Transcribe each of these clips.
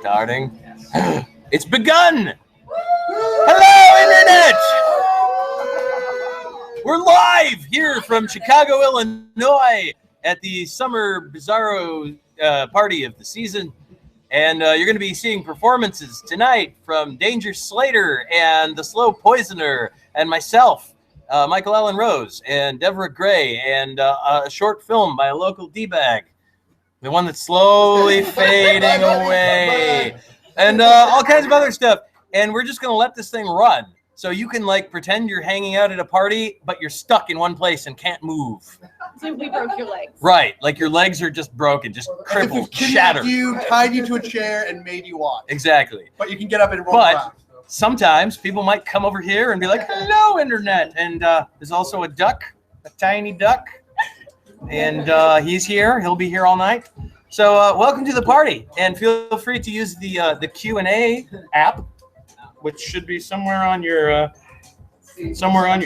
starting. It's begun! Hello, Internet! We're live here from Chicago, Illinois at the summer Bizarro party of the season. And you're going to be seeing performances tonight from Danger Slater and the Slow Poisoner and myself, Michael Allen Rose, and Devora Gray, and a short film by a local D-bag. The one that's slowly fading away. And all kinds of other stuff. And we're just going to let this thing run. So you can, like, pretend you're hanging out at a party, but you're stuck in one place and can't move. So we broke your legs. Right. Like your legs are just broken, just crippled, shattered. You tied you to a chair and made you walk. Exactly. But you can get up and roll around. Sometimes people might come over here and be like, hello, Internet. And there's also a duck, a tiny duck. And he's here. He'll be here all night. So welcome to the party. And feel free to use the Q&A app, which should be somewhere on your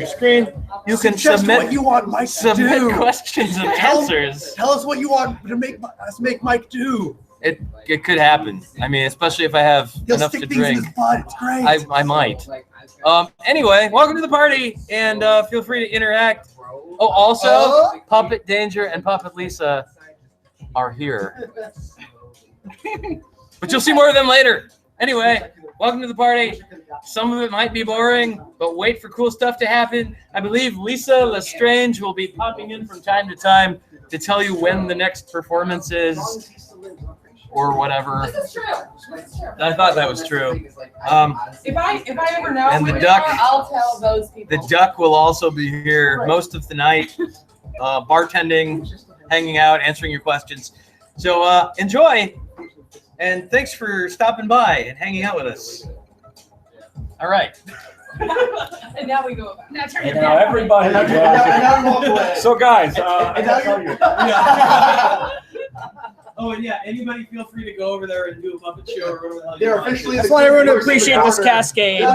screen. You can submit what you want Mike to do. Questions and answers. Tell us what you want to make Mike do. It could happen. I mean, especially if I have He'll enough stick to things drink. in his butt. It's great. I might. Anyway, welcome to the party, and feel free to interact. Oh, also, Puppet Danger and Puppet Lisa are here. But you'll see more of them later. Anyway, welcome to the party. Some of it might be boring, but wait for cool stuff to happen. I believe Lisa Lestrange will be popping in from time to time to tell you when the next performance is, or whatever. This is true. I thought that was true. If I ever know, and the duck, I'll tell those people. The duck will also be here most of the night, bartending, hanging out, answering your questions. So enjoy, and thanks for stopping by and hanging out with us. All right. And now we go. Now turn it Now down. everybody. So guys, Oh, and yeah, anybody feel free to go over there and do a puppet show or whatever the hell you They're want. officially. I just want everyone to appreciate this cascade.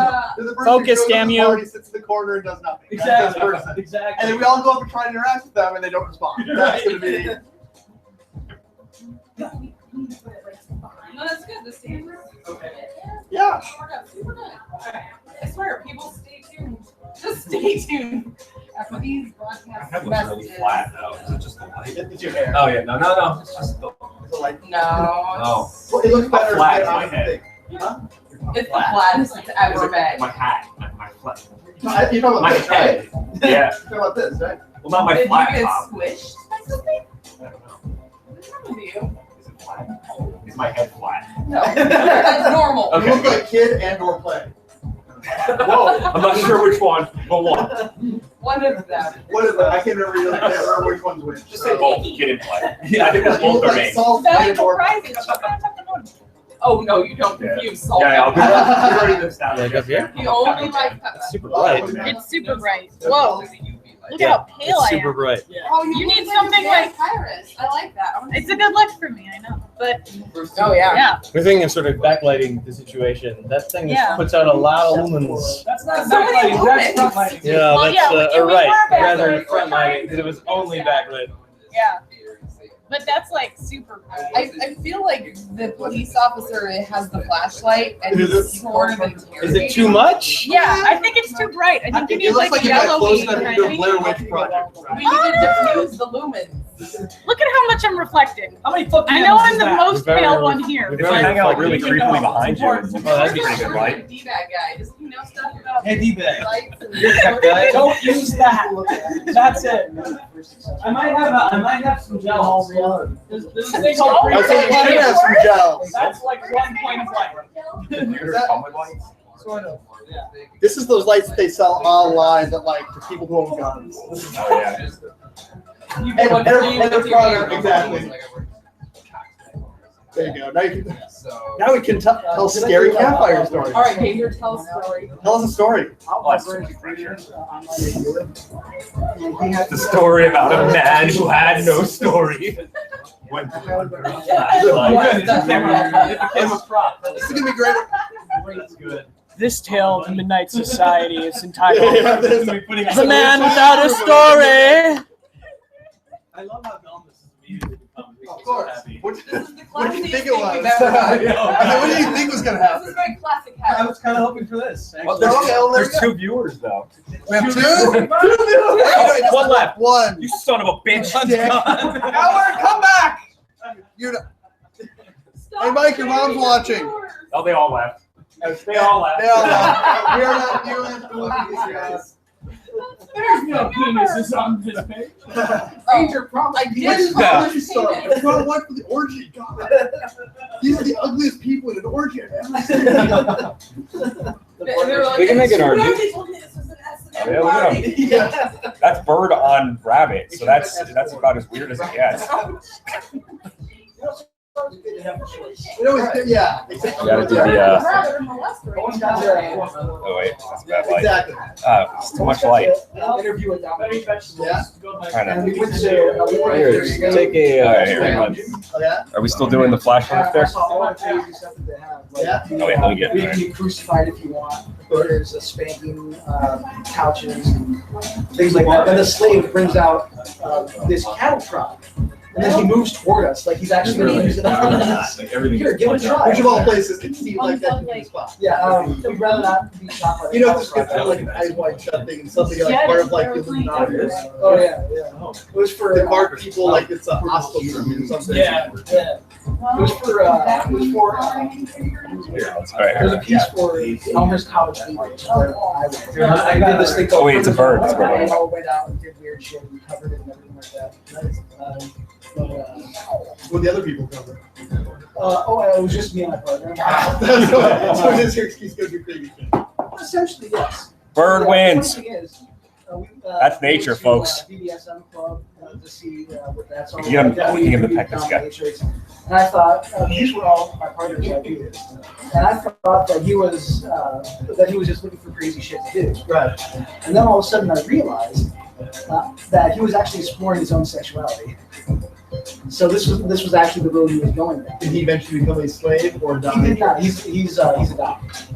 Focus, damn you. Party sits in the corner and does nothing. Exactly. That's this person. Exactly. And then we all go up and try to interact with them, and they don't respond. That's gonna be. No, that's good. The stage room. Okay. Yeah. Super good. I swear, people stay tuned. Just stay tuned. After these broadcast messages. flat though. Is it just the light? It's your hair. Oh yeah, no. It's just the Like, No. no. well, it looks better. Flat than in my I head. think. Huh? It's the flattest it's ever been. My hat, my flat. You're talking My about this, right? head. Yeah. You're talking about this, right? Well, not my Did you flat get top. squished by something? I don't know. What's wrong with you? Is it flat? Is my head flat? No, that's normal. Okay. You look like kid and/or play. Whoa. I'm not sure which one, but one. One of them. What is it? I can't remember which one's which. Just say both. Kid and play. Yeah, I think that's You both look their like names. salt That's and/or. surprising. Oh no, you don't confuse salt. Yeah, I'll and be pepper. writing this down. You only like pepper. Super bright. It's super bright. Whoa. Look Yeah, how pale I am. bright. Oh, you need something like Iris. I like that. It's a good look for me, I know. But oh yeah. We're thinking of sort of backlighting the situation. That thing Yeah. puts out a lot of lumens. That's not So many backlighting, that's lumens. front lighting. Yeah, Well, that's yeah, we were right. backlit. Rather We're front lighting, trying because it was to only fix that. backlit. Yeah. But that's like super bright. I feel like the police officer has the flashlight and Is he's sort of Is interrogating. it too much? Yeah, I think it's too bright. I think you need It looks like like you got close yellowy enough to do a kind Blair of. Witch project. We need to diffuse the lumens. Look at how much I'm reflecting. How many foot I know candles I'm is the that? most We've pale ever- one here. we've If I ever- hang out really creepily behind you, Oh, that'd be pretty good, right? D-bag guy. Does he know stuff about Hey, D-bag. lights and guy. Don't use that. That's it. I might have some gel. This thing's all I think you should have some gels. That's like 1 point of light. Sort of. This is those lights that they sell online that like for people who own guns. Oh yeah. You And get one they're for you, product, you exactly. There you go. Now we can tell scary campfire stories. All right, Danger, tell a story. Tell us a story. The story about a man who had no story. Went to This is gonna be great. That's good. This tale of the Midnight Society is entitled Yeah, this- The Man Without a Story. I love how dumb this is immediately. Of course. What This is the what did you classiest think it thing was? we've ever done. I mean, what do you think was gonna This happen? is my classic I hat. was kind of hoping for this. Well, Actually. Okay, well, there there's we go. 2 viewers though. We have 2? One left. One. You son of a bitch. Dick. Howard, come back! You know. Stop Hey, Mike, your mom's saying watching. yours. Oh, they all left. They all left. They all left. We are not viewing movies, guys. There's no penises on this page. Danger problem. I did. It's not one for the orgy. God. These are the ugliest people in an orgy I've ever seen. We can make an "What orgy. are they talking? This was an S&M Oh, yeah, look at party." Yeah. That's bird on rabbit, so that's about as weird as it gets. It always, yeah. Exactly. Gotta do the, Rather molester. Oh wait, that's a bad light. Exactly. It's too much light. Interview with Dominic. Yeah. Kinda. We went to Here, take a. Alright, here, hang on. Oh, yeah? Are we still doing the flash on there? Yeah. Oh wait, let me get We it. can be crucified if you want. There's a spanking, couches, and things like that. Then the slave brings out this cattle prod, and then he moves toward us like he's actually going to use it on us. Here, give it a try. Which of all places can see like that in spot? Yeah, we'd rather not be shot by the You know, cattle this gets prod. like an eyes wide shut thing and something like part of like the Illuminati. Oh yeah, yeah. It was for They mark people like it's a hostile group or something. Yeah, yeah. It was for Here, let's go there's a ahead. piece for Elmer's College English where I did this thing called. Oh, wait, it's a bird. It's a bird. I all went out and did weird shit and covered it and everything like that. What the other people cover. It was just me and my partner. So it is your excuse to go do crazy shit. Essentially, yes. Bird The wins. funny thing is, That's nature, we went folks. to, BDSM club to see what that's all Give him- about. give him the peck, this guy. Dominatrix. And I thought these were all my partners that do this, and I thought that he was just looking for crazy shit to do. Right. And then all of a sudden, I realized that he was actually exploring his own sexuality. So this was actually the road he was going down. Did he eventually become a slave or He die? did not. He's adopted.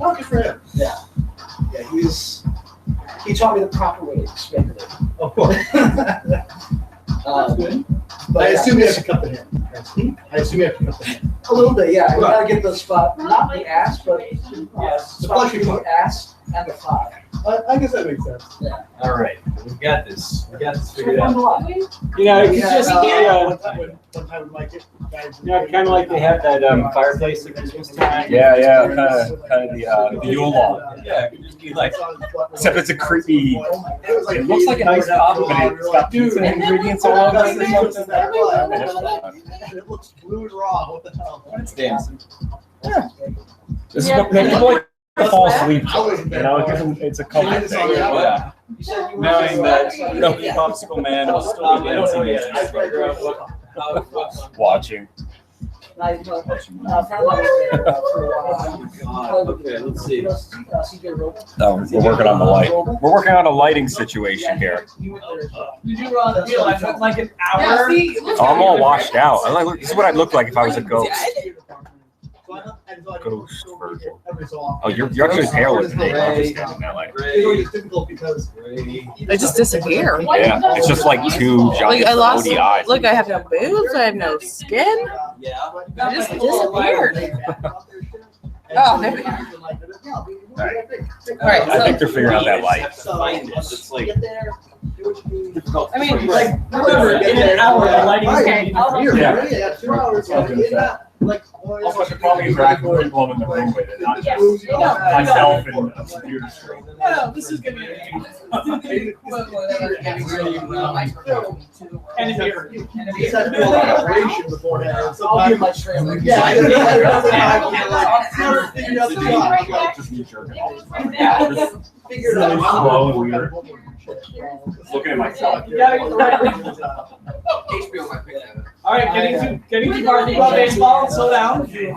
Oh, good for him. Yeah, he taught me the proper way to speculate. Of course. But I yeah, assume you have to cut the hair. I assume you have to cut the hair. a little bit, yeah. You gotta get the spot, not the ass, but The spot fleshy between part. the ass and the thigh. I guess that makes sense. All right, we got this. We got this So figured fun out. to watch. You know, it's just one time would like it. Guys, kind of like they have that fireplace at Christmas time. Yeah, kind of the Yule log. Yeah, it could just be like, Except it's a creepy. It It looks like an iced coffee, but it's got pizza ingredients all over it. It looks blue and raw. What the hell? it's dancing. This is what people like to fall asleep. I wasn't You there. know, it's a comfort thing. Yeah. Knowing that No, popsicle man will still be dancing. Watching. A friend of mine was there for a while. Okay, let's see. CJ wrote. No, we're working on the light. We're working on a lighting situation here. He went there as well. Did you realize that's like an Yeah, hour? see, Oh, I'm all washed out. This is what I'd look like if I was a ghost. Ghost version. Oh, you're actually hairless today. I'm just getting that light. It's difficult because They just disappear. Yeah, it's just like two Like giant I lost. floaty eyes. Look, I have no boobs. I have no skin. Yeah. They just disappeared. Oh, there we go. All right, I think they're figuring out that light. Find it. It's like difficult. I mean, like, remember, in an hour, the lighting's Right. gonna be Yeah. Yeah, 2 hours. Like, Also, I should probably interact with people in the room with it, not just myself and a computer screen. No, this is gonna be. And here. He's had to do a lot of operation beforehand. I'll Sometimes- give my trailer. Yeah, never figured out the job. Just me jerking. Figured out. Slow and weird. Looking at myself. You gotta get the right. All right, getting to Barney Club baseball. Slow down. Yeah.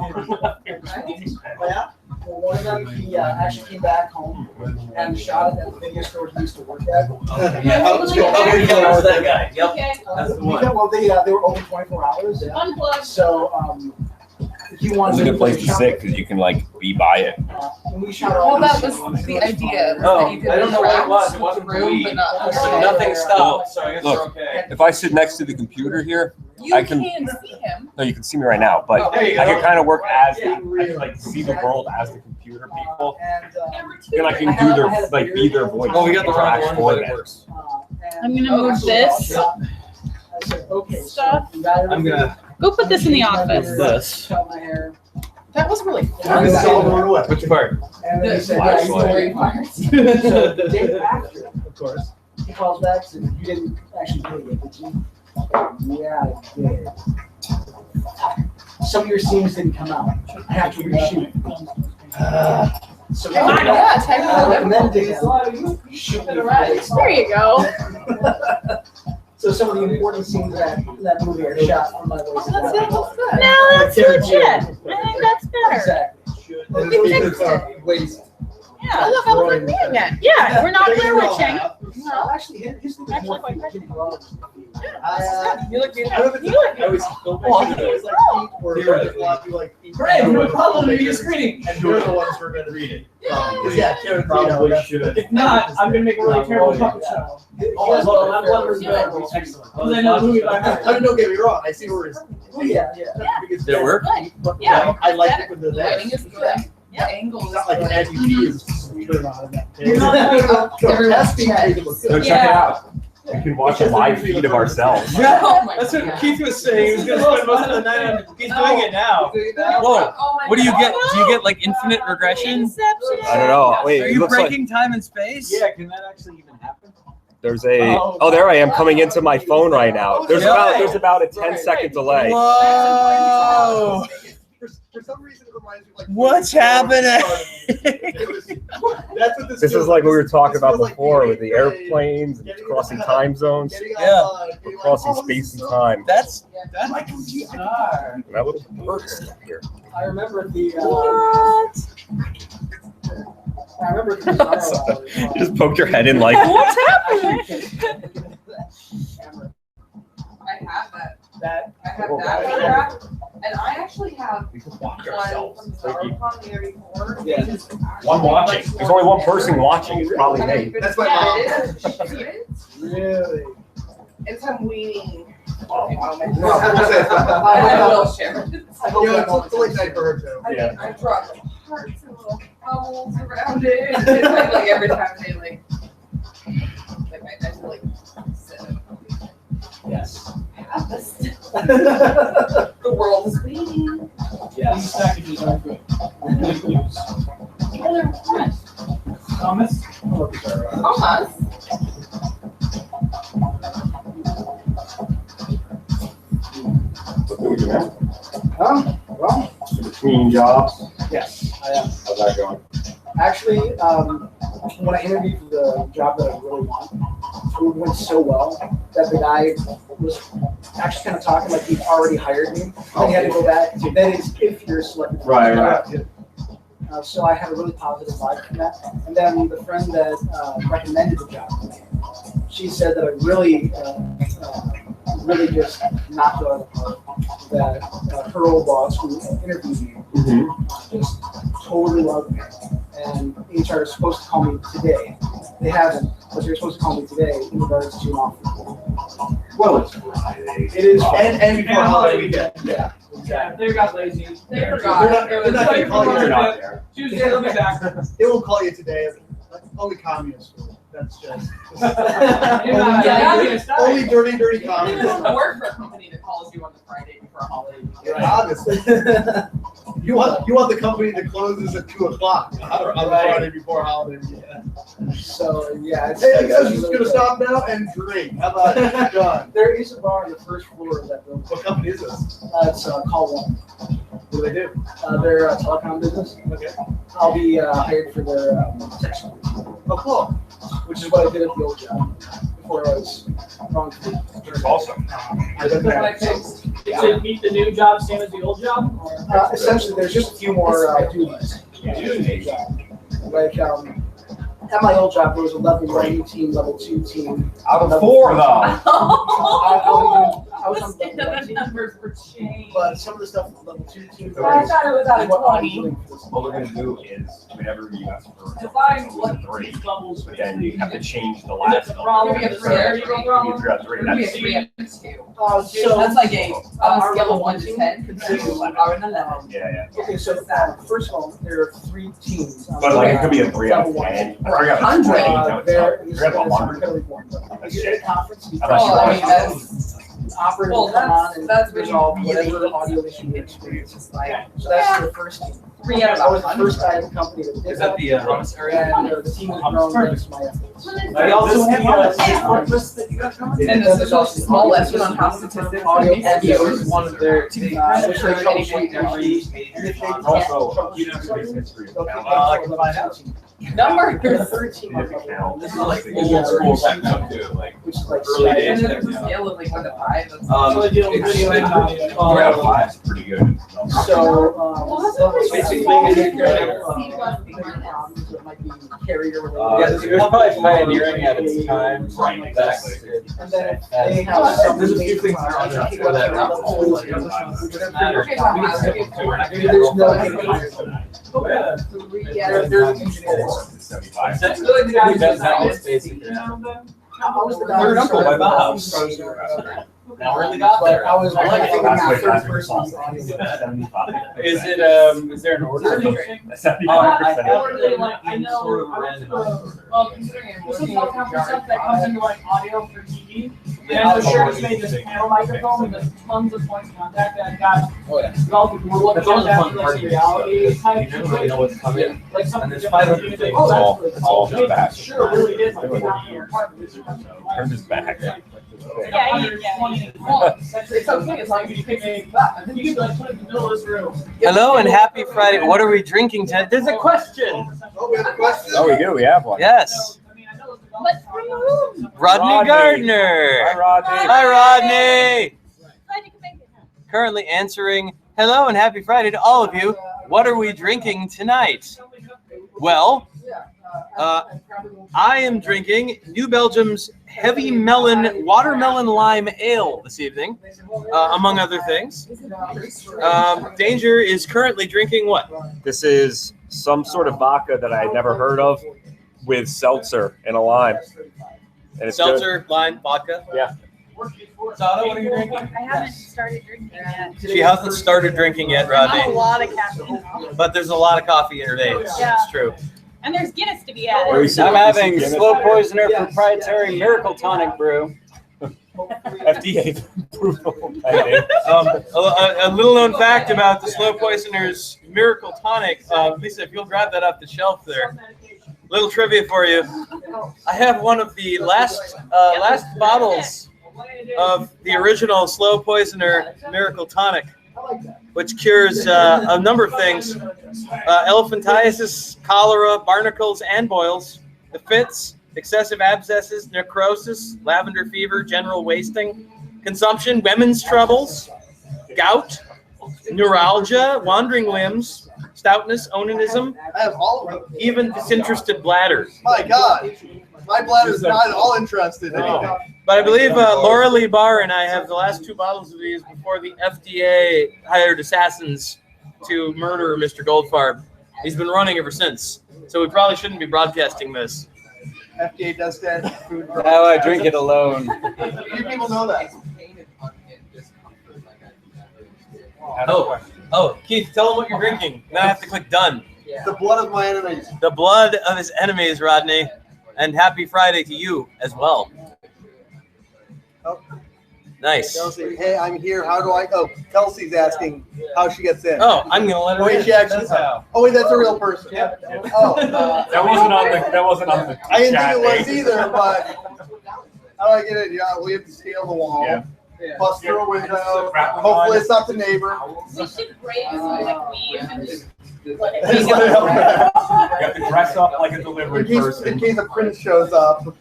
Well, one of them, he actually came back home and shot it at the video store he used to work at. Yeah, let's go. Oh, here you go. There's that guy. Yep. Okay. That's the one. Well, they were open 24 hours. Unplugged. So he wanted It's a good place to sit because you can like be by it. And we shot all Well, that these- was the idea. was Oh, that you could I don't know what it interact was. It with wasn't the room, we. but not. So nothing stopped, so I guess we're Look. okay. If I sit next to the computer here, You I can- can't see him. No, you can see me right now, but Oh, there you I go. can kind of work as Yeah. I can like see the world as the computer people, And, and I can do their like be their voice. Oh, we got the wrong interact one, for but it them. works. I'm gonna move this. I said, okay, Stuff. so you got I'm gonna. Go put this in the office. This. Cut my hair. That was really I'm fun. gonna sell it away. Which part? And then he said, Flash yeah, you light. very fires. So the day after, Of course. he calls back and said, you didn't actually do it yet, did you? Yeah, I did. Some of your scenes didn't come out. I have to reshoot. So Oh my God, I technical recommended difficulties. him shoot me for this. There you go. So some of the important scenes that movie are shot on my voice. That's good. No, that's legit. I think that's better. Exactly. Waste. Yeah, look, I look like me again. Yeah, we're not witching. No, actually, his look is more Actually, quite feet. You look good. I don't You look I always feel like Theoretically. Great, no problem, you're just reading. And you're the ones who are gonna read it. Yeah, Karen, Probably should. If not, I'm gonna make a really terrible puppet show. Oh, I'm one Yeah. Excellent. Because I know the movie by heart. Don't get me wrong. I see where it's. Yeah. Did it work? Good. Yeah. I like it with the The lighting is good. The angle It's is not like an good. MVP is turn on that. Everyone's check. So check it out. We can watch a live feed of ourselves. Oh my That's what God. Keith was saying. He was gonna spend most of the night on. He's doing it now. Whoa. Oh my What do you God. get? Do you get like infinite regression? Inception. I don't know. Wait, Are it you looks like breaking time and space? Can that actually even happen? there's a. Oh, there I am coming into my phone right now. There's Yeah. about a 10-second delay. Whoa. For some reason, it reminds me of like. What's happening? That's what This is like what we were talking about feels like before with being the a- airplanes and crossing time zones, Getting Yeah. online, being like, crossing oh, space this and is time. That's Like, Star. That little bird stuff here. I remember the. What? I remember the Bizarro. You just poked your head in like. What's happening? Camera. I have that. That. I have that photograph, and I actually have We can watch one ourselves. from Bizarro the year before. Yeah. which is One watching. actually, There's only one person watching. It's probably Okay, me. but That's my yeah, mom. it is. She is. Really? And so I'm weaning. No, I I will share. I hope Yeah, that it's moment a late night for her too. I Yeah. mean, I draw like hearts and little bubbles around it. It's like every time they like I feel like sit up. Yes. Have this. The world is waiting. These packages are good. Oh, they're fun. Thomas? Thomas. Well, Between jobs. yes, I am. How's that going? Actually, when I interviewed for the job that I really want, it went so well that the guy was actually kind of talking like he'd already hired me. And he had to go back. That is, if you're selected. for the job. So I had a really positive vibe from that. And then the friend that recommended the job to me, she said that I really just knocked it out of the park. That her old boss who interviewed me just totally loved me. And HR is supposed to call me today. They haven't, but they're supposed to call me today in regards to an offer. Well, it's Friday. It is, And before holiday weekend. yeah. Yeah, they got lazy. They They're forgot. not gonna call you. You're not there. Tuesday, they'll be back. They won't call you today. Only communists. That's just. Only dirty communists. I work for a company that calls you on the Friday before a holiday. Yeah, honestly. You want the company that closes at 2:00 on the Friday before holiday weekend. So, yeah. It's, Hey, it's you guys just really gonna good. stop now and drink. How about it? Done. There is a bar on the first floor of that building. What company is this? It's Call One. What do they do? They're a telecom business. Okay. I'll be hired for their tech support, Oh, cool. which is what I did at the old job before I was wrong. There's also. I don't know. Is it meet the new job, same as the old job? Or? Essentially, there's just a few more duties. Like At my old job, there was a level 1 team, level 2 team. Out of 4 though. I was on The level 1 team, numbers were changed. but some of the stuff level 2 team. I thought it was out of what I'm 20. doing for this. What we're gonna do is whenever you ask for Define what 3, these levels. but then you have to change the Is last it the number. problem? We have Is three. there a problem? You got 3. We have That's 3 and 2. So That's like a, on a our scale level of 1 to 1 10, team, 2 are an 11. yeah. Okay, so first of all, there are 3 teams. But like it could be a 3 out of 10. I forgot a 20. No, it's There not. is Forget about it's 100. incredibly boring, but That's you shit. get a conference, you Unless you Oh, I want mean, that's, operator well, will come on and that's really resolve easy. whatever audio issue you experience. It's just like, So that's the first team. 3 out I was of the 100. first guy in the company that did Is that the commissary? And the team has grown thanks to my efforts. We also have And this is just a small lesson on how statistics Audio can be and used one of their to be which they troubleshoot troubleshoot every. And if they Also, can't you know, troubleshoot history of they'll town. kick them I to can a find level out. 2 team. numbers. The third team, You have to count. This is like Yeah, old school back up too, like which is like early Slater. days. And then there's a scale of like 1 to 5. That's It's 3 out of 5 is pretty good. So, Basically, problems that might be carrier Yeah, related. it was probably pioneering at its time. Right, exactly. And then if they have some. There's a few things that are on that for that. There's no. There's engineers. 75. That's really that's how it's basically. I was the guy. Third who uncle by started the the house. process. Now we really got But there. I was I like it. thinking That's that what third person. was the audio. 75. Is there an order? 75%. I know, considering this is all kind of stuff that comes into like audio for TV. And the shirt is made this panel microphone with there's tons of points of contact that got developed. We're looking That's always at fun that part of like your reality stuff. type You never really know what's coming. like And something there's different. 500 You things. think, oh, It's all just back. Sure, really is. Like, Over half the your years. apartment. Turned his back. It's okay as long as you pick a that. And then you can like put it in the middle of this room. Hello and happy Friday. What are we drinking tonight? There's a question. Oh, we have a question? Oh, we do. We have one. Yes. What's for you? Rodney Rodney. Gardner. Hi, Rodney. Hi, Rodney. Currently answering hello and happy Friday to all of you. What are we drinking tonight? Well, I am drinking New Belgium's Heavy Melon Watermelon Lime Ale this evening, among other things. Danger is currently drinking what? This is some sort of vodka that I had never heard of with seltzer and a lime. And it's good. Seltzer, lime, vodka. Yeah. Sada, what are you drinking? I haven't started drinking yet. She hasn't started drinking yet, Not a Rodney, lot of caffeine, though. but there's a lot of coffee in her veins. Yeah. It's true. And there's Guinness to be added. I'm having Slow Poisoner proprietary Miracle Tonic Brew. FDA approval. I think. A little known fact about the Slow Poisoner's Miracle Tonic. Lisa, if you'll grab that off the shelf there. Little trivia for you. I have one of the last bottles of the original Slow Poisoner Miracle Tonic, which cures a number of things: elephantiasis, cholera, barnacles, and boils, the fits, excessive abscesses, necrosis, lavender fever, general wasting, consumption, women's troubles, gout, neuralgia, wandering limbs, stoutness, onanism, I have all of them. even disinterested bladder. My God. My bladder's not at all interested in anything. But I believe Laura Lee Barr and I have the last 2 bottles of these before the FDA hired assassins to murder Mr. Goldfarb. He's been running ever since. So we probably shouldn't be broadcasting this. FDA does stand for food. How I drink it alone. Few people know that. Oh, Keith, tell him what you're drinking. Now I have to click done. The blood of my enemies. The blood of his enemies, Rodney. And happy Friday to you as well. Oh. Nice. Kelsey, hey, I'm here. How do I? Oh, Kelsey's asking how she gets in. Oh, I'm gonna let her Wait, in. she actually. That's how. Oh, wait, that's a real person. Yep. Oh, That wasn't on the I didn't chat think it was thing. either, but how do I get in? Yeah, we have to scale the wall, Yeah. bust through a window. Hopefully, it's not the neighbor. We should raise some like weed and just let it Just take let it over. help. You have to dress up like a In delivery case, person. in case a prince shows up, You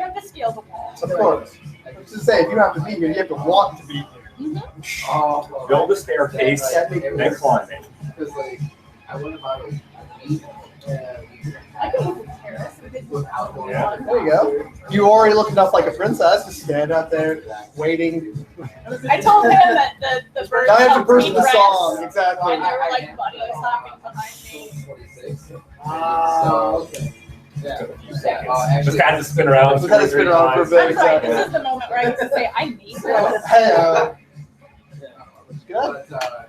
have to scale the wall. of course. Let's just say if you have to be here, you have to walk to be here. Build a staircase, then climb it. go. You already look enough like a princess to stand out there waiting. I told him that the birds Now you have to don't burst the regress, song, exactly. and they were like buddy hopping behind me. Okay. Just had to spin around. Just had to spin around for a bit. I'm sorry, Exactly. this is the moment where I get to say I need this. Hey, good.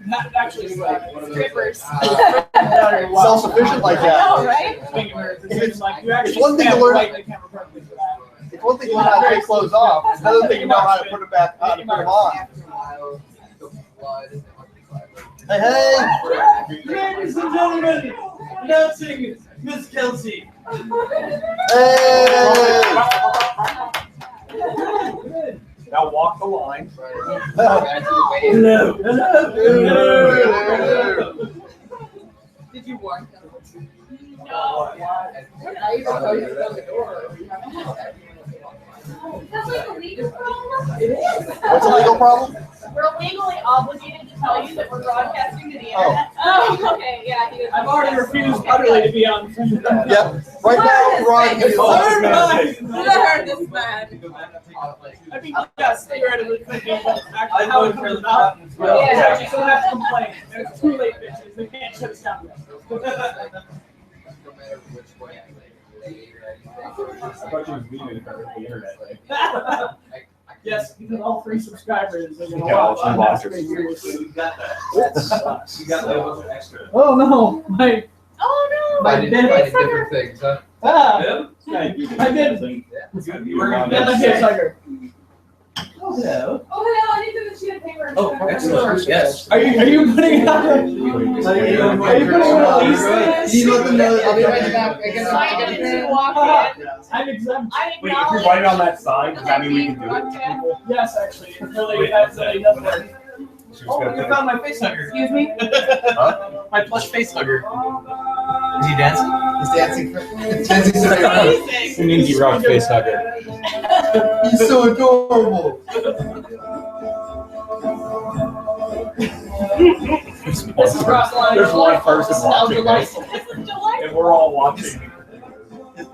Not actually Strippers. Self-sufficient like I know, that. right? It's like you actually It's one thing to stand learn- right in the camera perfectly for that. It's one thing to learn how to take clothes off. It's another thing to know how to put it back, how to put them on. Hey, hey! Ladies and gentlemen, announcing Miss Kelsey. Hey! Now walk the line. Hello. Did you walk down? No. I even told you to close the door. That's like a legal problem. What's a legal problem? We're legally obligated to tell you that we're broadcasting to the internet. Oh, okay, yeah. He I've already refused utterly to be on. Yep. Right now, we're on Did Oh, I heard this man? I mean, yes, theoretically could be, but actually how it comes about. Yeah. You still have to complain. It's too late, bitches. They can't shut us down. I thought you was leaving the internet. Yes, because all 3 subscribers are gonna Yeah, all watch. three watchers. We got that. That sucks. You got that extra. Oh no, my Oh my I did different things, huh? ah, Him? I did. You were gonna That's a say- sucker. Oh hello. Oh, hello, I need the sheet of paper. Oh, excellent. Yes. Are you putting out? Are you putting out these things? You let them know that I'll be they're right coming. back. I didn't walk in. I'm exempt. I Wait, if acknowledge. you write it on that sign, does that mean we can do it? Yes, actually, it really does work. Oh, you found my face hugger. Excuse me? My plush face hugger. Is he dancing? He's dancing. Dancing to the Amazing. An indie rock face hugger. He's so adorable. This is Ross Line. There's one person Nostalgia watching Life. This is delightful. And we're all watching. His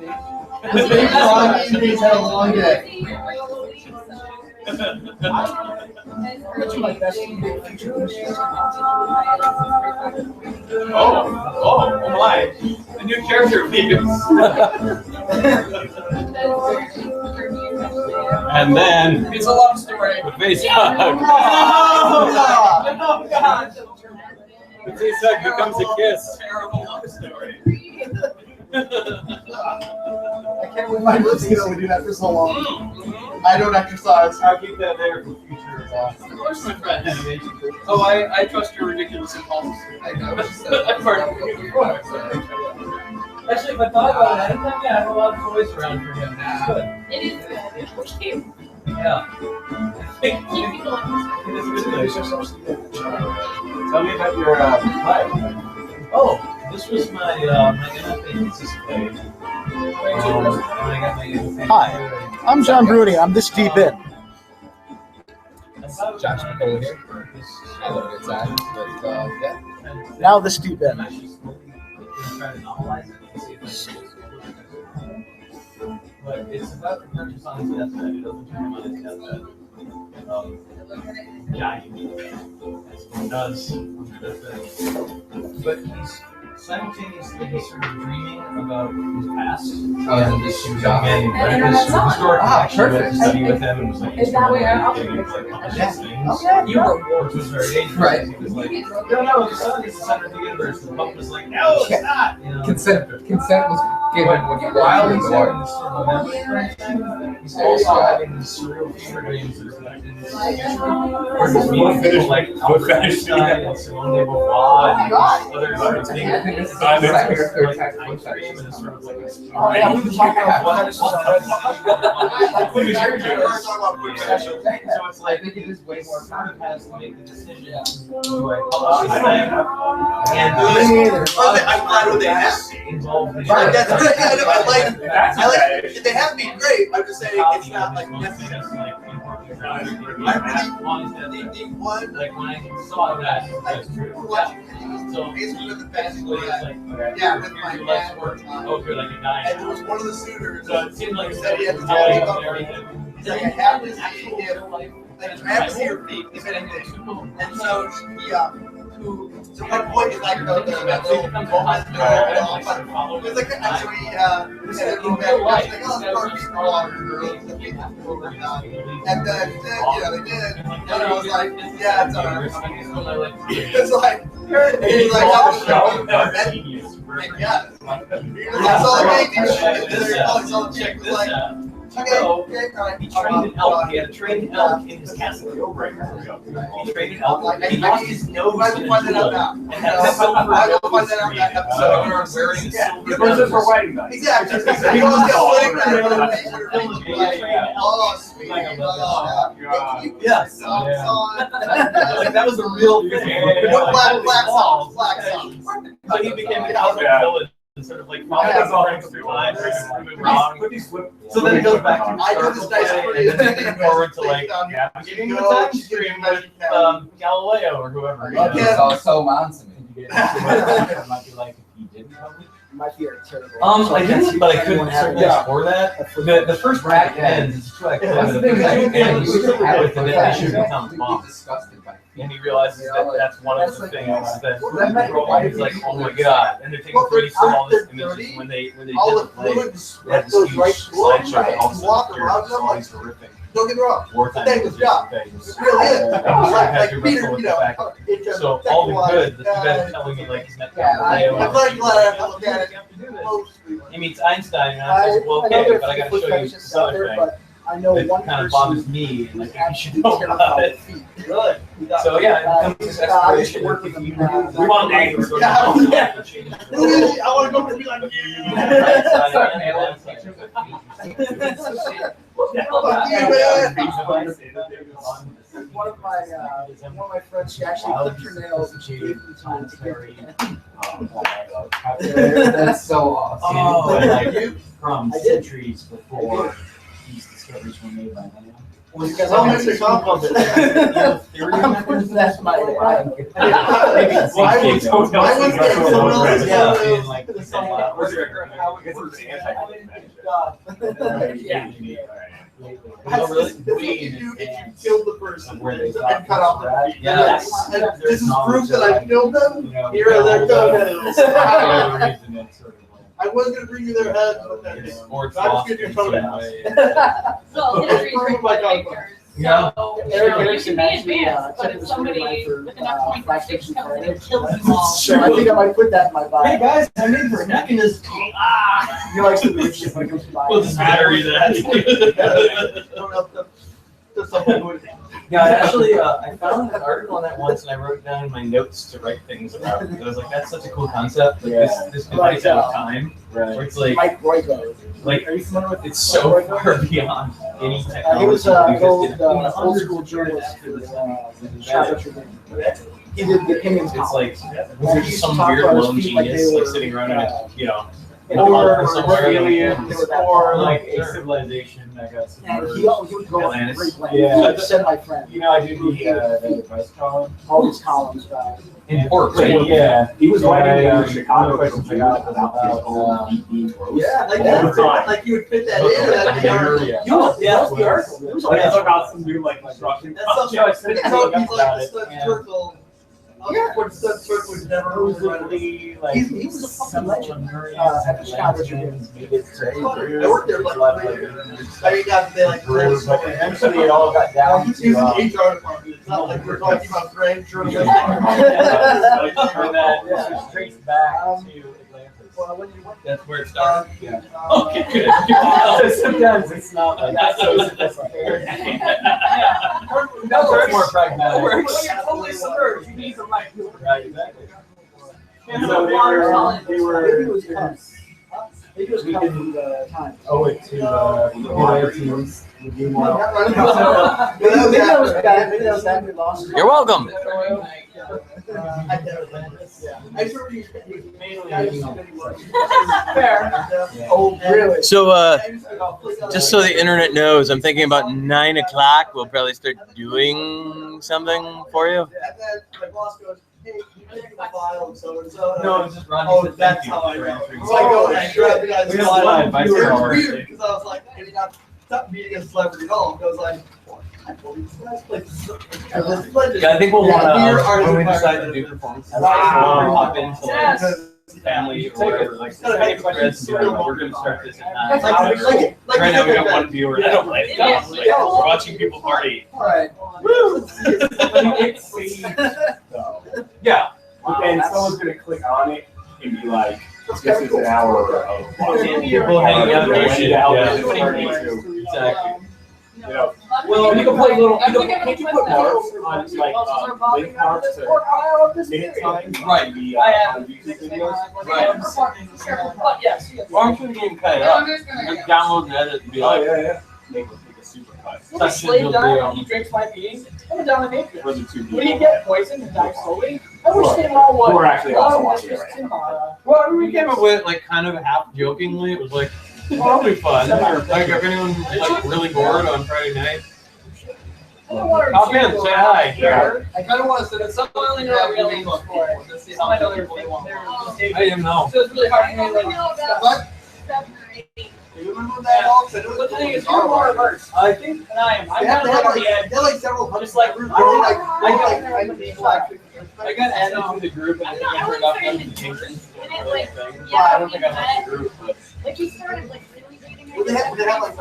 baby Ronnie, he's had a long day. What's my best future wish? Oh my. A new character appears. And then It's a love story. the face Yeah. hug. Oh, God. The face hug becomes a kiss. Terrible love story. I can't believe my lips can only do that for so long. I don't exercise. I'll keep that there for future. Of course, my friend. Oh, I trust your ridiculous impulses. I know. I'm part of it. Actually, if I thought about it, I have a lot of toys around for him. It's good. It is good. It's cute. Yeah. Keep people Tell me about your life. Oh, this was my MFA thesis play. Hi, I'm John Bruni. I'm this deep in. Josh McCullough here. I love it, but yeah. Now this deep in. But it's about the purchase on his deathbed. It doesn't turn him on his deathbed. Dying. That's what he does on his deathbed. But he's simultaneously sort of dreaming about his past. Oh, and this And job. read his historic connection with perfect. study with him and was like, Is that way I'll getting fix into, like, it? publishing things. You were Which was very dangerous. Right. He was like, no, the sun is the center of the universe. The Pope was like, no, it's not. You know? Consent was given when you were While in he's the water. having this sort of memory correction, he's also having these surreal fever dreams that are connected to his future. Where he's meeting people like Albert Einstein and Simone de Beauvoir and other sort of things. I think this is Like the second or third ice time cream and it's sort of like Oh, yeah, we've been talking about what this is already. So it's I like, think it is way more sort of fun. has to make the decision, do I publish this thing? And I'm glad when they have me. involved in Right, that's right. I like That's I like okay. if they have me, great. I'm just saying it's not like necessary. The one, Like when I saw that, that's true. So basically the best basically, it's like, yeah, with my your dad. life's work. Oh, you're like a guy. And it was one of the suitors. So it seemed like Said he had to tell tell you me everything. He's like, I have to see if, like, I have to see her feet, if anything. And so he, so my point is like the little moment, it was like, so he, said, he was like, oh, it's Barbie water girls, and then, you know, they did, and I was like, yeah, it's alright. It's like, he's like, how much and yeah, that's all they made these shit. So the chick was like, okay, alright. He trained an elk. He had a trained elk in his castle. He trained an elk. He lost his nose. I will find that out now. And had a silver I will find that out that episode. wearing a silver It was just for wedding night. Exactly. He was just sitting there with a picture of me, like, oh, sweet. Yes. Like that was a real thing. Black songs. So he became a cowboy villain. Sort of like so then it goes back to I do this nice and forward to like getting the time stream with Galileo or whoever. Okay. So on to me. It might be like if you didn't come. My fear is terrible. I didn't, but I couldn't certainly score that. The first bracket ends. It's true. I could. That's the The thing. second end, you should have with it. It should Yeah. become bomb. Disgusted by And he realizes that that's one of the things that he's like, oh my god. And they're taking pretty from all this images when they did All the the play. fluid They had this goes huge right slideshow with all the walk stuff around them like, horrific. don't get me wrong. Wartime Thank you, yeah. things. It really is. Had Like to Peter, wrestle with you the know, fact. So all the good, the guys are telling me like he's met Galileo. I'm very glad I looked at it. He meets Einstein, and I'm like, well, okay, but I gotta show you this other thing. I know It one kind of person bothers me, and like you should actually know terrified about of it. feet. Really? So yeah, it becomes this I used to exploration. work with them. We want neighbors. I want to go to be like you. One of my friends, she actually clipped her nails and she gave me time to get That's so awesome. Oh, like From I did. centuries before these discoveries were made by man. because Well, I'm Mr. Compound, I'm putting that in my I really? If you killed the person Where they and cut off their feet. Yes. This is proof that I killed them. Here are their toenails. I was gonna bring you their heads, but then Sports I just get your toenails. So history brings by pictures. Yeah. So, you Eric know, you Erickson can be actually, advanced, but took if the somebody screenwriter for, with enough points for Flash six Fiction comes in Friday. and kills them all. So I think I might put that in my bio. Hey guys, I'm in for a mechanism. He likes the weird shit when it comes to bio. We'll just bury that. Yeah, I actually, I found an article on that once, and I wrote it down in my notes to write things about it. I was like, that's such a cool concept. Like this device out of time, where it's like, Mike Royko. like, are you familiar with? It's so far beyond any technology. He was that an existed. old school journalist for he did the opinions It's column. like there's just some weird lone genius like sitting around in a, in a Or bunker somewhere. aliens, or like a Sure. civilization that got And submerged. he would go on Atlantis. great plan. Yeah. He said my friend. You know, I do the advice column. All these columns. In pork, right? Yeah, he was writing Yeah, Chicago questions I got about Yeah, like All the time. that. Like you would fit that in. That article. Yeah. You know, yeah, that's the article. I took out some new like construction. That's something. Yeah, I said He's something like about the it. stud and circle. What stud circle was never really Supposedly, like, He was a fucking legend, Sumerians at the Chicago Atlanteans made it to I worked there for like 3 years. I mean, they like but eventually it all got down he's to in the HR department. It's not like we're talking about Frank journalism. and that this was traced back to Atlantis. Well, when you went That's where it started. Yeah. Okay, good. So sometimes it's not like that so sophisticated. No, It's more pragmatic. When you're totally submerged, you need the right people. Right, exactly. And so maybe it was us. They just come from the time. owe it to the teams. Maybe that was bad. Maybe that was bad. We lost. You're welcome. Oh, really? So, just so the internet knows, I'm thinking about 9 o'clock. We'll probably start doing something for you. No, it's just Ronnie. Oh, that's how I know. So I go and grab the guy's because I was like, hey, stop beating a celebrity at all. I was like, Yeah, I think we'll want to, when we decide to do performances, we'll hop into like family or whatever, like, we're going to start this at 9. Right now we got one viewer. I don't like it. Like, we're watching people party. all right. Woo! Yeah. And someone's going to click on it and be like, this is an hour of watching people hanging out there. Exactly. You know, well, you can play little. Can't you put marks on like link marks to minute signs? Right. On YouTube videos. Right. Yes. Or I'm sure game cut it up. Just download and edit and be like, yeah. Make a super cut. Slate died, he drinks my pee. I'm down in nature. When you get poisoned and die slowly, I wish they all would. We're actually also watching it right now. well, we came up with like kind of half jokingly. It was like, oh, that'll be fun. Like if anyone's like really bored on Friday night, hop in, say hi. Yeah. I kind of want to sit at Someone only know what real names for it. Just see how I know they're really want. I didn't know. So it's really hard to know like Do you remember that all? But the thing is, you're more averse. I think And I am. I'm They have kind of the like, end. they're like several hundred. Just like, I got added to the group and I think I heard about notifications. Yeah, I don't think I left the group, but like he started like really reading Well, they have like a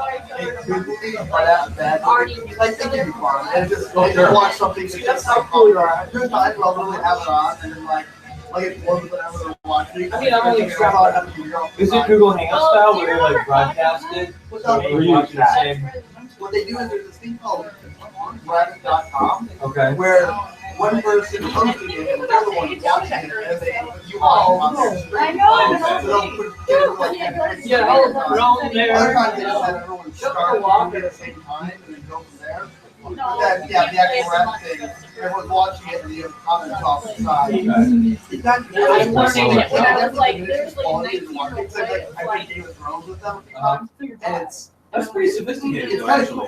good movie right after that. Like they can be fun and just watch something. That's how cool you are. There's times where I'll literally have it on and then like it's one of whatever they're watching. I mean, I'm only is it Google Hangout style where they like broadcast it? So What we're using the same. they do is there's this thing called Reddit.com Okay. where one person hosting it and they're the one watching it and they you all on their screen. I know. So they'll put together like Yeah, we're all other there. times they just have everyone start walking at the same time and then go from there. But then, yeah, the actual rap thing, everyone's watching it and the comments off the side. It's not I'm learning it when I was like, there's like quality 19 to watch. It's like I like, did Game of Thrones with them, and it's That's pretty sophisticated. it's though, kind actually. of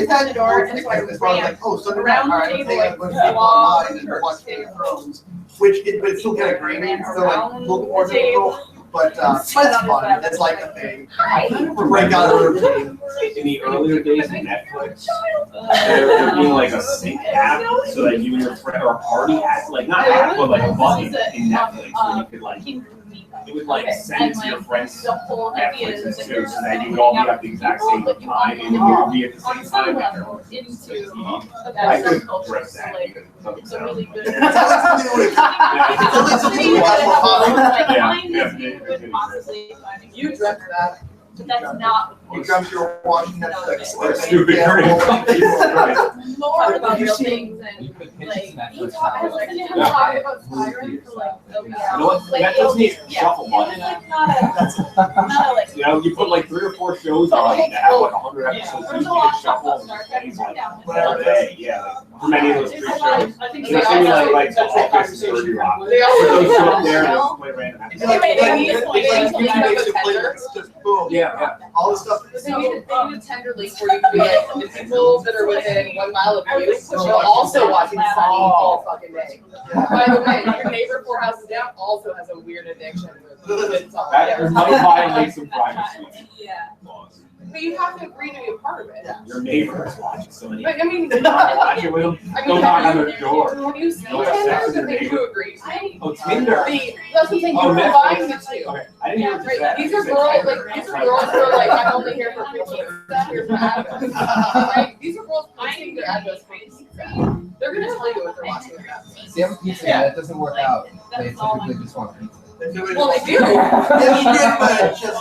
it's kind of dark as far as like Sunday night, Around the all right, table, take like, a bunch of yeah. people online and watch Game of Thrones, which but it's still kind of grainy, so like a little more difficult. But it's fun. It's like a thing to break out of the routine. In the earlier days of Netflix, there being like a sync app so that you and your friend, or a party app, like not app, but like a button in Netflix where you could like, it would like send it to your friends Netflix and too, so that you would all be at the exact same time and you would be at the same time. I could dress that even. It's a really good. It's only something you watch for fun. You dress that. But that's not. You come you're watching Netflix. That's stupid. More about real things and like. I was listening to him talk about Siren for like. You know what? That doesn't need a shuffle button. Like not a like. You know, you put like 3 or 4 shows on that have like 100 episodes, so you can shuffle and all day. Yeah, like, for many of those 3 shows. I think You know, something like The Office and 30 Rock. Put those show up there and just play random It's like YouTube makes you play just boom. Yeah. All the stuff. They need a tender link where you can get the people that are within 1 mile of you, which are also watching Sunny all fucking day. By the way, your neighbor 4 houses down also has a weird addiction with That might violate some privacy laws. But you have to agree to be a part of it. Your neighbor is watching somebody. But I mean, Go knock on their door. when you see Don't have sex with Tinder, your they neighbor. do agree. Oh, Tinder. That's the thing, Oh, you combine the Netflix. two. Okay, I didn't hear what you Right, said. these are girls, who are like, I'm only here for 15 minutes, here's my address. Right, these are girls posting their address for pizza. They're gonna tell you what they're watching about. See, I'm a pizza guy, that doesn't work out. They typically just want pizza. Well, they do. It's just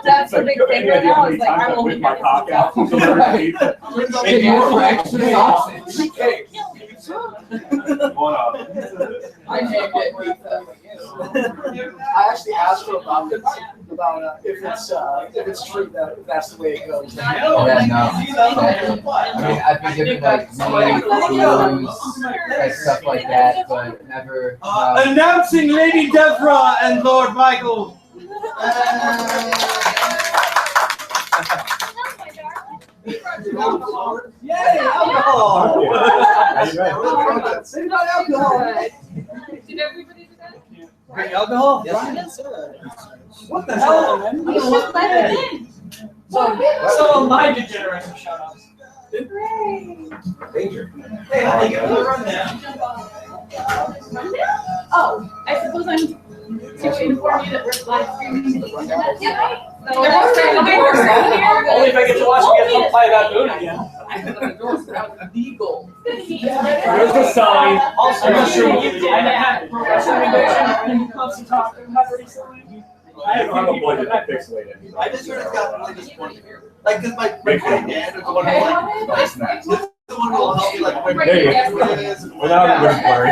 That's the big thing right now, is like, I will With my cock out. If you were for extra sausage. Hey, I named it pizza. I actually asked her about if it's true that that's the way it goes. Yeah, no. I mean, I've been given like money, clues, like stuff like that, but never. Announcing Lady Devora and Lord Michael. Yay, alcohol! Say about alcohol. Did everybody do that? Bring alcohol? Yes. What the hell, man? You should let it in. So my degeneration shout-outs. Danger. Hey, how do you get the rundown? Oh, I suppose I'm to inform you that we're live streaming the internet tonight. So Only if I get to watch you get to play that moon again. Legal. There's the sign. Also, I'm not sure what you did. I had pro wrestling addiction and constant talking about recently. I don't have a budget to pixelate it. I just sort of got really disappointed here. Like, cause my dad is the one who like, the one who will help you like when There you go. Without it going blurry.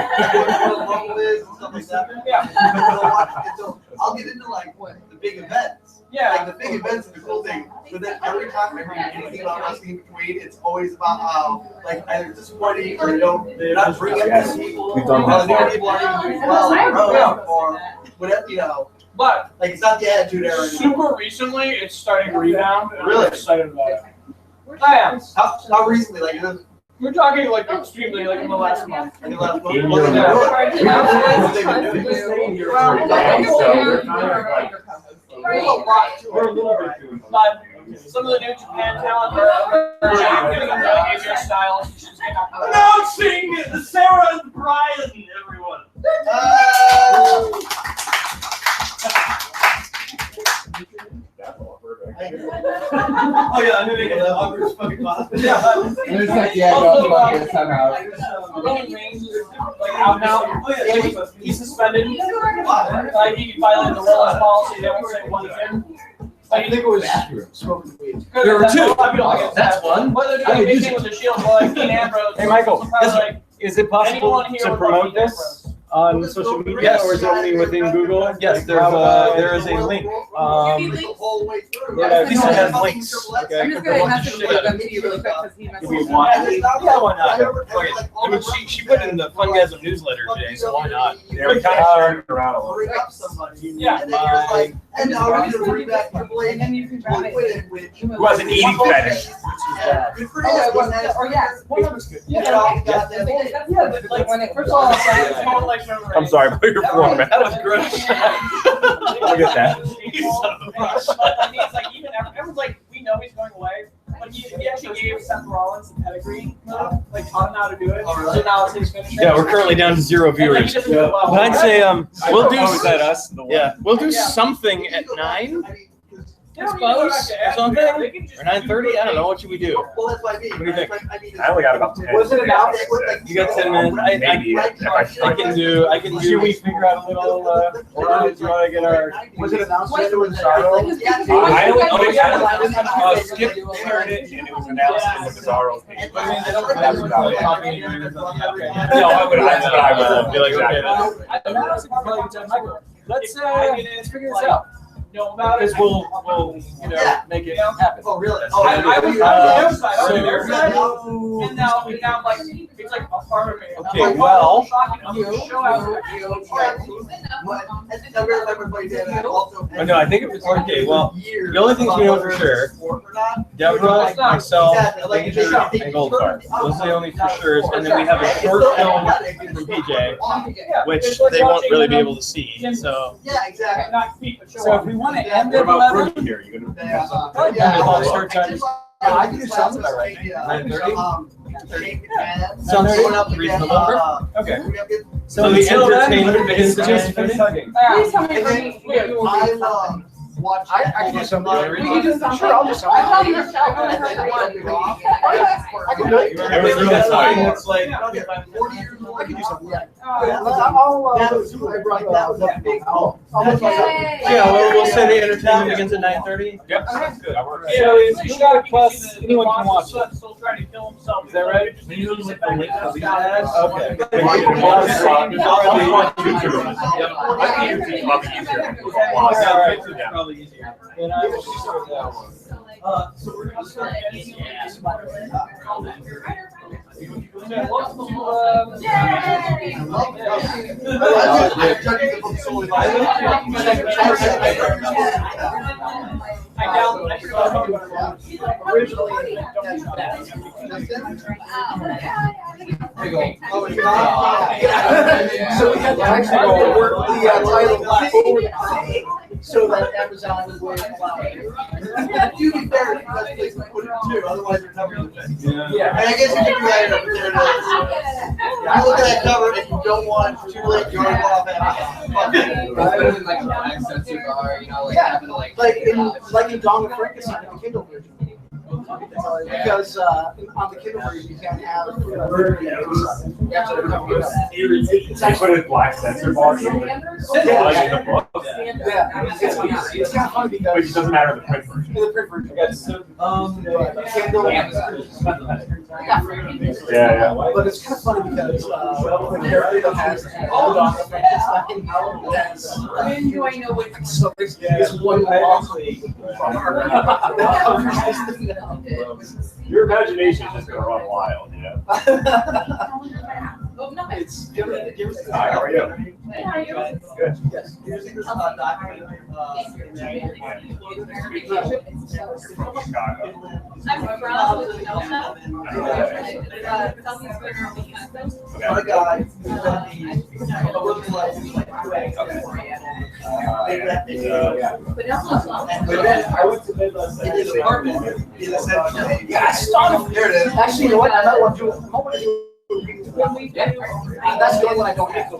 I'll get into like the big events. Yeah. Like the big events are the cool thing. But then every time I read anything about wrestling in between, it's always about how like either disappointing or they're not bringing up Yes. the people. We've done Or that the new before. people aren't even doing well in a row, or whatever, you know. But Like it's not the attitude era anymore. super recently, it's starting to rebound. And Really? I'm excited about it. I am. How recently? Like We're talking like extremely like in the last month. in the last month? In What your they been doing? What they been doing? We're a little bit doing. But some of the new Japan talent are getting into behavior styles. Announcing Sarah and Brian, everyone. Oh yeah, I'm gonna get an awkward fucking boss. Yeah. And it's like, yeah, no, fuck it, I'm out. Roman Reigns is like out now. He's suspended. He violated the Rollins policy. They won't say one thing. I think it was smoking weed. There were two. That's one. What they're doing a big thing with the Shield, like Dean Ambrose. Hey, Michael, Like, is it possible anyone here to would promote love Dean this on social media, or is it only within Google? Yes, there is a link. Yeah, Lisa has links. Okay, I'm just gonna message them to you really quick because he Do we messaged want? Yeah, why not? Okay. I mean, she put in the Fungasm newsletter today, so why not? Yeah, we kind of turned it around a little. Bring up somebody. Yeah. And then you're like, and now we're gonna bring back Triple H. and then you can grab it. Who has an eating fetish? Good for Oh, you. it wasn't, or yes. Yeah, but like when it first of all, it's more like Roman I'm Reigns. sorry, but your format. That was gross. Look at that. But I mean, it's like even everyone's like, we know he's going away, but he actually gave Seth Rollins the pedigree, like taught him how to do it. So now it's his finisher. Yeah, we're currently down to 0 viewers. But I'd say we'll do. Oh, is that us? Yeah, we'll do something at 9. I suppose, or something, or 9:30. I don't know. What should we do? Well, that's what I mean. What do you think? I only got about 10. Was it announced? You got 10 minutes. Maybe if I I can do. Should we figure out a little? Or do you want to get our? Was it announced? What? It was Bizarro? I don't know. Yeah. Skip shared it, and it was announced in the Bizarro page. But I mean, they don't have No, copy. I would. That's what I would be like. Okay. Let's figure this out. Know about it. Because we'll make it happen. Oh, really? I was on their side. I was on their So- side. And now I'm like, it's like a farmer man. Okay, I'm like, well- shocking. I'm gonna show out. But no, I think it was okay. Well, the only things we know for sure: Devora, myself, Danger, and Goldfarb. Those are the only for sure. And then we have a short film from PJ, which they won't really be able to see. So Yeah, exactly. Not feet, but show So if off. we want to Yeah, end What at about 11, Brooke here? You gonna? Yeah. start time. I can do something about right. 9:30. Sounds reasonable. Okay. So the entertainment is just hugging. Please tell me And when then you do something. watch. I can do something. We can do something. Sure, I'll do something. I love your show. I can do it. Everything's really tight. It's like 40 years old. I can do something. Yeah. Oh, I'll Yeah, we'll say the entertainment begins at 9:30. Yep, sounds good. I work. So it's Shot Plus. Anyone can watch it. Still trying to kill himself. Is that right? Okay. Probably easier. So we're gonna start So we had to actually work the title forward so that Amazon would allow it. To be fair, you guys please put it too, otherwise you're never gonna fix it. Yeah. And I guess you can do that up there. You look at that cover and you don't want too late, you already off Rather than like an accent cigar, you know, like having to like like in Dawn of Frankenstein in the Kindle version. Because on the Kindle version you can't have murder inside. You have to cover it up. It's like put a black censor bar in the book. Yeah, it's kind of fun because Which doesn't matter in the print version. in the print version. Kindle, Yeah. but it's kind of funny because the character that has all Dawn of Frankenstein has When do I know what? so there's one law that covers this thing now. Your imagination is just gonna run wild, you know. Oh, nice. Hi, how are you? Good. Yes. Here's this Chicago. I'm from What a guy. There it is. Actually, you know what? I might want to do. That's the only one I don't have. I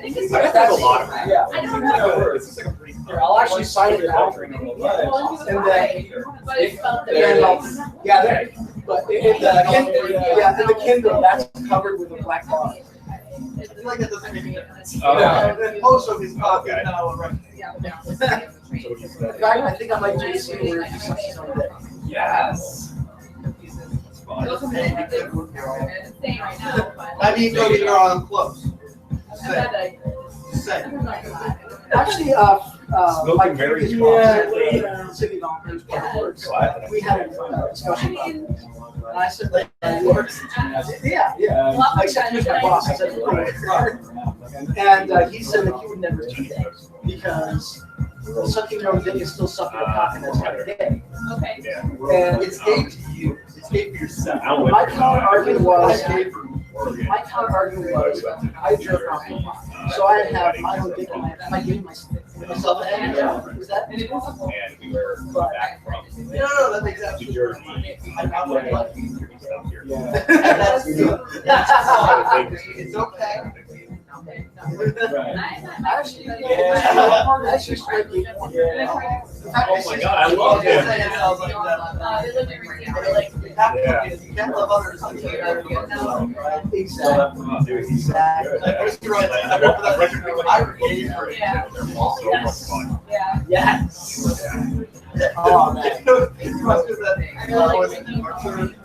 think it's. That's a lot of it. Yeah. I don't know. It's just like a pretty. I'll actually sign it out. And then, yeah, there. But in the Kindle, that's covered with a black bar. I feel like that doesn't make sense. Most of his coffee now, right? In fact, I think I might just see where he's on there. Yes. I mean, those are on close. Say. Actually, my previous boss, City Doctors, we had a discussion about it. And I said, like, yeah. I said, here's my boss. I said, and he said that he would never do that because sucking your own dick is still sucking a cock and that's kind of gay. Okay. And It's hate to you. It's hate for yourself. my counter argument was, I jerk off a lot. So I have my own dick in my, am I giving myself a hand? Is that? And we were back from No, that makes New absolutely Jersey. I'm like, Yeah. that's good. It's okay. Actually, actually, strictly. Oh my God, I love it. You can't love others until you never get to love, right? Exactly. Exactly. Like, you're right. I remember that when I read Yes. Oh, man. you must have been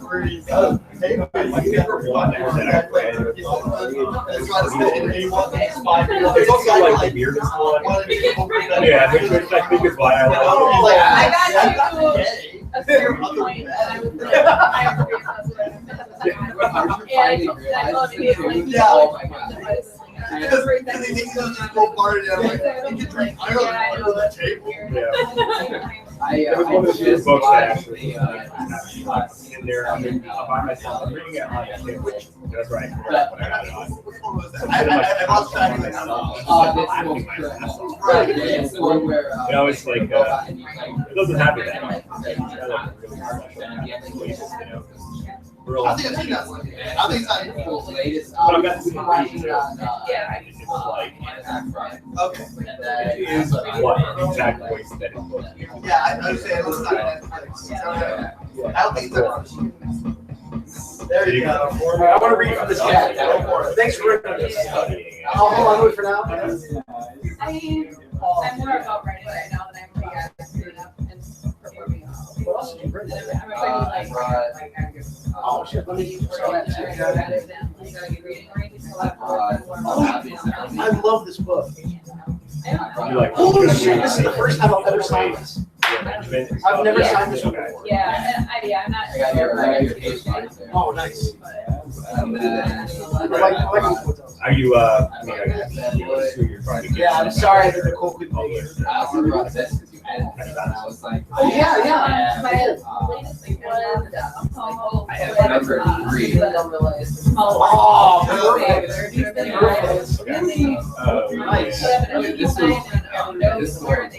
where he's hey, you never won that. That's why he won these 5 years. It's also like the weirdest one. Yeah, which I think is why I love it. I got you. A certain point, and I was like, I agree, that's what Oh my God. Because he thinks he's just go party and I'm like, you can drink Ireland under the table. It was one of the few books that actually in there. I'm by myself. I'm reading it on my Kindle. That's right. When I got it on. I lost track of it. You know, it's like it doesn't happen that way. You know. real. I think I've seen that one. I think it's not cool. Latest. But I've got to see the watching preview. on. It's like Okay. it is what exact voice that it was. Yeah, I understand. It's not Netflix. I don't think it's that. There you go. I want to read from this cat. Thanks for reading this. I'll hold on to it for now. I mean, I'm more about writing right now than I'm and performing. What else did you bring? Oh shit! Let me show that to you. I love this book. You're like, Holy shit! This is the first time I've ever signed this. I've never signed this one before. Yeah, I'm not. I got your case right there. Oh, nice. I like these books. Are you I mean, I assume you're trying to get Yeah, I'm sorry that Nicole couldn't make it. I also brought this because you had it, and I was like, Oh, yeah. My latest thing was I have number 3. Nice. This is where it's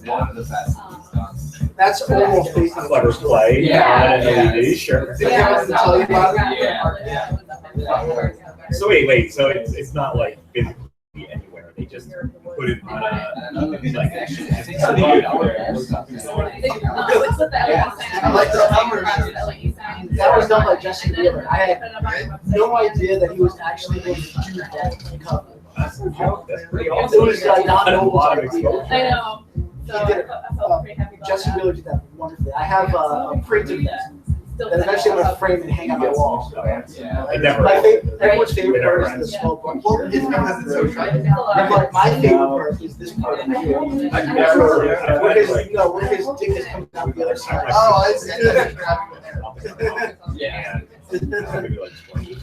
one of the best ones done. That's almost based on clever play. Yeah, On an LED, sure. Did I have to tell you about it? So wait, so it's not like physically anywhere. They just put it on a like I like the numbers. That was done by Jesse Wheeler. I had no idea that he was actually going to do that cover. That's pretty It awesome. was not A Noble's lot of idea. exposure. I know. So He did it. I felt pretty happy about Jesse that. Wheeler did that wonderfully. I have a print of that that eventually I'm going to frame and hang on my wall. Yeah. It never. Everyone's favorite part is the small book. Well, it's because it's so shiny. And like my favorite part is this part of the video. Where his dick is coming out the other side. Oh, it's Yeah. Maybe like 20.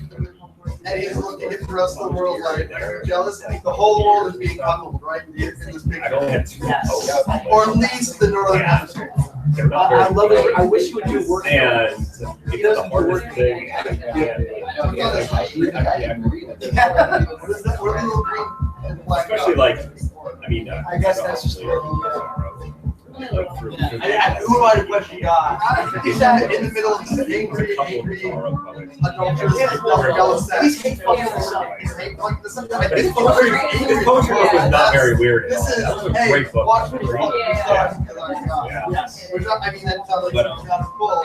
and he's looking at the rest of the world like jealous. The whole world is being coupled right in this I picture. don't have two posts. Or at least the northern hemisphere. They're not I very love it. big. I wish you would do work. And it's the hardest thing. I know, yeah, there's like 3 that I didn't read it. What is that? What are the little green and black? Especially like, I mean, I guess that's just like through. Who am I to question God? He's in the middle of this angry adulterous Devora Gray. He's hate fucking himself. He's hate fucking this. His poetry book was not very weird. This is, That was a hey, great book. watch me fucking Yeah. sucks because I'm God. Yes. Which I mean, that sounds like But, it's not full.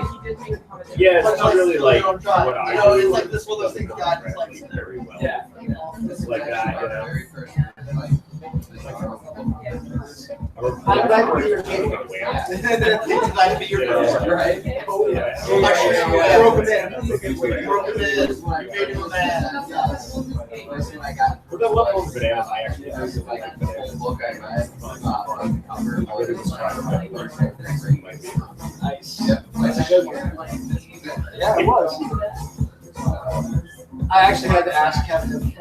Yeah, it's not really like what I You know, it's like this one of those things God just like. very well. Yeah. It's like that, you know. Very first, like, I'm glad we're here. It's glad to be your person, right? Oh, yeah. Yeah. Broke him in. Broke it in, you made him mad. first thing I got. But I love those bananas. I actually It was like the book I read, the cover, I would describe my Nice. Yeah, That's a good one. Yeah, it was. I actually had to ask Kevin if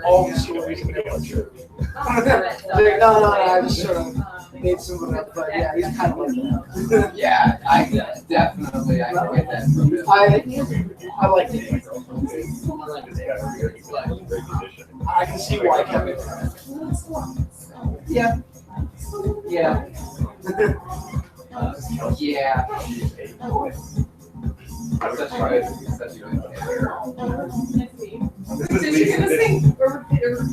all the stories in it. No, I just sort of made some of it, but yeah, he's kind of like that. Yeah, I definitely, I can get that from him. I like it. I can see why Kevin. Yeah. Yeah. Yeah. Such a good Did you hear this thing?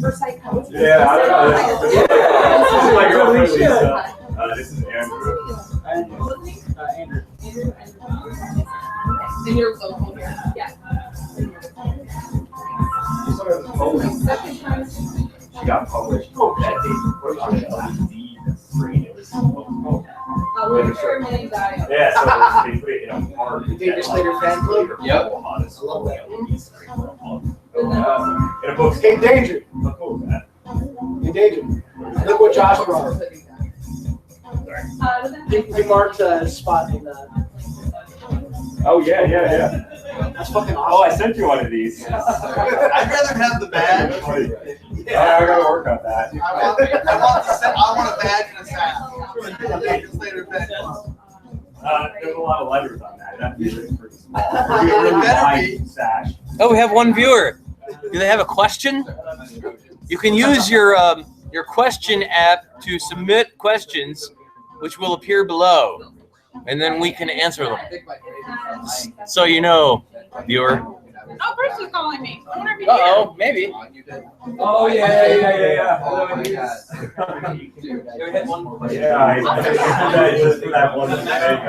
Recite codes? Yeah, I don't know. This is like a Holy really, shit. this is Andrew. Andrew. In your local here. Yeah. She got published that day on the screen. It was yeah, so they put it in a hard. David Slater fan club? Yep. In a book. Hey, Danger. What was that? Hey, Danger. Look what Josh brought. He marked a spot in that. Oh yeah. That's fucking Oh, awesome. I sent you one of these. I'd rather have the badge. Yeah, I gotta work on that. I want a badge and a sash. Later badge. There's a lot of letters on that. That'd be pretty small. It Really better wide sash. Oh, we have one viewer. Do they have a question? You can use your question app to submit questions, which will appear below. and then we can answer them. So you know, viewer. Oh, Bruce is calling me. I wonder if he Uh-oh, maybe. Oh, yeah. Yeah, just for that one mistake.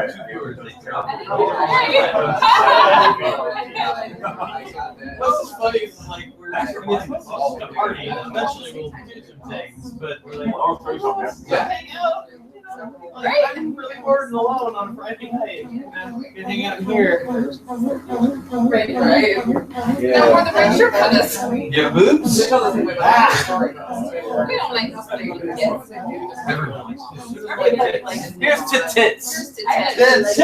What's funny is like we're supposed to host a party, and eventually we'll do some things, but we're like, I'm really bored and alone on Friday night. Good hang out here. Right. No more than my shirt on us. Your boobs? We don't like this thing. Here's to tits. Tits.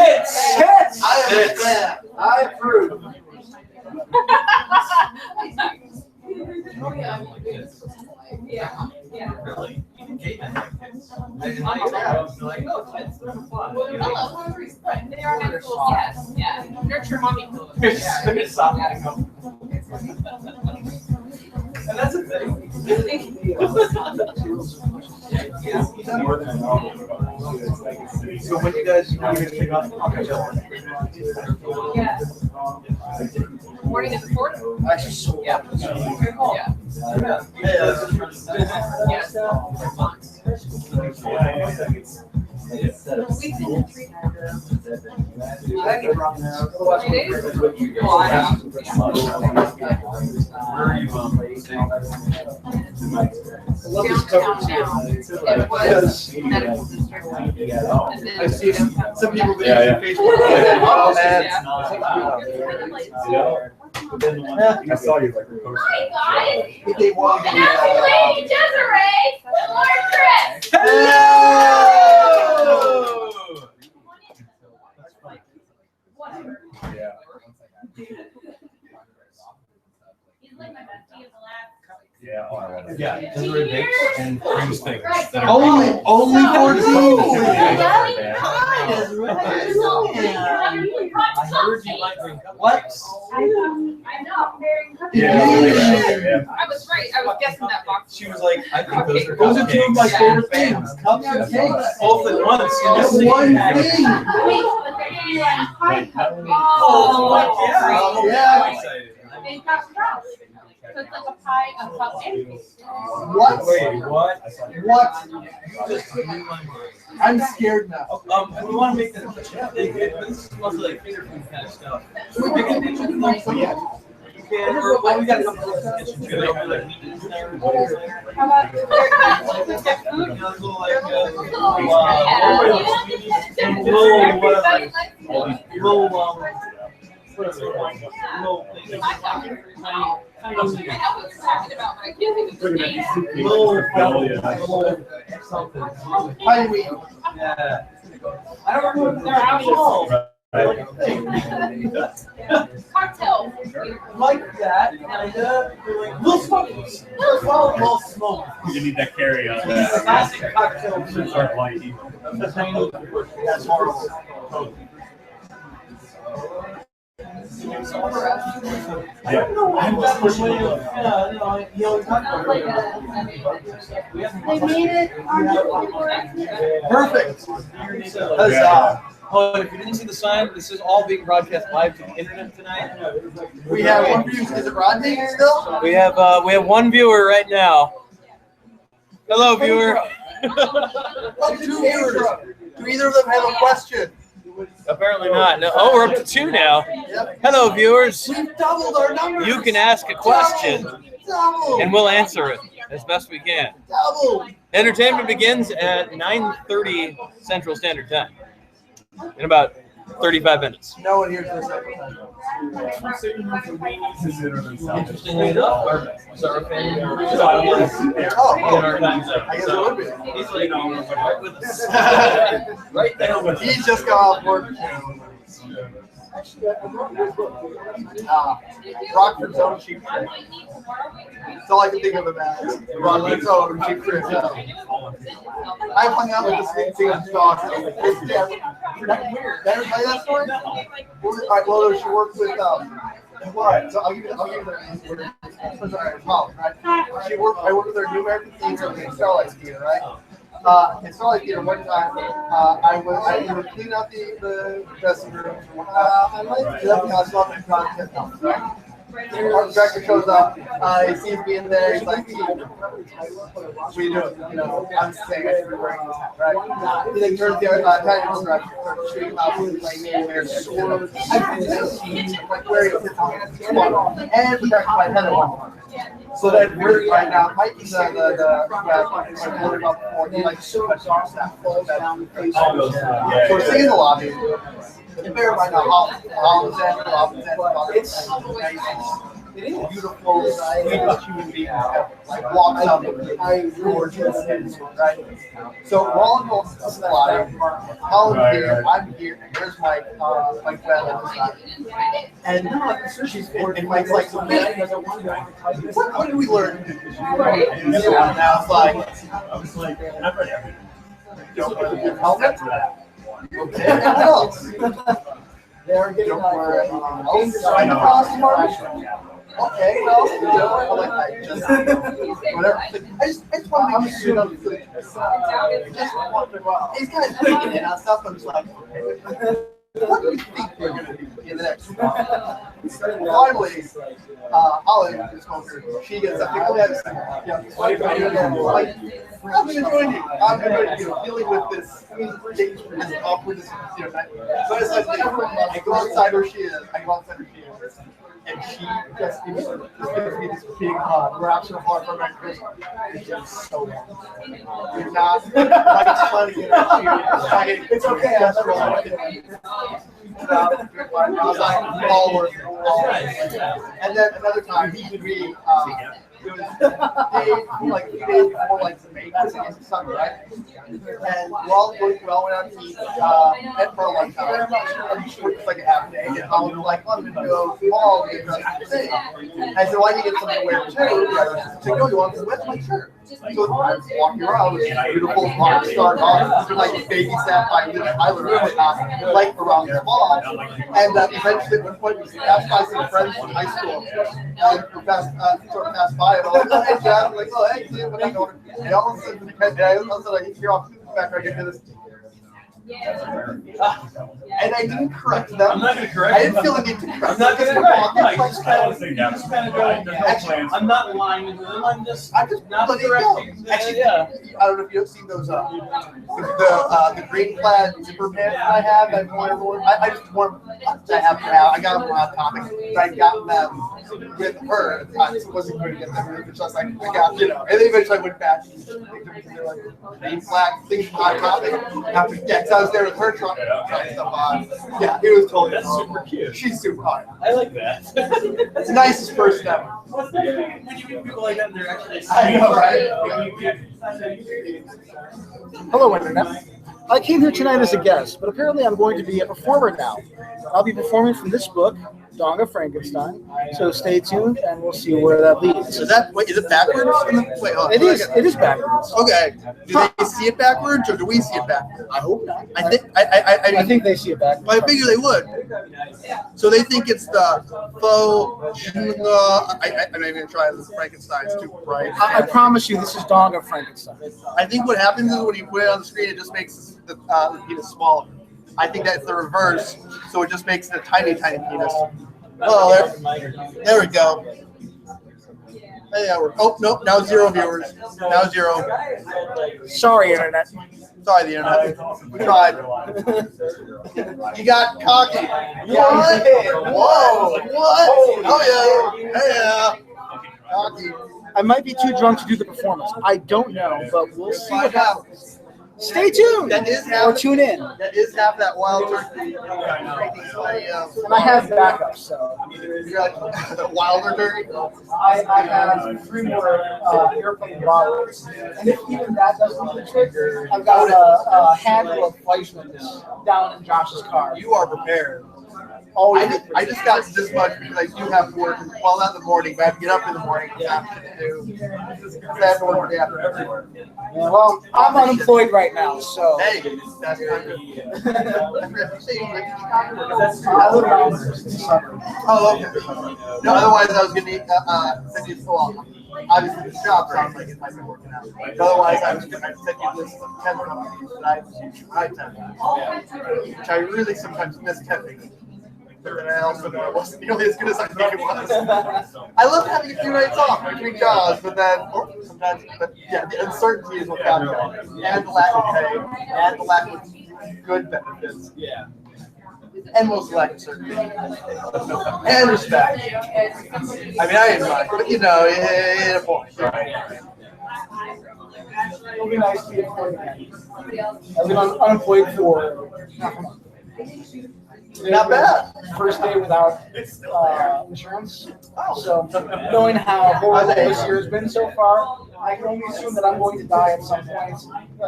I understand. I approve. Yeah. Really? They are nice tools, yes. Yeah. Nurture mommy tools. And that's a thing. So when you guys take off, Morning is the 4th? actually, so Yeah. Very cool. Yeah. I see some people Yeah. Facebook. I saw you like posting. Hi, guys. They want And that's Lady Desiree with Lord Chris. Whatever. Yeah. He's like my bestie of the last. Yeah. Oh, I love it. Yeah, Desiree bakes and brings things. that are- Only 14. I heard you like green cup. What? I know. Yeah. I was right. I was guessing that box. She was like, I think those are Those are two of my Yeah. favorite things. Cups and cakes. both at once. That's one thing. Oh, Yeah. I'm excited. And cup cups. So it's like a pie of cup and What? Wait, what? What? You just blew my mind. I'm scared now. We want to make this big, but this is mostly like finger food kind of stuff. We can make it like some. You can, or well, we got a couple of kitchen too. They'll be like meat and stuff. how about You know, it's little like little whatever, little things. I know what you're talking about, but I can't think of the name. Little something. Highway. Yeah. I don't remember. They're out of cocktail. like that, kinda. We'll smoke. We'll smoke. You need that carry on. Classic cocktail. Start lighting. That's horrible. I don't know why I'm that way of, he always talked about it. They made it on Perfect. Huzzah. Oh, if you didn't see the sign, this is all being broadcast live to the internet tonight. We have one view. Is it Rodney still? We have one viewer right now. Hello, viewer. Oh, 2 viewers. Do either of them have a question? Apparently not. No. Oh, we're up to 2 now. Yep. Hello, viewers. We've doubled our numbers. You can ask a question, Double. and we'll answer it as best we can. Double. Entertainment begins at 9:30 Central Standard Time. In about 35 minutes. No one here's this every time. Interestingly enough, our Bizarro fan. I guess it would be. He's like, right with us. Right there with us. He just got off work. Rockford's own cheap trick. That's all I can think of him as. Rockford's own cheap trick. I've hung out with this thing dog. Never play that story? Alright, well, she works with what? So I'll give you the Mom, right? I work with her New American Theater and Starlight Theater, right? in Starlight Theater one time, I would clean out the dressing room. I might do I saw the content, right? Our director shows up, he sees me in there, he's like, what are you doing? You know, I'm saying I should be wearing this hat, right? He then turns the technical director, starts shooting out with like me wearing swords. I've seen like wearing and protect my head at one point. So that we're right now, Mike is the guy I told about before, he likes to put off that falls down the face. So we're sitting in the lobby. And bear in mind now, Holland's End, it's beautiful, sweet human beings like walks up and gorgeous, right? So we're all involved in the lobby. Holland's here, I'm here, and here's my friend at the side. And she's and Mike's like, what did we learn? And now it's like, I was like, I'm ready. Don't wear the helmet. Okay, what else? They're getting okay, well, I just whatever. I just want to make sure I'm good. He's kind of thinking it on stuff. I'm just like, what do you think we're going to do in the next finally, Holly is going through. She gets up. I'm going to join you. I'm going to dealing with this awkwardness. So it's like, I go outside where she is. And she just gives me this big hug. We're actually hard for my Christmas. It's just so long. You're not trying to get her. It's okay. I was like, all worth it. And then another time, we it was like 2 days before like the May Sunday, right? And we all went out to eat at for lunch hour. It's like a half day. And I was like, I'm gonna go small and dress the same. I said, well, I need to get something to wear too. She said, no, you want to wear my shirt? So I was walking around with this beautiful rock star dog, like babysat by Liv Tyler and whatnot, like around the ball. And eventually at one point we passed by some friends from high school. And we passed by and I was like, hey John, I'm like, oh hey, see what are you doing? And all of a sudden I hear off the back right into this. And I didn't correct them. I'm not going to correct I didn't feel the need to correct them. I'm not going to correct them. Actually, I'm not lying to them. I'm just not correcting. Actually, I don't know if you've seen those the green plaid zipper pants that I have. I just wore them. I have to have. I got them on topic. But I got them with her at the time. So it wasn't going to get them. It's just like I got, and then eventually I went back. They're like green plaid things on topic. After so I was there with her trying stuff on. Yeah, it was totally. That's super cute. She's super hot. I like that. It's the nicest person ever. When you meet people like that, and they're actually. I know, right? Hello, Internet. I came here tonight as a guest, but apparently I'm going to be a performer now. I'll be performing from this book, Dong of Frankenstein. So stay tuned, and we'll see where that leads. Is it backwards? Wait, hold on. It is backwards. Okay. Do they see it backwards, or do we see it backwards? I hope not. I think they see it backwards. I figure they would. So they think it's the faux. I'm not even gonna try this. Frankenstein's too bright. I promise you, this is Dong of Frankenstein. I think what happens is when you put it on the screen, it just makes the penis smaller. I think that's the reverse, so it just makes it a tiny, tiny penis. Oh, there we go. Oh, nope, now 0 viewers. Now 0. Sorry, Internet. Sorry, the Internet. We tried. You got cocky. What? Whoa. What? Oh, yeah. Hey, yeah. Cocky. I might be too drunk to do the performance. I don't know, but we'll see what happens. Stay tuned. That is or tune in. That is half that wild turkey. And I have backup, so. You're like wilder turkey? I have 3 more airplane bottles. And if even that doesn't do the trick, I've got a handful of Fleischmann's down in Josh's car. You are prepared. I just got this much because I do have to work. Well, not in the morning, but I have to get up in the morning and have to do. I have to work everywhere. Well, I'm unemployed right now, so. Hey, that's kind of. Oh, okay. No, otherwise I was going to send you a full. obviously the shop sounds like it might be working out. Otherwise, I said you list of 10 companies that I was using when I tested, which I really sometimes miss testing. But then I also know it wasn't nearly as good as I thought it was. I love having a few nights off between jobs, but then sometimes, the uncertainty is what got me, and the lack of pay, and the lack of good benefits. Yeah. And most lack of certainty. And respect. I mean, I enjoy it, but in a point. It'll be nice to be employed again. I've been unemployed for half a month. Not bad. First day without insurance. So knowing how horrible this year has been so far, I can only assume that I'm going to die at some point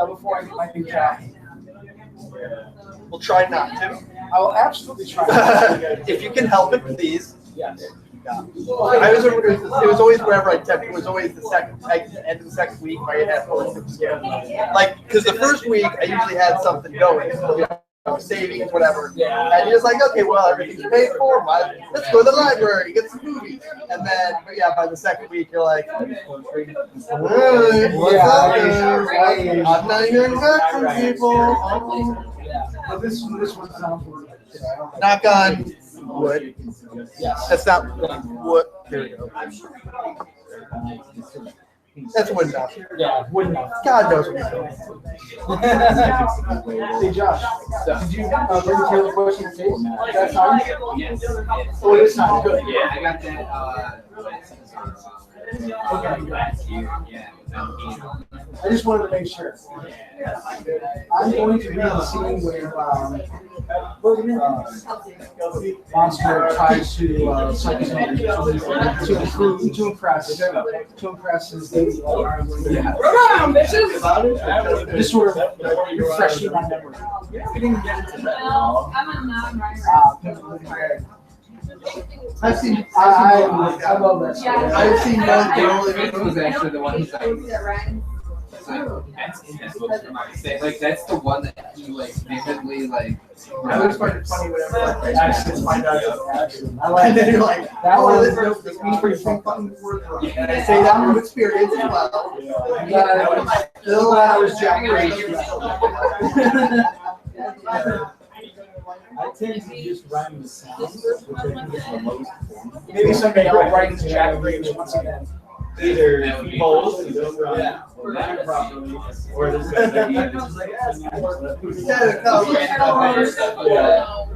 before I get my new job. We'll try not to. I will absolutely try not to. If you can help it, please. Yes. Yeah. I was it was always wherever I kept. It was always the end of the second week where I had like because the first week I usually had something going. So, savings, whatever. Yeah. And you're just like, okay, well, everything's paid for. Let's go to the library, get some movies. And then, by the second week, you're like, what's up? I'm not hearing back from people. But this one sounds weird. Knock on wood. Yes. That's not wood. Here we go. That's wood enough. Yeah, wood enough. God knows what he's doing. Hey, Josh, did you bring the Taylor question to taste? That time? Yes. Oh, it is time. Good. Yeah, I got that. I just wanted to make sure. I'm going to be in the scene where Monster tries to psych someone to impress his baby. Just sort of refreshing my memory. I've seen. I love that story. I've seen both. This was actually the one he's like that's the one that he vividly I always find it funny whenever accidents find out. I like and then you're like, this means pretty fucking word. And I say that from experience as well. Still, I was Jack Gray. I tend to just rhyme the sounds, which I think is the most formal. Maybe someday I'll write into Jack Gray once again. Either both, or that properly, or this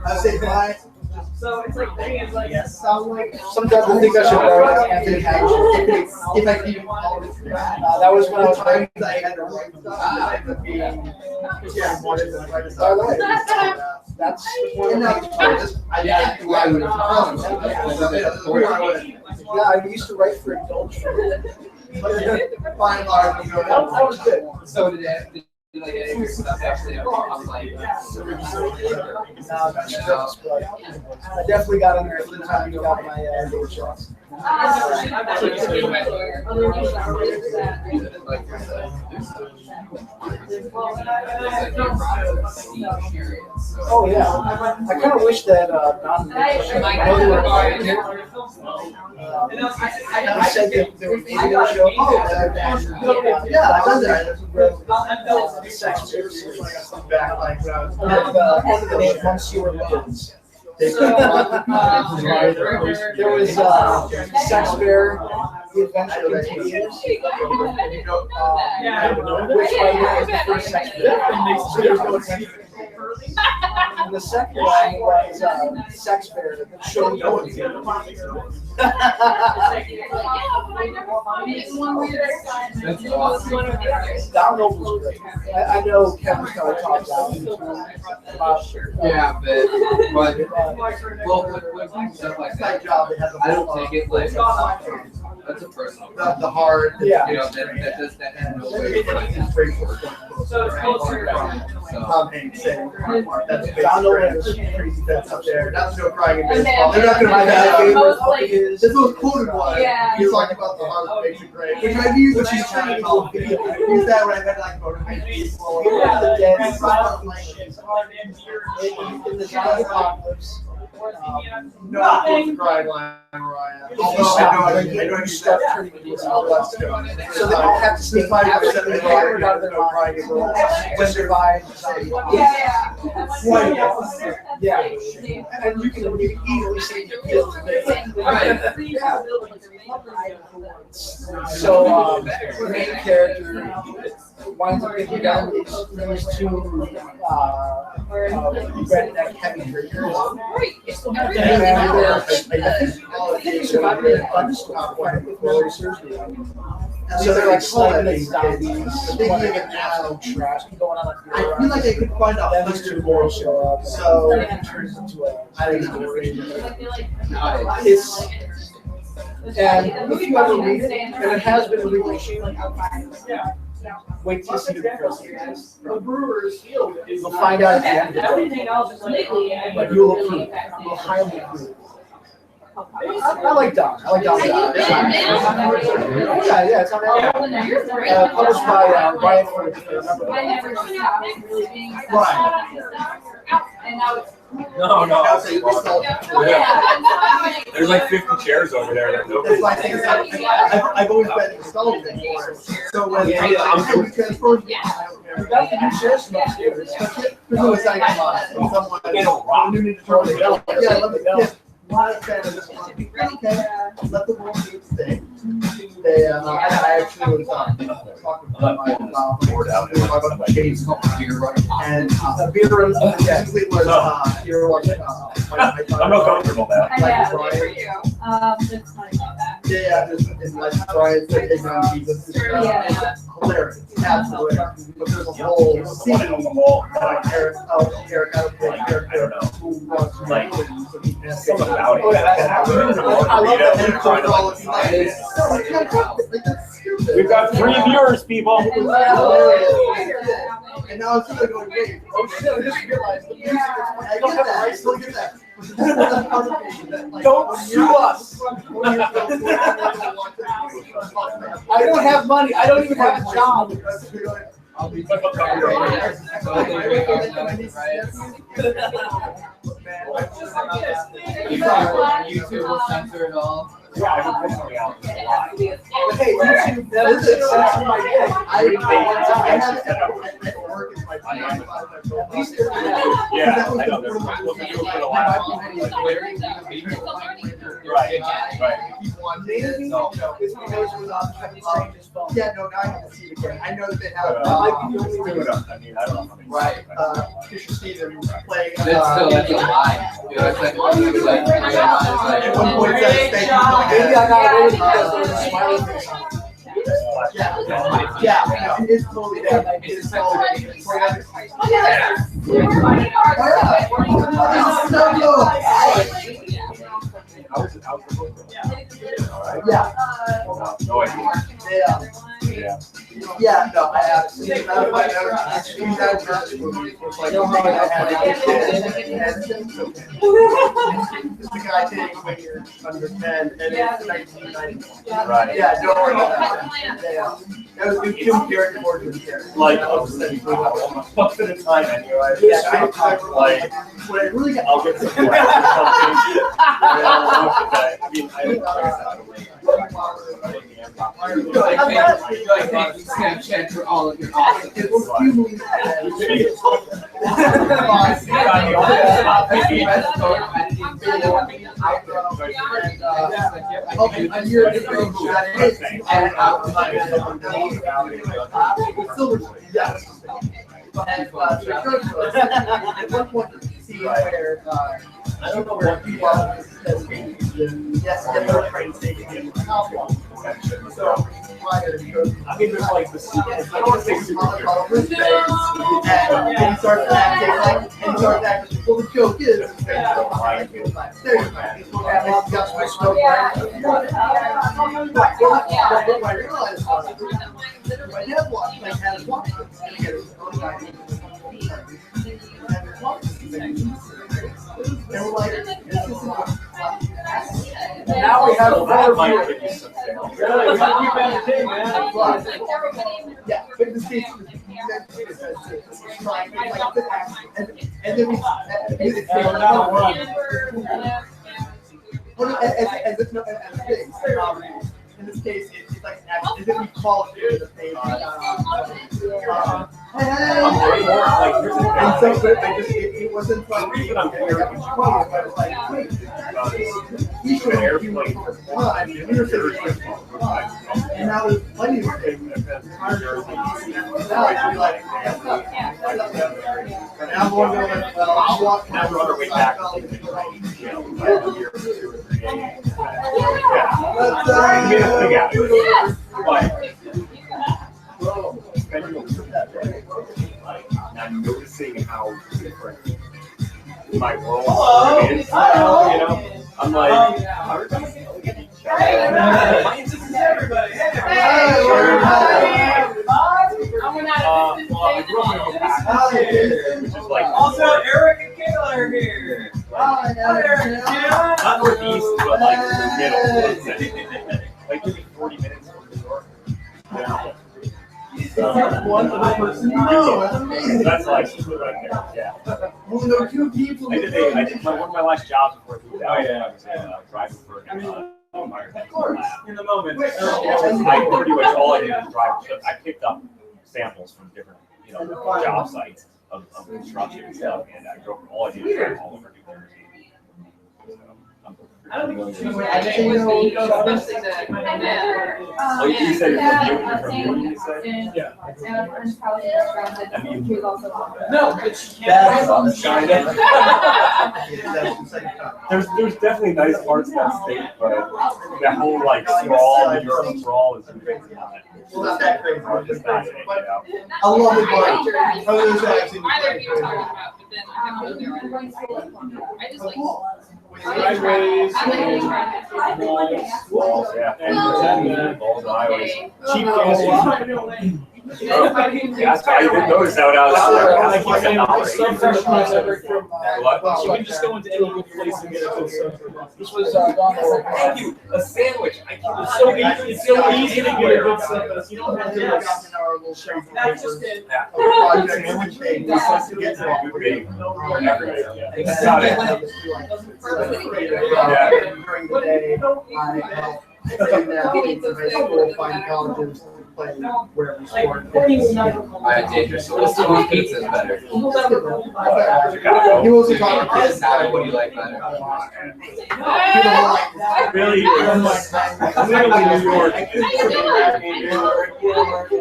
I say bye. So it's like things like Sometimes I think I should write Anthony Hagel. If I keep That was when I was writing. I had to write stuff. By the way, that's one of I used to write for adults. By and large, That was good. So did any stuff actually? I'm like, I definitely got in there at the time you got my day shots. Oh yeah, I kind of wish that Don. I said that there was maybe a show. Yeah, I done that. Sex Back like when I was under the name Monsieur Loans. There was Sex Bear, The Adventure Continues, which by the way is the first Sex Bear. And the second one was Sex Bear, that showed no one's Download was great. I know Kevin's going to talk about but with stuff like that, I don't take it like that's a personal. The hard, yeah. That has no way of straightforward. So it's closer. Tom Hanks saying that's crazy that's up there. That's no crying in baseball. They're not going to buy that. This was quoted one. He's talking about the hard basic grade, which I use. Which he's trying to use that when I've had like motivate baseball. In the zombie apocalypse, No, I'm crying line where I am. Although I know you start turning into a Let's go. So they all have to stay 5% of the hammered out of their mind when they're buying. Yeah. And you can easily see the So, the main character winds up getting down these two redneck heavy drinkers. And so they're like sliding zombies, trash going on. I feel like I could find out. Then these two boys show up. So it turns into a story. And if you ever read it, and it has been a reissue, wait till you see the president. The Brewers Field is. You'll find out at the end of Everything else is lately. but you'll approve. You'll highly approve. I like Don. I like Don. Yeah, it's on Amazon. Published by Ryan Ford. No. There's like 50 chairs over there. That That's why I think I've always been installed before. So when I'm transferred, We got the new chairs from upstairs. there's no exciting line. Someone, you need to turn it down. Yeah, let me go. Not a fan of this one. Okay, let the world do its thing. They, I actually was talking about my board out there about James and beer basically was here was I'm not comfortable now. like Brian. It's funny about that. Yeah, it's like Brian said, ignorant Jesus. Hilarious, absolutely. But there's a whole scene on the wall. Eric out of the character who wants to Like, something about it. I love that. We've got 3 viewers, people. And now I'm sort of going, wait, oh shit, I just realized the music is I get that, I still get that. Don't sue us. I don't have money. I don't even have a job. I'll be YouTube will censor it all. Yeah, I would definitely out there a lot. Hey, YouTube, that is it. Censor my dick. I have to work in my Yeah, I know. There's what we do for a while. Right. Yeah, no, now I have to see it again. I know that they have. I mean, I don't know. Right. Fisher Steven playing. That's a lie. Yeah, that's like, At one point, it says, "Thank you." Maybe I got rid of it because there's a smiley face on it. Yeah, it's totally there. It's totally yeah. No idea. Yeah, no, I absolutely. It's the guy taking when you're under 10 and it's 1990. Right. Yeah, don't worry about that. Yeah. That was two character portraits here. Like, once at a time anyway. Yeah, like, when I really got. I'll get some flash or something. I mean, I Snapchat for all of your awesome. At one point, you see where I don't know where people are. Yes, get their train station. So, I mean, there's like this. I don't want to say super and he starts acting like, well, the joke is, there you go. I realized my dad watched, like, had his watch, and he had his own guy. They were like, Now we have 4 viewers. yeah, but the station. And then we in this case, it's like as if we call it to the page. And so, but it wasn't like but it's like, wait, he should have been fine. We were saying, and now there's plenty of things. And now we're going, well, I'll walk now we're on our way back. I'm noticing how different my world is. You know, I'm like, everybody's yelling at each other. Everybody. Also, Eric and Kayla are here. Not northeast, but like the middle. Like give me 40 minutes from New York. Yeah. One other person. No, that's amazing. That's like right there. Yeah. Well, there were two people. I did one of my last jobs before I moved out. I was driving for Of course, in the moment. I pretty much all I did was drive. I picked up samples from different, job sites of construction and stuff, and I drove all I did was drive all over New Jersey. I don't think you said you're from Union, you said? Yeah. No, but she can't. There's definitely nice parts of that state, but that whole like sprawl, New York sprawl is crazy. Well, not that crazy. Just not it, I love it, but I was actually Either you were talking about, but then I have to go there. I just like. Sideways, walls, yeah. And balls and highways. cheap gas. Yeah, I didn't notice that when I was Like you there. said, from What? you can just go into any good place and get a good stuff. This was Don. Thank you. A sandwich. It's so easy. It's so easy to get a good stuff. You don't have to. That's just it. sandwich thing. That's to get to a good big. That's about it. During the day, I now find colleges to play where we sport. Alright, dangerous. So what's the one pizza better? He wasn't talking Just how what do you like better? Really, literally New York.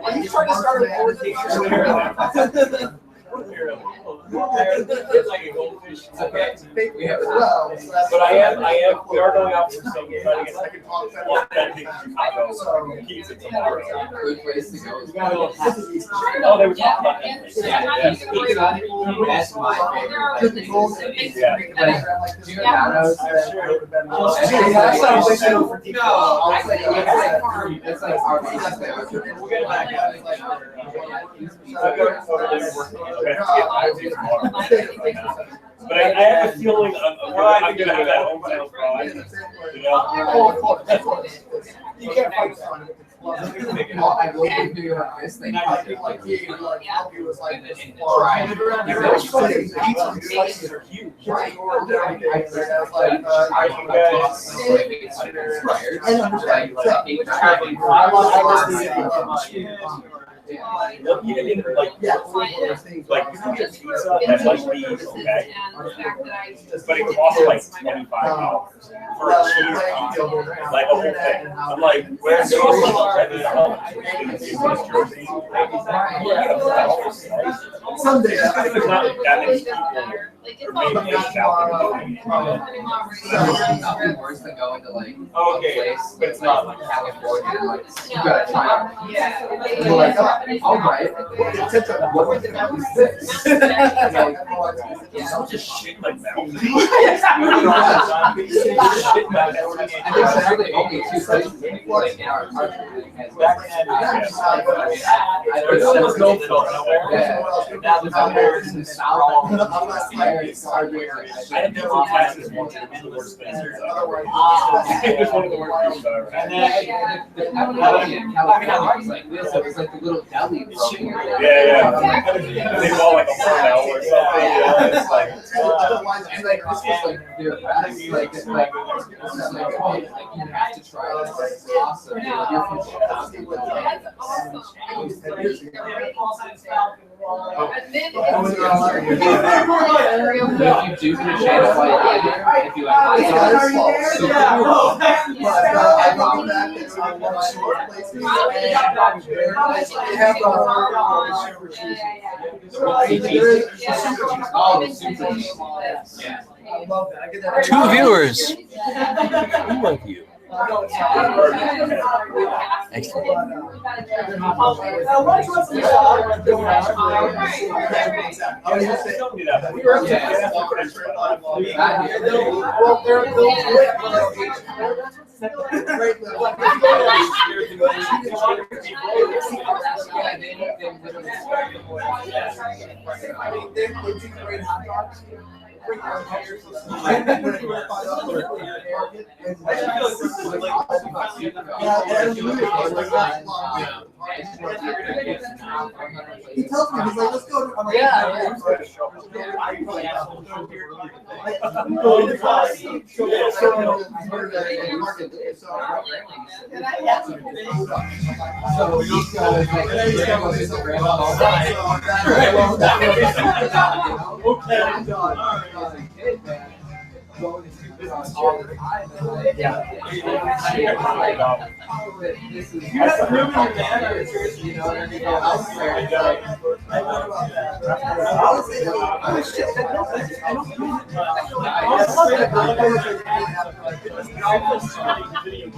Are you trying to start a conversation? It's like a goldfish. Okay. We have as well. But I am, we are going out for some, trying to get second authentic Chicago pizza tomorrow. Good place to go. Oh, they were talking about that. That's my favorite. Yeah. Giordano's. It's like our We'll get it back. But I have a feeling I'm gonna have that home sales prize. You can't fight on it. I will give you this thing. Like he was like this. Pizzas are huge. Right. Like you can get like you can get pizza that might be okay, but it costs like $25 for a cheese pizza, like a whole thing. I'm like, where's the Someday there's not that many people. Nothing worse than going to like a place, but it's not like California. Like, you gotta try it. You're like, all right. What would they have this? Don't just shit like that. I think there's only two places in our country that has I had never classes once in the worst Spencer's. It was one of the worst things I've ever had. Like this, so it's like the little deli. Yeah. They call like a hotel or something. It's like, and like this was like their best. Like it's like this is like oh, like you have to try this. It's awesome. You're from Chicago. And then if you do finish it, if you like, Two viewers. We love you. Excellent. He tells me, he's like, let's go. I'm like,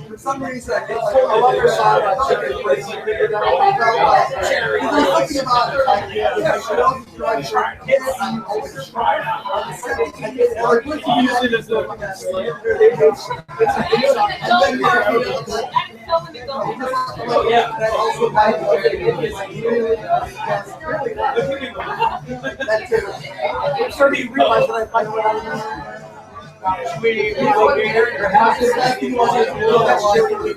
for some reason, I love your song about chicken breast. I'm starting to realize that I find what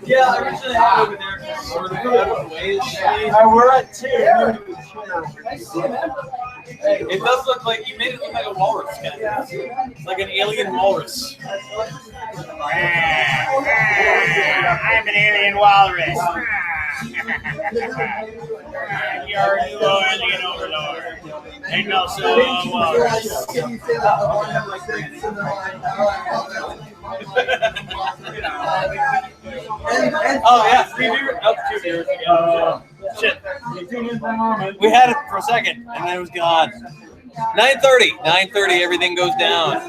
Yeah, originally I over there. We're at 2. It does look like you made it look like a walrus. It's like an alien walrus. I'm an alien walrus. You're an alien overlord. And also a walrus. Oh yeah, 3 viewers. Oh, 2 viewers. Shit. We had it for a second, and then it was gone. 9:30. 9:30. Everything goes down.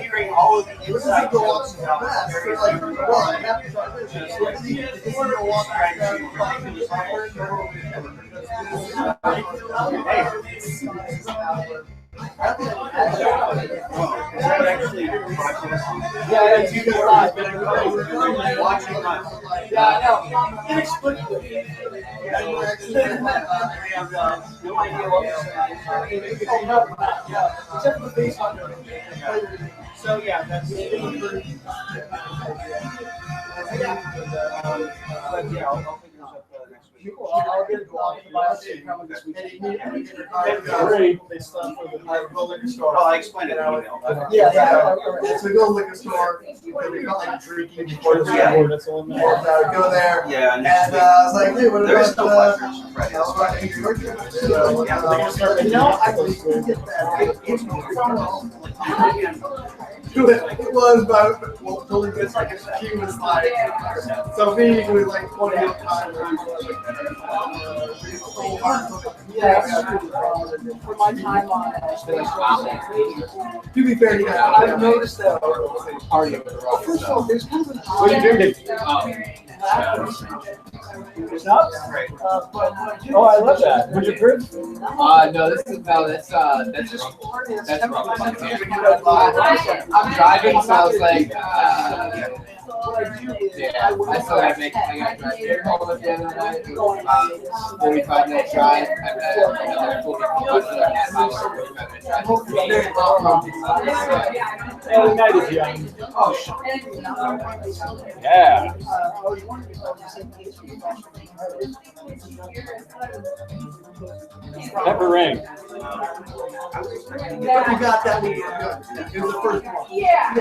Hearing all of these, this is the walk to the best. Like, well, I have to try this. This is the walk Yeah, you can live, but watching live. Yeah, I know. Inexplicably. Yeah, you actually have no idea what you're saying. Oh, no. Yeah, except for the face under. So, yeah, that's but yeah, I'll figure this up next week. I'll get it along the biopsy probably this week. Oh, I explained it in email. Yeah. So we go to the liquor store, and we got like drinking before the game. Go there. Yeah, And I was like, hey, what There's about no I it was, but well, totally good. He was like, so me, he was like 20 at the time. For my time on To be fair, I've noticed that. party. First of all, there's kind of an What are you doing? Schnapps? Oh, I love that. Would you prove? No, this is no, that's just I'm driving, so I was like, yeah, I still gotta make. I gotta drive here home at the end of the night. It was about 45-minute drive, and then another 45 half hour, 45-minute drive. Yeah, the night is young. Oh, shit. Yeah. Pepper ring. You got that one. It was the first one. Yeah.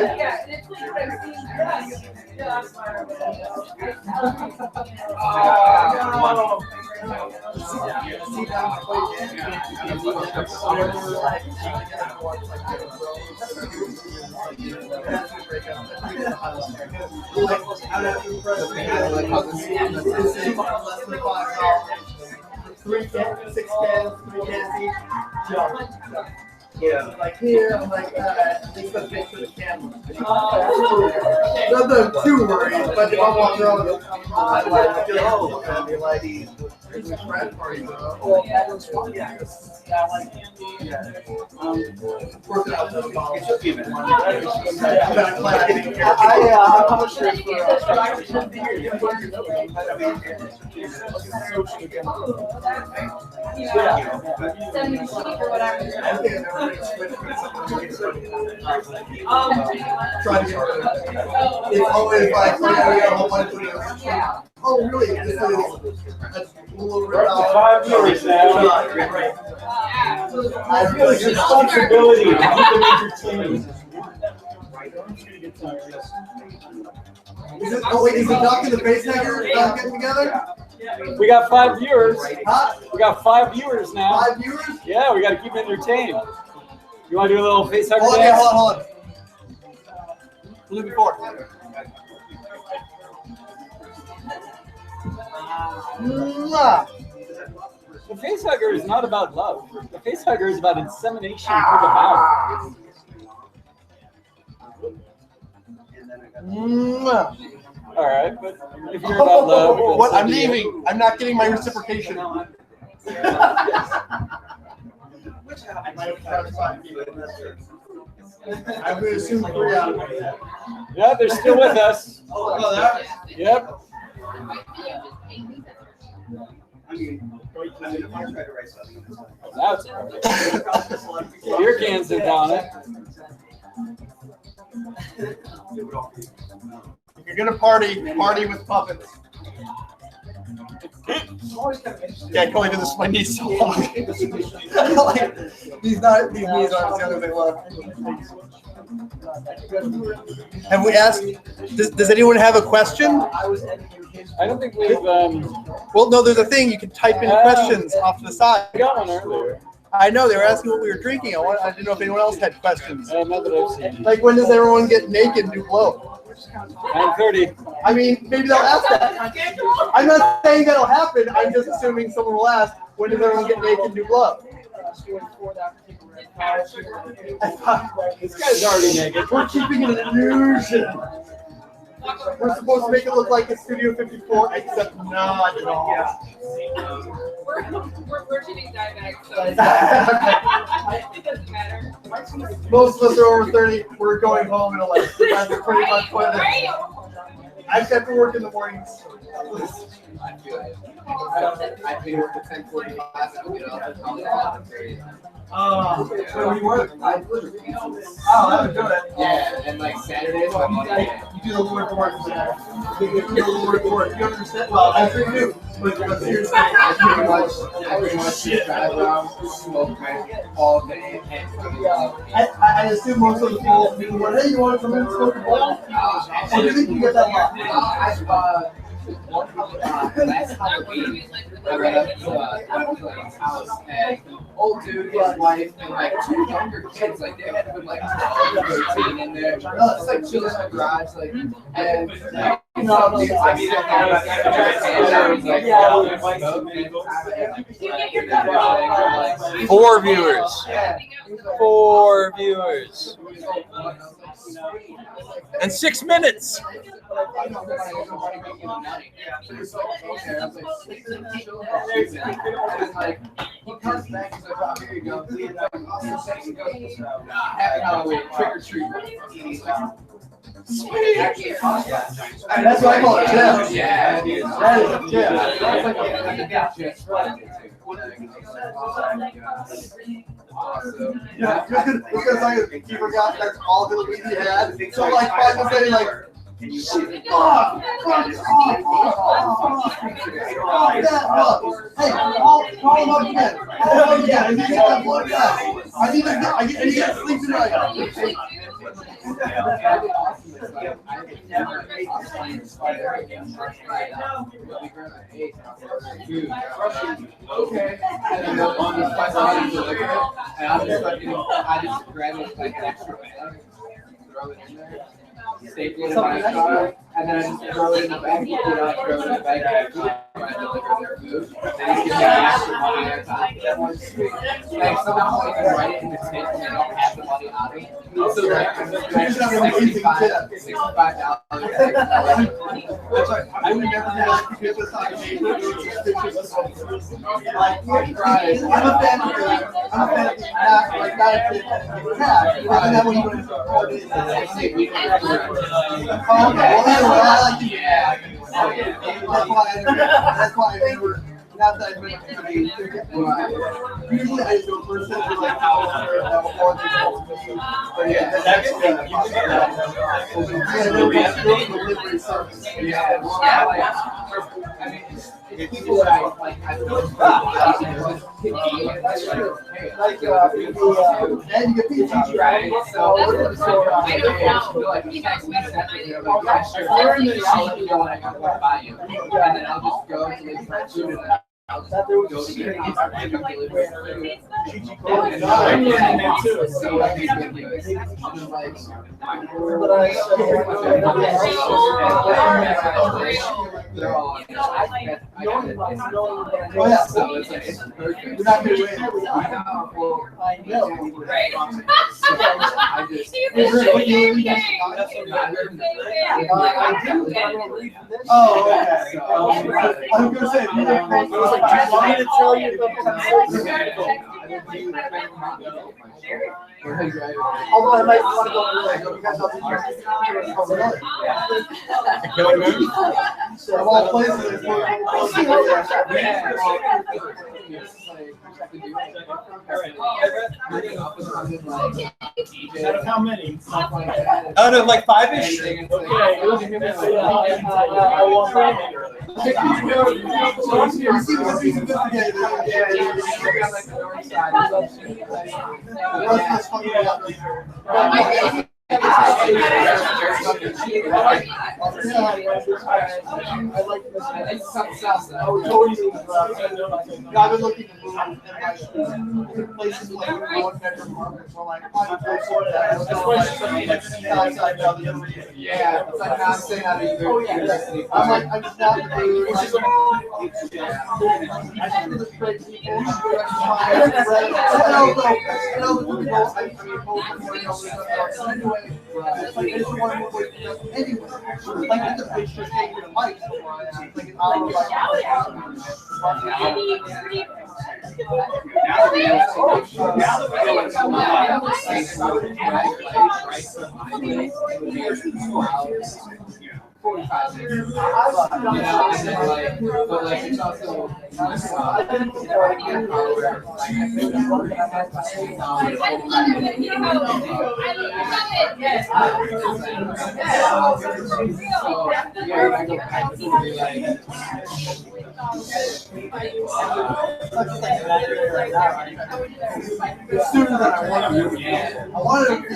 $3 cans, 6 cans, 3 cans each. Yeah, like here, I'm like, this is fix for the camera. Not too worried, but if I'm walking around with I'd be like, it's a friend party, though. Working out the ball. How much it's always like, we got a whole bunch of oh, really? This is a little bit 5 years now. I feel like responsibility to keep them entertained. Is it Doc and the Facehugger not getting together? We got 5 viewers. Huh? We got 5 viewers now. 5 viewers? Yeah, we got to keep them entertained. You want to do a little facehugger Hold on, dance? hold on. We'll do it before. The facehugger is not about love. The facehugger is about insemination through the mouth. All right, but if you're about love, What? I'm leaving. I'm not getting my reciprocation. I would assume 3 out of 8. Yeah, they're still with us. Oh, that? Yep. Now it's beer cans are down it. If you're gonna party with puppets. Yeah, going to this my knees so long. Like, these knees aren't as young as they look. Have we asked? Does anyone have a question? I don't think we've. Well, no. There's a thing you can type in questions off to the side. I got one earlier. I know they were asking what we were drinking. I didn't know if anyone else had questions. Not that I've seen. Like, when does everyone get naked and do blow? 9:30. I mean, maybe they'll ask that. I'm not saying that'll happen. I'm just assuming someone will ask, when does everyone get naked and do blow? This guy's already naked. We're keeping it an illusion. We're supposed to make it look like it's Studio 54, except not at all. We're shooting diabetics, so it doesn't matter. Most of us are over 30. We're going home in a like that's pretty much what it is. I have to work in the mornings. I feel it. I feel work at 10:45. I'll get up at 11:30. So when you work, I literally. oh, that would do it. Yeah, and like Saturdays, I'm on it. You do the work for work. You do the work for work. You understand? Well, I sure do. But seriously, I pretty much just drive around, smoke all day, and I assume most of the people were, hey, you want to come in and smoke a ball? And you think you get that lot? Last Halloween, I went up to his house, and old dude, his wife, and like 2 younger kids, like they had been like 12, 13 in there, just like chilling in the garage, like, and you know, I still have Four viewers. 4 viewers. and 6 minutes. He comes back, he's like, oh, here you go. Happy Halloween, trick or treat. Sweet. That's what I call it, Jeff. Yeah, dude. That is a Jeff. That's like awesome. Yeah, because he forgot that's all the weed he had. So like 5 minutes later, like, shit, fuck, hey, call him up again. Call him up again. I need to get that blood back. I need to get sleep tonight. Okay. And then on this fight, and I just grab it like an extra bag, throw it in there, staple it in my car, and then I just throw it in the bag, pick it up, throw it in the bag, and I deliver their food. They just give me extra money every time. Like somehow I can write it in the tip and I don't have the money on it. So like I'm just $65. That's right. I would never do that because it's like I'm a fan of the not cash. And then when you go to the party, that's why I never. Not that I usually I go first set for like but yeah, that's delivery service. People that I that's true. Like and you get pizza, right? So I don't know. Buy you, and then I'll just go to the food and I'll just go to the You're not going to win. I know. Right. Oh, okay. I was going to say, although I might want to go you guys all of all places, How many? Out of like 5-ish. I like this. I've been looking to move in places like 1-bedroom apartments. So like, I'm for that. Yeah, it's like not saying how to university. I'm like, I'm just not the dude. But like it's also It's sooner than I wanted to. I wanted to be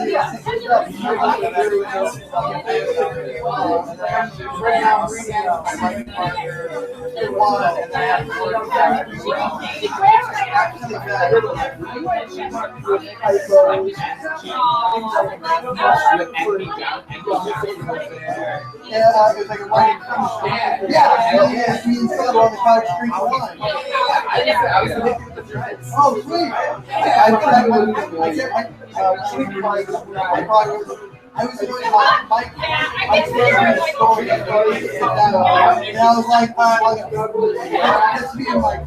right now I'm reading my life partner one and I have to work it's like a white yeah, me and Salon on the couch drinking wine. I was thinking with the dreads. Oh, sweet. I probably I was doing my story, and I was like, that's me and Mike.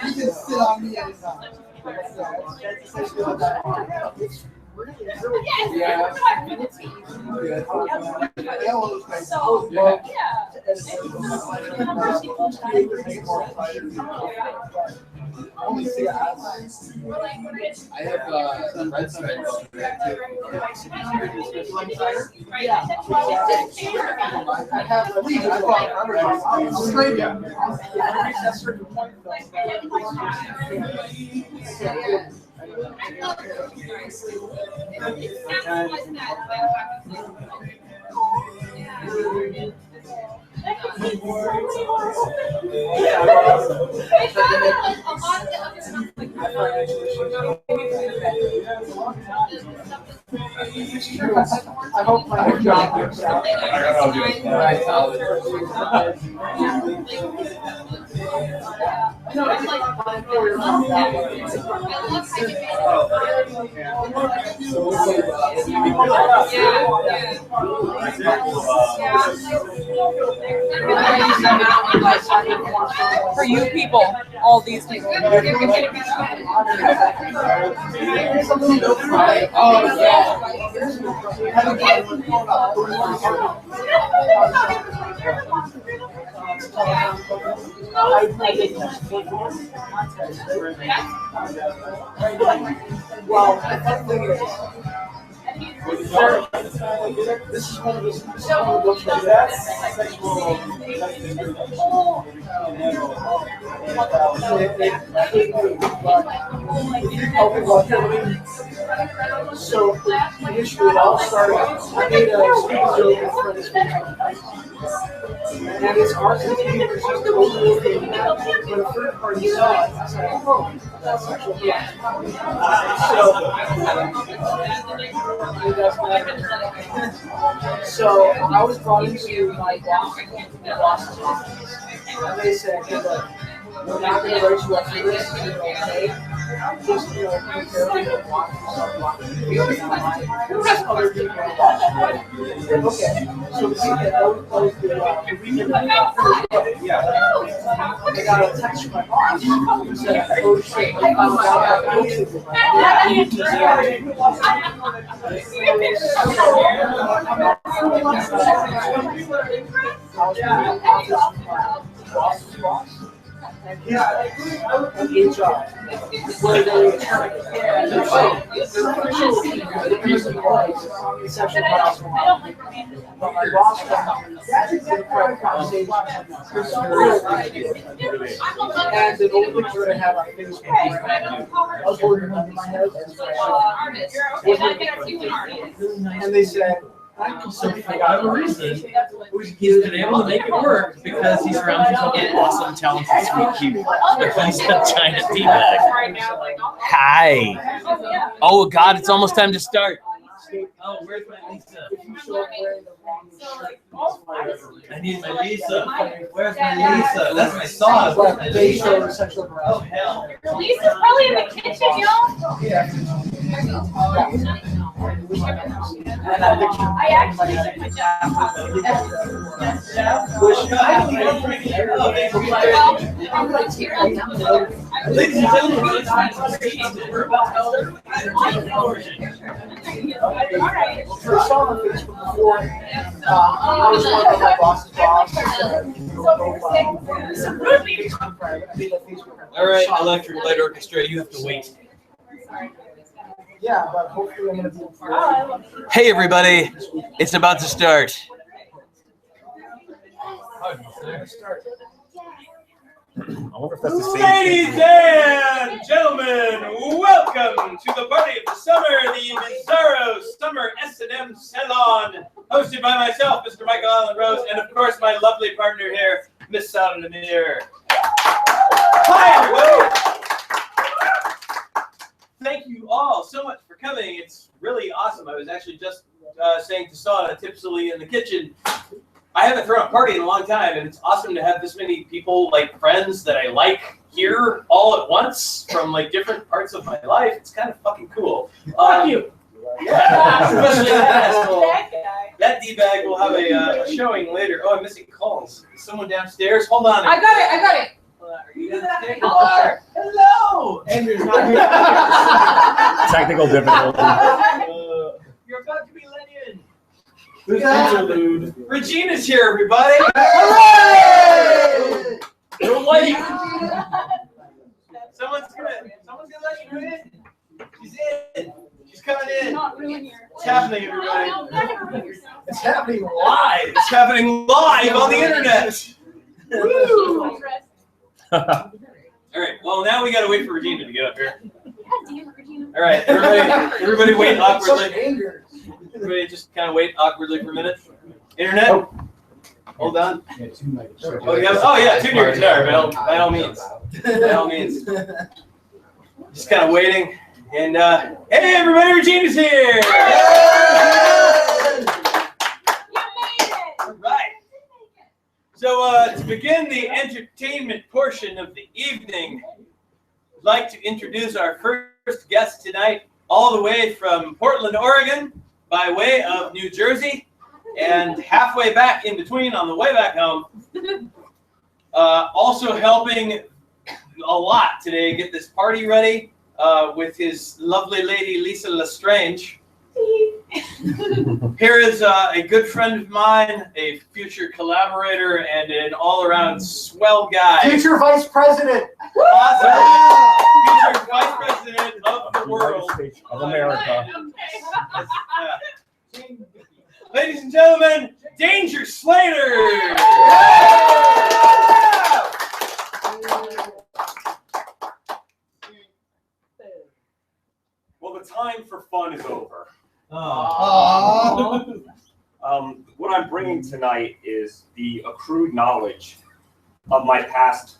You can sit on me anytime. I have some red cider. I have a lead. I thought Australia. At a certain point, I hope my job works out. For you people, all these people. Oh, yeah. Well, the funny thing is, this is one of those books so initially it all started, I made a speaking joke for this and it's art and was just overlooking when a third party saw it. I was like, oh, that's sexual So I was brought into my boss's office, and they said, hey, look, we're not going to write you up for this, okay? Just, be careful, just other people. Okay, so we said, I got a text from my boss who said, oh shit, I found out about and his HR, where they the reason why it's sexual harassment. But my boss did a private conversation, and the only picture I have on Facebook, I was holding it under my head, and they said, So for whatever reason, he's been able to make it work because he surrounds himself with awesome, talented, sweet people. He's a giant teabag. Hi. Oh God, it's almost time to start. Oh, where's my Lisa? I need my Lisa. Where's my Lisa? That's my sauce. Where's my Lisa? Oh hell. Lisa's probably in the kitchen, y'all. I actually took my job. Ladies and gentlemen, it's time to we're about to First saw on Facebook before, I was one of my boss's boss. All right, Electric Light Orchestra, you have to wait. Yeah, but hopefully I'm going to be. Hey everybody, it's about to start. I wonder if that's the same. Ladies and gentlemen, welcome to the party of the summer, the Bizarro Summer S&M Salon, hosted by myself, Mr. Michael Allen Rose, and of course my lovely partner here, Miss Salon. Hi everybody! Thank you all so much for coming. It's really awesome. I was actually just saying to Sana tipsily in the kitchen, I haven't thrown a party in a long time, and it's awesome to have this many people, like friends that I like here all at once from like different parts of my life. It's kind of fucking cool. Fuck you. Yeah, especially that asshole. That guy. That D-bag will have a showing later. Oh, I'm missing calls. Is someone downstairs? Hold on. I got it. Are you downstairs? Hello. Andrew's not here. Technical difficulty. You're about to be let in. Who's that? Regina's here, everybody. Hooray! No lighting. Someone's gonna let you in. She's in. She's coming in. Not ruin your. What's happening, everybody? No, not ruin yourself. It's happening live. It's happening live on the internet. Woo! All right. Well, now we gotta wait for Regina to get up here. God damn it, Regina. All right, everybody wait Such awkwardly. anger. Everybody just kind of wait awkwardly for a minute. Internet. Hold on. Oh, yeah, tune your guitar, by all means. By all means. Just kind of waiting. And hey, everybody, Regina's here. You made it. All right. So to begin the entertainment portion of the evening, I'd like to introduce our first guest tonight, all the way from Portland, Oregon, by way of New Jersey, and halfway back in between on the way back home. Also helping a lot today get this party ready with his lovely lady, Lisa Lestrange. Here is a good friend of mine, a future collaborator, and an all-around swell guy. Future Vice President. Awesome. Future Vice President of the world. Of America. Ladies and gentlemen, Danger Slater. Well, the time for fun is over. Aww. What I'm bringing tonight is the accrued knowledge of my past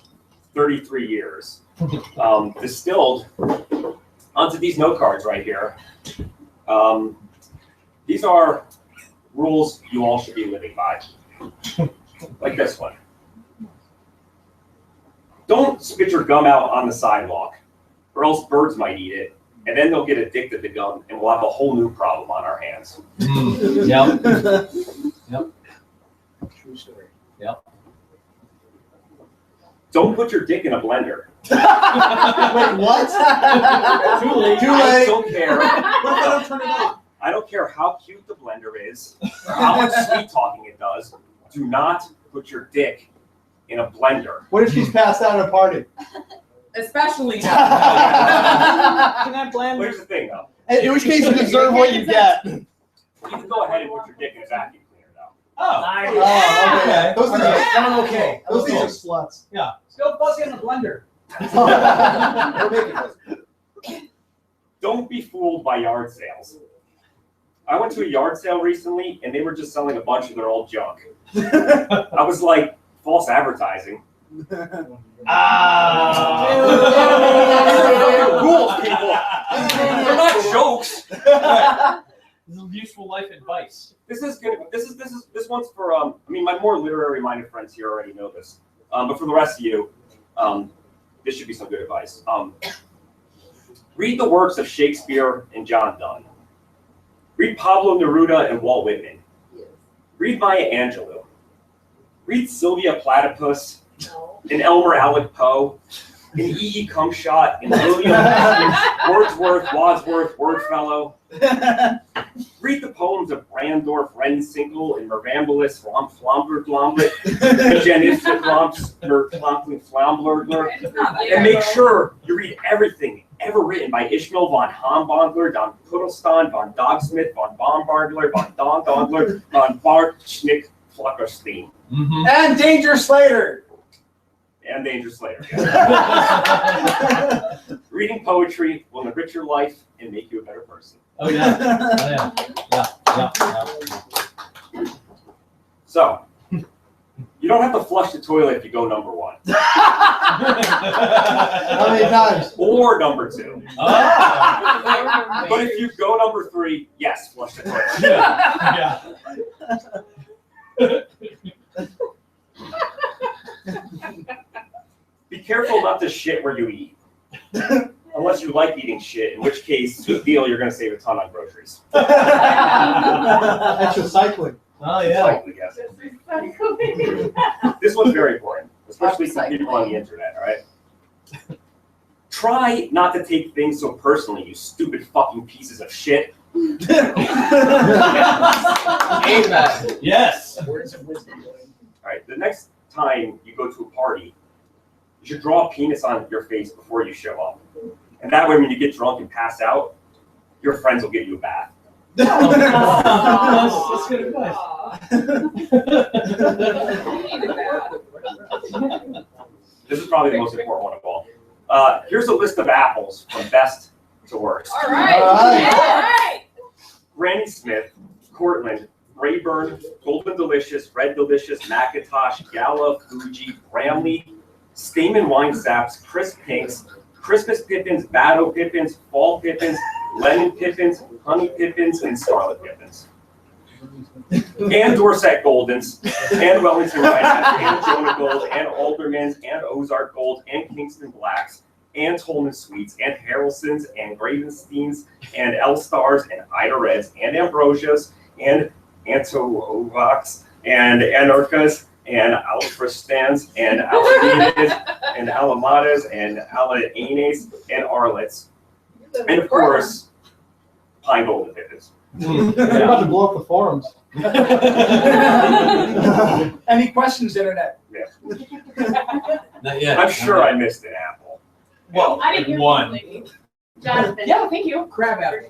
33 years, distilled onto these note cards right here. These are rules you all should be living by, like this one. Don't spit your gum out on the sidewalk, or else birds might eat it, and then they'll get addicted to gum, and we'll have a whole new problem on our hands. Yep. True story. Yep. Don't put your dick in a blender. Wait, what? Too late. I don't care. What if I don't turn it off? I don't care how cute the blender is, or how much sweet talking it does. Do not put your dick in a blender. What if she's passed out at a party? Especially now. Can I blend? Here's the thing, though. In which case, you deserve what you get. You can go ahead and put your dick in a vacuum cleaner, though. Oh. Oh, okay. Those things are I'm okay. Those things are sluts. Yeah. Still fuzzy in the blender. Don't be fooled by yard sales. I went to a yard sale recently, and they were just selling a bunch of their old junk. I was like, false advertising. Rules, people. They're not jokes. This is useful life advice. This is good. This one's for I mean, my more literary minded friends here already know this, but for the rest of you, this should be some good advice. Read the works of Shakespeare and John Donne. Read Pablo Neruda and Walt Whitman. Read Maya Angelou. Read Sylvia Platypus and Elmer Alec Poe and E.E. Cumshot and William Wordsworth, Wadsworth, Wordfellow. Read the poems of Brandorf, Rensinkle, and Mirambolis, Flomblert, and Jennifer Flomblert, and make sure you read everything ever written by Ishmael von Hombongler, von Puddleston, von Dogsmith, von Baumgartner, von Dongdongler, von Bartschnick Fluckerstein. Mm-hmm. And Danger Slater. And Danger Slater. Yeah. Reading poetry will enrich your life and make you a better person. Oh yeah. Yeah. So, you don't have to flush the toilet if you go number 1. How many times? Or number 2. Oh. But if you go number 3, yes, flush the toilet. Yeah. Be careful not to shit where you eat. Unless you like eating shit, in which case, good deal, you're going to save a ton on groceries. batteries. That's recycling. Oh yeah. Cycling, yes. This one's very important, especially for people on the internet, all right? Try not to take things so personally, you stupid fucking pieces of shit. Amen. Yes. Words of wisdom. All right, the next time you go to a party, you should draw a penis on your face before you show up. And that way, when you get drunk and pass out, your friends will give you a bath. That's good advice. This is probably the most important one of all. Here's a list of apples from best to worst. All right. Granny Smith, Cortland, Rayburn, Golden Delicious, Red Delicious, Macintosh, Gala, Fuji, Bramley, Stamen Wine Saps, Crisp Pinks, Christmas Pippins, Batto Pippins, Fall Pippins, Lemon Pippins, Honey Pippins, and Scarlet Pippins. And Dorset Goldens, and Wellington Whites, and Jonah Gold, and Aldermans, and Ozark Gold, and Kingston Blacks, and Tolman Sweets, and Harrelsons, and Gravensteins, and L-Stars, and Ida Reds, and Ambrosias, and Antovox, and Anarchas, and Alfrestans, and Alaminas, and Alamadas, and Alaines, and Arlets, and of course, Pine Golden Pippins. You're about to blow up the forums. Any questions, internet? Yeah. Not yet. I'm sure I missed an apple. Well, I didn't hear one. lady. Jonathan. Yeah, thank you. Crab apple.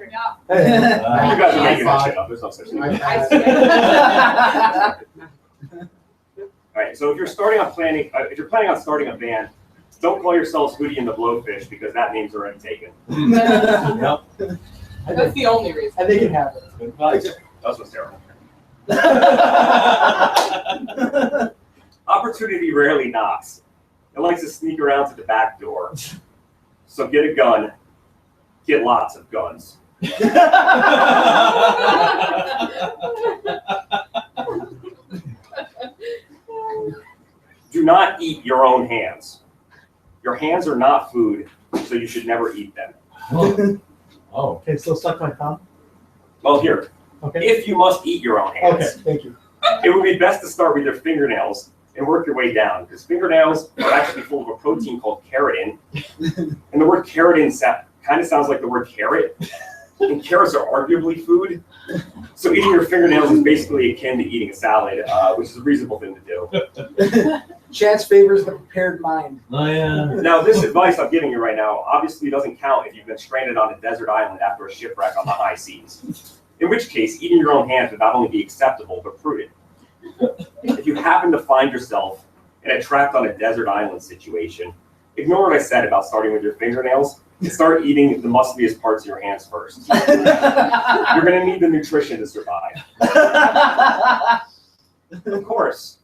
Yeah. You guys are making that shit up. There's no such thing. All right. So if you're planning on starting a band, don't call yourselves Hootie and the Blowfish because that name's already taken. Yep. That's the only reason. And they can have it. Good advice. That's what's terrible. Opportunity rarely knocks. It likes to sneak around to the back door. So get a gun. Get lots of guns. Do not eat your own hands. Your hands are not food, so you should never eat them. Oh. Okay, so suck my thumb. Well, here, Okay. if you must eat your own hands, Okay, thank you. it would be best to start with your fingernails and work your way down, because fingernails are actually full of a protein called keratin. And the word keratin kind of sounds like the word carrot. And carrots are arguably food. So eating your fingernails is basically akin to eating a salad, which is a reasonable thing to do. Chance favors the prepared mind. Oh yeah. Now, this advice I'm giving you right now obviously doesn't count if you've been stranded on a desert island after a shipwreck on the high seas. In which case, eating your own hands would not only be acceptable, but prudent. If you happen to find yourself in a trapped on a desert island situation, ignore what I said about starting with your fingernails and start eating the muscliest parts of your hands first. You're going to need the nutrition to survive. Of course,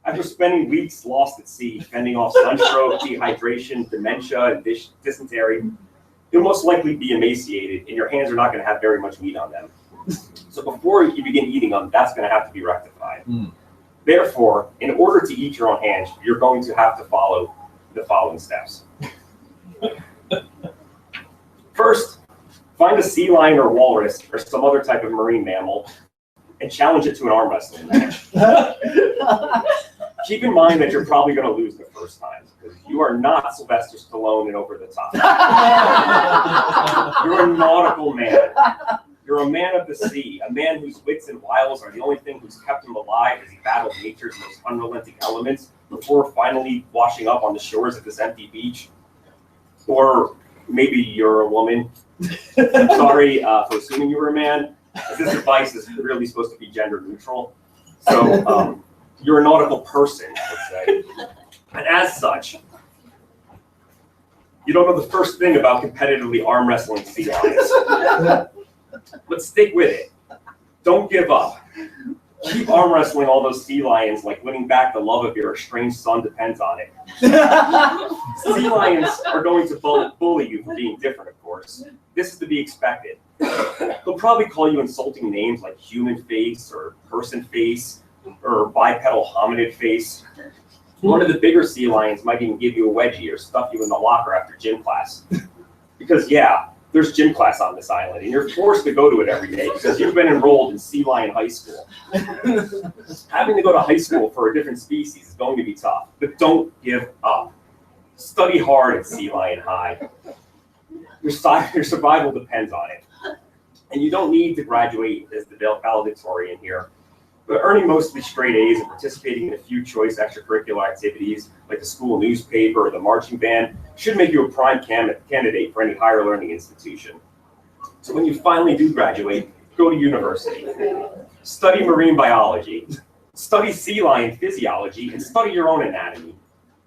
after spending weeks lost at sea, fending off sunstroke, dehydration, dementia, and dysentery, you'll most likely be emaciated, and your hands are not going to have very much meat on them. So before you begin eating them, that's going to have to be rectified. Therefore, in order to eat your own hands, you're going to have to follow the following steps. First, find a sea lion or walrus or some other type of marine mammal and challenge it to an arm wrestling match. Keep in mind that you're probably going to lose the first time because you are not Sylvester Stallone and over the top. You're a nautical man. You're a man of the sea, a man whose wits and wiles are the only thing who's kept him alive as he battled nature's most unrelenting elements before finally washing up on the shores of this empty beach. Or maybe you're a woman. I'm sorry for assuming you were a man. This advice is really supposed to be gender neutral. So you're a nautical person, I would say. And as such, you don't know the first thing about competitively arm wrestling sea lions. But stick with it. Don't give up. Keep arm wrestling all those sea lions like winning back the love of your estranged son depends on it. Sea lions are going to bully you for being different, of course. This is to be expected. They'll probably call you insulting names like human face or person face or bipedal hominid face. One of the bigger sea lions might even give you a wedgie or stuff you in the locker after gym class. Because yeah, there's gym class on this island, and you're forced to go to it every day because you've been enrolled in Sea Lion High School. Having to go to high school for a different species is going to be tough, but don't give up. Study hard at Sea Lion High. Your survival depends on it. And you don't need to graduate as the valedictorian here. But earning mostly straight A's and participating in a few choice extracurricular activities like the school newspaper or the marching band should make you a prime candidate for any higher learning institution. So when you finally do graduate, go to university. Study marine biology, study sea lion physiology, and study your own anatomy.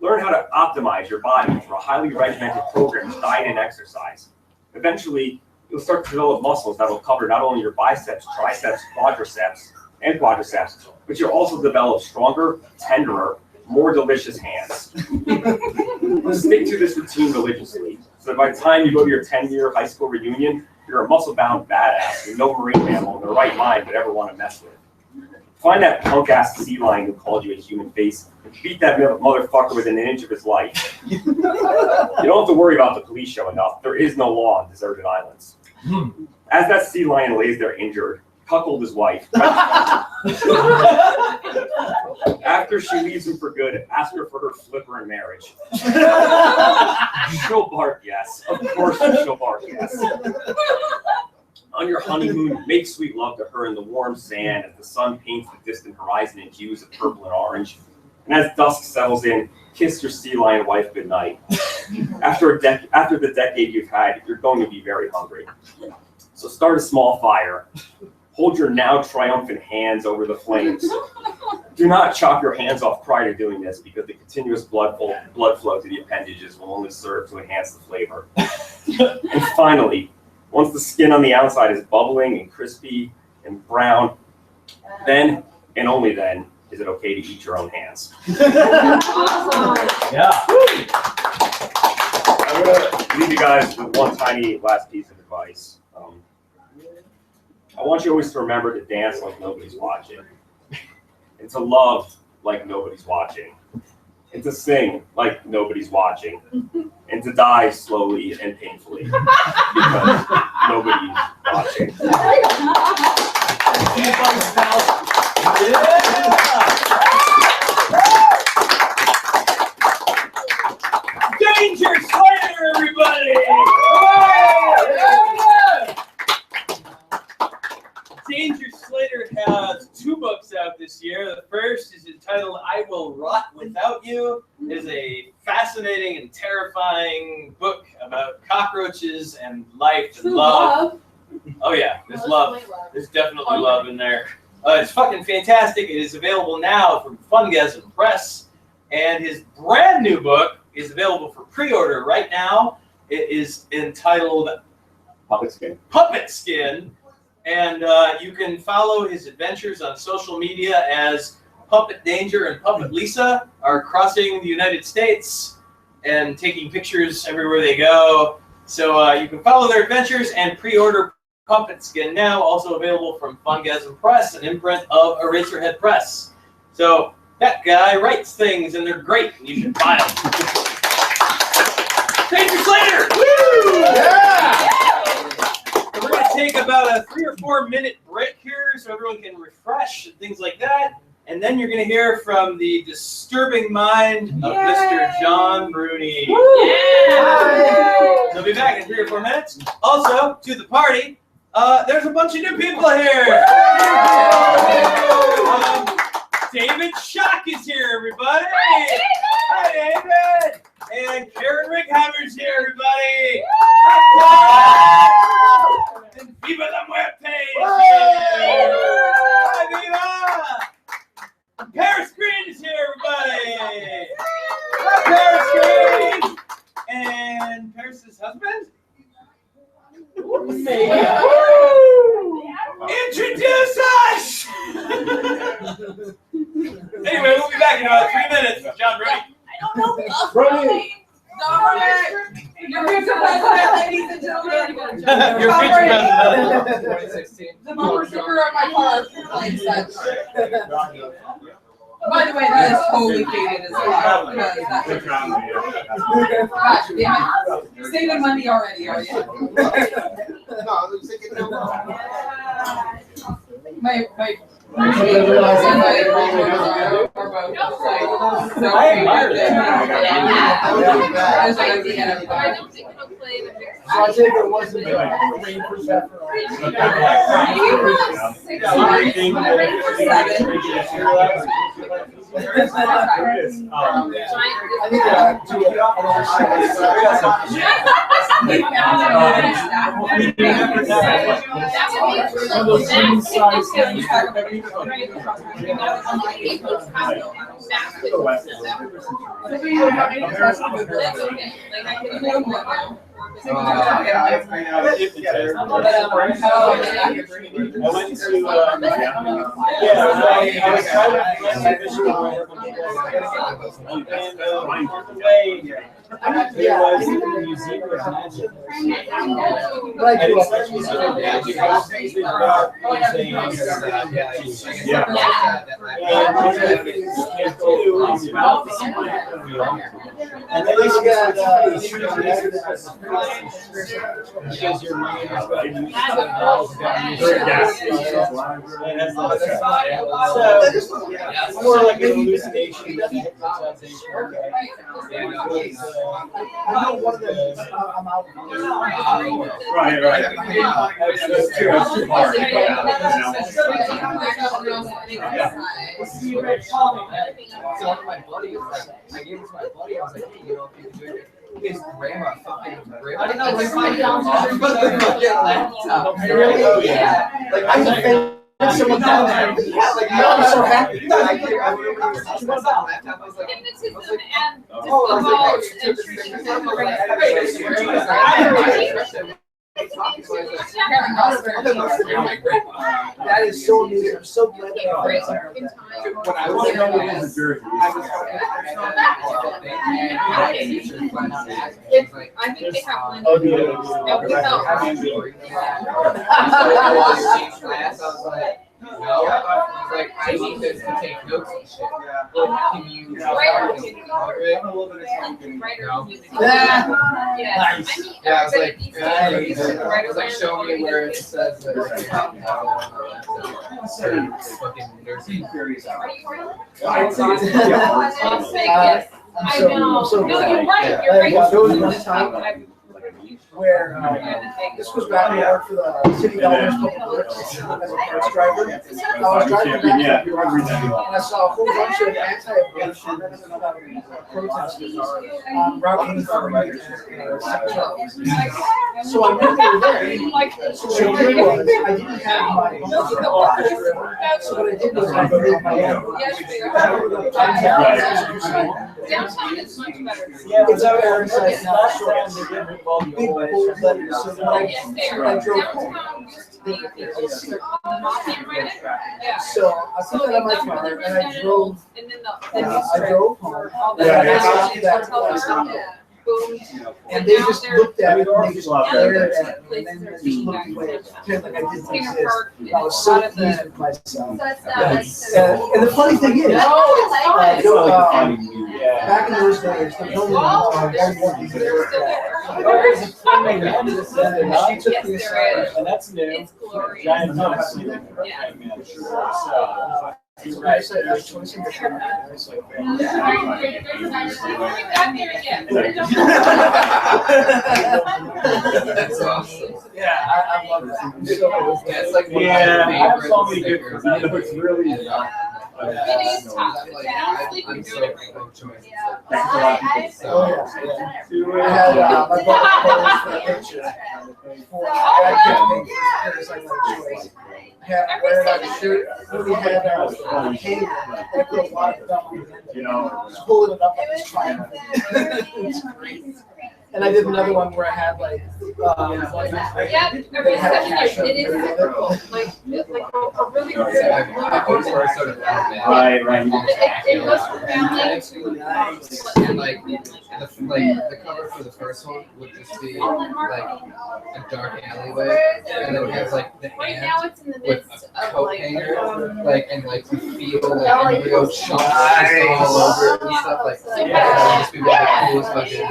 Learn how to optimize your body through a highly regimented program of diet and exercise. Eventually, you'll start to develop muscles that will cover not only your biceps, triceps, quadriceps, but you'll also develop stronger, tenderer, more delicious hands. Stick to this routine religiously, so that by the time you go to your 10-year high school reunion, you're a muscle-bound badass with no marine mammal in the right mind would ever want to mess with. Find that punk-ass sea lion who called you a human face and beat that motherfucker within an inch of his life. You don't have to worry about the police showing up. There is no law on deserted islands. As that sea lion lays there injured, cuckold his wife. After she leaves him for good, ask her for her flipper in marriage. She'll bark yes. Of course she'll bark yes. On your honeymoon, make sweet love to her in the warm sand as the sun paints the distant horizon in hues of purple and orange. And as dusk settles in, kiss your sea lion wife goodnight. After the decade you've had, you're going to be very hungry. So start a small fire. Hold your now triumphant hands over the flames. Do not chop your hands off prior to doing this because the continuous blood flow to the appendages will only serve to enhance the flavor. And finally, once the skin on the outside is bubbling and crispy and brown, then and only then is it okay to eat your own hands. Yeah. I'm going to leave you guys with one tiny last piece of advice. I want you always to remember to dance like nobody's watching, and to love like nobody's watching, and to sing like nobody's watching, and to die slowly and painfully because nobody's watching. Danger Slater, everybody! Danger Slater has 2 books out this year. The first is entitled I Will Rot Without You. It is a fascinating and terrifying book about cockroaches and life and love. Oh yeah, there's love. There's definitely love in there. It's fucking fantastic. It is available now from Fungasm Press. And his brand new book is available for pre-order right now. It is entitled Puppet Skin. And you can follow his adventures on social media as Puppet Danger and Puppet Lisa are crossing the United States and taking pictures everywhere they go. So you can follow their adventures and pre-order Puppet Skin now, also available from Fungasm Press, an imprint of Eraserhead Press. So that guy writes things and they're great and you should buy them. Danger Slater! Woo! Yeah! We're going to take about a 3 or 4 minute break here so everyone can refresh and things like that. And then you're going to hear from the disturbing mind of Mr. John Bruni. He'll be back in 3 or 4 minutes. Also, to the party, there's a bunch of new people here. David Schock is here, everybody. Hi, David. And Karen Righeimer's here, everybody. And Viva la Muerte is here. Hi, Viva. Paris Green is here, everybody. Hi, Paris Green. And Paris's husband. Introduce us! Anyway, we'll be back in about 3 minutes with John Bruni. I don't know. Bruni. Your future president, ladies and gentlemen. Your future president. 2016. The bumper sticker on my car. By the way, that is totally faded as well. Gosh, damn it. Saving money already, are you? My I admire that. I don't think it'll play the big. So I take it wasn't rainproof that for And then you got because your mind is what you use it's more like an hallucination than a hypnotization. I know one of them I'm out. Right. That's true. So one of my buddies, I gave it to my buddy. I was like, hey, you know, if you do it, his grandma fucking ripped. I don't know, like my laptop. Really? Yeah. Like I'm someone down there. Yeah, like I'm so happy. I was like, that is so amazing. I'm so glad that when I was I think they have one. Like, I need this to take notes and shit. Can you I was like, show me where it says that fucking nursing queries out. I know. No, you're right. You're right. There was one time where this was back when I worked for the city government's public works as a parts driver. I was driving back and I saw a whole bunch of anti-abortion protesters routing for sex jobs. So I knew they were there. So what I did was I didn't have my so what I did was I made my own. Downtown is much better. Yeah, it's out there. It's not short. Big bold letters. So when I drove home. So I put that on my car and I drove. I drove home. And they just looked at it and they just stared at it and then just looked away. Pretend like I didn't exist. I was so pleased with myself. And the funny thing is, back in those days, the building she took me aside, and that's new. It's glorious. Giant nuts. I said, I was choice in the That's awesome. Yeah, I love that. It's like one I have so many good ones. It's really. I had my brother posed for a picture. Had where I shoot, we had a cable that put a lot of gum on it. You know, Just pulling it up and just trying. It's great. And I did another one where I had like, Yeah, every discussion here, it is super cool. Like a really good. Right. It goes for family. And like the cover for the first one would just be like a dark alleyway, and then it has like the Right now, ant it's in the with midst a of coat like. hanger, like and like you feel like embryo chunks all over it and stuff like that. That would just be one of the coolest fucking.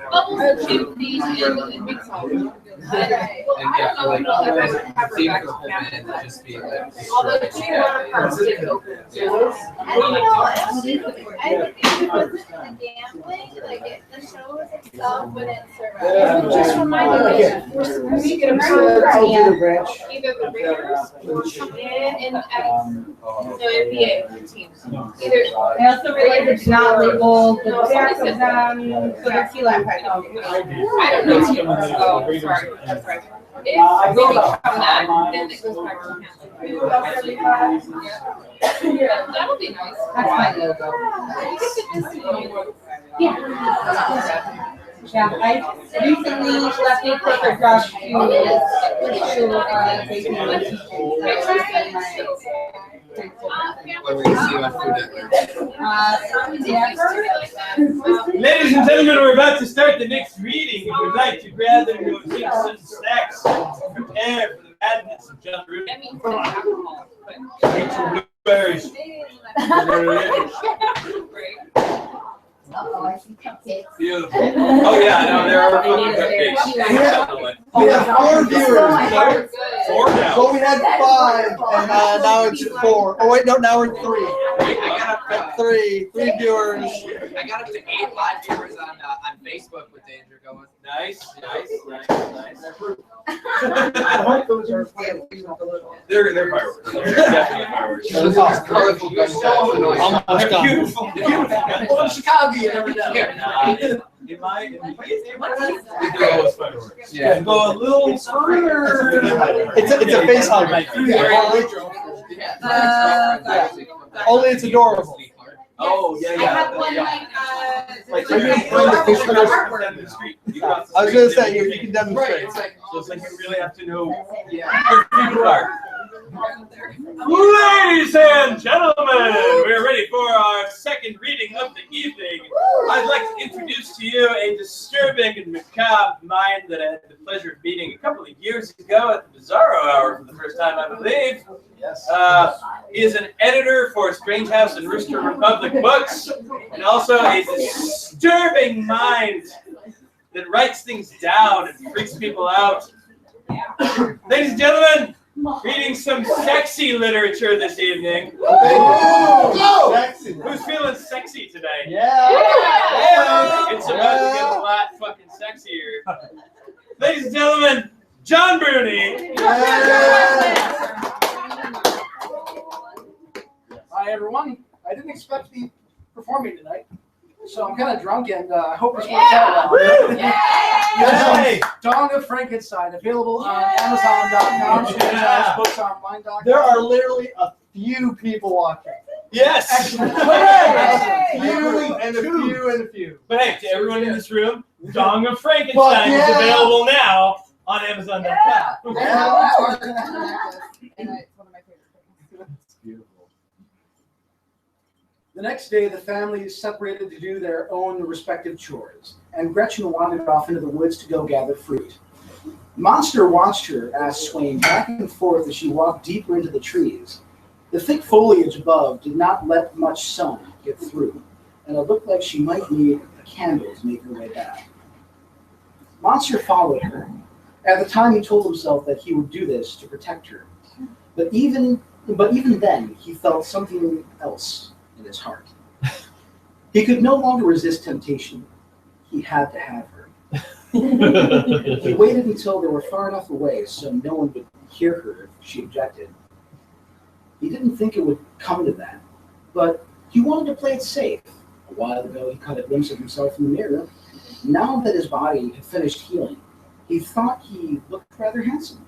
Bubbles and chimneys and big songs. And yeah, like the theme for the whole band would just be like. Although the two water parks did open. I don't know, I think it wasn't the gambling, like the shows itself wouldn't survive. Just reminded me, we're supposed to get a branch. Either the Raiders or something, and so it'd be a team. Either. I also realized it's not labeled the back of them for the key lime pie. I don't know. Oh, sorry. That's right. If we become that, then it goes back to Kansas. Yeah, that'll be nice. That's my logo. Yeah, I recently left a corporate job Where we see you on Food Network. Ladies and gentlemen, we're about to start the next reading. If you'd like to gather your tips and snacks, prepare for the madness of John Root. That means alcohol. Blueberries. Beautiful. Oh yeah, no, there are fucking cupcakes. We have 4 viewers. 4 now. Well, we had 5, and now it's 4. Oh wait, no, now we're 3. I got up to 3 viewers. I got up to 8 live viewers on Facebook with Danger going. Nice. I hope those are. They're fireworks. They're definitely fireworks. Those are colorful Almost gone. Beautiful. Well, in Chicago, you never know. In my they're always fireworks. Yeah. Go a little further. It's a face hug. Only it's adorable. Oh yeah. I had one Like, like, the street. I was gonna say you can demonstrate. So it's like you really have to know where people are. Ladies and gentlemen, we're ready for our second reading of the evening. I'd like to introduce to you a disturbing and macabre mind that I had the pleasure of meeting a couple of years ago at the Bizarro Hour for the first time, I believe. Yes. He is an editor for Strange House and Rooster Republic books, and also a disturbing mind that writes things down and freaks people out. Ladies and gentlemen, reading some sexy literature this evening. Who's feeling sexy today? Yeah. It's about to get a lot fucking sexier. Ladies and gentlemen, John Bruni. Hi everyone. I didn't expect to be performing tonight, so I'm kind of drunk, and I hope this works out. Yay! Dawn of Frankenstein, available on Amazon.com. Booksonline.com. There are literally a few people watching. Yes. Actually, a few. But hey, to everyone in this room, Dong of Frankenstein is available now on Amazon.com. The next day, the families separated to do their own respective chores, and Gretchen wandered off into the woods to go gather fruit. Monster watched her ass swaying back and forth as she walked deeper into the trees. The thick foliage above did not let much sun get through, and it looked like she might need a candle to make her way back. Monster followed her. At the time, he told himself that he would do this to protect her. But even then, he felt something else in his heart. He could no longer resist temptation. He had to have her. He waited until they were far enough away so no one would hear her if she objected. He didn't think it would come to that, but he wanted to play it safe. A while ago, he caught a glimpse of himself in the mirror. Now that his body had finished healing, he thought he looked rather handsome.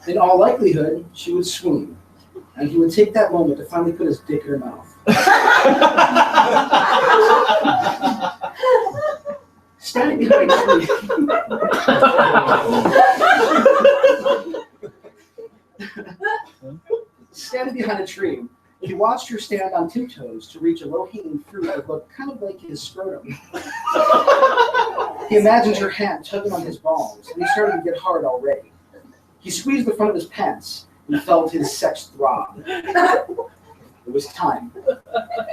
In all likelihood, she would swoon, and he would take that moment to finally put his dick in her mouth. behind a tree. Standing behind a tree, he watched her stand on tiptoes to reach a low-hanging fruit that looked kind of like his scrotum. He imagined her hand tugging on his balls, and he started to get hard already. He squeezed the front of his pants and felt his sex throb. It was time.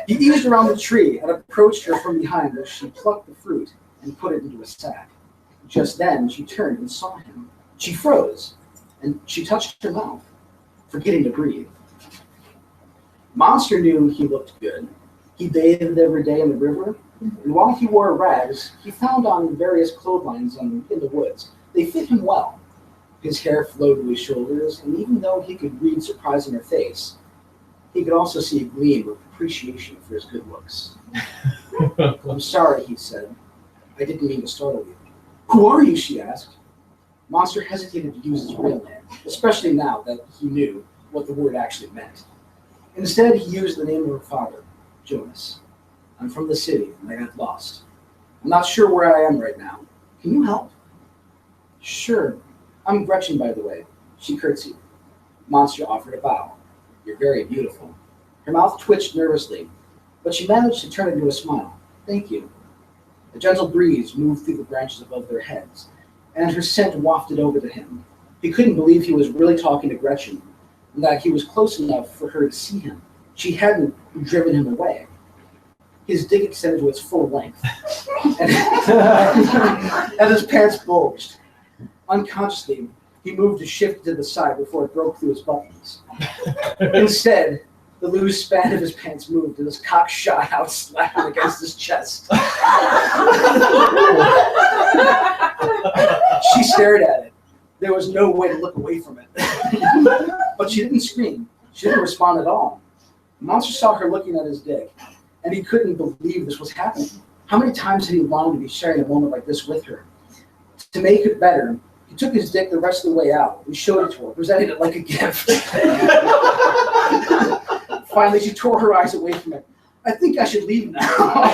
He eased around the tree and approached her from behind as she plucked the fruit and put it into a sack. Just then, she turned and saw him. She froze, and she touched her mouth, forgetting to breathe. Monster knew he looked good. He bathed every day in the river, and while he wore rags, he found on various clotheslines in the woods. They fit him well. His hair flowed to his shoulders, and even though he could read surprise in her face, he could also see a gleam of appreciation for his good looks. "I'm sorry," he said. "I didn't mean to startle you." "Who are you?" she asked. Monster hesitated to use his real name, especially now that he knew what the word actually meant. Instead, he used the name of her father, Jonas. "I'm from the city, and I got lost. I'm not sure where I am right now. Can you help?" "Sure. I'm Gretchen, by the way." She curtsied. Monster offered a bow. "You're very beautiful." Her mouth twitched nervously, but she managed to turn it into a smile. "Thank you." A gentle breeze moved through the branches above their heads, and her scent wafted over to him. He couldn't believe he was really talking to Gretchen, and that he was close enough for her to see him. She hadn't driven him away. His dick extended to its full length, and his pants bulged. Unconsciously, he moved to shift to the side before it broke through his buttons. Instead, the loose span of his pants moved, and his cock shot out, slapping against his chest. She stared at it. There was no way to look away from it. But she didn't scream. She didn't respond at all. Monster saw her looking at his dick, and he couldn't believe this was happening. How many times had he longed to be sharing a moment like this with her? To make it better, he took his dick the rest of the way out and showed it to her, presenting it like a gift. Finally, she tore her eyes away from it. "I think I should leave now."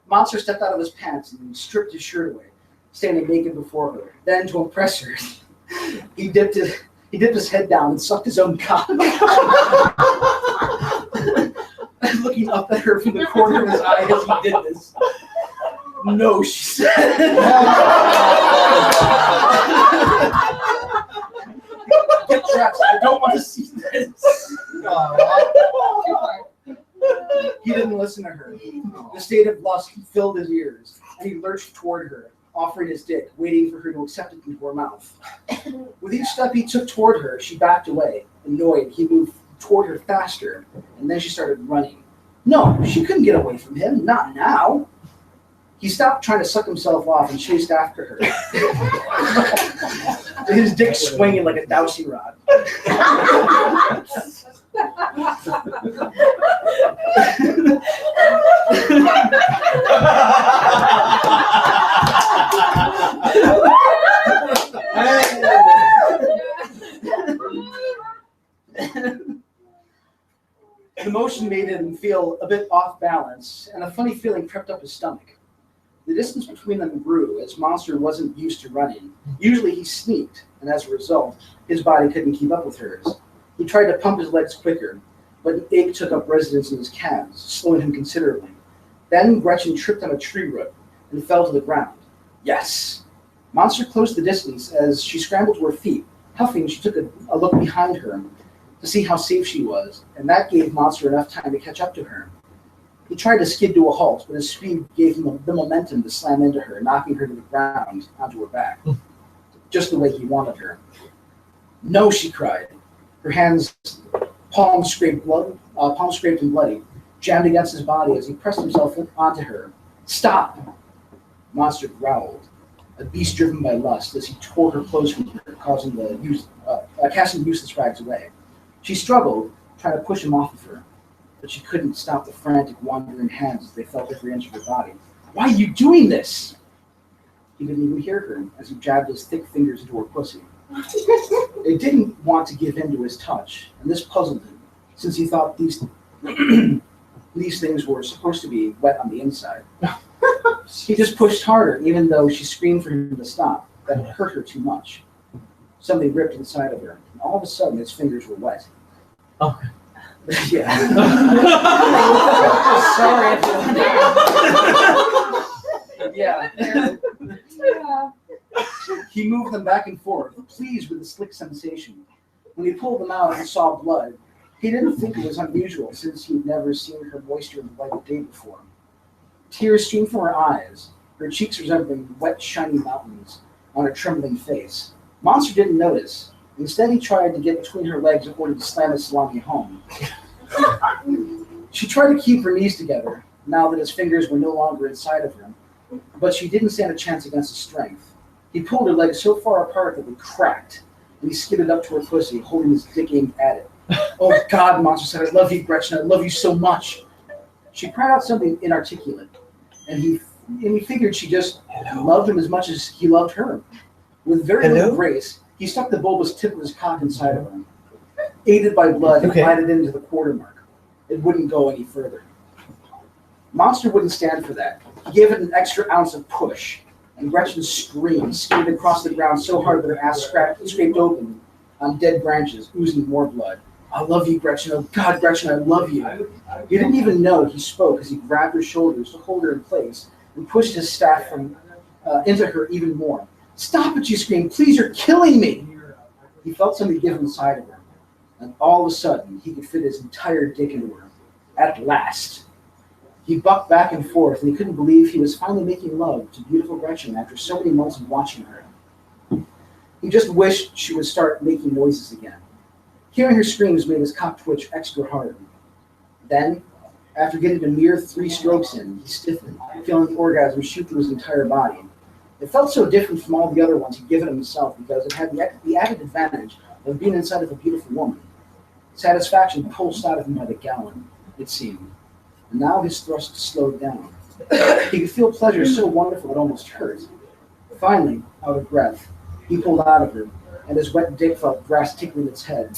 Monster stepped out of his pants and stripped his shirt away, standing naked before her. Then, to impress her, he dipped his head down and sucked his own cock. Looking up at her from the corner of his eye as he did this. "No," she said. "Get dressed. I don't want to see this." He didn't listen to her. The state of lust filled his ears, and he lurched toward her, offering his dick, waiting for her to accept it into her mouth. With each step he took toward her, she backed away. Annoyed, he moved toward her faster, and then she started running. No, she couldn't get away from him. Not now. He stopped trying to suck himself off and chased after her. His dick swinging like a dowsing rod. The motion made him feel a bit off balance, and a funny feeling crept up his stomach. The distance between them grew as Monster wasn't used to running. Usually he sneaked, and as a result, his body couldn't keep up with hers. He tried to pump his legs quicker, but an ache took up residence in his calves, slowing him considerably. Then Gretchen tripped on a tree root and fell to the ground. Yes! Monster closed the distance as she scrambled to her feet. Huffing, she took a look behind her to see how safe she was, and that gave Monster enough time to catch up to her. He tried to skid to a halt, but his speed gave him the momentum to slam into her, knocking her to the ground onto her back, just the way he wanted her. "No," she cried. Her hands, palms scraped and bloody, jammed against his body as he pressed himself onto her. "Stop!" Monster growled, a beast driven by lust, as he tore her clothes from her, casting useless rags away. She struggled, trying to push him off of her, but she couldn't stop the frantic, wandering hands as they felt every inch of her body. "Why are you doing this?" He didn't even hear her as he jabbed his thick fingers into her pussy. It didn't want to give in to his touch, and this puzzled him, since he thought these things were supposed to be wet on the inside. He just pushed harder, even though she screamed for him to stop. That it hurt her too much. Something ripped inside of her, and all of a sudden his fingers were wet. Oh. Yeah. Sorry. Yeah. He moved them back and forth, pleased with the slick sensation. When he pulled them out and saw blood, he didn't think it was unusual since he'd never seen her moisture in the light of day before. Tears streamed from her eyes, her cheeks resembling wet, shiny mountains on her trembling face. Monster didn't notice. Instead, he tried to get between her legs in order to slam his salami home. She tried to keep her knees together, now that his fingers were no longer inside of her, but she didn't stand a chance against his strength. He pulled her legs so far apart that they cracked, and he skidded up to her pussy, holding his dick aimed at it. Oh, God, Monster said, I love you, Gretchen, I love you so much. She cried out something inarticulate, and he figured she just loved him as much as he loved her. With very little grace, he stuck the bulbous tip of his cock inside of her. Aided by blood, he glided into the quarter mark. It wouldn't go any further. Monster wouldn't stand for that. He gave it an extra ounce of push, and Gretchen screamed, skidded across the ground so hard that her ass scraped open on dead branches, oozing more blood. I love you, Gretchen. Oh, God, Gretchen, I love you. He didn't even know he spoke as he grabbed her shoulders to hold her in place and pushed his staff into her even more. Stop it, she screamed. Please, you're killing me. He felt something give inside of her, and all of a sudden, he could fit his entire dick into her. At last. He bucked back and forth, and he couldn't believe he was finally making love to beautiful Gretchen after so many months of watching her. He just wished she would start making noises again. Hearing her screams made his cock twitch extra hard. Then, after getting a mere 3 strokes in, he stiffened, feeling the orgasm shoot through his entire body. It felt so different from all the other ones he'd given himself because it had the added advantage of being inside of a beautiful woman. Satisfaction pulsed out of him by the gallon, it seemed. And now his thrust slowed down. He could feel pleasure so wonderful it almost hurt. Finally, out of breath, he pulled out of her, and his wet dick felt grass tickling its head.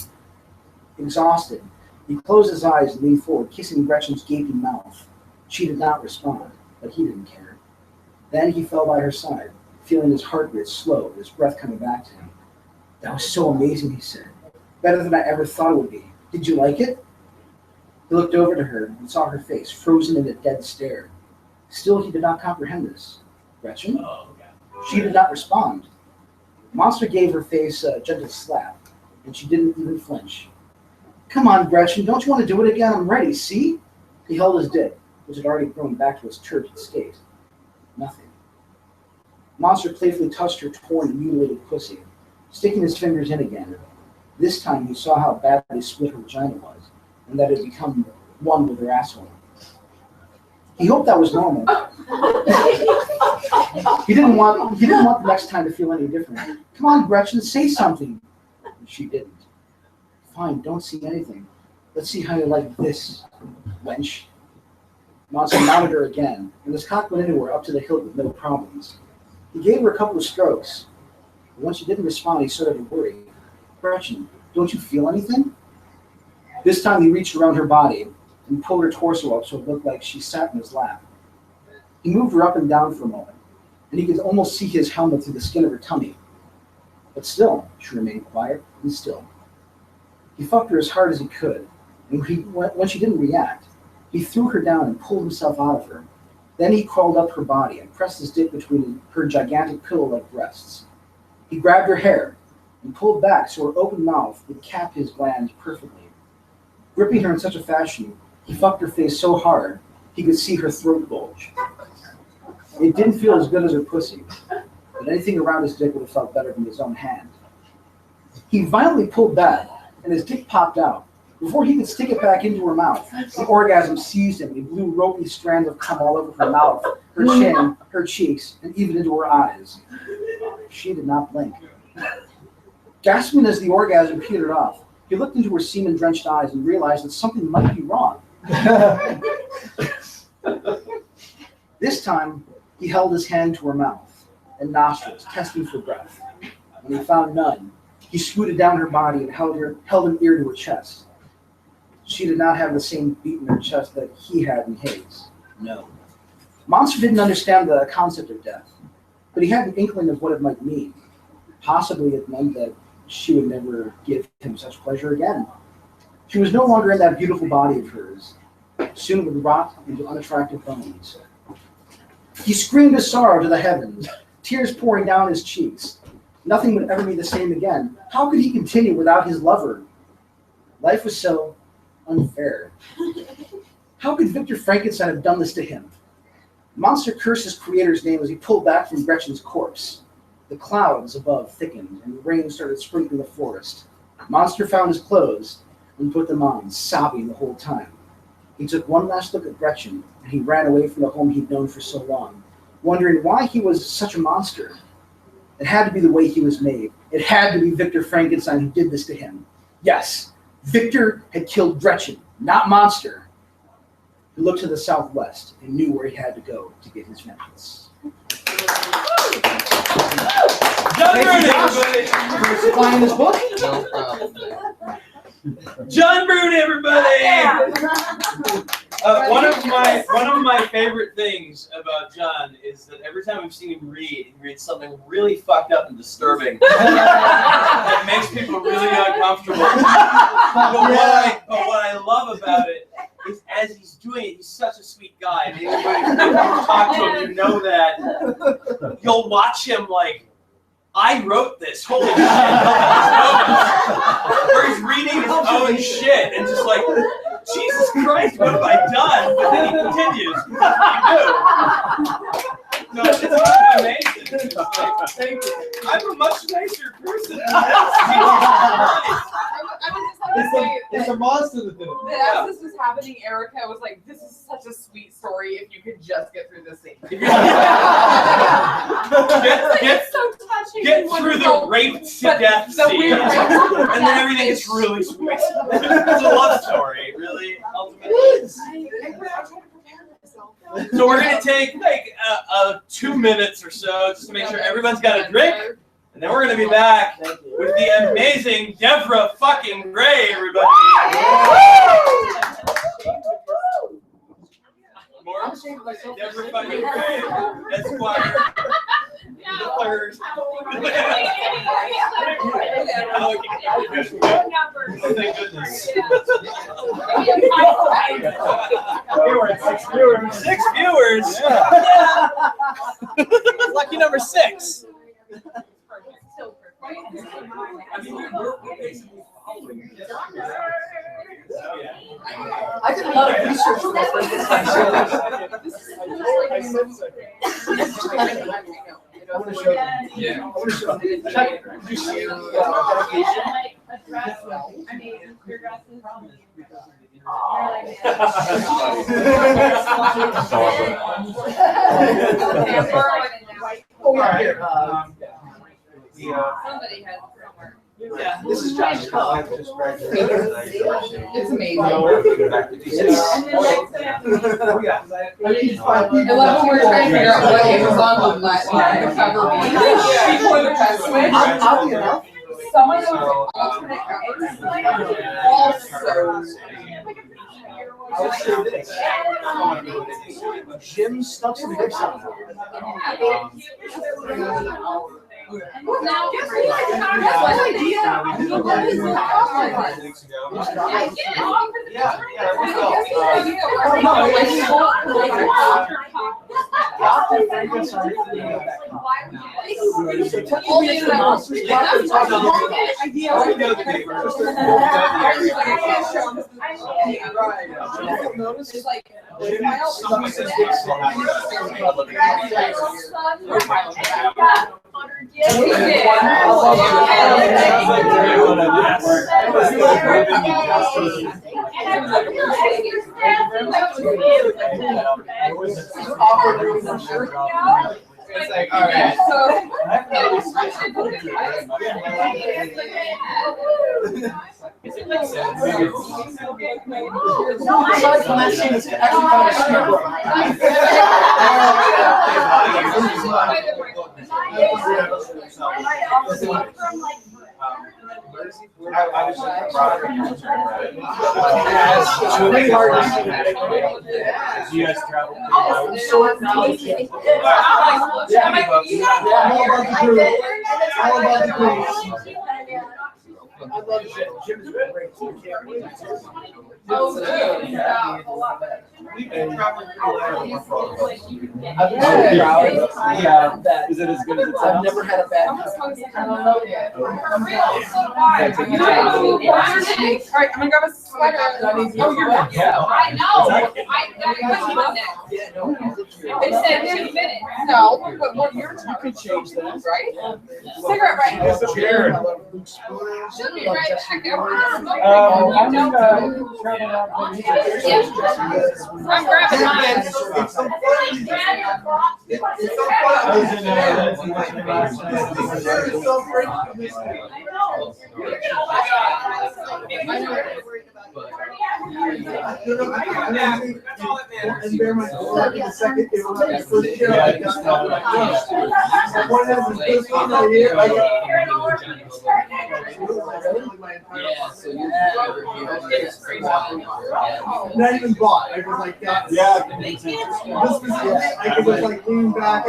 Exhausted, he closed his eyes and leaned forward, kissing Gretchen's gaping mouth. She did not respond, but he didn't care. Then he fell by her side, feeling his heart rate slow, his breath coming back to him. That was so amazing, he said. Better than I ever thought it would be. Did you like it? He looked over to her and saw her face, frozen in a dead stare. Still, he did not comprehend this. Gretchen? She did not respond. Monster gave her face a gentle slap, and she didn't even flinch. Come on, Gretchen, don't you want to do it again? I'm ready, see? He held his dick, which had already grown back to its turgid state. Nothing. Monster playfully touched her torn and mutilated pussy, sticking his fingers in again. This time he saw how badly split her vagina was, and that it had become one with her asshole. He hoped that was normal. He didn't want the next time to feel any different. Come on, Gretchen, say something. She didn't. Fine, don't see anything. Let's see how you like this, wench. Monster mounted her again, and his cock went into her up to the hilt with no problems. He gave her a couple of strokes, but when she didn't respond, he started to worry. Gretchen, don't you feel anything? This time he reached around her body and pulled her torso up so it looked like she sat in his lap. He moved her up and down for a moment, and he could almost see his helmet through the skin of her tummy. But still, she remained quiet and still. He fucked her as hard as he could, and when she didn't react, he threw her down and pulled himself out of her. Then he crawled up her body and pressed his dick between her gigantic pillow-like breasts. He grabbed her hair and pulled back so her open mouth would cap his glands perfectly. Gripping her in such a fashion, he fucked her face so hard he could see her throat bulge. It didn't feel as good as her pussy, but anything around his dick would have felt better than his own hand. He violently pulled back, and his dick popped out. Before he could stick it back into her mouth, the orgasm seized him. He blew ropey strands of cum all over her mouth, her chin, her cheeks, and even into her eyes. She did not blink. Gasping as the orgasm petered off, he looked into her semen-drenched eyes and realized that something might be wrong. This time, he held his hand to her mouth and nostrils, testing for breath. When he found none, he scooted down her body and held an ear to her chest. She did not have the same beat in her chest that he had in his. No. Monster didn't understand the concept of death, but he had an inkling of what it might mean. Possibly it meant that she would never give him such pleasure again. She was no longer in that beautiful body of hers. Soon it would rot into unattractive bones. He screamed his sorrow to the heavens, tears pouring down his cheeks. Nothing would ever be the same again. How could he continue without his lover? Life was so unfair. How could Victor Frankenstein have done this to him? Monster cursed his creator's name as he pulled back from Gretchen's corpse. The clouds above thickened, and the rain started sprinkling the forest. Monster found his clothes and put them on, sobbing the whole time. He took one last look at Gretchen, and he ran away from the home he'd known for so long, wondering why he was such a monster. It had to be the way he was made. It had to be Victor Frankenstein who did this to him. Yes, Victor had killed Gretchen, not Monster. He looked to the southwest and knew where he had to go to get his vengeance. John Brune, everybody! For supplying this book. John Brune, everybody! One of my favorite things about John is that every time I've seen him read, he reads something really fucked up and disturbing that makes people really uncomfortable. But what I love about it is as he's doing it, he's such a sweet guy. And anybody who talk to him, you know that. You'll watch him like, I wrote this, holy shit. Where he's reading his own shit and just like, Jesus Christ, what have I done? But then he continues. No, it's amazing. It's like, thank you. I'm a much nicer person. It's a monster that did it. As this was happening, Erica was like, "This is such a sweet story. If you could just get through this scene." Get so touching. Get through the rape to death scene, and then everything is really sweet. It's a love story, really. Ultimately. So we're gonna take like 2 minutes or so just to make sure everyone's got a drink, and then we're gonna be back with the amazing Devora fucking Gray, everybody. More Devora fucking Gray, Esquire. The third. Oh, thank goodness. Six viewers. Yeah. Lucky number 6. I mean, we're basically following this. I did a lot of research for this. I want to show them. Yeah. I want to show them. Did you see the dedication? Oh, yeah, here. Somebody had somewhere. Yeah, this is Josh's car. It's amazing. I love when we're trying to figure out what Amazon would let the cover be. Before the press switch. Oddly enough, Some of those alternate covers I'll say this. Jim stuck some hips on. Now, guess what? That's my idea. It's like, all right. I It's really hard to see. You guys travel? All about the cruise. I love Jim. Jim's great. We've been traveling I've been traveling. Yeah. Is it as good as it I've sounds? never had a bad I don't know yet. All right, I'm gonna grab a sweater. Oh, you're back. Yeah. I know. They said 2 minutes. No, but what you're You could change that. right? Cigarette right now. Jared. Should be right back. I'm gonna travel out. I'm grabbing mine. It's so funny. It's so I was in last night. It's so great. And bear my in a second. It was like the first year I got one of the first one right here. Not even bought. I was like that. Yeah. This was I was like leaning back. I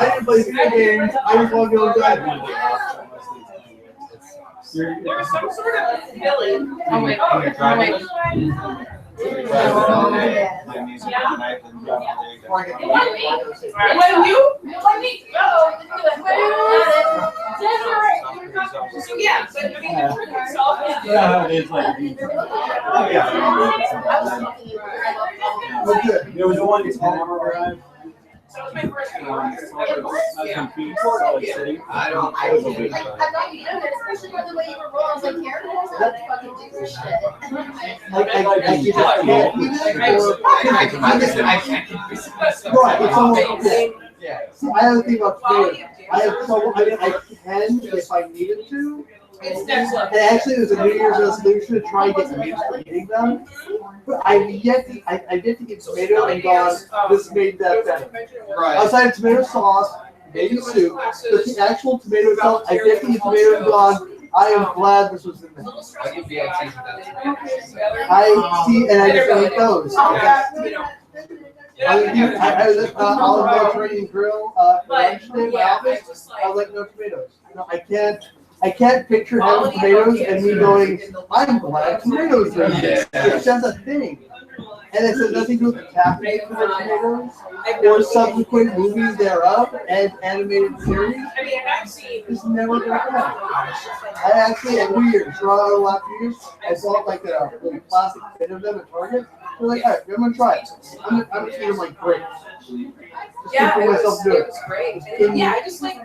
didn't play video games. I just want to go inside. There's some sort of Billy. Oh wait. My music tonight and When you let me go. Yeah, but I mean, the trick itself is. Yeah, it's like. Oh yeah. There was one time where I So it's my first time. I don't. I thought you did it, especially by the way you were rolling. I was like, Karen knows how to fucking do this shit. Right, it's almost, yeah. See, I have a thing about tomatoes. I have trouble, I can if I needed to. It's next level. And actually, it was a New Year's resolution to try and get used to eating them. But I've yet to get tomato and gone, this made that better. Right. Outside of tomato sauce, maybe soup, but the actual tomato itself, I've yet to get tomato and gone, I am glad this was in there. I can be on season that. I see, and I just ate those. I was at Olive Mediterranean Grill for lunch today in my office. I was like, no tomatoes. No, I can't picture having tomatoes and me going, I'm glad tomatoes are here. It's just a thing. And it has nothing to do with the caffeine for the tomatoes or subsequent movies thereof and animated series. I mean, I've seen. It's never gonna happen. I actually, at New Year's, throughout the last few years, I bought like a little plastic bin of them at Target. They're like, all right, I'm gonna try it. I'm just eating them like grapes. Yeah, for it myself to do was great. And yeah, I just like,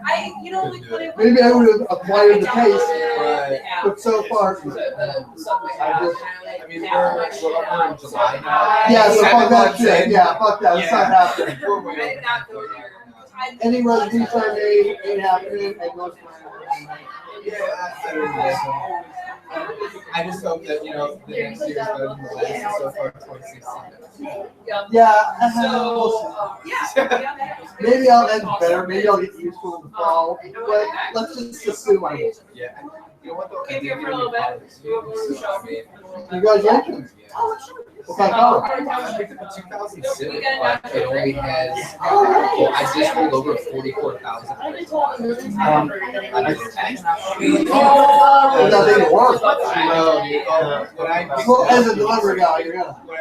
you know, like when it. Maybe I would have acquired the taste, Right. but so far, I just, I mean, we're in July now. yeah, so fuck that shit. Yeah, fuck that. It's not happening. I did not go there. Any resolutions I made ain't happening, and most of mine. I just hope that, you know, the next year is better than the last. So far, 2016. Yeah, So, yeah. maybe I'll end better. Maybe I'll get useful in the fall. But let's just assume I will. Yeah. You know what though? Keep here for a little bit. Congratulations. What kind of car? I picked up a 2000 Civic, but it only has, I just rolled over 44,000. That thing works. No, dude. Well, as a delivery guy, you're gonna. When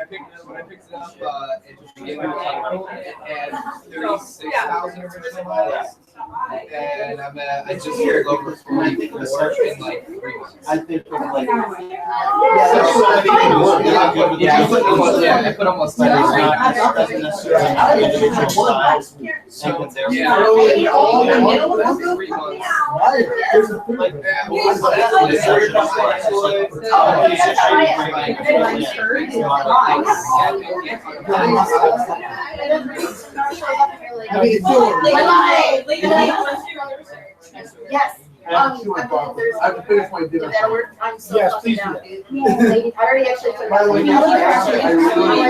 I picked it up, it just began it had 36,000 original miles. And I just rolled over 44 in like 3 months. I think it's like. I put almost 3 months. I mean, it's doing. Yes. I have to finish my dinner. I'm so Yes, fucking please do down, that. dude. I already actually took By the way, it. I really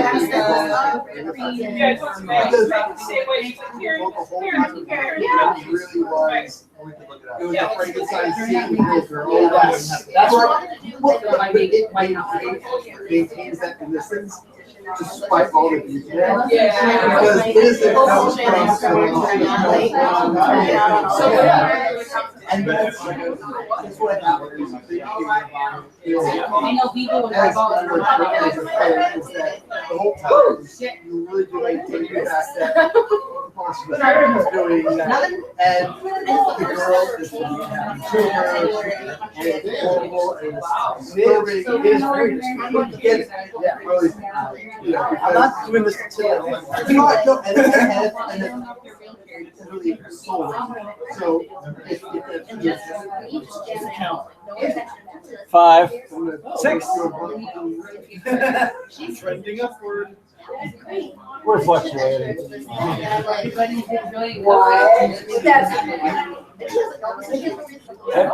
Yeah, it's what's nice. Say what you hear. It was a Frankenstein scene with little girl. Yes. That's right. It maintains that innocence despite all the details. Yeah. Because innocence comes from and that's what happens. I know people would As go. the whole time, you really do like take it back that Slater is doing that, and the girl is and it's horrible and it's disturbing. It is very disturbing. Get it? Yeah, really. You know, I'm not doing this until it's not, no, and it's really soul. So if 5, 6. trending upward. We're fluctuating. That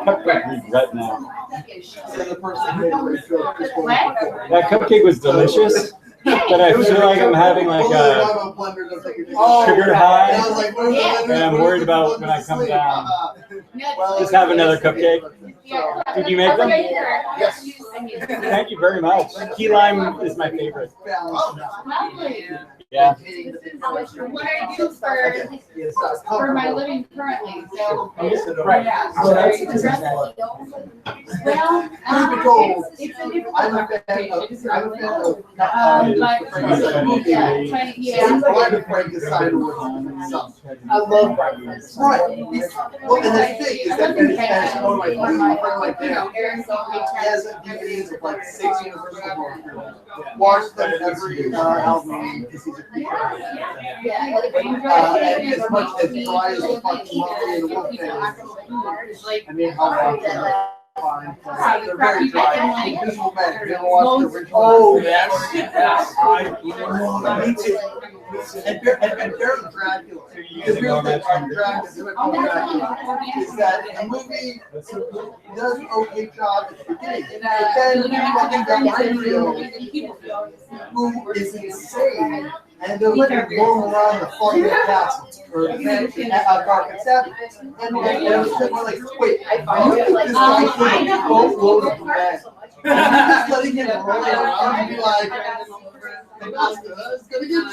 cupcake regret now. That cupcake was delicious, but I feel like I'm having like a sugar high, and I'm worried about when I come down. Just have another cupcake. Did you make them? Yes. Thank you very much. Key lime is my favorite. Yeah. What I do for my living currently, so. Right. Yeah. So that's Well, it's a different. I'm a fan of But, Frankenstein was stuff. I love breakfast. Right. Well, and the thing is that it's one of my has DVDs of like 6 Universal horror films. Watch them every album because he's a creature. And as much as dry as the fucking monkey and the wolf man, I mean, how fine. They're very dry. Invisible Man. You ever watch the original? Oh, yes. Me too. And Baron Dracula. Because real thing on Dracula is that the movie does an okay job at the beginning. But then you fucking got Mario, who is insane, and they're letting him roam around the fucking castle or the mansion at Garden Seven. And I was thinking, like, wait, you think this guy can boatload of men? Just letting him roam around and be like, it's gonna get you. No,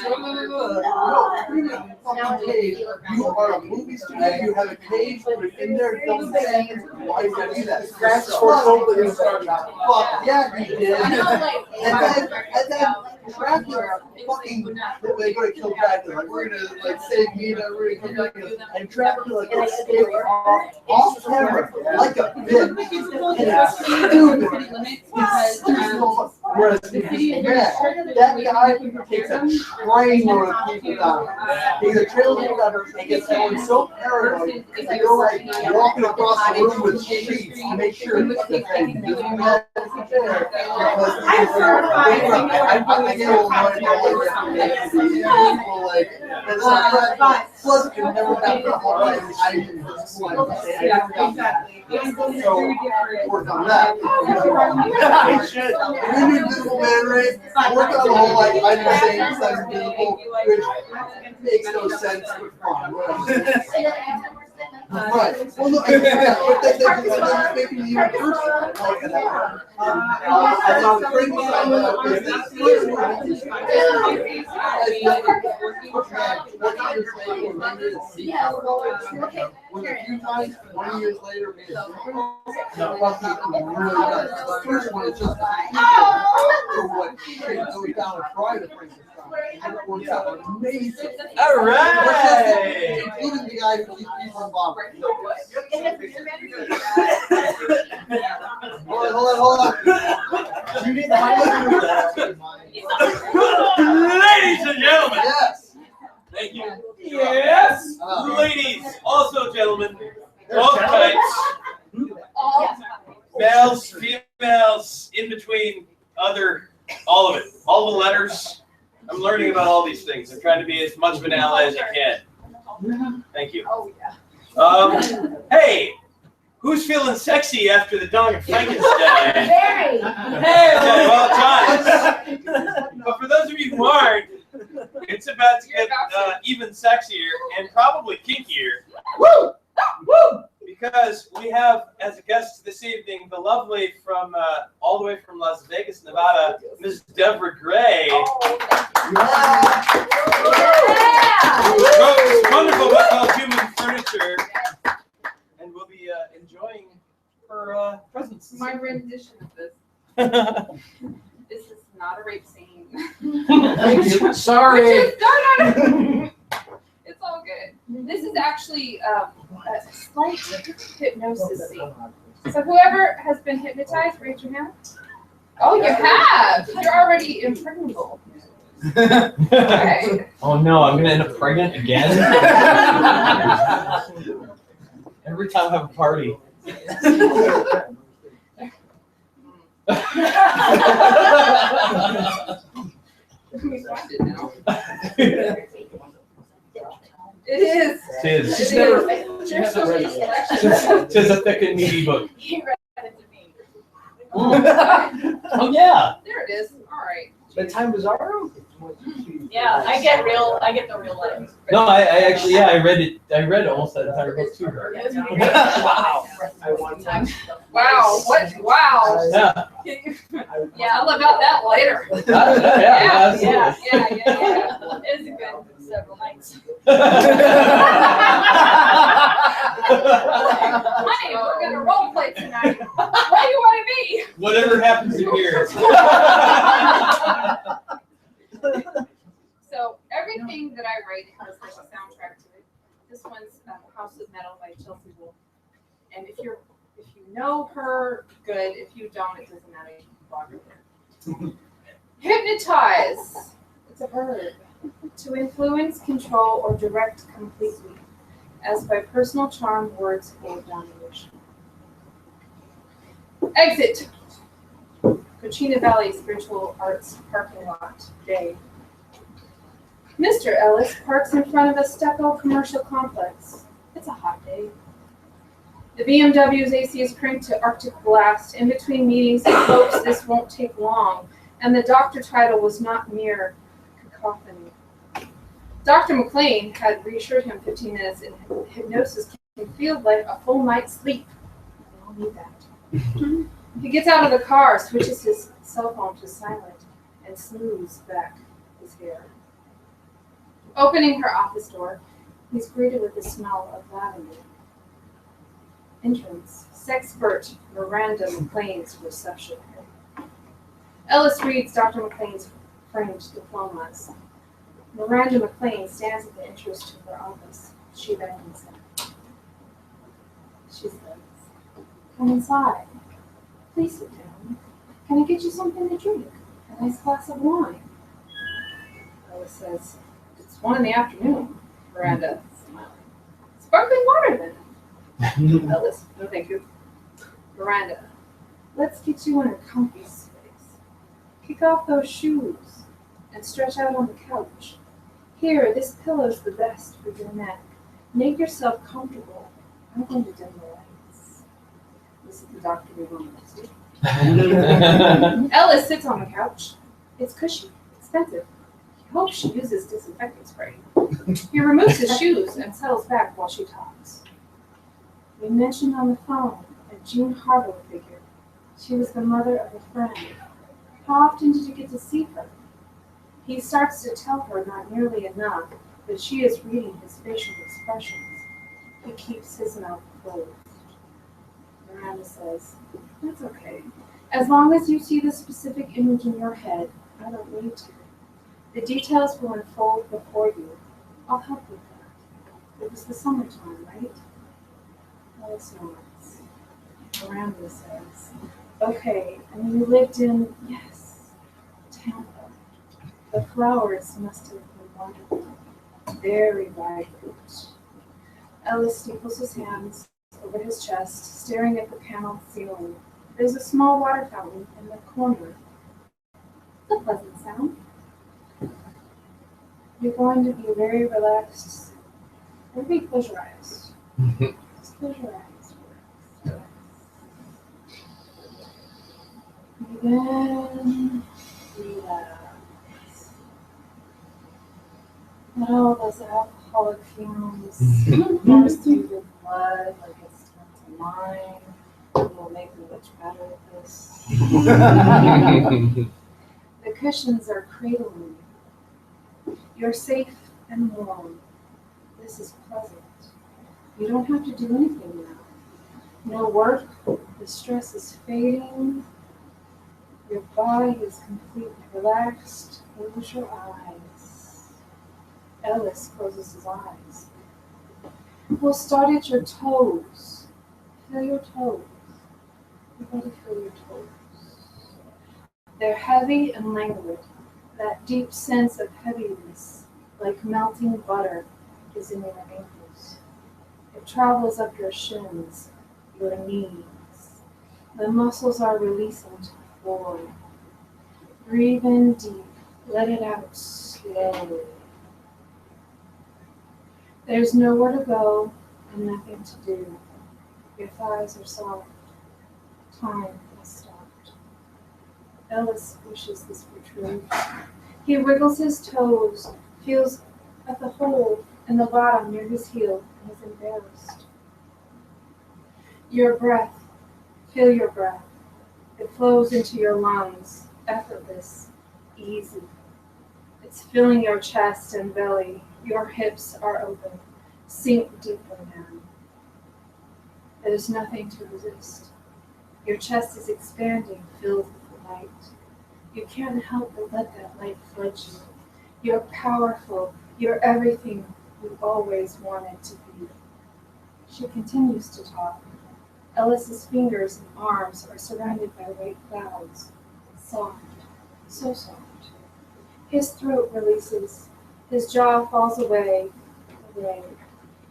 you're in a fucking cage. You are a movie studio. You have a cage. Put it in there. Don't say why you gotta do that. Fuck yeah, he did. And then Dracula fucking they go to kill Dracula. Like, we're gonna like save Mina. We're gonna kill Dracula. And Dracula gets scared off camera like a bitch. And it's stupid. It's stupid. Whereas that guy takes a trainload of people down. Takes a trainload of people down and gets someone so paranoid that they're like walking across the room with sheets to make sure that they do that. I get a little annoyed like, plus it never got the whole life. I never got that. So, work on that. I should. Invisible Man race. Work on the whole like I'm the same size invisible, which makes no sense but fine. Right. Well, no, but that's making the universe like that. I saw the Frankenstein was a few times, 20 years later, made a first one is just for what shit goes down and try to Frankenstein. And it works out amazing. All right. Including the guy who keeps people involved. Hold on. Ladies and gentlemen. Yes. Thank you. Yes. Ladies, also gentlemen, both types. Males, females, in between, other, all of it. All the letters. I'm learning about all these things. I'm trying to be as much vanilla as I can. Thank you. Hey, Who's feeling sexy after the Dong of Frankenstein? Very. Okay, well, John. But for those of you who aren't, it's about to get even sexier and probably kinkier. Woo! Woo! Because we have as a guest this evening the lovely from all the way from Las Vegas, Nevada, Ms. Devora Gray. Who wrote this wonderful book called Human Furniture. And we'll be enjoying her presence. My rendition of this. This is not a rape scene. Sorry. It's all good. This is actually a slight hypnosis scene. So whoever has been hypnotized, raise your hand. Oh, you have. You're already impregnable. Okay. Oh no, I'm gonna end up pregnant again. Every time I have a party. We find it now. It is. Tis. It never- is. she hasn't read it. Tis a thick and meaty book. He read it to me. Oh yeah. There it is. All right. Bedtime Bizarro? Yeah, I get the real life. No, I actually I read it. I read almost that entire book to her. Wow. I want time. Wow. What? Wow. Yeah. Yeah, I'll about that later. Yeah, absolutely. Yeah. It was a good several nights. Honey, we're gonna role play tonight. What do you want to be? Whatever happens in here. So everything that I write has like a soundtrack to it. This one's House of Metal by Chelsea Wolfe. And if you know her, good. If you don't, it doesn't matter. You can bother her. Hypnotize. It's a verb. To influence, control, or direct completely, as by personal charm, words, or domination. Exit. Coachina Valley Spiritual Arts Parking Lot, day. Mr. Ellis parks in front of a stucco commercial complex. It's a hot day. The BMW's AC is cranked to Arctic blast. In between meetings, he hopes this won't take long, and the doctor title was not mere cacophony. Dr. McLean had reassured him 15 minutes in hypnosis can feel like a full night's sleep. We all need that. He gets out of the car, switches his cell phone to silent, and smooths back his hair. Opening her office door, he's greeted with the smell of lavender. Entrance, Sexpert Miranda McLean's reception. Ellis reads Dr. McLean's framed diplomas. Miranda McLean stands at the entrance to her office. She beckons him. She says, "Come inside. Please sit down. Can I get you something to drink? A nice glass of wine?" Ellis says, "It's 1 p.m. Miranda smiling. "Sparkling water then." Ellis, "No thank you." Miranda, "Let's get you in a comfy space. Kick off those shoes and stretch out on the couch. Here, this pillow's the best for your neck. Make yourself comfortable. I'm going to dim the lights." This is the doctor we want to see. Ellis sits on the couch. It's cushy, expensive. He hopes she uses disinfectant spray. He removes his shoes and settles back while she talks. "We mentioned on the phone a June Harlow figure. She was the mother of a friend. How often did you get to see her?" He starts to tell her not nearly enough, but she is reading his facial expressions. He keeps his mouth closed. Miranda says, "That's okay. As long as you see the specific image in your head, I don't need to. The details will unfold before you. I'll help with that. It was the summertime, right?" Ellis nods. Miranda says, "Okay, and you lived in, yes, Tampa. The flowers must have been wonderful. Very vibrant." Ellis staples his hands over his chest, staring at the paneled ceiling. There's a small water fountain in the corner. It's a pleasant sound. You're going to be very relaxed. Maybe close your eyes. Just close your eyes. Then relax. Let all those alcoholic fumes course through your blood like it's to mine. Will make me much better at this. The cushions are cradling you. You're safe and warm. This is pleasant. You don't have to do anything now. No work. The stress is fading. Your body is completely relaxed. Close your eyes. Ellis closes his eyes. We'll start at your toes. Feel your toes. Everybody feel your toes. They're heavy and languid. That deep sense of heaviness, like melting butter, is in your ankles. It travels up your shins, your knees. The muscles are releasing to the floor. Breathe in deep. Let it out slowly. There's nowhere to go and nothing to do. Your thighs are soft. Time has stopped. Ellis wishes this were true. He wiggles his toes, feels at the hole in the bottom near his heel, and is embarrassed. Your breath, feel your breath. It flows into your lungs, effortless, easy. It's filling your chest and belly. Your hips are open. Sink deeper now. There's nothing to resist. Your chest is expanding, filled with light. You can't help but let that light flood you. You're powerful. You're everything you always wanted to be. She continues to talk. Ellis's fingers and arms are surrounded by white clouds. Soft, so soft. His throat releases. His jaw falls away.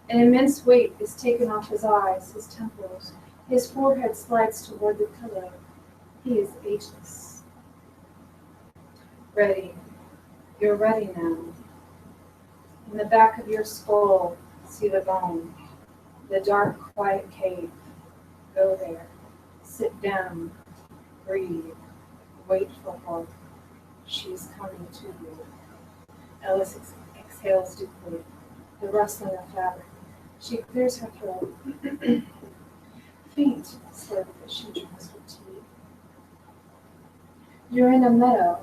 An immense weight is taken off his eyes, his temples. His forehead slides toward the pillow. He is ageless. Ready. You're ready now. In the back of your skull, see the bone. The dark, quiet cave. Go there. Sit down. Breathe. Wait for her. She's coming to you. Ellis exhales deeply. The rustling of fabric. She clears her throat. Faint slip as she drinks her tea. You're in a meadow.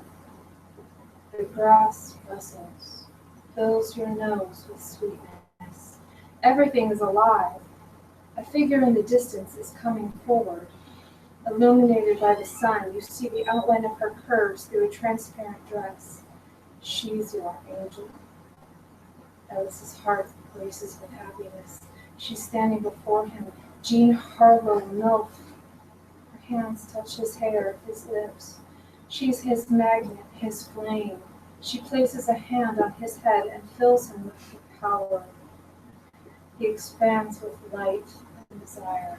The grass rustles, fills your nose with sweetness. Everything is alive. A figure in the distance is coming forward. Illuminated by the sun, you see the outline of her curves through a transparent dress. She's your angel. Ellis's heart races with happiness. She's standing before him, Jean Harlow MILF. Her hands touch his hair, his lips. She's his magnet, his flame. She places a hand on his head and fills him with power. He expands with light and desire.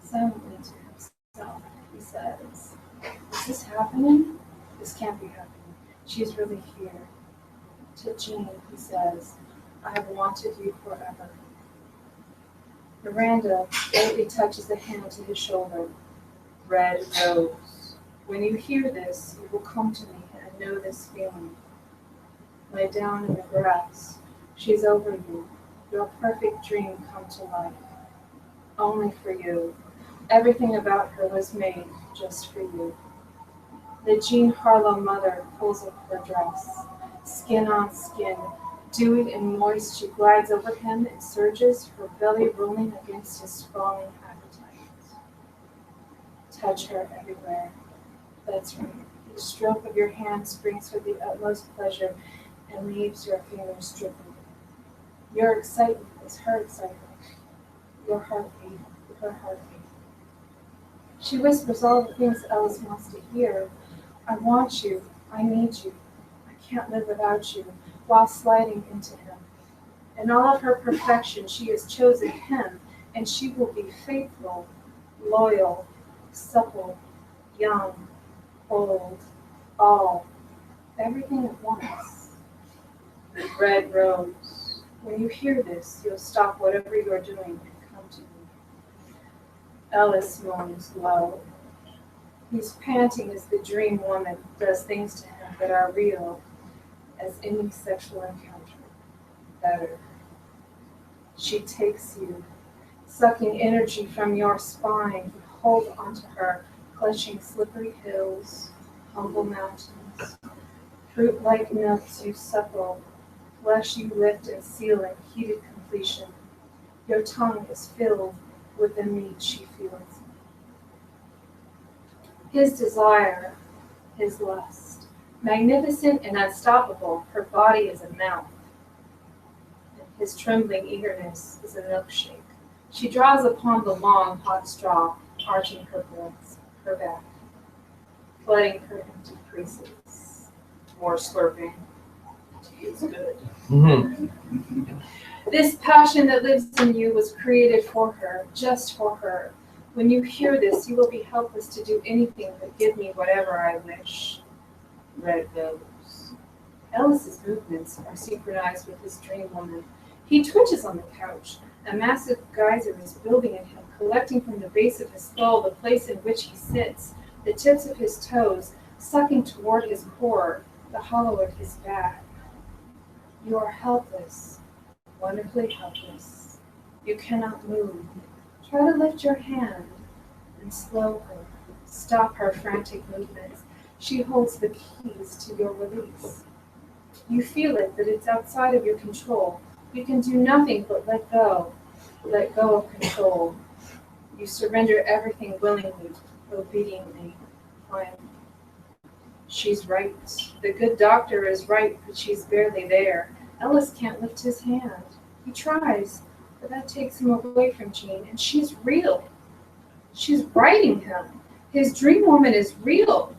Silently to himself, he says, is this happening? This can't be happening. She's really here. To Jean, he says, I have wanted you forever. Miranda lightly touches the hand to his shoulder. Red rose. When you hear this, you will come to me and know this feeling. Lie down in the grass. She's over you. Your perfect dream come to life. Only for you. Everything about her was made just for you. The Jean Harlow mother pulls up her dress. Skin on skin, dewy and moist, she glides over him and surges, her belly rolling against his sprawling appetite. Touch her everywhere. That's right. The stroke of your hand springs her the utmost pleasure and leaves your fingers dripping. Your excitement is her excitement. Your heartbeat, her heartbeat. She whispers all the things Ellis wants to hear. I want you. I need you. I can't live without you, while sliding into him. In all of her perfection, she has chosen him, and she will be faithful, loyal, supple, young, old, all, everything at once. Red rose. When you hear this, you'll stop whatever you're doing and come to me. Ellis moans low. He's panting as the dream woman does things to him that are real as any sexual encounter. Better. She takes you, sucking energy from your spine. You hold onto her, clutching slippery hills, humble mountains. Fruit-like notes you suckle, flesh you lift and seal in heated completion. Your tongue is filled with the meat she feels. His desire, his lust, magnificent and unstoppable, her body is a mouth. His trembling eagerness is a milkshake. She draws upon the long, hot straw, arching her breasts, her back, flooding her empty creases. More slurping. It's good. This passion that lives in you was created for her, just for her. When you hear this, you will be helpless to do anything but give me whatever I wish. Red rose. Ellis's movements are synchronized with his dream woman. He twitches on the couch. A massive geyser is building in him, collecting from the base of his skull, the place in which he sits, the tips of his toes, sucking toward his core, the hollow of his back. You are helpless, wonderfully helpless. You cannot move. Try to lift your hand and slow her. Stop her frantic movements. She holds the keys to your release. You feel it, that it's outside of your control. You can do nothing but let go of control. You surrender everything willingly, obediently. Fine. She's right. The good doctor is right, but she's barely there. Ellis can't lift his hand. He tries, but that takes him away from Jean, and she's real. She's riding him. His dream woman is real,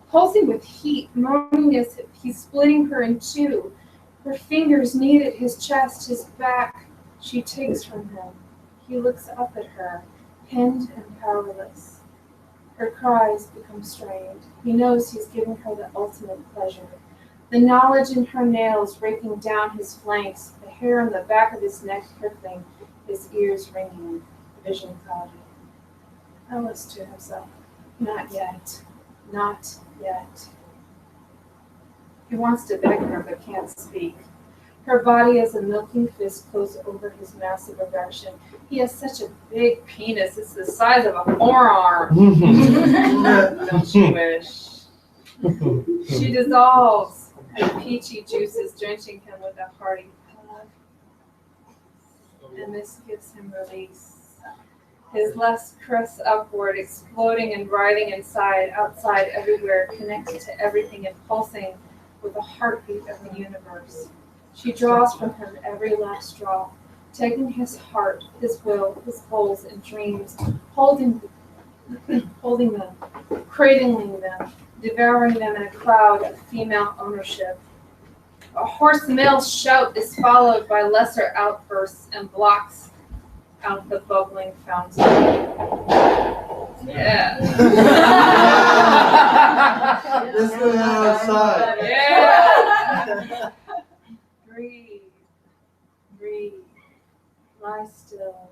pulsing with heat, moaning as if he's splitting her in two. Her fingers knead at his chest, his back. She takes from him. He looks up at her, pinned and powerless. Her cries become strained. He knows he's giving her the ultimate pleasure. The knowledge in her nails raking down his flanks, the hair on the back of his neck prickling, his ears ringing, vision clouded. Ellis to himself, not yet, not yet. He wants to beg her, but can't speak. Her body as a milking fist closed over his massive erection. He has such a big penis, it's the size of a forearm. Don't you wish? She dissolves, her peachy juices drenching him with a hearty hug. And this gives him release. His lust crests upward, exploding and writhing inside, outside, everywhere, connected to everything and pulsing with the heartbeat of the universe. She draws from him every last drop, taking his heart, his will, his goals and dreams, holding them, cradling them, devouring them in a cloud of female ownership. A hoarse male shout is followed by lesser outbursts and blocks out the bubbling fountain. Yeah. This way outside. Yeah. Breathe. Breathe. Lie still.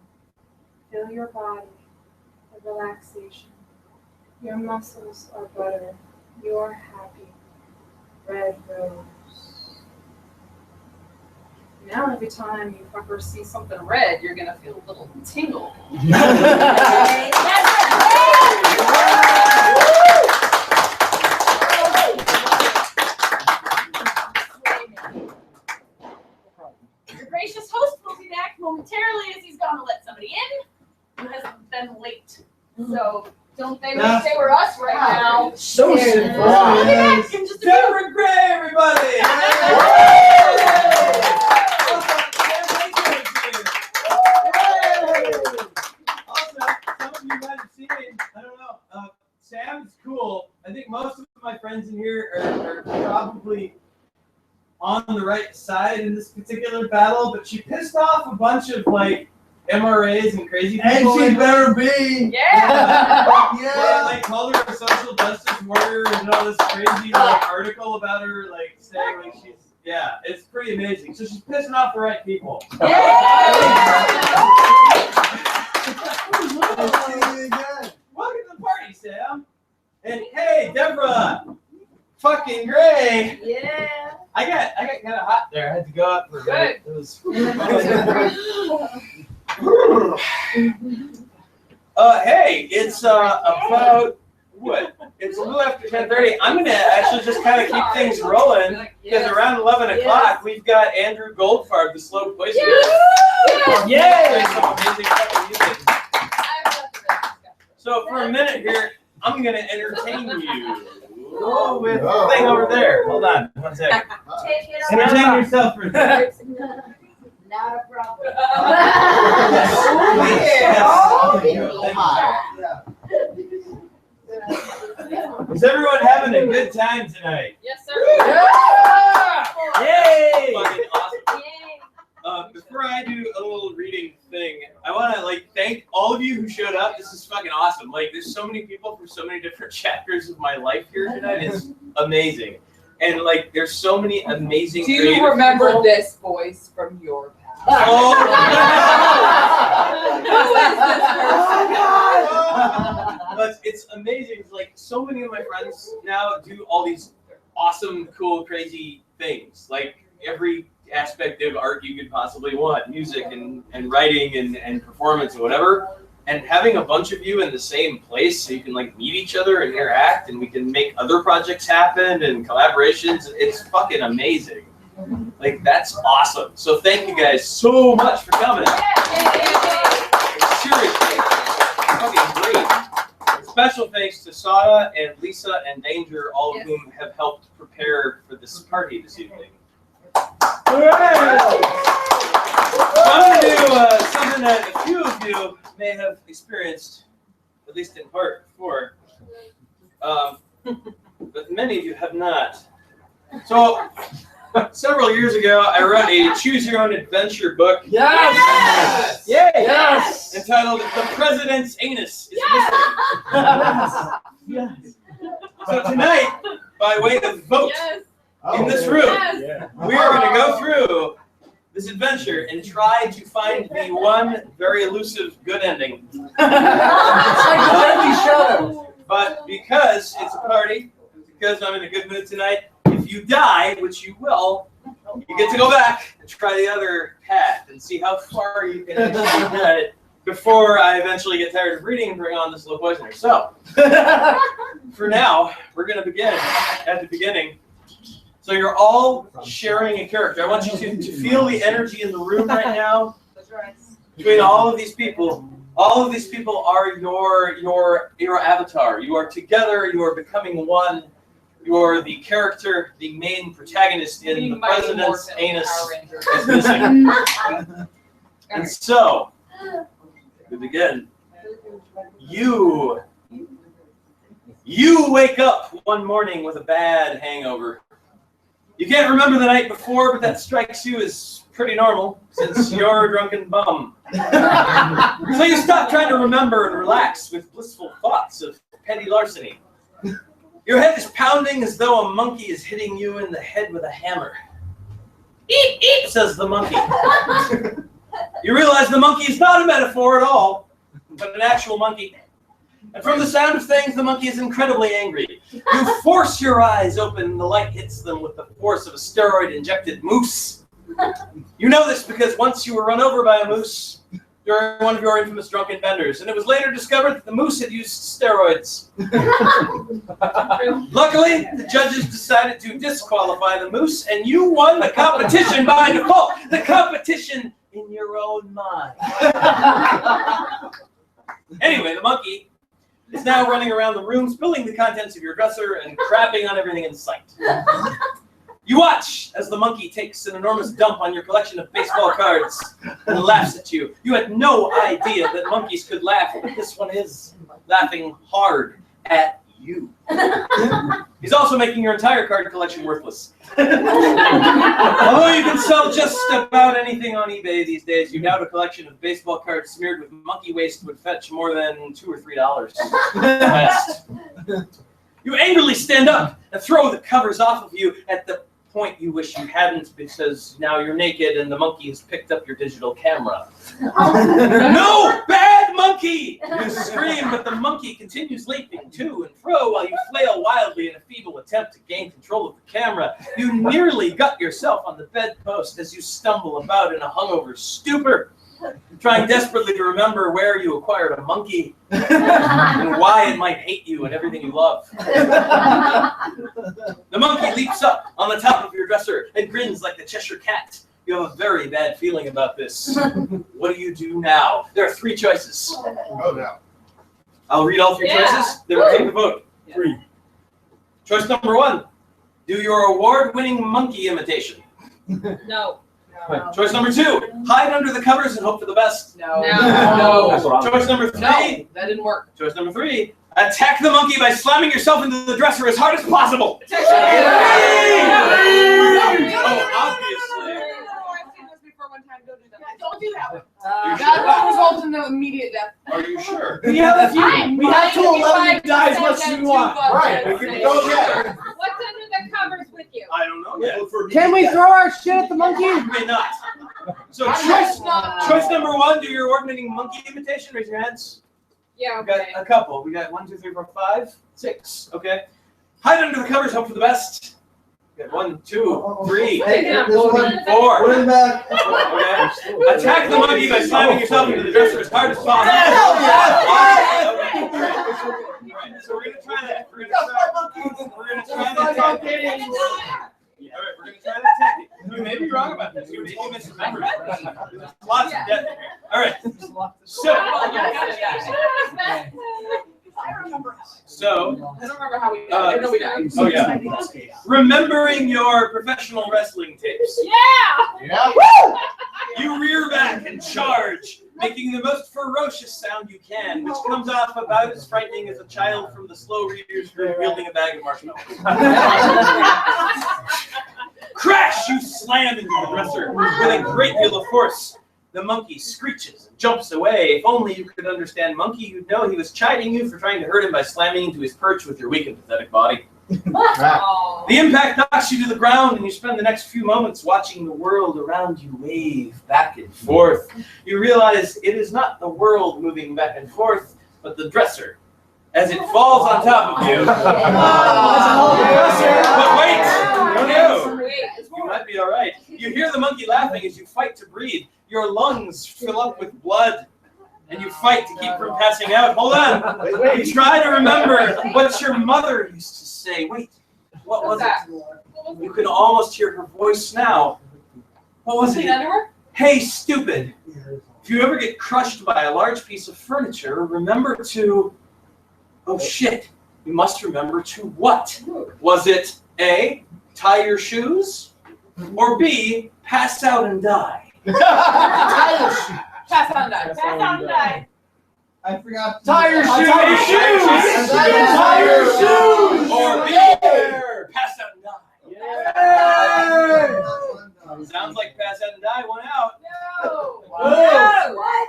Feel your body. The relaxation. Your muscles are butter. You're happy. Red rose. Now every time you fucker see something red, you're gonna feel a little tingle. Your gracious host will be back momentarily as he's gonna let somebody in who has been late. So don't they wish they were us right now? So simple. We'll be back in just a minute. Devora Gray, everybody! Sam's cool. I think most of my friends in here are probably on the right side in this particular battle, but she pissed off a bunch of like MRAs and crazy people. And she better be. Yeah. Yeah. Like called her a social justice warrior and all this crazy like article about her, like saying like she's it's pretty amazing. So she's pissing off the right people. Welcome to the party, Sam. And hey, Devora fucking Gray. Yeah. I got kind of hot there. I had to go up for a minute. It was. Hey, it's about what? It's a little after 10:30. I'm gonna actually just kind of keep things rolling because around 11 o'clock we've got Andrew Goldfarb, the Slow Poisoner. Yay! Some amazing fucking music. So for a minute here, I'm gonna entertain you. Oh, with the thing over there. Hold on, 1 second. Entertain yourself for a second. Not a problem. Is everyone having a good time tonight? Yes, sir. Yeah! Yay! Fucking awesome. Before I do a little reading thing, I want to thank all of you who showed up. This is fucking awesome. There's so many people from so many different chapters of my life here tonight. It's amazing. And there's so many amazing. Do you remember people. this voice from your past? Oh, but it's amazing. It's so many of my friends now do all these awesome, cool, crazy things. Every aspect of art you could possibly want, music and writing and performance and whatever. And having a bunch of you in the same place so you can meet each other and interact and we can make other projects happen and collaborations. It's fucking amazing. That's awesome. So thank you guys so much for coming. Seriously, fucking great. Special thanks to Sada and Lisa and Danger, all of whom have helped prepare for this party this evening. I'm going to do something that a few of you may have experienced, at least in part before, but many of you have not. So, several years ago, I wrote a Choose Your Own Adventure book. Yes! Yay! Yes! Entitled The President's Anus is Missing. So tonight, by way of vote in this room, we are going to go through this adventure and try to find the one very elusive good ending. But because it's a party, because I'm in a good mood tonight, if you die, which you will, you get to go back and try the other path and see how far you can actually get it before I eventually get tired of reading and bring on the Slow Poisoner. So, for now, we're going to begin at the beginning. So you're all sharing a character. I want you to feel the energy in the room right now between all of these people. All of these people are your avatar. You are together. You are becoming one. You are the character, the main protagonist in The President's Anus is Missing. And so, we begin. You wake up one morning with a bad hangover. You can't remember the night before, but that strikes you as pretty normal since you're a drunken bum. So you stop trying to remember and relax with blissful thoughts of petty larceny. Your head is pounding as though a monkey is hitting you in the head with a hammer. Eep, eep, says the monkey. You realize the monkey is not a metaphor at all, but an actual monkey. And from the sound of things, the monkey is incredibly angry. You force your eyes open, the light hits them with the force of a steroid-injected moose. You know this because once you were run over by a moose during one of your infamous drunken benders, and it was later discovered that the moose had used steroids. Luckily, the judges decided to disqualify the moose, and you won the competition by default. The competition in your own mind. Anyway, the monkey is now running around the room, spilling the contents of your dresser and crapping on everything in sight. You watch as the monkey takes an enormous dump on your collection of baseball cards and laughs at you. You had no idea that monkeys could laugh, but this one is laughing hard at you. He's also making your entire card collection worthless. Although you can sell just about anything on eBay these days, you doubt a collection of baseball cards smeared with monkey waste would fetch more than $2 or $3 best. You angrily stand up and throw the covers off of you at the point you wish you hadn't, because now you're naked and the monkey has picked up your digital camera. No! Bad monkey! You scream, but the monkey continues leaping to and fro while you flail wildly in a feeble attempt to gain control of the camera. You nearly gut yourself on the bedpost as you stumble about in a hungover stupor, trying desperately to remember where you acquired a monkey and why it might hate you and everything you love. The monkey leaps up on the top of your dresser and grins like the Cheshire Cat. You have a very bad feeling about this. What do you do now? There are 3 choices. Oh, no. I'll read all 3 choices, then we'll take the vote. 3. Choice number 1. Do your award-winning monkey imitation. No. Choice number 2. Hide under the covers and hope for the best. No. Choice number 3. No, that didn't work. Choice number 3. Attack the monkey by slamming yourself into the dresser as hard as possible. Oh, obviously. Don't do that one. That will result in the immediate death. Are you sure? We have till 11 to die as much as we want. Right, we can go there. What's under the covers with you? I don't know yet. Can we throw our shit at the monkey? You may not. So choice number 1, do your award-winning monkey imitation. Raise your hands. Yeah, We got a couple. We got 1, 2, 3, 4, 5, 6. Okay. Hide under the covers, hope for the best. We got 1, 2, 3, 4. Okay. Attack the monkey by slamming yourself into the dresser as hard as possible. Alright, so we're gonna try that. We're gonna try that tactic. Alright, we're gonna try that tactic. You may be wrong about this. You may be misremembering. There's lots of death here. Alright. So, I don't remember how we died. I know we died. Oh yeah. Remembering your professional wrestling tapes. Yeah! Woo! You rear back and charge, making the most ferocious sound you can, which comes off about as frightening as a child from the slow readers group wielding a bag of marshmallows. Crash! You slam into the dresser with a great deal of force. The monkey screeches and jumps away. If only you could understand monkey, you'd know he was chiding you for trying to hurt him by slamming into his perch with your weak and pathetic body. The impact knocks you to the ground, and you spend the next few moments watching the world around you wave back and forth. You realize it is not the world moving back and forth, but the dresser, as it falls on top of you. But wait! No. You might be all right. You hear the monkey laughing as you fight to breathe. Your lungs fill up with blood, and you fight to keep from passing out. Hold on. You try to remember what your mother used to say. Wait, what was it? You can almost hear her voice now. What was it? Hey, stupid. If you ever get crushed by a large piece of furniture, remember to... Oh, shit. You must remember to what? Was it A, tie your shoes? Or B, pass out and die? Pass on die. Pass on die. I forgot. Tie your shoes. Tie your shoes. Tie your shoes. Or B, pass out and die. Sounds like pass out and die went out. No. What?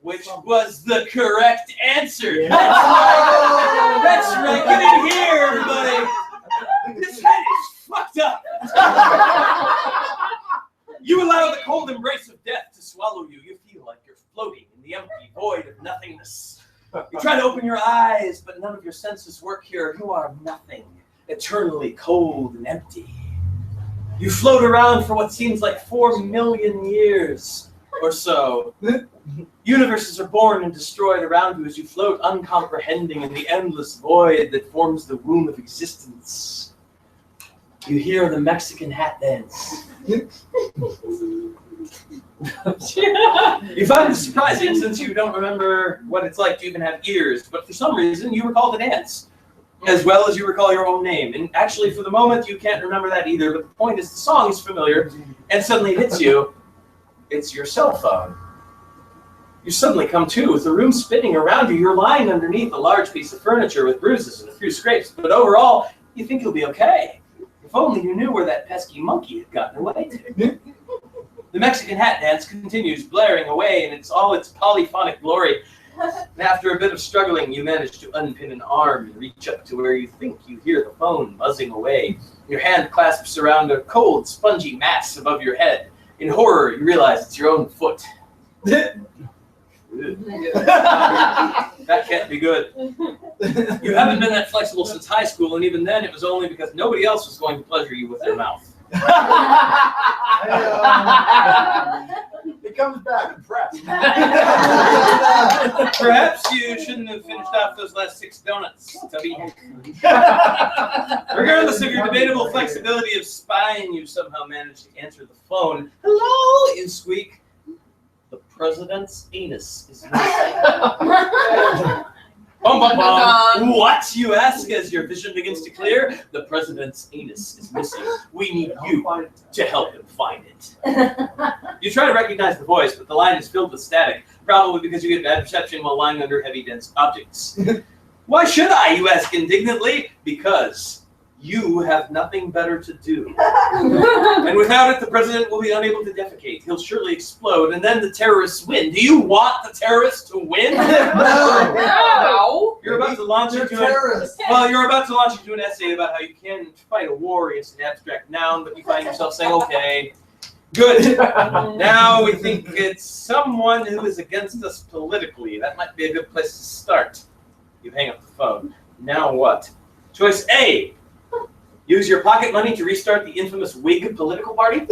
Which was the correct answer. That's right. Get in here, everybody. This head is fucked up. You allow the cold embrace of death to swallow you. You feel like you're floating in the empty void of nothingness. You try to open your eyes, but none of your senses work here. You are nothing, eternally cold and empty. You float around for what seems like 4 million years or so. Universes are born and destroyed around you as you float uncomprehending in the endless void that forms the womb of existence. You hear the Mexican hat dance. You find this surprising since you don't remember what it's like to even have ears, but for some reason you recall the dance, as well as you recall your own name. And actually, for the moment, you can't remember that either, but the point is the song is familiar, and suddenly it hits you. It's your cell phone. You suddenly come to with the room spinning around you. You're lying underneath a large piece of furniture with bruises and a few scrapes, but overall, you think you'll be okay. If only you knew where that pesky monkey had gotten away to. The Mexican hat dance continues, blaring away in all its polyphonic glory. And after a bit of struggling, you manage to unpin an arm and reach up to where you think you hear the phone buzzing away. Your hand clasps around a cold, spongy mass above your head. In horror, you realize it's your own foot. That can't be good. You haven't been that flexible since high school, and even then it was only because nobody else was going to pleasure you with their mouth. It comes back impressed. Perhaps you shouldn't have finished off those last 6 donuts, Tubby. Regardless of your debatable flexibility of spying, you somehow managed to answer the phone. Hello, you squeak. The president's anus is missing. Bum, bum, bum. What, you ask, as your vision begins to clear? The president's anus is missing. We need you to help him find it. You try to recognize the voice, but the line is filled with static, probably because you get bad reception while lying under heavy, dense objects. Why should I, you ask indignantly? Because you have nothing better to do. And without it, the president will be unable to defecate. He'll surely explode, and then the terrorists win. Do you want the terrorists to win? No. You're about to launch into you're about to launch into an essay about how you can fight a war against an abstract noun, but you find yourself saying, okay, good. Now we think it's someone who is against us politically. That might be a good place to start. You hang up the phone. Now what? Choice A. Use your pocket money to restart the infamous Whig political party?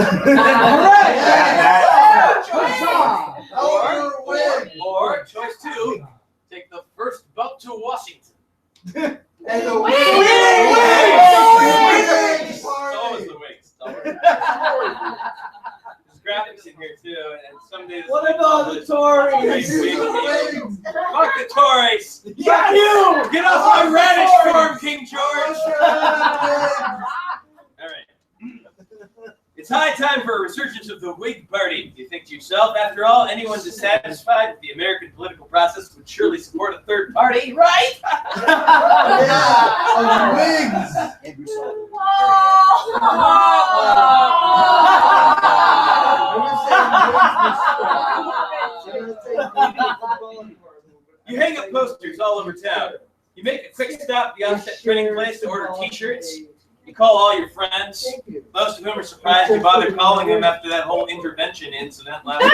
Or choice 2, take the first boat to Washington. And the Always the Whigs. There's graphics in here too, and someday. What about the Tories? Fuck the Tories! Got you! Get off my radish farm, King George! Alright. It's high time for a resurgence of the Whig Party. You think to yourself, after all, anyone dissatisfied with the American political process would surely support a third party, right? Whigs! You hang up posters all over town. You make a quick stop at the offset printing place to order t-shirts. You call all your friends, most of whom are surprised you bothered calling them after that whole intervention incident last week.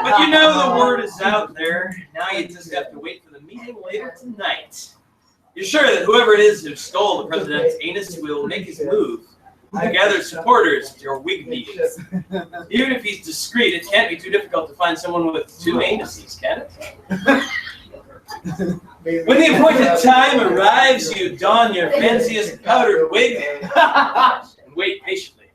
But you know the word is out there. Now you just have to wait for the meeting later tonight. You're sure that whoever it is who stole the president's anus will make his move to gather supporters at your Whig meetings. Even if he's discreet, it can't be too difficult to find someone with 2 anuses, can it? When the appointed time arrives, you don your fanciest powdered wig and wait patiently.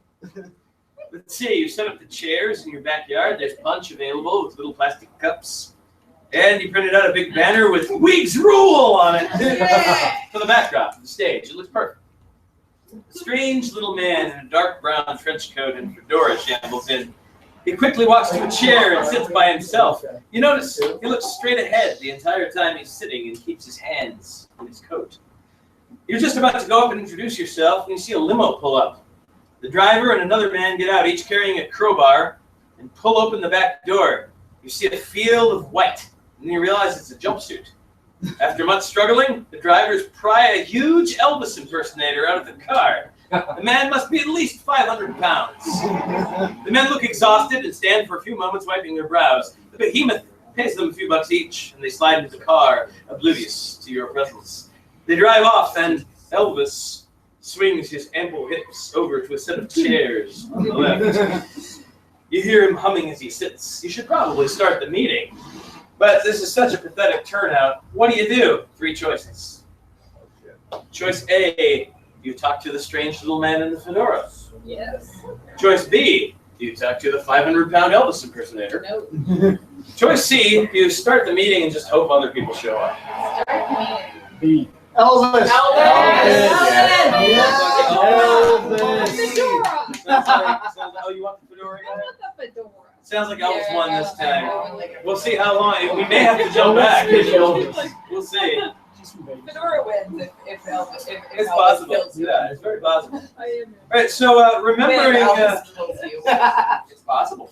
Let's see, you set up the chairs in your backyard. There's punch available with little plastic cups. And you printed out a big banner with Whigs Rule on it for the backdrop of the stage. It looks perfect. A strange little man in a dark brown trench coat and fedora shambles in. He quickly walks to a chair and sits by himself. You notice he looks straight ahead the entire time he's sitting and keeps his hands in his coat. You're just about to go up and introduce yourself when you see a limo pull up. The driver and another man get out, each carrying a crowbar, and pull open the back door. You see a field of white, and you realize it's a jumpsuit. After much struggling, the drivers pry a huge Elvis impersonator out of the car. The man must be at least 500 pounds. The men look exhausted and stand for a few moments wiping their brows. The behemoth pays them a few bucks each, and they slide into the car, oblivious to your presence. They drive off, and Elvis swings his ample hips over to a set of chairs on the left. You hear him humming as he sits. You should probably start the meeting. But this is such a pathetic turnout. What do? 3 choices. Choice A. You talk to the strange little man in the fedora. Yes. Choice B, you talk to the 500-pound Elvis impersonator. No. Choice C, you start the meeting and just hope other people show up. B. Elvis. Oh, you want the fedora again? Sounds like Elvis won this time. We'll see how long. We may have to jump back. We'll see. Fedora wins if Elvis It's possible. Yeah, it's very possible. All right, so remembering, it's possible.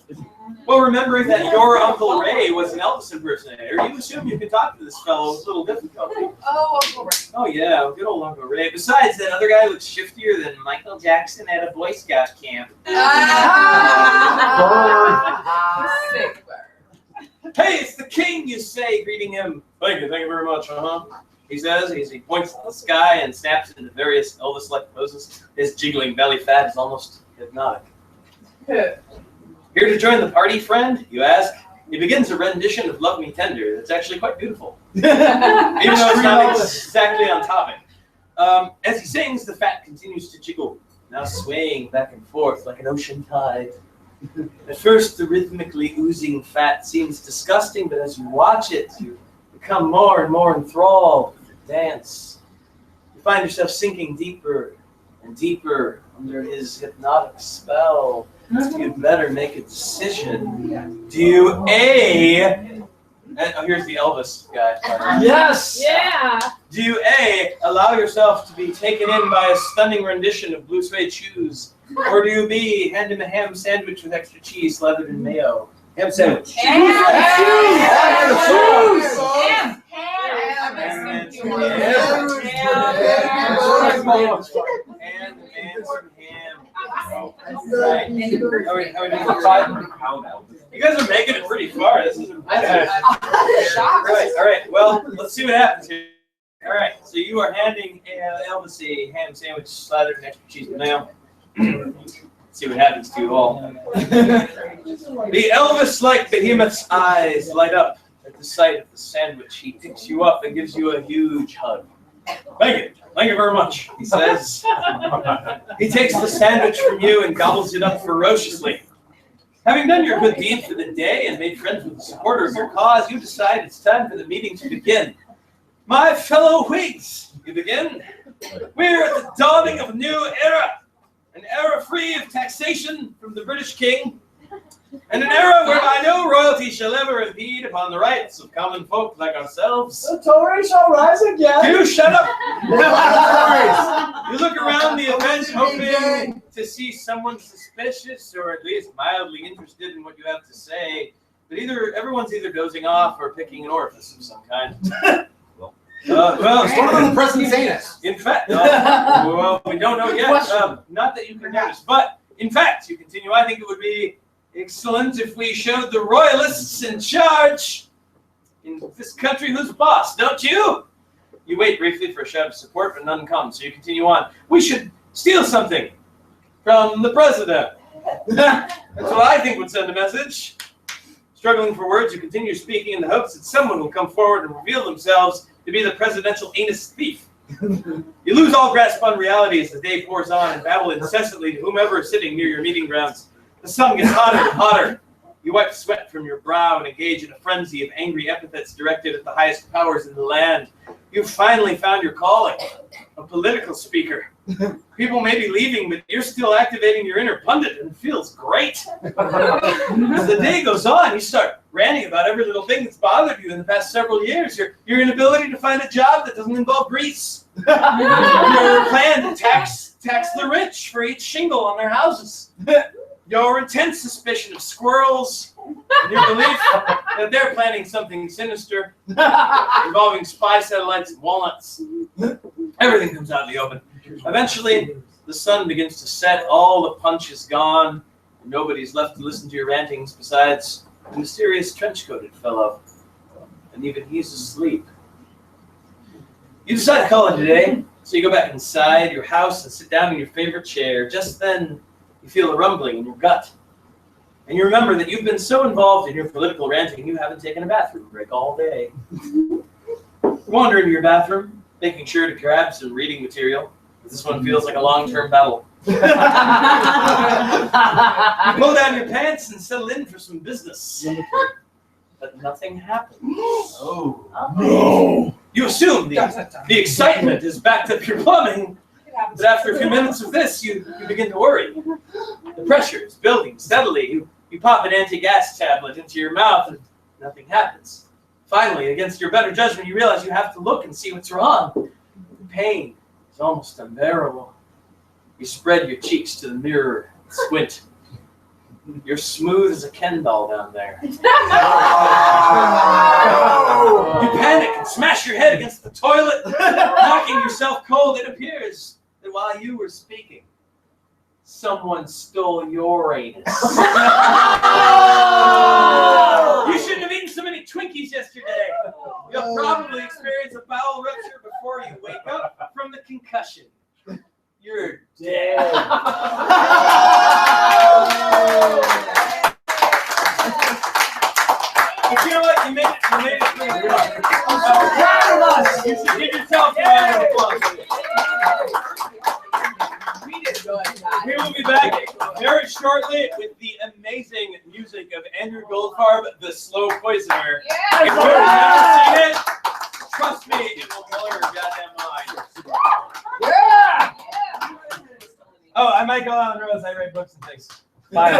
Well, remembering that your Uncle Ray was an Elvis impersonator, you assume you could talk to this fellow with little difficulty. Oh, Uncle Ray. Oh yeah, good old Uncle Ray. Besides, that other guy looks shiftier than Michael Jackson at a Boy Scout camp. Sick bird. Hey, it's the king, you say, greeting him. Thank you very much, he says. He points to the sky and snaps into various Elvis-like poses. His jiggling belly fat is almost hypnotic. Here to join the party, friend, you ask? He begins a rendition of Love Me Tender that's actually quite beautiful, even though it's not exactly on topic. As he sings, the fat continues to jiggle, now swaying back and forth like an ocean tide. At first, the rhythmically oozing fat seems disgusting, but as you watch it, you become more and more enthralled with the dance. You find yourself sinking deeper and deeper under his hypnotic spell. You'd better make a decision. Do you A, oh, here's the Elvis guy. Yes! Yeah. Do you A, allow yourself to be taken in by a stunning rendition of blue suede shoes? Or do you B, hand him a ham sandwich with extra cheese slathered in mayo? Ham sandwich. You guys are making it pretty far. This is right. All right. Well, let's see what happens here. All right. So you are handing Elvis a ham sandwich slathered in extra cheese and mayo. Let's see what happens to you all. The Elvis-like behemoth's eyes light up at the sight of the sandwich. He picks you up and gives you a huge hug. Thank you very much, he says. He takes the sandwich from you and gobbles it up ferociously. Having done your good deed for the day and made friends with the supporter of your cause, you decide it's time for the meeting to begin. My fellow Whigs, you begin. We're at the dawning of a new era. An era free of taxation from the British king, and an era whereby no royalty shall ever impede upon the rights of common folk like ourselves. The Tories shall rise again. You shut up! You look around the event hoping to see someone suspicious or at least mildly interested in what you have to say, but everyone's either dozing off or picking an orifice of some kind. Well, It's one of them, the president's anus. In fact, well, we don't know yet. Not that you can notice, but in fact, you continue. I think it would be excellent if we showed the royalists in charge in this country who's boss, don't you? You wait briefly for a shout of support, but none comes. So you continue on. We should steal something from the president. That's what I think would send a message. Struggling for words, you continue speaking in the hopes that someone will come forward and reveal themselves to be the presidential anus thief. You lose all grasp on reality as the day pours on and babble incessantly to whomever is sitting near your meeting grounds. The sun gets hotter and hotter. You wipe sweat from your brow and engage in a frenzy of angry epithets directed at the highest powers in the land. You've finally found your calling, a political speaker. People may be leaving, but you're still activating your inner pundit, and it feels great. As the day goes on, you start ranting about every little thing that's bothered you in the past several years. Your inability to find a job that doesn't involve grease. Your plan to tax the rich for each shingle on their houses. Your intense suspicion of squirrels, and your belief that they're planning something sinister involving spy satellites and walnuts. Everything comes out in the open. Eventually, the sun begins to set, all the punch is gone, and nobody's left to listen to your rantings besides the mysterious trench-coated fellow. And even he's asleep. You decide to call it a day, so you go back inside your house and sit down in your favorite chair. Just then, you feel a rumbling in your gut. And you remember that you've been so involved in your political ranting, you haven't taken a bathroom break all day. You wander into your bathroom, making sure to grab some reading material. This one feels like a long-term battle. You pull down your pants and settle in for some business. But nothing happens. Oh. No. You assume the excitement has backed up your plumbing, but after a few minutes of this, you begin to worry. The pressure is building steadily. You pop an anti-gas tablet into your mouth and nothing happens. Finally, against your better judgment, you realize you have to look and see what's wrong. The pain is almost unbearable. You spread your cheeks to the mirror and squint. You're smooth as a Ken doll down there. You panic and smash your head against the toilet, knocking yourself cold. It appears that while you were speaking, someone stole your anus. You shouldn't have eaten so many yesterday. You'll probably experience a bowel rupture before you wake up from the concussion. You're dead. But you know what? You made it through. Proud of us. You should give yourself a round of applause. We will be back very shortly with the amazing music of Andrew Goldfarb, the Slow Poisoner. If you've never seen it, trust me, it will blow your goddamn mind. Yeah! Oh, I'm Michael Allen Rose. I write books and things. Bye.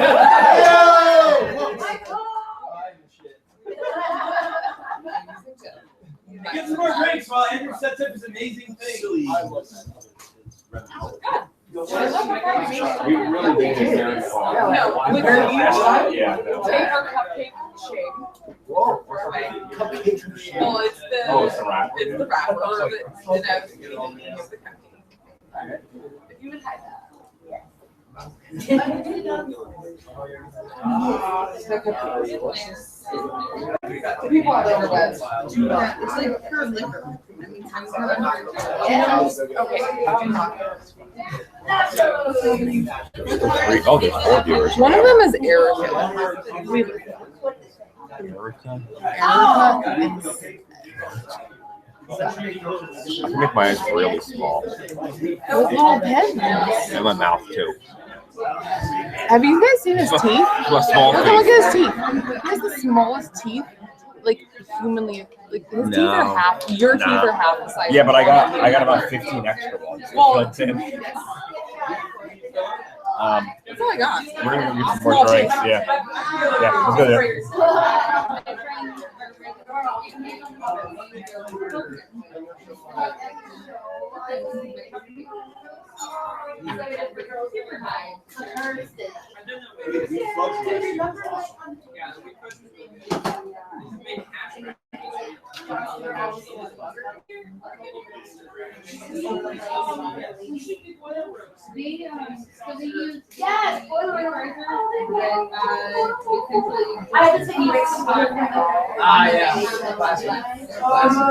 Get some more drinks while Andrew sets up his amazing thing. We really made it very far. No, with you, Yeah. take our cupcake shape. Whoa. Cupcake shape. Well, it's the wrapper. It's the wrapper of it. And I was eating the cupcake. If you would hide that. The people on the interwebs do not. It's like pure liquor. I mean, I'm okay. Oh, there's 4 viewers. One of them is Erica. I can make my eyes really small. Oh, pen. And my mouth too. Have you guys seen his teeth? Small Look at his teeth. He has the smallest teeth, like humanly. Like his teeth are half. Your teeth are half the size. Yeah, but I got about 15 extra ones. Well, That's it. That's all I got. We're gonna go get some more drinks. Yeah, let's go there.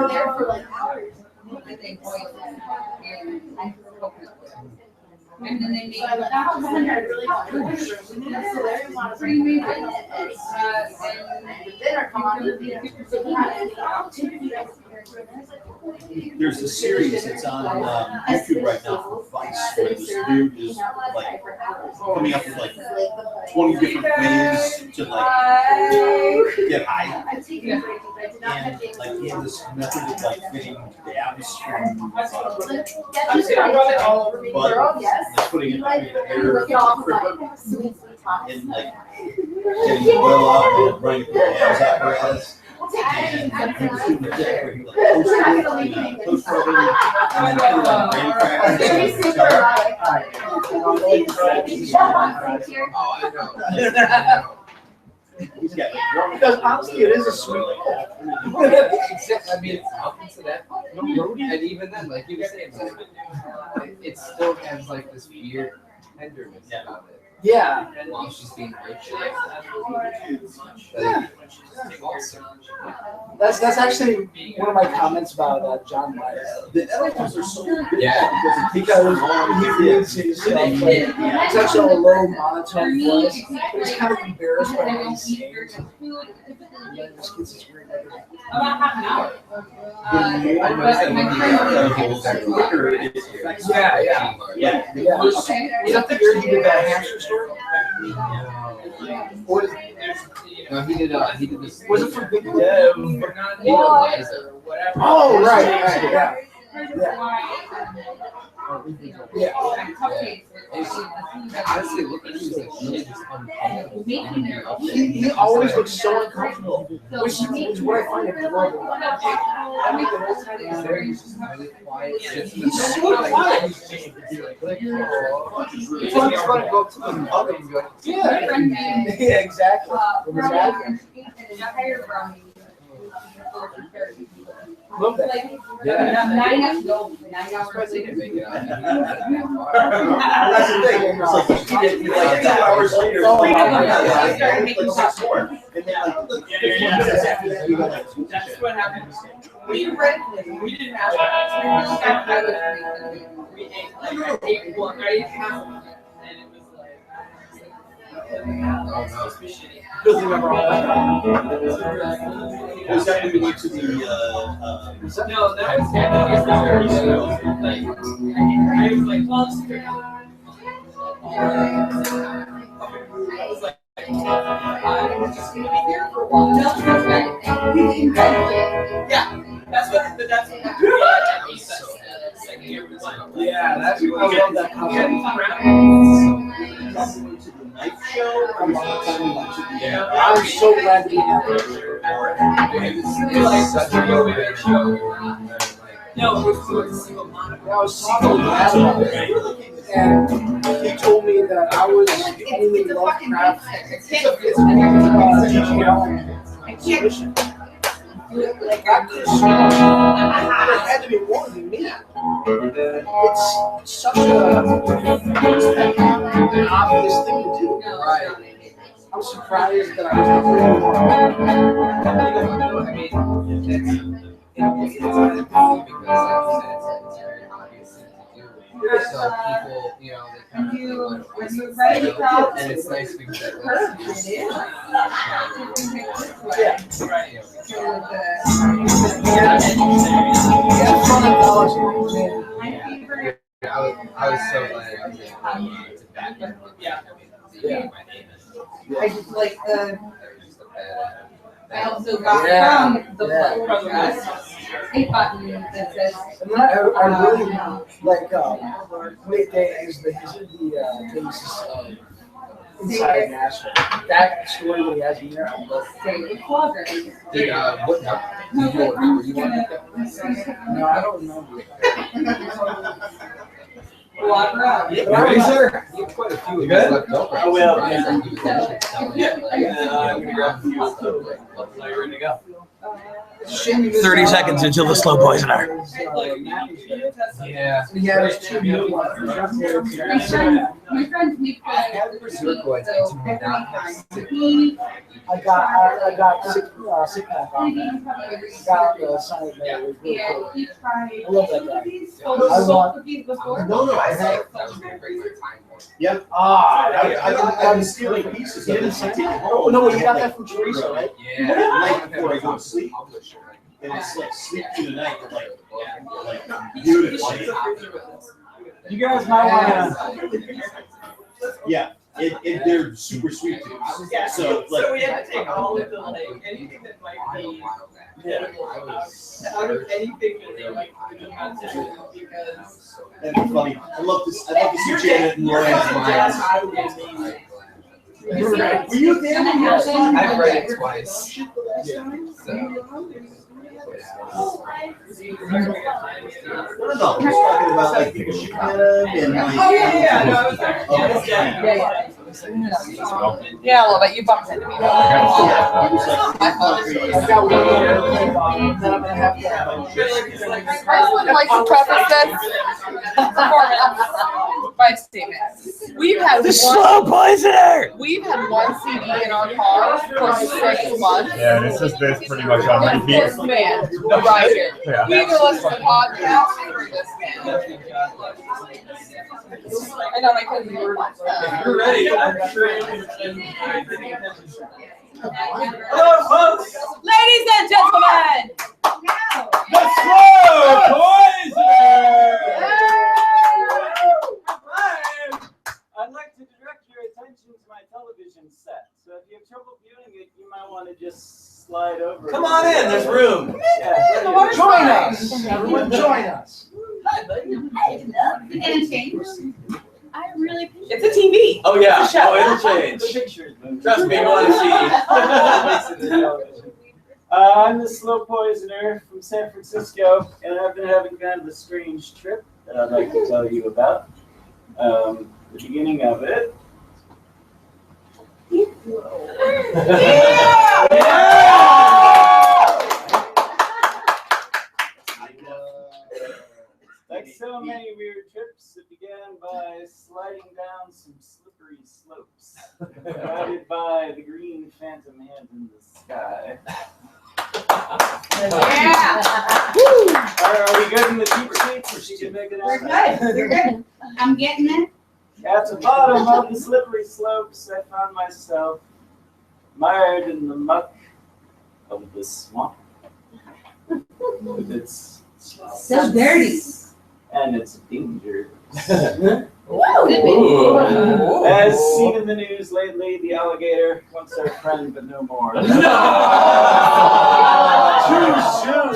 There for like hours. And then they made that really hot. So they want to bring me in and dinner come on. There's a series that's on YouTube right now for Vice where this dude is like coming up with like 20 different ways to like get high. And like he had this method of like getting dabs from but like putting it in air and like getting the oil out and running the dabs apparatus. And he was doing the thing where he like toast rubbing and then put it on graham crackers. He's got like because honestly, it is a sweet. I mean, it's nothing to that. And even then, like you were saying, like, it still has like this weird tenderness about it. Yeah. While she's being rich. Yeah. That's actually one of my comments about John Mayer. The elements are so good. Yeah. Because he reads his stuff like such a low monotone voice. He's kind of embarrassed by what he's saying. About half an hour. Yeah. Is that the year he did that hamster story? No, he did this. Was it for Big He did Eliza. Oh, right, yeah. Honestly, look at you like she is uncomfortable. He always looks so uncomfortable, which is what I find adorable. He's just really quiet. He's so quiet. It's fun to go up to them and hug him and go, yeah, exactly. Love that. Yeah. 9 hours. 9 hours. That's the thing. It's like like 2 hours later. Oh, like, yeah. started making 6 more. And then like 15 minutes after that, we got like 2. That's what happened. We didn't have that. We ate like I ate one. I ate half, and it was like. Oh no, shitty. Doesn't remember all that. Was that when we went to the No, that was like I was like monster. I was like I'm just gonna be here for a while. Yeah, that's what Yeah, that's I love that concept. night show. Yeah, I'm so glad to be here. No, it was I was so glad about it. And he told me that I was only Lovecraft teaching exhibition. Like that had to be more than me. It's such an obvious thing to do. Right. I'm surprised that I was not doing more. I mean, it's kind of cool because, like you said, it's very obvious thing to do. So people, you know, they kind of feel like, and it's nice because that lets you I was so glad I was able to back in. I just like the. I also got from the state button that says. I really like middays, the basis of Inside Nashville. That story that he has in there, I love it. Did what happened? You want to? No, I don't remember. You ready, sir? You have quite a few. You good? Left over. I will. I'm gonna grab a few. Are you ready to go? 30 seconds until the slow poisoner. Yeah. He has 2 new ones. My friend Nick I got sick pack on that. Got the silent mail. It was really cool. I love that guy. I want. No, I had. Yep. I'm stealing pieces of it. Oh no, you got that from Teresa, right? Yeah. Night before I go to sleep. And it's like sleep through the night, but like beautiful. You guys might want to. Yeah, they're super sweet too. So like. So we have to take all of the like anything that might be out of anything that they might be considered because. That's funny. I love to see Janet and Lauren. Were you there? I've read it twice. No, we're talking about like people shooting at him and like. Oh yeah, no, I was there. Yeah, I love it. You bumped into me. I've got one more. Then I'm gonna have to. I would like to preface this performance by statement. We've had The slow poisoner! We've had one CD in our car for 6 months. Yeah, this is pretty much on With repeat. this man right here. Yeah. We either listen to podcasts or this man. I know, because you were You're ready. I'm sure you'll be paying attention. Hello, folks. Ladies and gentlemen, The slow poisoner! I'd like to direct your attention to my television set. So if you have trouble viewing it, you might want to just slide over. Come on in, there's room. Yeah, Join us. Everyone, join us. And change. I really appreciate it's a TV. Oh yeah, It's a show. it'll change. Trust me, you want to see. I'm the slow poisoner from San Francisco, and I've been having kind of a strange trip that I'd like to tell you about. The beginning of it. Like so many weird trips, it began by sliding down some slippery slippery slopes, guided by the green phantom hand in the sky. Are we good in the cheap seats, or she can make it out? We're good. We're good. I'm getting it. At the bottom of the slippery slopes, I found myself mired in the muck of the swamp. With its So dirty. and its dangers. Whoa. As seen in the news lately, the alligator, once our friend but no more. Too soon.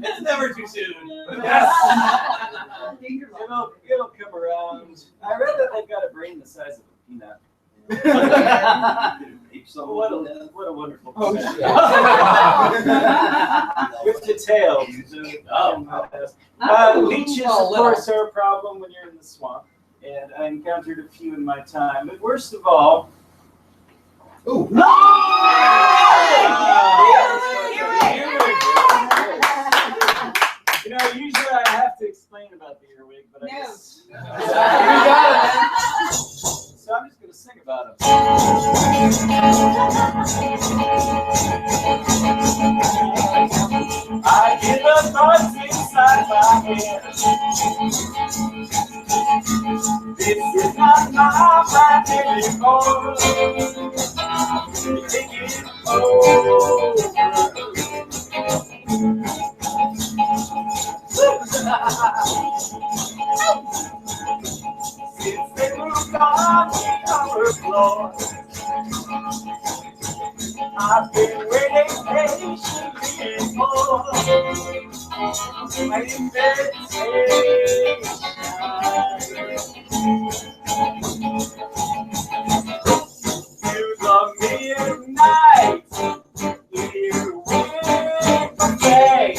It's never too soon. Yes. It'll come around. I read that they've got a brain the size of a peanut. What a wonderful peanut. With the tail. Leeches, of course, are a problem when you're in the swamp, and I encountered a few in my time. But worst of all, Ooh. You know, usually I have to explain about the earwig, but I guess. So I'm just going to sing about him. I get the thoughts inside my head. This is not my mind anymore. Take it over. Since they moved on the color floor, I've been waiting patiently for my invitation. To the midnight, here with the day.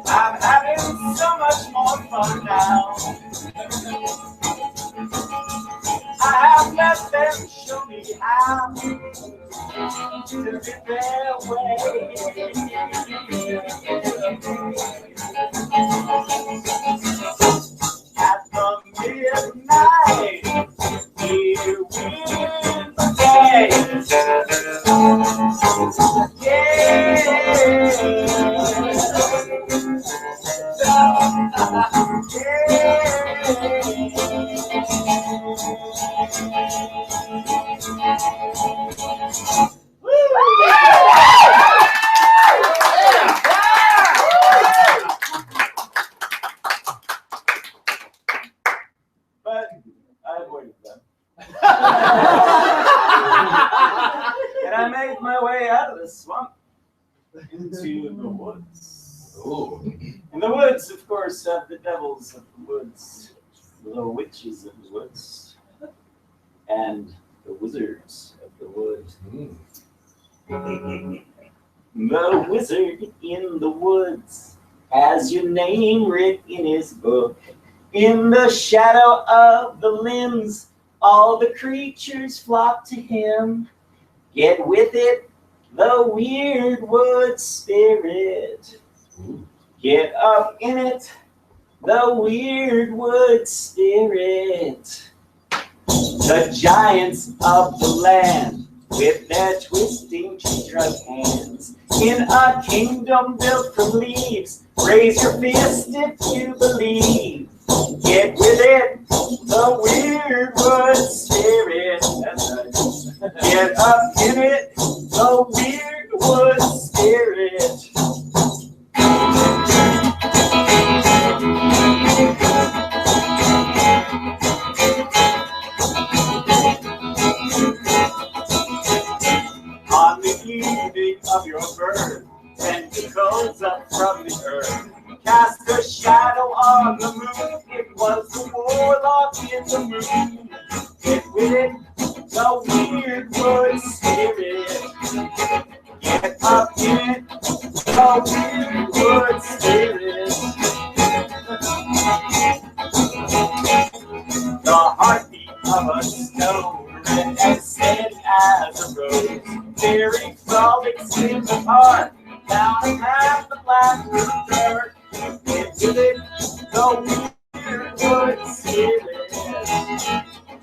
I'm having so much more fun now. I have let them show me how to get their way. At the midnight, here with the day. But I avoided them. And I made my way out of the swamp into the woods. Ooh. And the woods, of course, have the devils of the woods, the witches of the woods, and the wizards of the woods. The wizard in the woods has your name written in his book. In the shadow of the limbs, all the creatures flock to him. Get with it, the weird wood spirit. Get up in it, the weird wood spirit. The giants of the land, with their twisting tree-trunk hands, in a kingdom built from leaves, raise your fist if you believe. Get with it, the weird wood spirit. That's right. Get up in it, the weird wood spirit. On the evening of your birth, tentacles up from the earth, cast a shadow on the moon. It was the warlock in the moon. Get with it, the weird wood spirit. Get up in it, the weird wood spirit. of a stone, red as steady as a rose. Very frolics in the park, down past the black dirt. Into it, the weird wood spirit.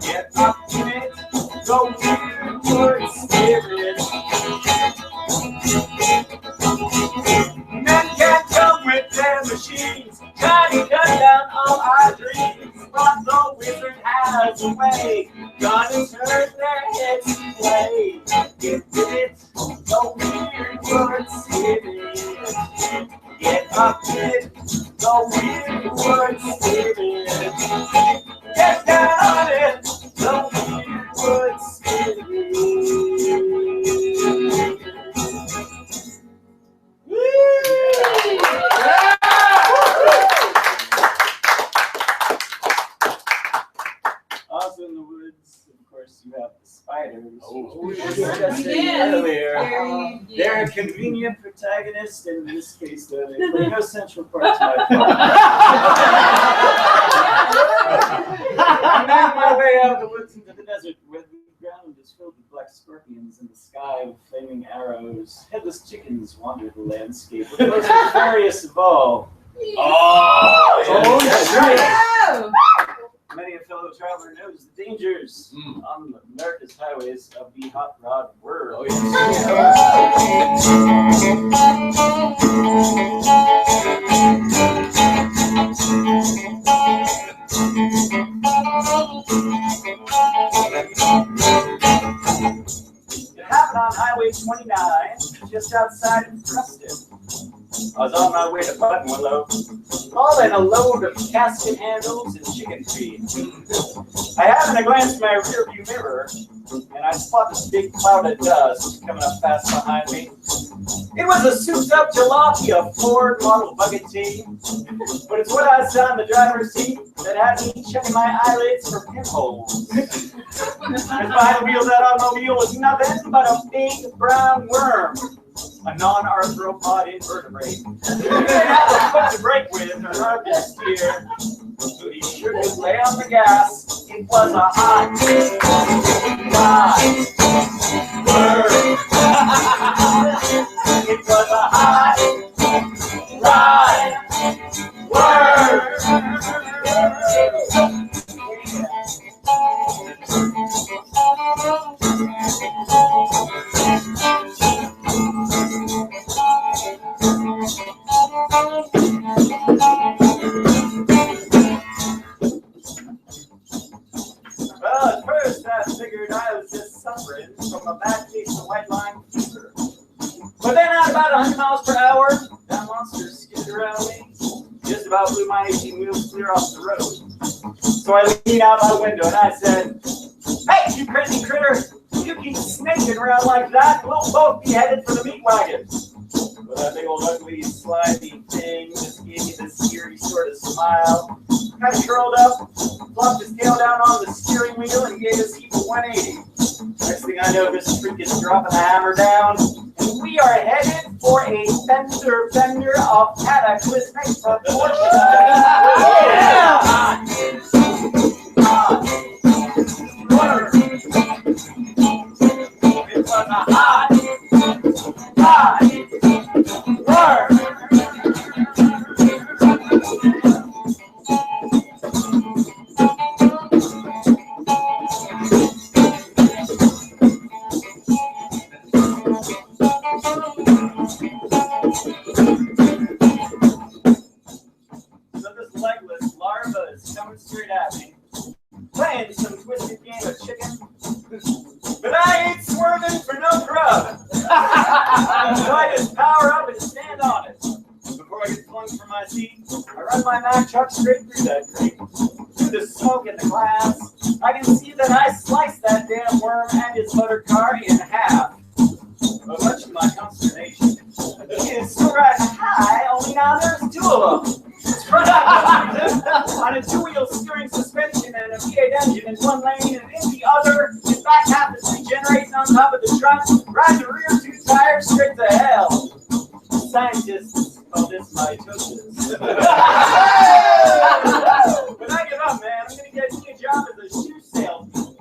Get up in it, the weird wood spirit. Men can't come with their machines, trying to cut down all our dreams. But the wizard has a way, gonna turn their heads to play. Get with it, the weird wood spirit. Get up in it, the weird wood spirit. Get down on it, the weird wood spirit. Also in the woods, of course, you have the spiders. We were discussing earlier. They're a convenient protagonist, in this case, though they play no central part to my plot. I made my way out of the woods into the desert, where the ground is filled with black scorpions and the sky with flaming arrows. Headless chickens wander the landscape, but the most nefarious of all. Oh, that's right. Many a fellow traveler knows the dangers on America's highways of the hot rod world. It happened on Highway 29, just outside of Preston. I was on my way to Buttonwillow, hauling a load of casket handles and chicken feed. I happened to glance in my rearview mirror, and I spot this big cloud of dust coming up fast behind me. It was a souped-up jalopy of Ford model bucket tea, but it's what I saw in the driver's seat that had me checking my eyelids for pinholes. And behind the wheel of that automobile was nothing but a big brown worm. A non-arthropod invertebrate. He didn't have a foot to break with or hard to steer, so he sure did lay on the gas. It was a hot rod worm. It was a hot rod worm. Well, at first I figured I was just suffering from a bad case of white line fever. But then at about 100 miles per hour, that monster skidded around me, just about blew my 18 wheels clear off the road. So I leaned out my window and I said, "Hey, you crazy critter, you keep snaking around like that, we'll both be headed for the meat wagon." But that big old ugly, slimy thing just gave me this eerie sort of smile. Kind of curled up, flopped his tail down on the steering wheel, and gave us heap of 180. Next thing I know, this freak is dropping the hammer down, and we are headed for a fender bender of cataclysmic proportions. Yeah! It was a hot worm. So this legless larva is coming straight at me, playing some twisted game of chicken. But I ain't swerving for no grub. So I just power up and stand on it. Before I get flung from my seat, I run my Mack truck straight through that creek. Through the smoke and the glass, I can see that I sliced that damn worm and his motor car in half. But much to my consternation, he is so riding high, only now there's two of them. It's front on a two-wheel steering suspension and a V8 engine in one lane, and in the other, his back half is regenerating on top of the trunk, riding the rear two tires straight to hell. Scientists call this mitosis. But I give up, man. I'm going to get me a job as a shoe salesman.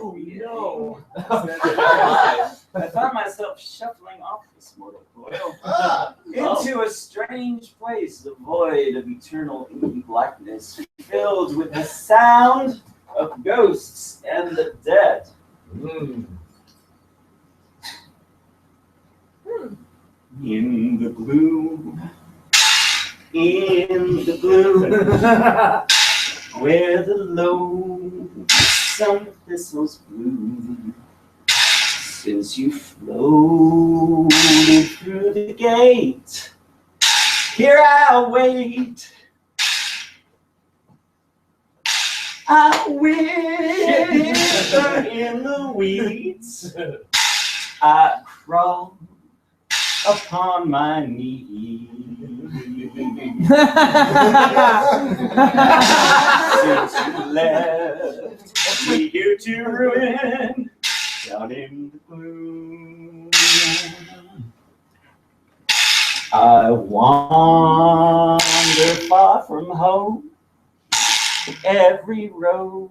Oh no! I found myself shuffling off this mortal coil into a strange place, devoid of eternal inky blackness, filled with the sound of ghosts and the dead. In the gloom, where the lonesome thistles bloom, since you floated through the gate, here I'll wait. I'll wither in the weeds. I crawl upon my knees. Since you left me here to ruin, down in the gloom, I wander far from home. Every road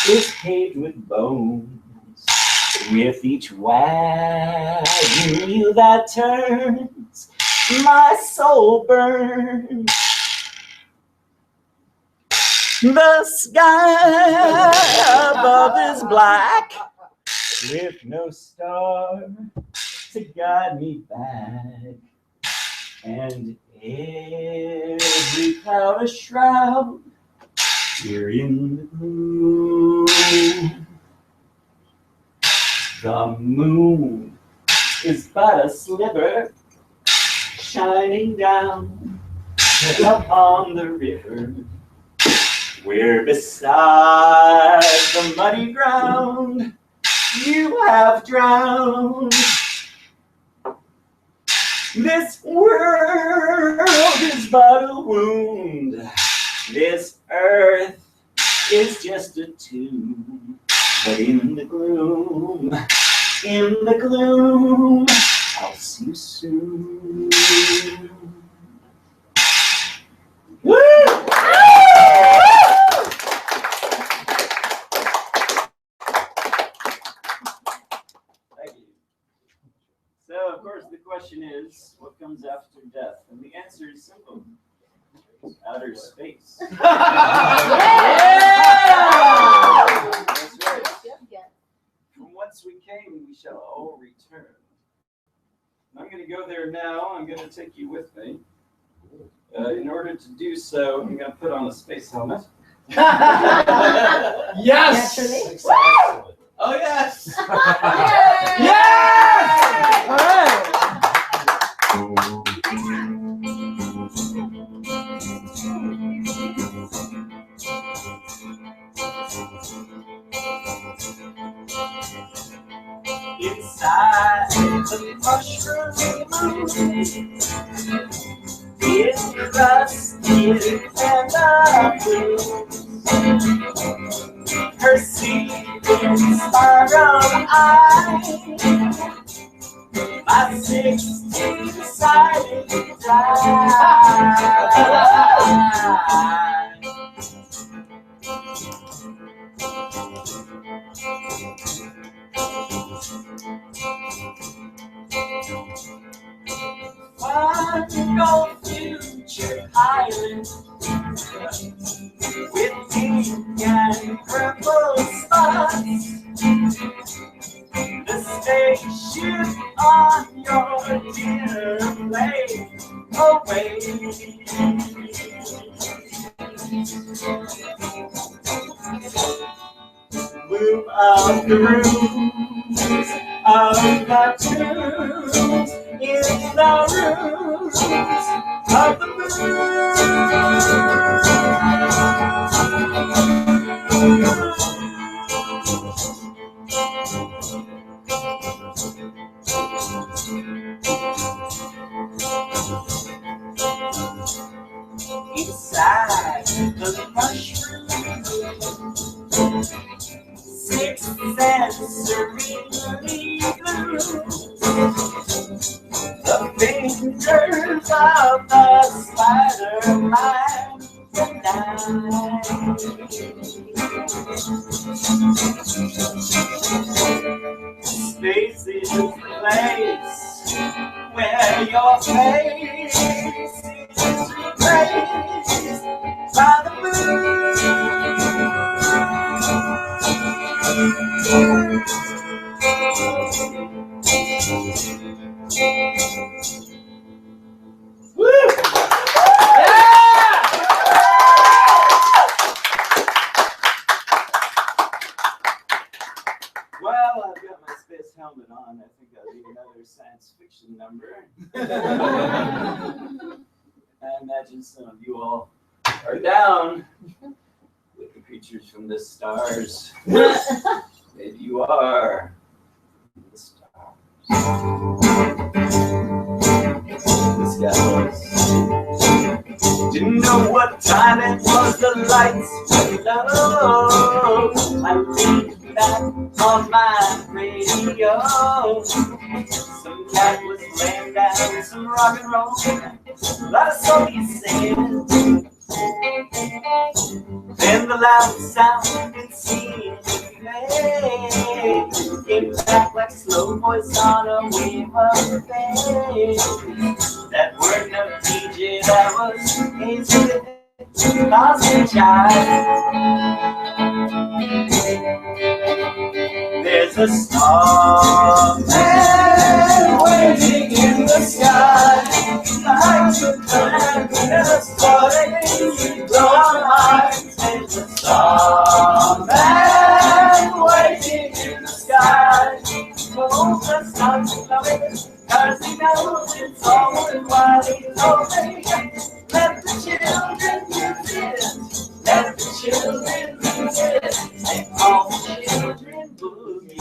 is paved with bones. With each wagon wheel that turns, my soul burns. The sky above is black, with no star to guide me back, and every cloud a shroud here in the gloom. The moon is but a sliver shining down upon the river, where beside the muddy ground you have drowned. This world is but a wound. This earth is just a tomb. But in the gloom, I'll see you soon. Woo! Thank you. So, of course, the question is, what comes after death? And the answer is simple. Outer space. Yeah! That's right. From whence we came, we shall all return. I'm going to go there now. I'm going to take you with me. In order to do so, I'm going to put on a space helmet. Yes! Oh, yes! Yes! All right. Inside the mushroom is crusted and her seething spiral eyes, my 16-sided Final future island with pink and purple spots. The spaceship on your dinner plate away. Move up the rooms of the tombs in the rooms of the inside the mushroom, 6 sensory blue. The fingers of the Spider-Man tonight. is the place where your face is replaced by the Well, I've got my space helmet on. I think I'll do another science fiction number. I imagine some of you all are down with the creatures from the stars. Maybe you are the stars. This guy was. Didn't know what time it was, the lights were low. I leaned back on my radio. Some cat was laying down some rock and roll. A lot of songs singing. Then the loud sound it seemed to fade. Came back like slow voice on a wave of faith. That word no DJ that was easy lost in child. There's a starman waiting in the sky. Like to come in a starting to blow our minds. There's a starman waiting in the sky. Hold us not to love it, 'cause he knows it's all worthwhile. He's only let the children use it. Let the children use it. Take all the children boogie.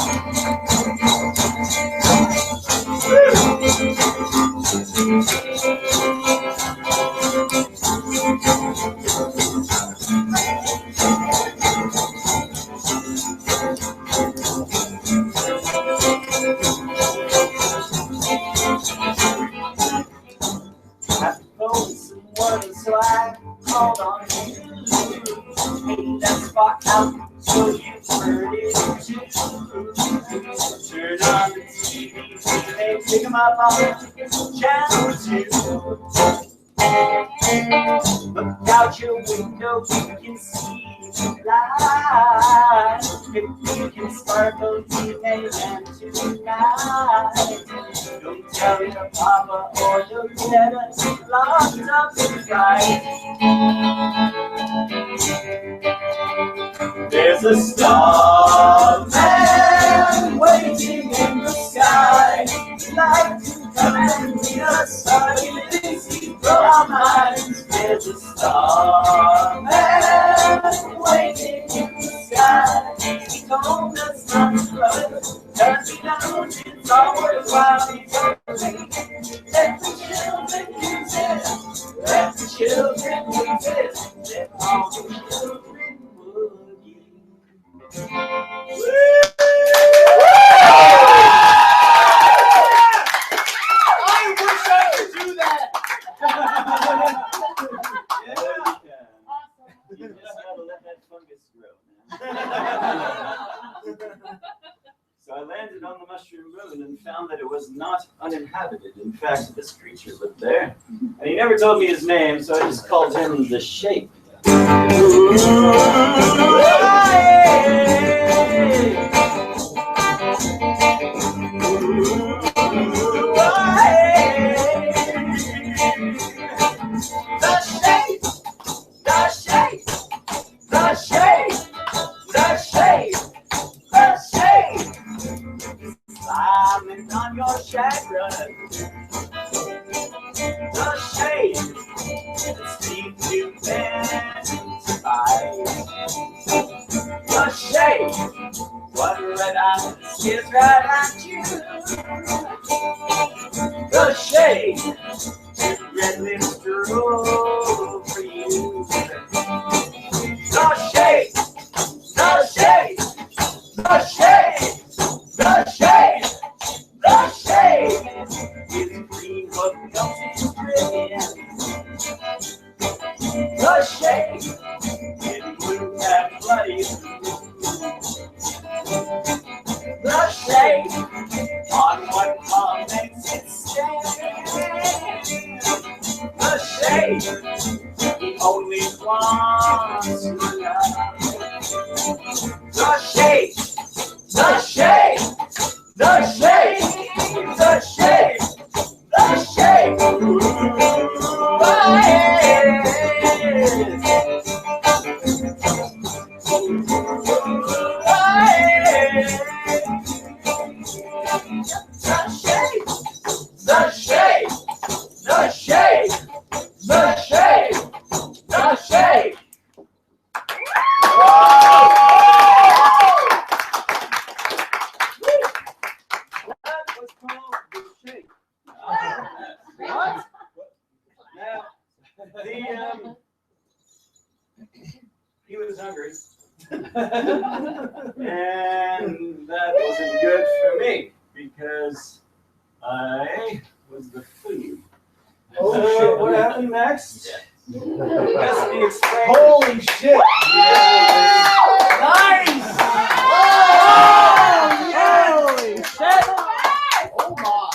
So I called on you. Hey, let's walk out so you've heard it too. Turn on the TV, they pick 'em up on channel 2. Look out your window, you can see the light. If you can sparkle, you may land tonight. Don't tell your papa or you'll get us locked up inside. There's a starman waiting in the sky. Like to come and meet us, starting to blow our minds. There's a starman waiting in the sky. He told us not to love it, 'cause he knows it's all worthwhile. He's only let the children use it. Let the children use it. Let all the children boogie. I wish I could do that. You just gotta let that fungus grow, man. So I landed on the mushroom moon and found that it was not uninhabited. In fact, this creature lived there. And he never told me his name, so I just called him the Shape. The shape, the shape, the shape, the shape, the shape. Climbing on your chakra. The Shape. Sleep to bed. The Shape. One red eye stares right at you. The Shape. Red lips drool for you. The Shape. The Shape. The Shape. The Shape. The Shape. Is green but melting brilliant. The Shape. In blue and bloody. The Shape. on what makes it stand. The shade, he only wants to love. The shade, the shade, the shade, the shade, the shade. The shade, the shade, the shade, the shade. That was called the shade. What? Now, he was hungry. And that wasn't good for me because I was the food. Oh, So shit. what happened next? Best be explained. Holy shit! Nice! Holy shit! Oh my!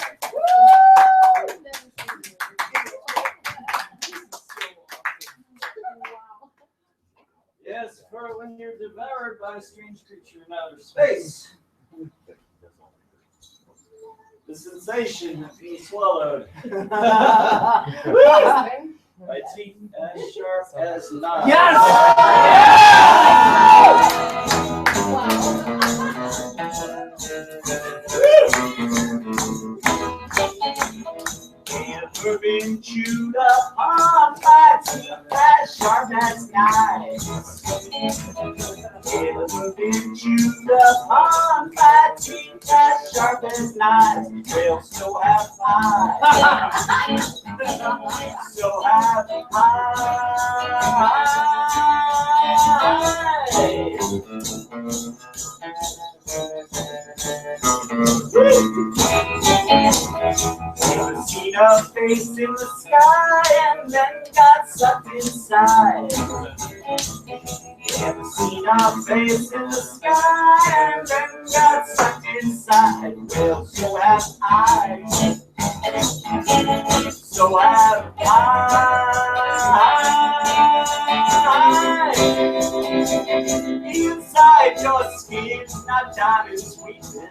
Yes, for when you're devoured by a strange creature in outer space. The sensation of being swallowed. My teeth as sharp as knives. Yes! Ever been chewed up on by teeth as sharp as knives? Ever been chewed up on by teeth as sharp as knives? Well, so have I. So have Ever seen a face in the sky and then got sucked inside? Ever seen a face in the sky and then got sucked inside? Well, so have I. So have I. Inside your skin's not diamonds weeping.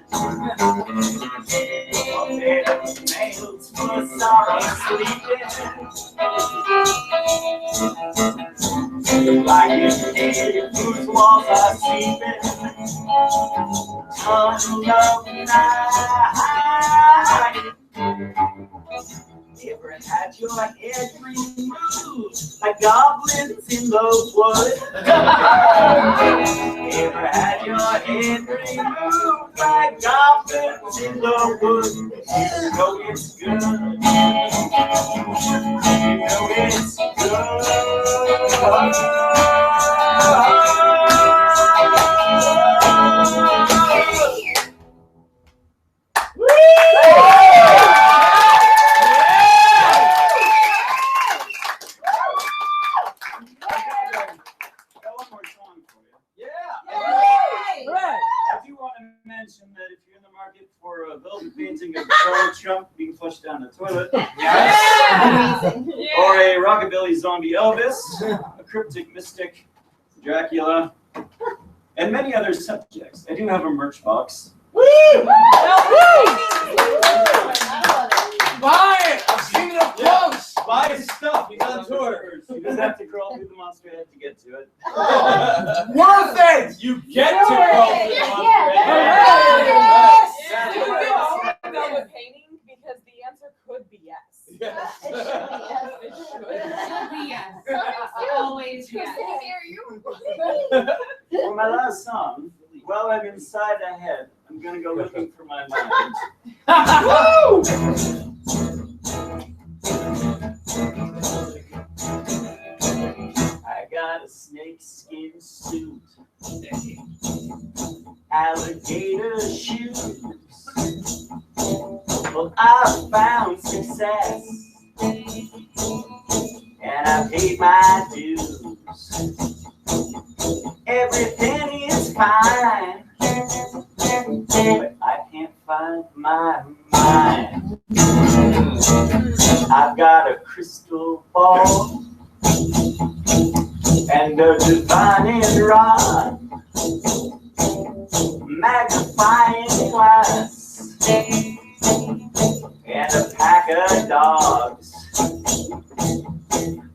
Nails full of sorrow sleeping. Like a cave whose walls are sleeping. Tunnel of night. Ever had your head removed like goblins in the wood? Ever had your head removed like goblins in the wood? You know it's good. You know it's that if you're in the market for a velvet painting of Donald Trump being flushed down the toilet, or a rockabilly zombie Elvis, a cryptic mystic Dracula, and many other subjects, I do have a merch box. Buy it! I've seen it up close! Buy his stuff, he's on tour. You just have to crawl through the monster head to get to it. Worth it! You get to crawl through the monster head. Do you want to go with painting? Because the answer could be yes. Yes. It should be yes. Always yes. For my last song, while I'm inside a head, I'm gonna go looking for my mind. Woo! I got a snakeskin suit, alligator shoes. Well, I found success, and I paid my dues. Everything is fine, but I can't find my mind. I've got a crystal ball and a divining rod, magnifying glass, and a pack of dogs.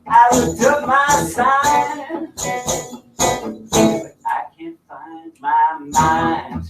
I looked up my sign, but I can't find my mind.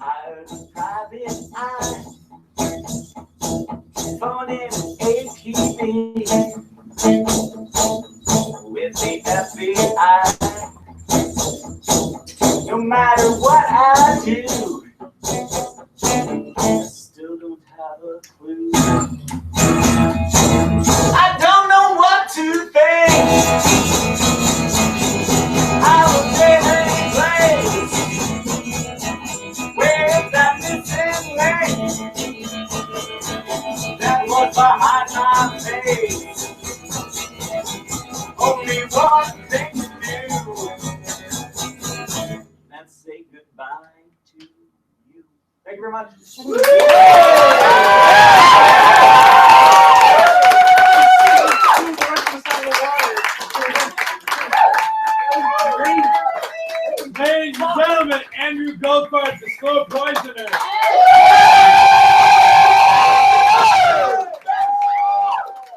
Hired a private eye, phone in APB with the FBI. No matter what I do, I still don't have a clue. I don't know what to think. I was there in place. Where's that missing link that was behind my face? Only one thing to do, that's say goodbye to you. Thank you very much. Ladies and gentlemen, Andrew Goldfarb, the slow poisoner.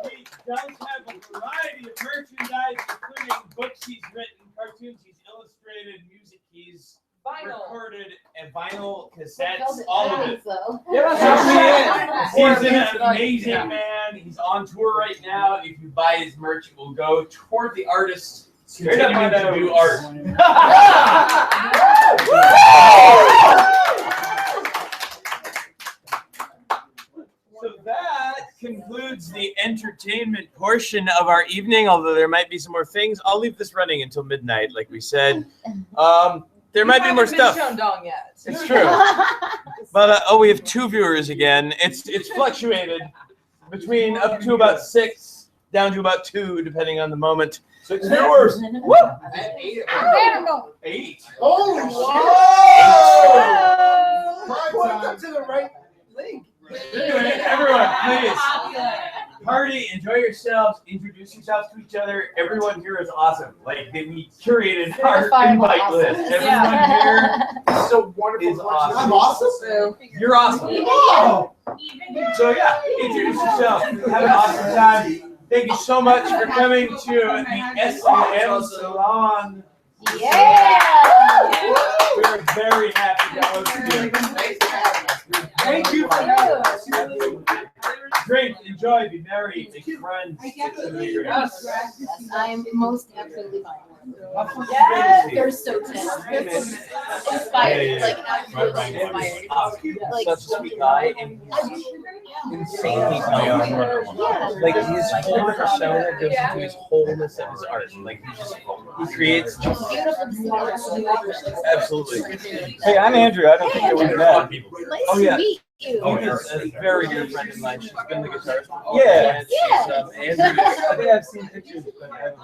He does have a variety of merchandise, including books he's written, cartoons he's illustrated, music he's recorded, and vinyl cassettes, all of it. He's an amazing man. He's on tour right now. If you buy his merch, it will go toward the artist continuing to do art. So that concludes the entertainment portion of our evening, although there might be some more things. I'll leave this running until midnight, like we said. There might be more stuff. Shown Dong yet. It's true. But we have 2 viewers again. It's fluctuated between up to about 6, down to about 2, depending on the moment. 6 viewers. Woo! 8. Oh, wow! Point up to the right link. Everyone, please. Party, enjoy yourselves, introduce yourselves to each other. Everyone here is awesome. Like, we curated our invite list. Everyone here is so wonderful. Is awesome. I'm awesome. You're awesome. Oh. So yeah, introduce yourself. Have an awesome time. Thank you so much for coming to the S&M Salon. Yeah! We are very happy to host you. Thank you for drink, enjoy, be merry, make friends. Yes, I'm most absolutely fine. Yes, they're so inspired, like absolutely inspired. Like, such a sweet guy and insanely talented. Like his whole persona goes into his wholeness of his art. Like he creates just absolutely. Hey, I'm Andrew. I don't think it was that. Oh yeah. Oh, He's a very good friend of mine. She's been the guitarist before. Yeah. Andrew. I think I've seen pictures, but I haven't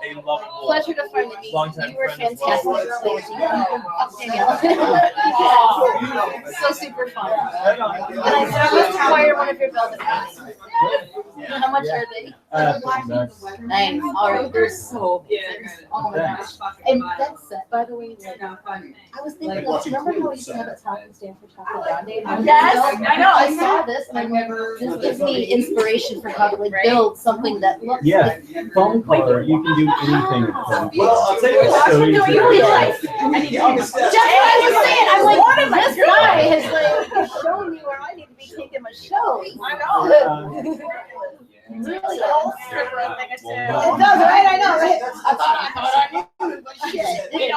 been A lovable, pleasure to finally meet you. You were fantastic. So super fun. And I just acquired one of your velvet hats. How much are they? Nice. All right, they're so amazing. Oh my gosh. And that set, by the way, like, I was thinking, like, remember how we used to have a talking stand for Chocolate Grande? Yes, I know. I saw this, and I remember this gives me inspiration for how to like build something that looks. Yeah, phone color. You can do anything with phone. Well, I'll tell you what. So easy. Just what I was saying, I'm like, this guy has like shown me where I need to be taking my show. I know. Really? It does, right? I know, right? I thought I knew, but shit. We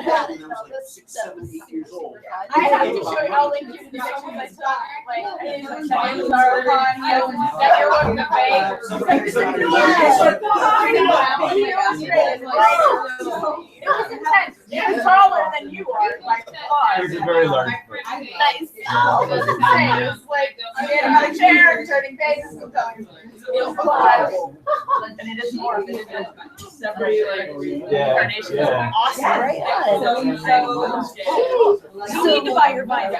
got it. 70 years old. I have to show you all link you to the pictures I took, like, Bizarro Con, that you're welcome to pay. It was intense. Even taller than you are, like, It's a very large book. nice. It was insane. It was like, getting out of a chair, turning pages, and going. It was alive. And it is more than several incarnations. Yeah. Awesome. Right on. You need to buy your bike. Oh,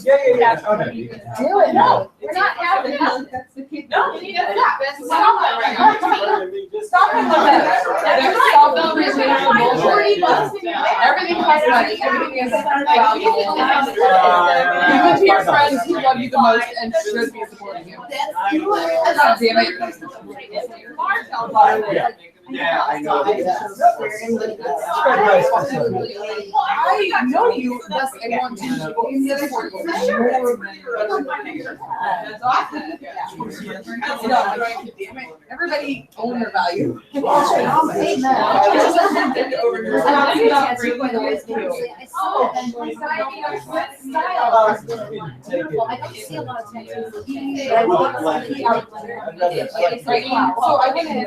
yeah. Oh, no. Do it. No, we're not having that. No, you need to stop. Stop it right now. Stop it with that. That's right. Everything costs money. Everything is valuable. Even to your friends who love you the most and should be supporting you. God damn it. Yeah, I know. I know you, thus I want to support you. That's awesome. Everybody own their value. So I went in and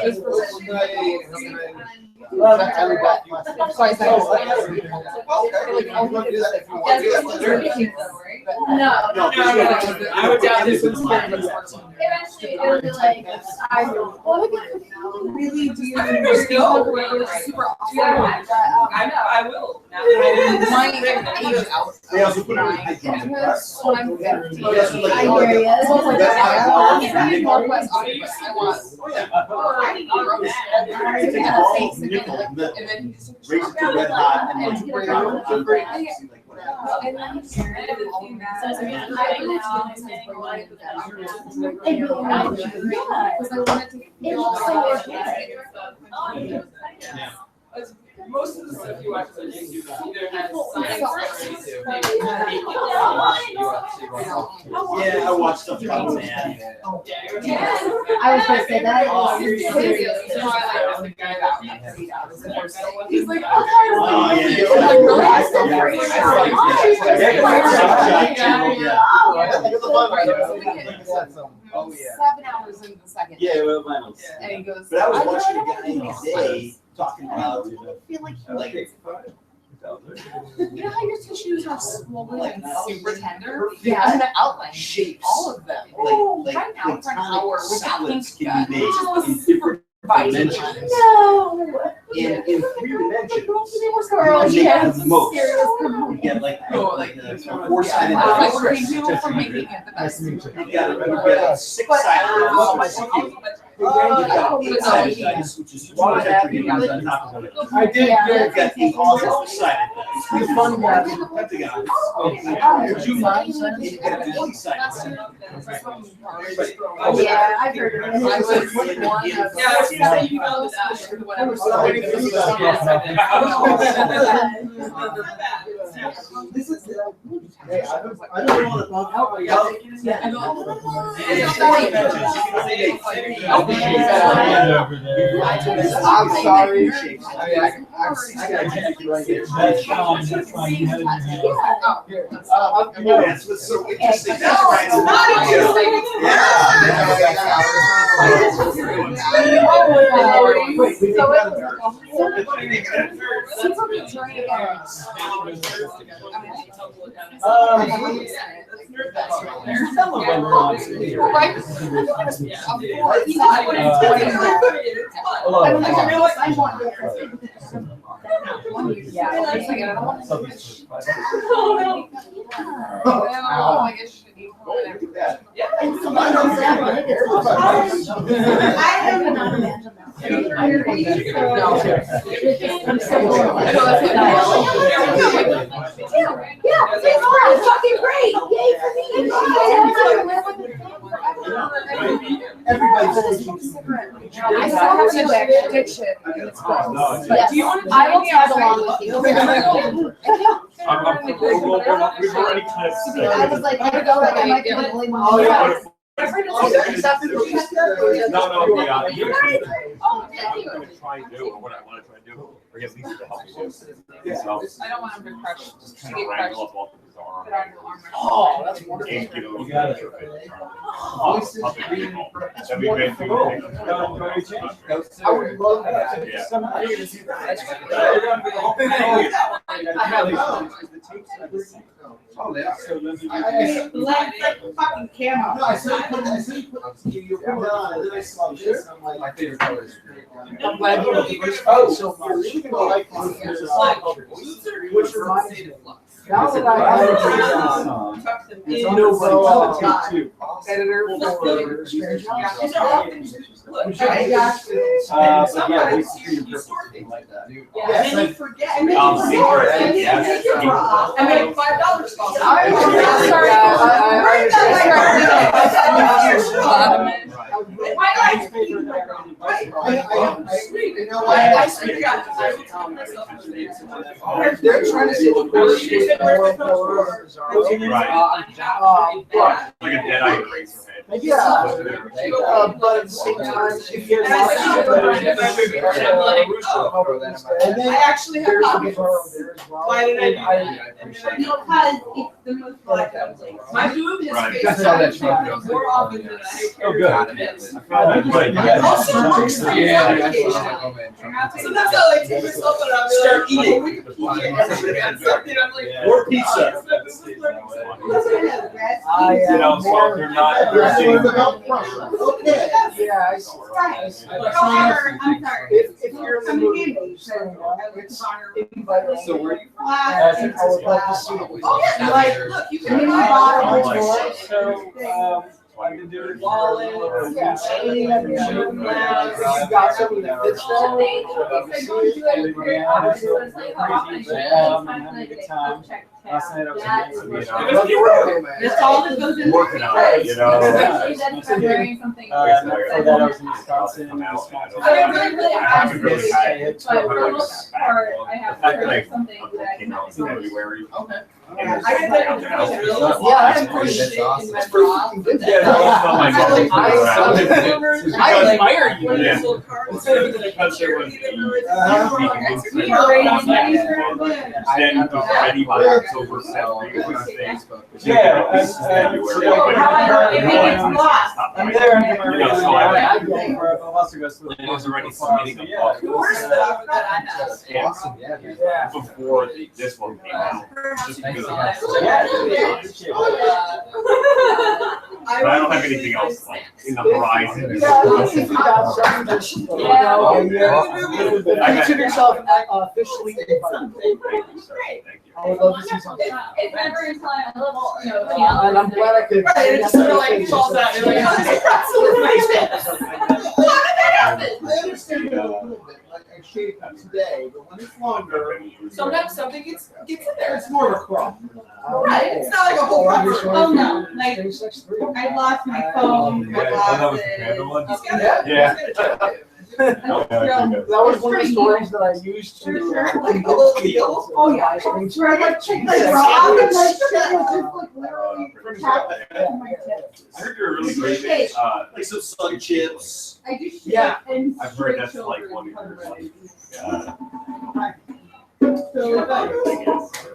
this person so I said, no. I would doubt this one's Eventually, it'll be like, Really do you super awesome. I know, I will. My age out. They also put it in Because when I'm 50, Oh, that's what, like, I hear you. that's what, like, I want Northwest Omnibus. I want. nickel, and then raise it to red hot and like bring it out to break. Most of the stuff you watch on YouTube either has science or Yeah, I watch stuff about man. I was going to say that. He's like, Oh, oh, 7 hours into the second. Yeah, well, mine. And he goes, But I was watching a guy today talking about I feel like you know how your tissues are swollen and super tender? Yeah. And the outline shapes, all of them. like Right now, for an hour with that pink solids guy. can be made in different dimensions. No. In 3 dimensions, Girl, you she can has make the most. serious You get like the 4-sided Like dice. thank you for making it the best. You got a 6-sided dice. You got 8-sided dice, which is 2 hexagons on top of it. I did You've good. got 8-sided dice. The fun one. Pentagons. Would you mind? You get an 8-sided dice. Oh, yeah, I've heard of I it. was one of Yeah, I was gonna say you know that. Hey, I don't want to bump out. I'm sorry. I'm 6 guys right here. That's fine. That's fine. You had it in your hand. That's what's so interesting. That's right. Some of them are on here. I cannot imagine that. Yeah, it's fucking great. Yay for me. I still have such addiction. It's gross. Yes, I will tag along with you. We've already kind of. I was like, I go, like, I might be able to leave my Is that the release yet, or is that No, just- Oh, thank you. I'm gonna try and do, or what I want to try and do, or get Lisa to help me do. So, I don't want him to crush, just to kind get of crushed. wrangle up all the bizarre. Put on the armor. Oh, that's wonderful. And get a little You got bit of it. Up in people. Then we've been through things. I would love that. Yeah. Oh, yeah. Like fucking camera. No, I said put you put it on, and then I saw this, and I'm like, my favorite color is green. I'm glad you diversified so much. Which reminds me, now that I have editor for Strange And then you forget. And then Um, you Secret, forget. And then yes. you forget. I made $5 off. They're trying to say the course is more Like a dead eye eraser head. yeah, but at the same time, if you're not and then I actually have there's a copies. Bizarro there as well. Why did I do And that? Because it's the most black place. My boob has Right. faced That's how that down goes. more often than I Oh, care good. about it. Right. Also, Yeah. so that's how I take myself and I'm Start like, eating. oh, we could something. I'm like, Or pizza. You know, so if they're not. Okay. yeah, However, I'm sorry. if you're in the mood, it's invite So where you? I would like to see it. Like, look, you can And then buy you bottles. bought So, I've been doing Wallets. Yeah, and you got something that fits Last night I was That's all that goes in. Working out, you know. Before that I was in Wisconsin. I really I haven't really had But for the most part, I the have fact that heard something that came out in February. Okay. It was I get that information really well. Yeah, I that's put pretty- shit that's in my awesome. bra. Yeah, no, my God. I admire you. Yeah. Because there was then the ready box over salary was Facebook. Yeah, I'm there. You know, so I It was already submitting a book. Awesome, Before this one came out. Just because of that. But I don't have anything else like in the horizon. Yeah, if you got something that, you know, consider yourself officially invited. Thank you, sir. Thank you. I would love to see something. It's never until I love, you know, And I'm glad I could. Right, it just sort of like falls out. You're like, oh, this absolutely makes sense. How did that happen? I understand it a little bit, like I shaved it today, but when it's longer, Sometimes something gets in there. it's more of a crop. Right, it's not like a whole proper. Oh, no, like, I lost my phone, my glasses. Yeah. That was one of the stories that I used to. Oh, yeah. Where I like check my bra and like shit was just like literally attached to my tits. I heard you're really great. Like some sun chips. I do shit Yeah. and I've heard that's straight like one children of your cover like,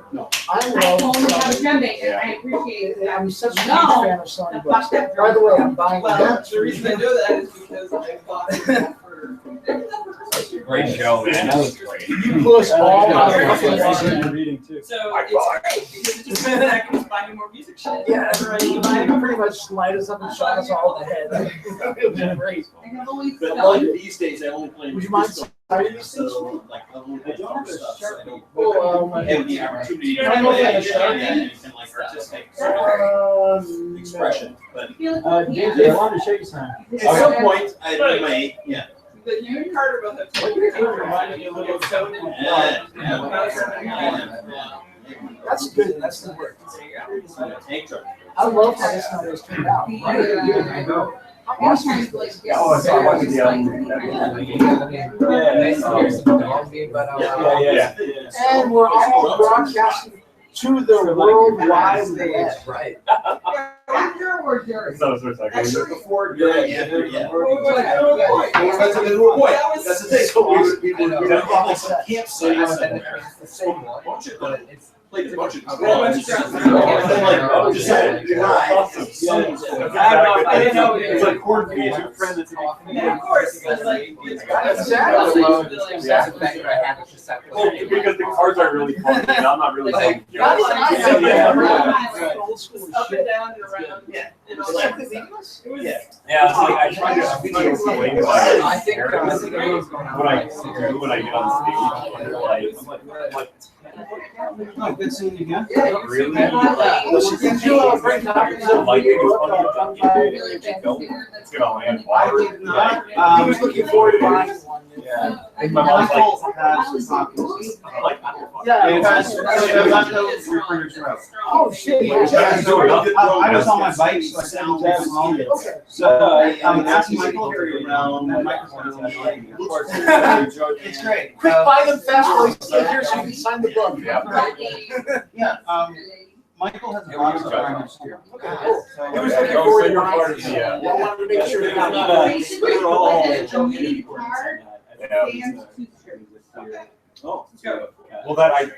I I love. only have a gem date, and I appreciate it. I'm such a huge No. fan of selling books. By the way, I'm buying. Well, the reason I know that is because I bought it for. great show, man. That was great. You plus all I'm reading too. So it's great because it just means that I can just buy me more music shit. Yeah, you pretty much light us up and shot us all in the head. It was great. I have always But felt- like these days, I only play. Would you mind disco. starting these things? So like I only play dark stuff. So I don't Well, have the opportunity to I don't know if I have a do shark. any like artistic sort of expression. But JJ, I wanted to show you something. at some point, I may, yeah. But you and Carter both have to. Reminded me a little of Salon. that's good. That's the word. Tank truck. I love how this number has turned out. I know. How awesome is this? Oh, I saw one of the Yeah. And we're all broadcasting to the World Wide Web. Right. after or during? It's not a switch cycle. Actually, Before, during, yeah. after, yeah. That's a little boy. That's the thing. So we would I know. have like some campsite somewhere. It's the same one, but it's Played a bunch of Okay. drums. And then like decided to drive. I didn't know. It's like corn feed. Your friend that's Yeah, of course. It's like, That's alone. That's a factor I have. It's just that. Well, because the cards aren't really fun, and I'm not really Like, like, Old school Up shit. and down and around. Yeah. And all that. Yeah. yeah, it's like I try to explain my I think parents when I get on stage. Like, Oh, good seeing you again. really? Did you bring copies of Like, your it's gonna land I water. did not. He was looking forward to buying one. Yeah. My My mom's Michael has copies. like, Yeah. And that's reprinters route. Oh, shit. Yeah, so I was on my bike, so I sound Okay. So I'm asking Michael around the microphone. It's great. Quick, buy them fast while he's still here so you can sign the book. Yeah, Michael has a box of primers here. Okay, cool. So He was looking forward to buying part of it. the, I wanted to make sure that Oh, well, that I mean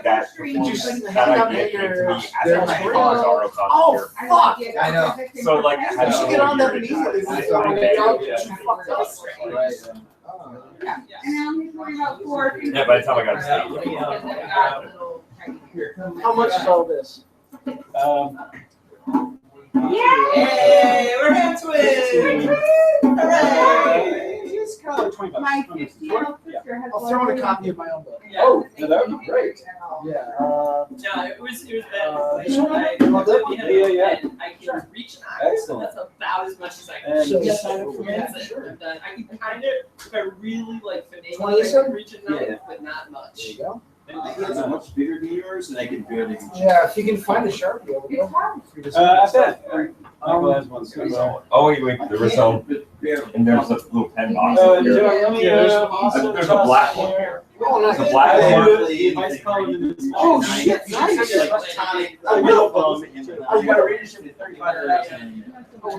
that performance, that idea came to me as I was doing Bizarro Oh, costume. fuck! I know. So like, I had You should get on that immediately. Yeah, by the time I got to How much is all this? Yay! We're hand twins! Hooray! it's kind of like 20 bucks. My 50th sister has I'll throw in a copy of my own book. Yeah. Oh, yeah, that would be great. Yeah. No, it was bad. this one? Yeah. And I can reach out. Excellent. That's about as much as I can. So do. you sign up for me? That's it. I'm done. I can kind of, if I really like finagle 20 it, I can reach enough, Yeah. but not much. There you go. It's much bigger than yours, and I can barely. Yeah, if you can find a Sharpie, over there. I bet. Michael has one. Oh, wait, there was some, and there's a little pen box. There's a black one. Oh, nice. The black Oh, Oh, shit, nice. Oh, you gotta read it, should be 35.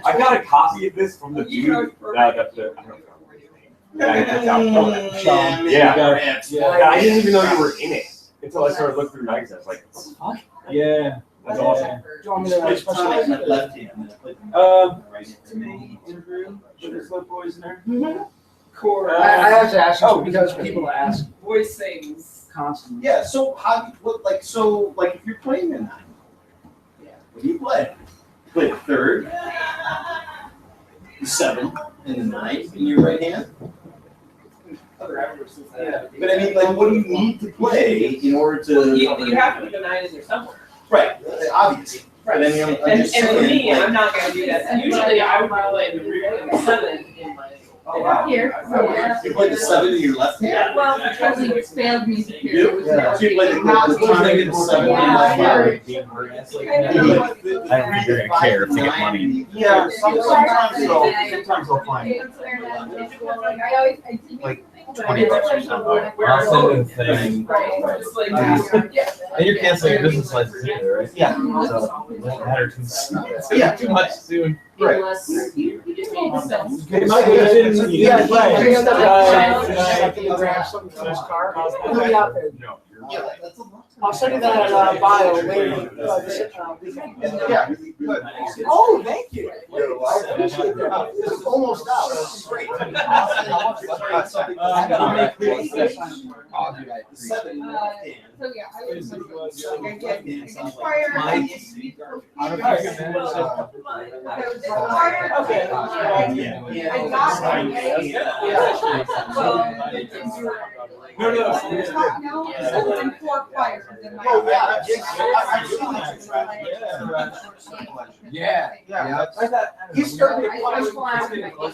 I got a copy of this from the dude that the. Yeah. I didn't even know you were in it until I started looking through magazines. I was like, what the fuck? Yeah. That's awesome. Do you want me to special Left hand. To me, interview with the Slip Boys in there. I have to ask you because people ask Voice sings. constantly. Yeah. So how? What? Like so? Like if you're playing a nine, what do you play? You play the third, the seven, and the nine in your right hand. But I mean, like, what do you need to play in order to? You have to put the 9 in there somewhere. Right. Obviously. Right. I mean, I'm And just for saying, me, like- I'm not going to do that. Usually, I would play the 7 in my. Oh, wow. Here. You play the seven in your left hand? Yeah, well, because he failed music You here. do? So you play the tonic and the seven in your left hand? I don't think they're gonna care if they get money. Yeah, sometimes they'll find it. Like 20 bucks or something. I'll send you a thing. And you're canceling your business license either, right? Yeah. So it won't matter too much. Yeah. Too much soon. Right. Okay, Michael, you didn't, yeah, bring up that grab something from his car. He'll be out there. Yeah, that's a lot. I'll send you that bio later. Yeah. Good. Oh, thank you. I appreciate that. This is almost out. Great. Seven in the left hand. So yeah, I was like, I get Okay. I got no, four choirs in my. Oh, yeah. Yeah. Yeah. He started playing.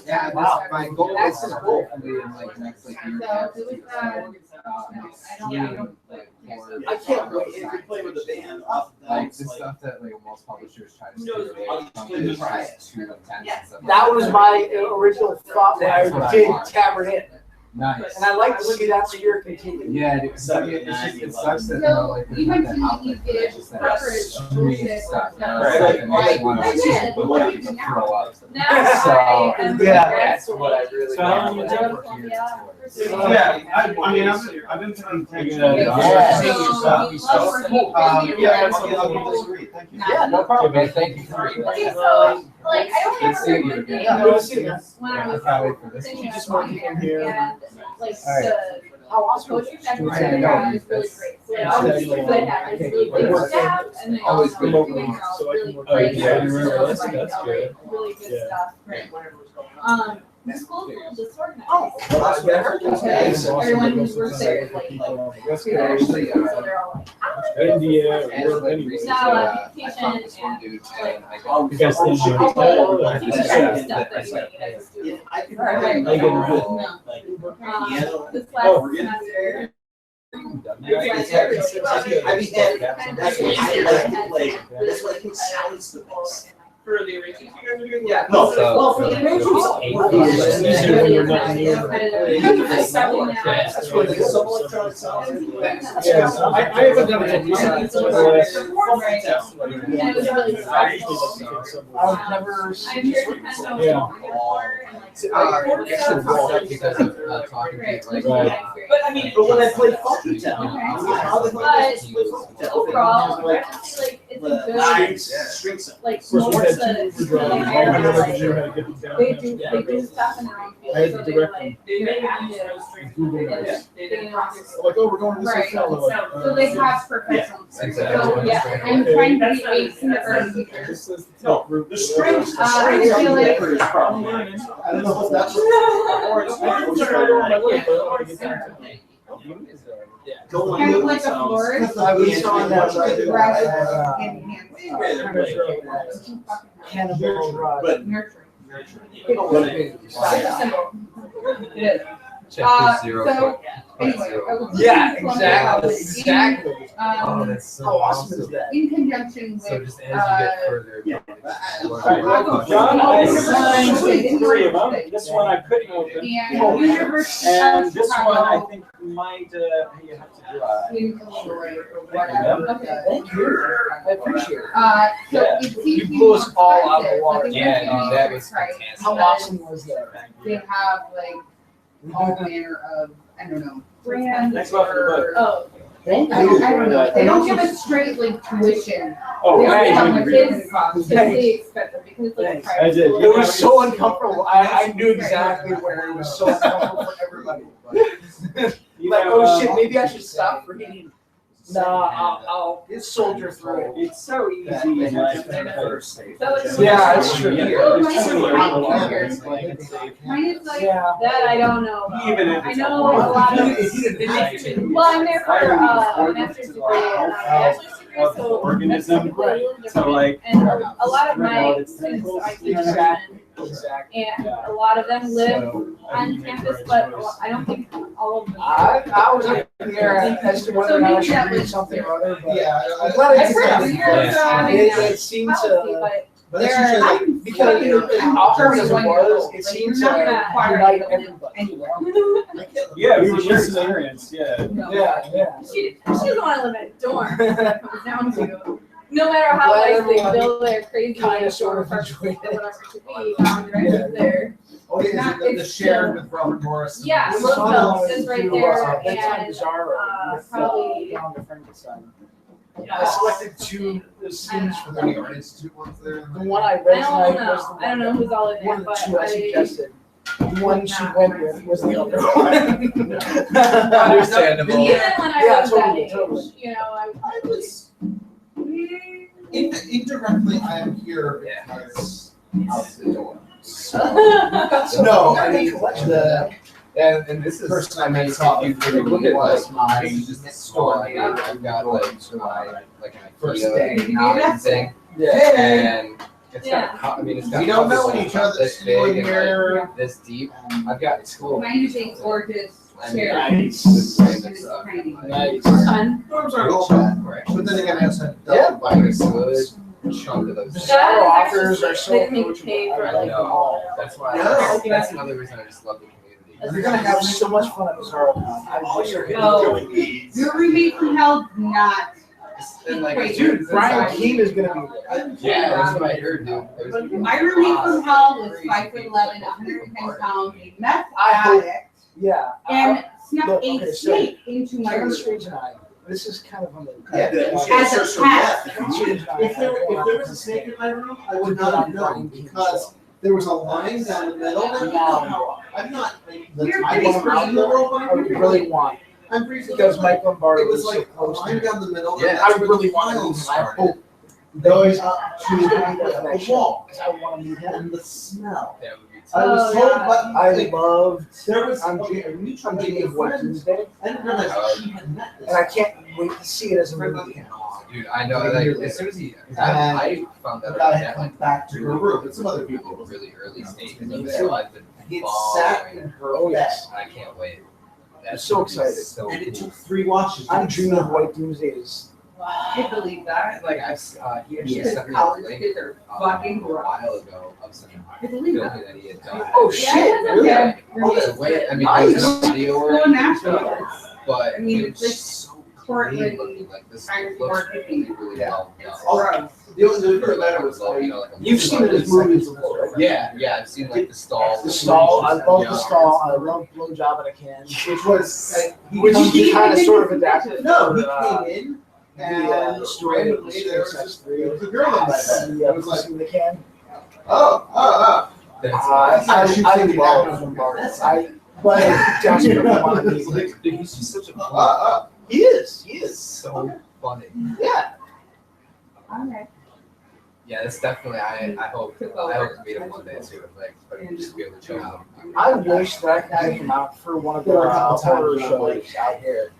Yeah, Wow. my goal That's is his goal. to be in like next like year. I can't wait. If you play with a band, Like the stuff that like most publishers try to do, Right. stuff. That was my original thought when I did Cabernet. Nice. And I like to see that spirit continue. Yeah, it sucks that So even to you get coverage bullshit stuff. That's what I really. So how long you been want. I've been taking Yeah, Yeah, no problem, man. Thank you for Okay, so like I only Good seeing you ever again. did Yeah, good to see you. when I was can't wait for this. thinking Just of working here, here. and like All right. the poetry factory Yeah, that I know. I was really great. So like all the students that had this really big staff and they all Always were good. doing their really great. yeah, you remember this? That's good. Really good Yeah. stuff. The school's a little disorganized. Oh, well, Because everyone who works there is like West pretty much, Coast, so they're all like, India, and or like anywhere. recently, not a lot of I vacation found this one and dude, like, and I Oh, you guys think all you the Yeah. stuff that you need as a student. I can Right. They get No. This last semester. I mean, that's why I think sounds the best. For the arrangements you guys are doing? Yeah. No, Well, for the arrangements, that's what it is. Some electronic sounds. Yeah, I haven't done it in years. And it was really fun. I've never. I'm here to kind of Yeah. Because of talking to you, like, But I mean, but when I play Funky Town, how the hell But does this play Funky Town? overall, I feel like it's a good, String sound. like, Of course, most we of had the, two for driving. All we had to do had to get them down. they do stuff in their own field, I had so to they're direct like, They they're make active. Google They're Maps. just getting off their Like, oh, we're going to this Right. hotel. Like, So they have professionals. So, Exactly. yeah, I'm trying to create some diversity here. This is the top group. The strings, I feel like- is probably. I don't know if that's. Or it's I didn't try to on my way, but I want to get down to it. Going Kind of with like a sounds. florist. I was on that Cannibal Rod. But Nurturing. nurturing. Simple. It is. check this zero. So, anyway, I was Yeah, looking at exactly, in, exactly. Oh, that's so How awesome is that? In conjunction with, So just as you get further. John, I signed 3 of them. This one I couldn't open. and University And of this one I Chicago, think might, you have to drive. in Illinois or whatever. Okay. Thank you. I appreciate it. So Yeah. it's You blew us all out of the water. Yeah, no, that was fantastic. How awesome was that? They have like all manner of, I don't know, brands. Thanks a lot for the book. Oh. I don't know. They don't give us straight like tuition. Oh, They don't hey, tell you them can kids read it. cost, because they expect them, because it's like a Thanks. private I did. school. It was so uncomfortable. I knew exactly where it was so uncomfortable for everybody. Like, oh shit, maybe I should stop reading. Nah, I'll soldier through it. It's so easy in life to first. Yeah, it's true. Mine is like, Yeah. that I don't know about. Even if I it's know a a lot of, Well, well, I'm there for a master's degree and a bachelor's degree, of so. organism. that's a little So different. like, And a lot of my students, I teach nutrition, Exactly. and a lot of them live on campus, but I don't think all of them. I was up there as to whether or not I should read something or other, but Yeah. I'm glad I I've did heard that. weird It seemed policy, to, but But that's they're, usually because as awkward as it was, it seemed to You're not gonna acquire unite it everybody. anywhere. yeah, we were experience, yeah. No. Yeah, yeah. She doesn't want to live in a dorm. That's what it comes down to. No matter how nice they build their crazy Kind of dorm sort of apartments or enjoyed it. whatever it could be, right there. Oh, yeah, the It's shared still- with Robert Morris. Yeah, It's Roosevelt is right there, That's on and Bizarro. with, probably- Down the Frankenstein. I selected 2 scenes for Are the there any institute ones there? The one I I read don't tonight know. was the I don't know who's all in one there, of the but 2 I suggested. The one she went with was the other one. Understandable. even when I Yeah, was totally, that age, totally. you know, I was. Indirectly, I am here because Out the door. no, I mean the And this is, person I mean, saw if you look at like my store, I've got like like an First IKEA day. mountain thing, and it's got, I mean, it's got. We don't know covers each other. This big and Here. like this deep. I've got school. Mine usually gorgeous I mean, chair. nice. This way that's up. Nice. Fun. dorms are all bad, but then again, I also have double Like a good chunk of those. Bizarro authors are so They make approachable. pay for I like know. That's why. No. That's another reason I just love the community. You're gonna have so much fun at Bizarro. I wish I could. Oh, your roommate from hell, not. And like, Dude, Brian Keene is gonna be there. Yeah, that's what I heard, dude. My roommate from hell was 5'11", 110 pounds, a meth I hope. addict, Yeah. and snuck Look, a okay, so snake into my Kevin room. Strange and I. This is kind of on the. Yeah, As a pet. If there was a snake in my room, I would not have known because there was a line down the middle. And I'm not the tiniest person in the world, but I would really want. I'm freezing Because Mike Lombardo It was was so like a close to line me. down the middle. Yeah, I really want to meet him. I hope Going up to the wall. I want to meet him. And the smell. That would be I was told, but I loved. there was. I'm Okay, when you try to Jimmy get of What friends, Tuesday, I didn't realize she had met this. and I can't wait to see it as a movie. Dude, I know, like, as soon as he, I found The that guy out had come back to her room, but some other people. really early stages Me of it, too. so I've been He had sat in following, her Oh, bed. yes. and I can't wait. I'm so excited. So And it cool. took 3 watches. I'm dreaming of White Doomsdays. I believe that. Like, he actually Yeah. sent me a College link kids are fucking a while gross. ago of some I believe filming that. that he had done. Oh shit! Really? Yeah. Oh, the way, I mean, Nice. there's no video or Well, anything, Nashville. but I mean, it it's was like so Portland, clean, like this Iron looks Fork, really, really well done. gross. The only thing that was like, you know, like a You've seen it as movies before, right? Yeah, I've seen like the stall. The stall. I love Yeah. the stall. I love Blowjob at a Can. which was Which he kind of sort of adapted. No, he for, came in and the story of randomly there was Sex just 3. there was a girl in my bed. The It was like, Pussy in the Can. oh. That's I love Lombardo. But desperately want to meet him. Dude, he's just such a He is. so funny. Yeah. Okay. Yeah, that's definitely. I hope to meet him one day too. Like, if I can just be able to chill out. I wish that I could take him out for one of the horror shows out here.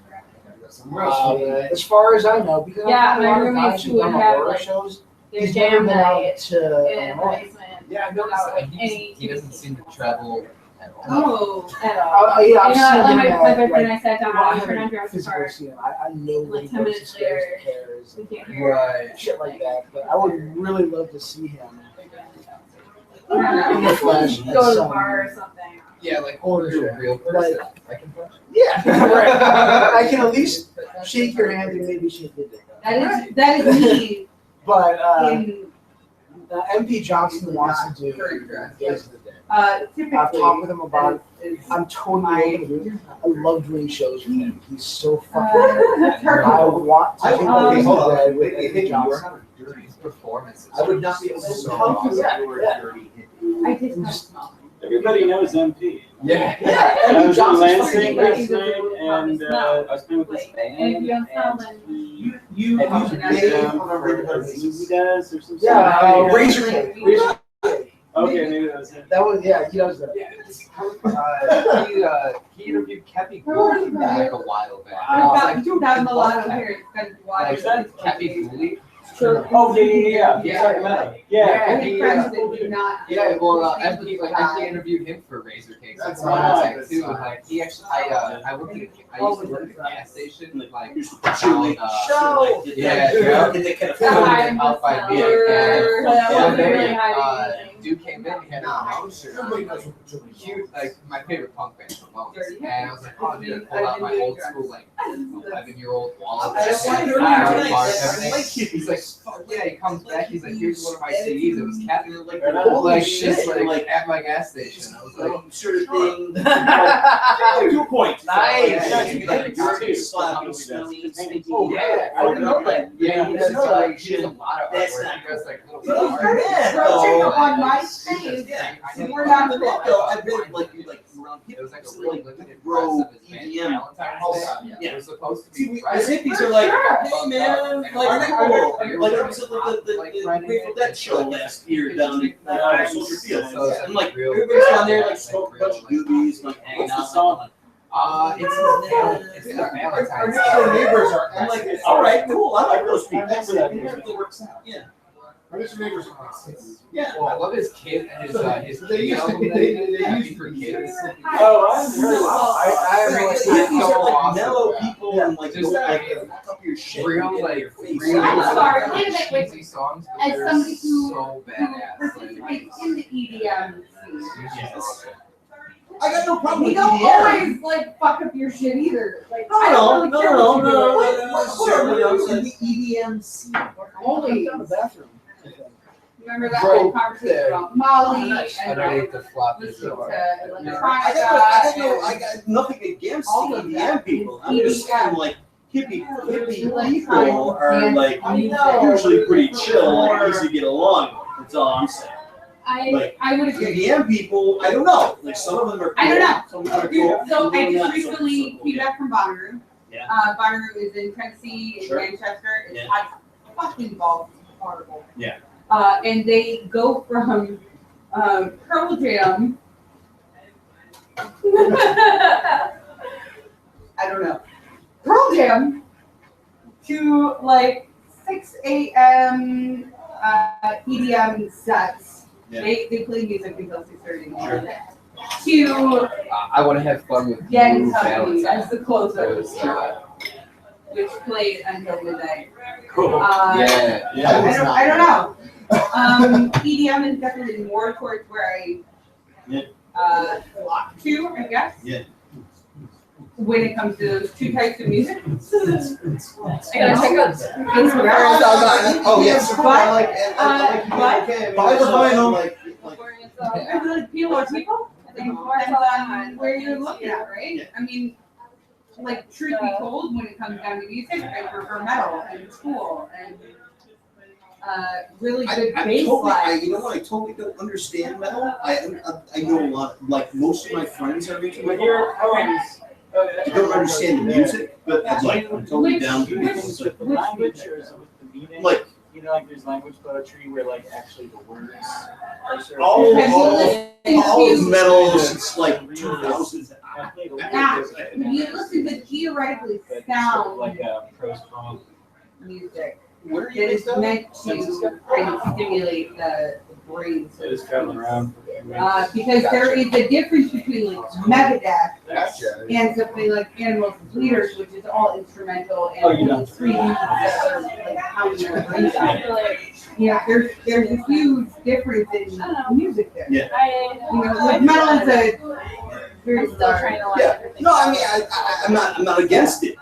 As far as I know, because Yeah, I've my had a lot of roommates guys who who've done would have, horror like, shows. Their He's never jam been out night to in the Illinois. basement. Yeah, I've noticed that he doesn't seem to travel at all. Oh, at all. Yeah, I've You know, seen like him my at, boyfriend and I like, sat down well, I and turned on haven't Jurassic physically Park. seen him. I know that Like he 10 goes minutes to stairs later, and cares, we can't hear Right. shit like that. But I would really love to see him it. in the flesh. Go to the bar or something. Yeah, like or you're a real person. I can. Yeah, right. I can at least shake your hand and maybe shake your dick. That is me. But in MP Johnson wants to do Days of the Dead. typically. I've talked with him about it. I'm totally open to it. I love doing shows with him. He's so fucking. I want to do Days of the Dead with MP Johnson. His performances. I would not be able to so tell you awesome. that you were a dirty hippie. I did not. Everybody knows MP. Yeah. I was in Johnson's Lansing fucking last night, and I was playing with this band. And if you don't smell, then You And may he does or something. Yeah, Razor Cake. Razor Cake. Okay, maybe that was it. That was, yeah, he does that. He interviewed Cappy Gooley like a while back. I've gotten a lot of hair. Like Cappy Gooley. Oh, yeah. Any friends that do not. Yeah, well, Emily interviewed him for Razor Cakes. That's nice too. Like he actually, I used to work at a gas station, like down, yeah, And they kind of out by me. And dude came in, he had a Salon shirt on, huge, like my favorite punk band, Salon. And I was like, oh dude, I pulled out my old school, like 11-year-old wallet. He's like, fuck yeah, he comes back, he's like, here's one of my CDs. It was Captain, like just like at my gas station. I was like, sort of thing. Good point. Nice. Oh, yeah, I don't know that. Yeah, he does like, he does a lot of That's artwork. not He does like little Check art. on my page. We're not cool. I've been like around It was like a people, really like limited row press of his band EDM. Valentine's Day. Yeah. It was supposed to See, be. the hippies are like, hey man, like, like I was at the Grateful Dead show last year down in Soldier Field. And like everybody's down there like smoking a bunch of doobies, like hanging out. It's a Valentine's Our Day. neighbors are. I'm like, all right, cool. I like those people. It works out. Yeah. Yeah. I love his kid and his They kid used to- album that they he did, used Happy to- for Kids. Oh, I haven't heard of I These are like mellow people and like Just don't like like fuck up your shit. real and like your face. real I'm sorry, wait a minute, wait. cheesy songs, but As they're somebody who so badass. participates in the EDM scene. Yes. I got no problem We with don't EDM. always like fuck up your shit either. Like, I No, don't really care what you do. no. The EDM scene. Only. Down the bathroom. Remember that Bro, whole conversation about Molly and underneath the floppy listening door. to I got nothing against All the of EDM that. people. I'm just saying, like, hippie Like, people are like usually pretty chill and easy to get along with. That's all I'm saying. Like, I would agree. EDM people, I don't know. Like, some of them are cool. I don't know. Some of them are cool. So some of I them just not. recently came back from Bonnaroo. Yeah. Bonnaroo is in Tennessee, in Sure. Manchester. It's Yeah. hot fucking balls horrible. Yeah. And they go from Pearl Jam. I don't know. Pearl Jam to like 6 a.m. EDM sets. Yeah. They play music until 6:30 in the morning. Sure. To I want to have fun with Yen Blue Company Valentine. as the closer, Because, which played until midnight. Cool. yeah. I don't know. EDM is definitely more towards where I flock to, I guess. Yeah. When it comes to those two types of music. I gotta check out. Oh, yes. But Buy the vinyl. like people are people. Depends on where you're looking at, right? I mean, like truth be told, when it comes down to music, I prefer metal and cool and really good bass lines. You know what? I totally don't understand metal. I know a lot. Like most of my friends are into metal. I don't understand the music, but I'm totally down to it. Like, you know, like there's language poetry where like actually the words are sort of all of metal is like 2000s. You listen to theoretically sound like a prose poem music Where are that you is based out of? meant to kind of stimulate the brain. It is traveling around. Because there is a difference between like Megadeth and something like Animals as Leaders, which is all instrumental and free music that are like pounding your brain out. Yeah, there's a huge difference in music there. Yeah. You know, like metal is a very Still trying to Yeah. No, I mean, I'm not against it.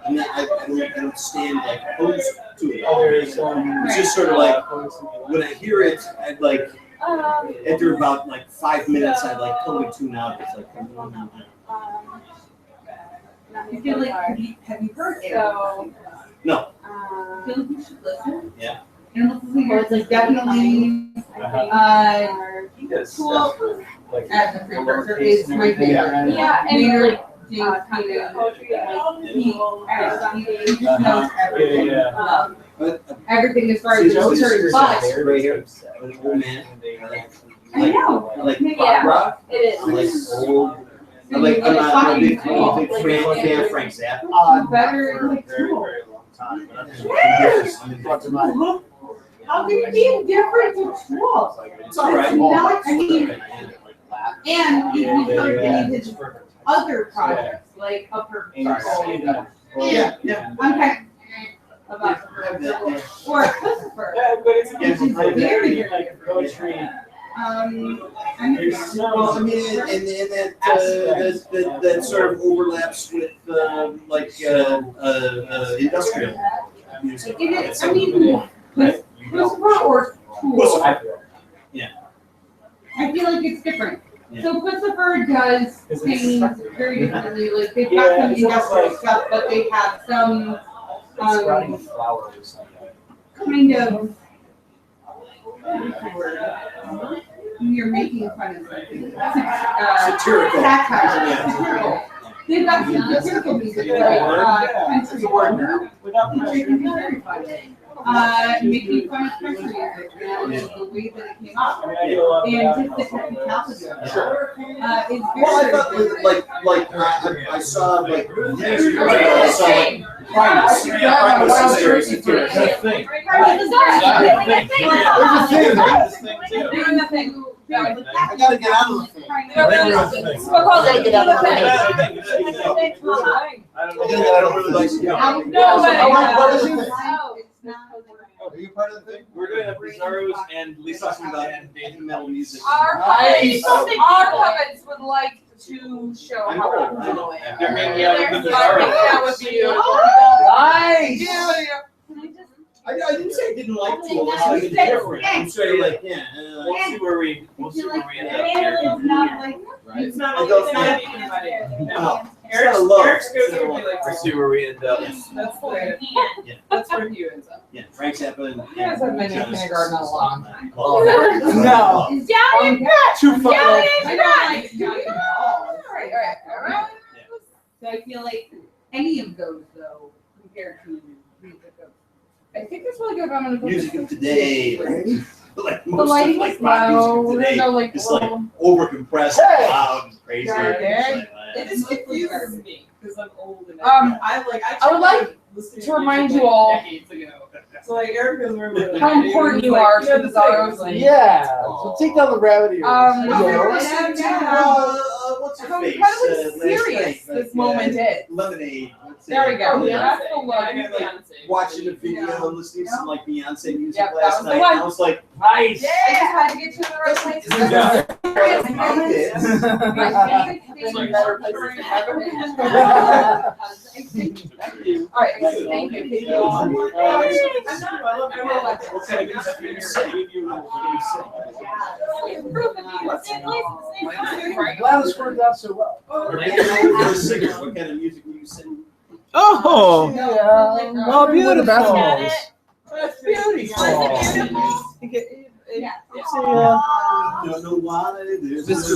I mean, I don't stand like opposed to it. It's just sort of like when I hear it, I'd like after about like 5 minutes, I'd like totally tune out. It's like. I feel like have you heard Animals? No. I feel like you should listen. Yeah. Animals as Leaders is definitely cool. As a precursor is my favorite. Yeah, and Leader, like James Peter, poetry. he just knows everything. Everything as far as Joe's research, but right here. Old man. I know. Like Yeah. rock. It is. I'm like old. I'm not a big fan of Frank Zappa. Better like Very cool. long time. But How can you be indifferent to Tool? it's all right. Not, I mean, and if you heard any of his other projects, like Upper Circle. Yeah, yeah. I'm kind of about or Christopher. Yeah, but it's Which is very, very like poetry. I mean, Well, I mean, and that sort of overlaps with like industrial music. it is, I mean, Christopher or Tool. Yeah. I feel like it's different. Yeah. So Christopher does things very differently. Like they've got some industrial stuff, but they have some Flowers. kind of what's the word? You're making fun of something. Satirical. Satire. Yeah. Satirical. They've got some satirical music like country wonder, which I think is very funny. Making fun of country music, you know, the way that it came up, and just the technicality of it. Sure. Is Well, I very, thought that, I saw like years ago, I saw like Primus. Primus is very satirical. doing the thing. I gotta get out of the thing. I don't really like it. No, What is it? Are you part of the thing? We're doing a Bizarros and Lisa's talking about heavy metal music. Our puppets would like to show how I'm doing. They're hanging out with the That would be Nice. I didn't say I didn't like tools. I You said said different. I'm sort of like, yeah. We'll see where we end up here. It's not even money. No. Eric's goes to be like, We'll see where we end up. that's where he ends up. Yeah, Frank Zappa. He hasn't been in kindergarten in a long time. No. Too far. I don't like down at all. All right. So I feel like any of those though, compared to music of, I think it's really good. I'm gonna go Music of today. Like the most lighting of like is pop low. music We're today. gonna go like It's like little. overcompressed, loud, and crazy. Yeah. It just confuses me because I'm old and I would like to remind you all decades ago. So like Eric goes remember how important you are to Bizarro's life. Yeah. So take down the gravity. What's her How face? incredibly Last serious night, this moment is. Lemonade. There we go. Yeah. That's the one. Watching the video and listening to some like Beyonce music Yep, that last was the night. one. And I was like, nice. I just had to get you in the right place. All right, thank you. what kind of music do you sing? Glad this worked out so well. Or maybe you're a singer. What kind of music do you sing? Oh, Yeah. oh, beautiful. That's Beautiful. Don't know why there's Mr.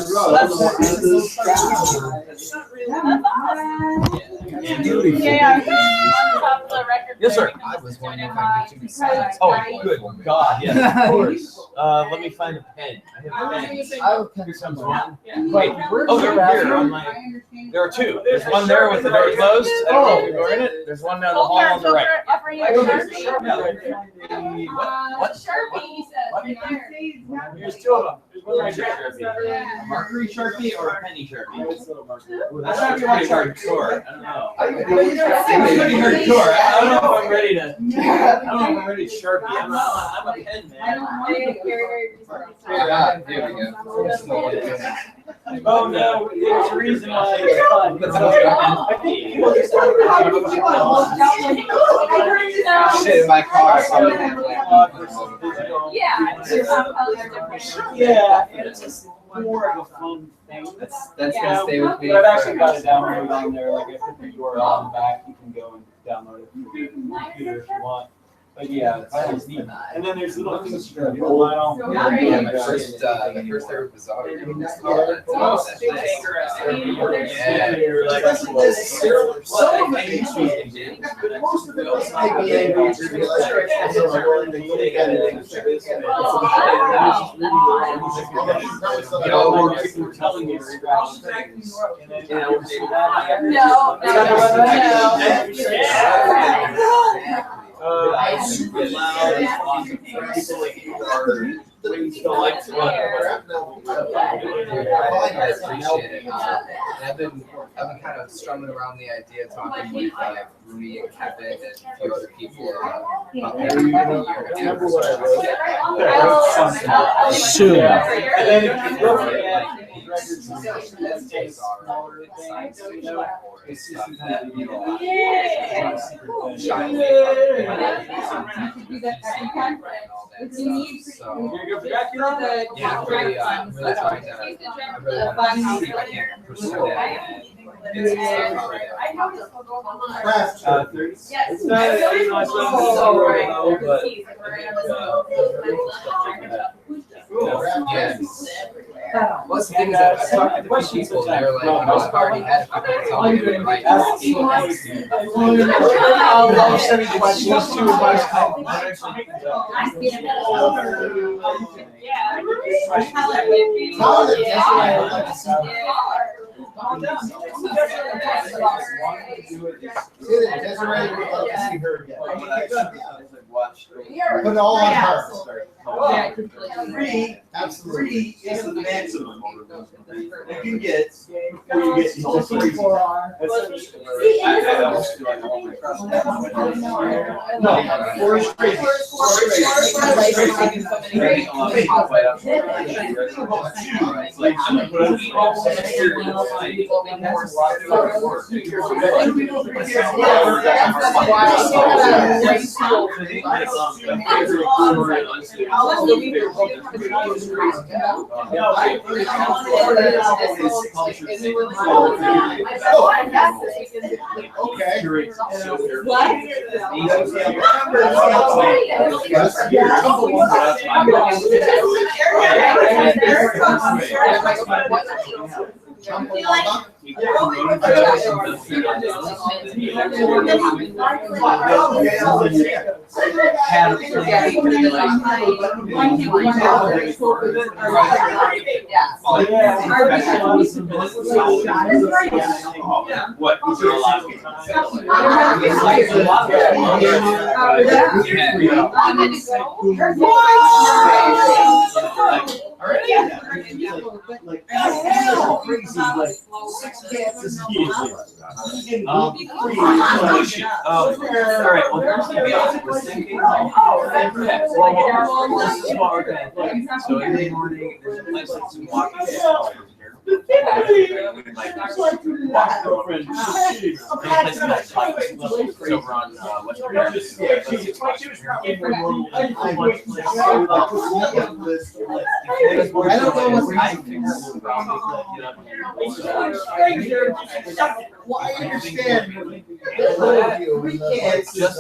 Yes, sir. I was wondering if I could get you Oh, good God, yes, of course. Let me find a pen. I have a pen. I have a pen Here comes somewhere. one. Wait, oh, they're here on my. There are two. There's one there with the door closed. I don't know if you're in it. There's one down the hall on the right. What? Sharpie, he said. There's two of them. There's one right there. Mercury Sharpie or a penny Sharpie? That's not too much hardcore. I don't know. It's pretty hardcore. I don't know if I'm ready to. I don't know if I'm ready to Sharpie. I'm a pen man. There we go. Oh no, there's a reason why it's fun. I think people just Shit in my car. Yeah, it's just more of a fun thing. That's gonna stay with me. But I've actually got it downloaded on there. Like I put the URL on the back. You can go and download it from your computer if you want. But yeah, it's neat. And then there's little things you can roll out. Yeah, my first ever Bizarro. Some of it makes me, but most of it doesn't make me People were telling me scratch things. super loud. People like you are. Things don't like to run. I've been kind of strumming around the idea, talking with Rudy and Kevin and a few other people about maybe Soon. And then if you look at records I'm really trying to see if I can pursue that. What's the thing is that I talked to the people, they're like, I've already had it, it's all good, right? I'll send you questions to advice. Put it all on her. Yeah, free, absolutely. Is the maximum you can get. You get so crazy. No, 4 is crazy. So every morning there's a place that's walking here. Well, I understand. It's just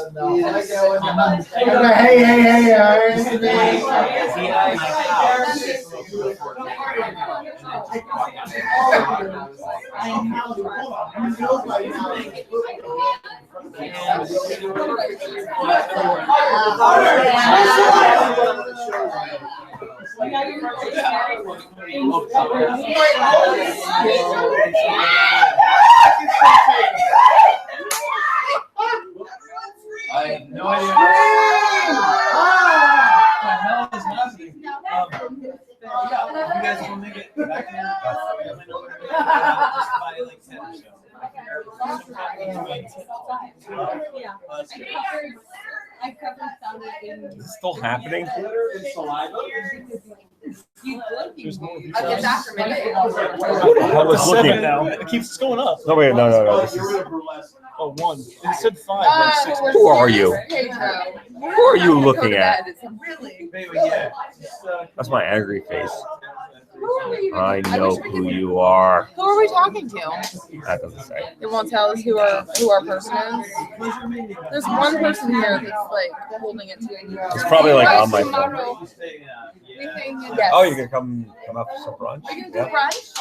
I have no idea what the hell is happening. You guys will make it back here? Just by like 10 or so. Is this still happening? It's after midnight. I was looking now. It keeps going up. No, wait, no. This is... Oh, 1. It said 5. Like 6. Who are you? Who are you looking at? Really? That's my angry face. I know who you are. Who are we talking to? That doesn't say. It won't tell us who our person is. There's one person here that's like holding it to you. It's probably like on my phone. Tomorrow, yes. Oh, you're gonna come up for some brunch? Are you gonna do brunch?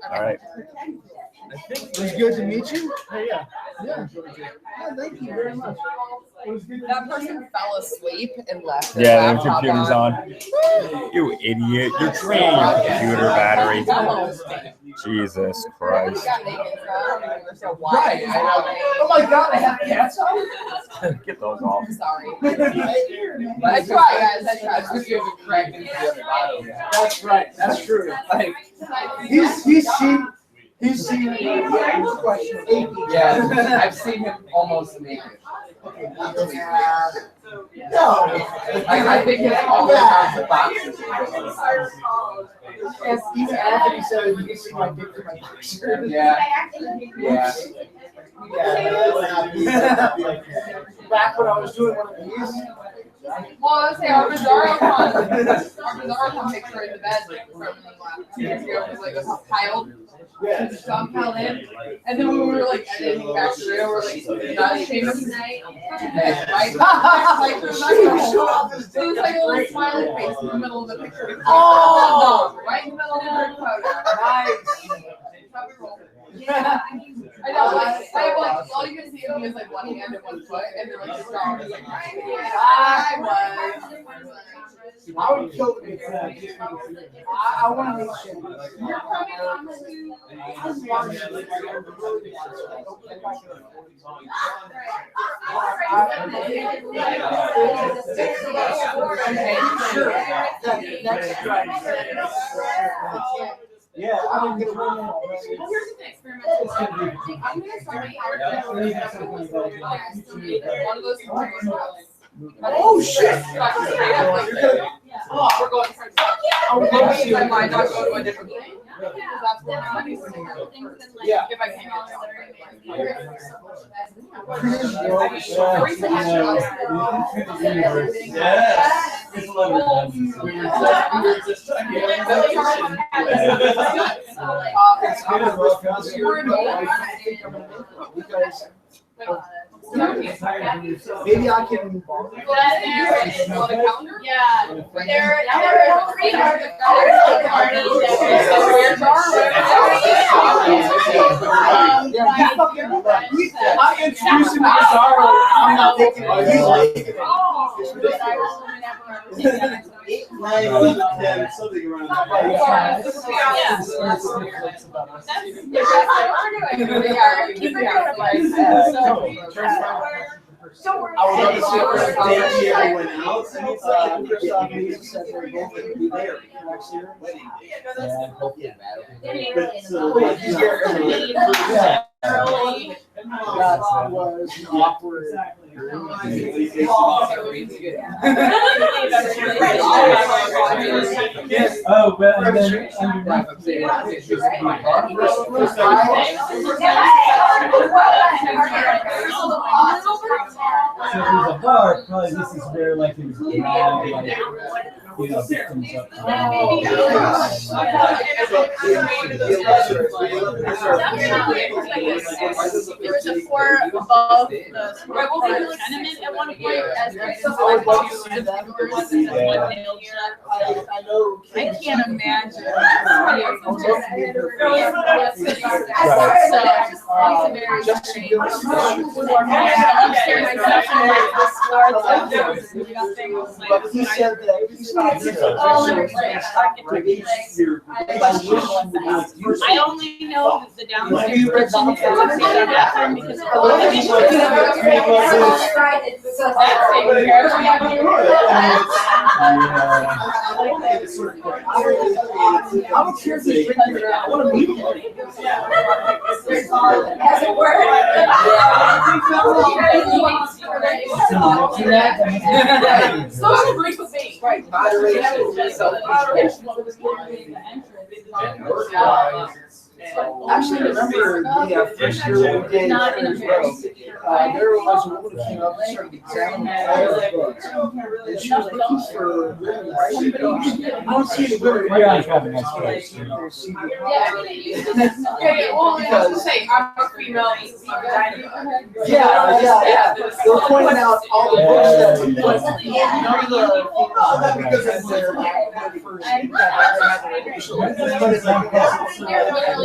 All right. It was good to meet you. Oh, yeah. Yeah, thank you very much. That person fell asleep and left. their Yeah, their laptop computer's on. You idiot. You're draining your computer battery. Jesus Christ. Right. Oh my God, I have cats on? Get those off. I'm sorry. I try, guys. I try. That's right. That's true. Like, he's seen Yeah, I've seen him almost naked. No. I think it's all the boxes. And even Anthony said you can see my dick from my picture. Yeah. Yeah. Back when I was doing one of these. Well, I was saying our Bizarro picture in the bed from 2 years ago was like a piled. Yeah. Dog piled in, and then when we were like editing back through, we're like, not famous tonight. Right? Like, it was like a little smiley face in the middle of the picture. Oh! Right in the middle of the group photo. Nice. Yeah. I know, like, I have like, all you can see of me is like one hand and one foot, and they're like, this dog is like, I was. I would kill the I want to make sure. Sure. Next strike. Yeah, I don't get one. Here's an experimental. I'm gonna start one of those. Oh shit! We're going. I might not go to a different thing. That's where my money's Yeah. If I can. Maybe I can. Yeah, there are 3 artists. I'm introducing Bizarro. I'm not making it. Something around I was on the day I went out, and it's said they're both going to be there next year. That was awkward. Oh, well, and then so if there's a bar, probably this is where like it was victims up. There was a floor above the tenement at one point as I can't imagine. He said that he's not I only know the downstairs kitchen is the bathroom because I'm curious to drink your I want to meet him. Has it worked? Social drinks with me. Right, Actually, I remember the first year we did there was a woman who came up and started examining all the books. And she was looking for women writing. I don't see any women Yeah, writing. have a nice place. Yeah, well, I was gonna say, I'm a female. Yeah. They're pointing out all the books that we put. But it's like that.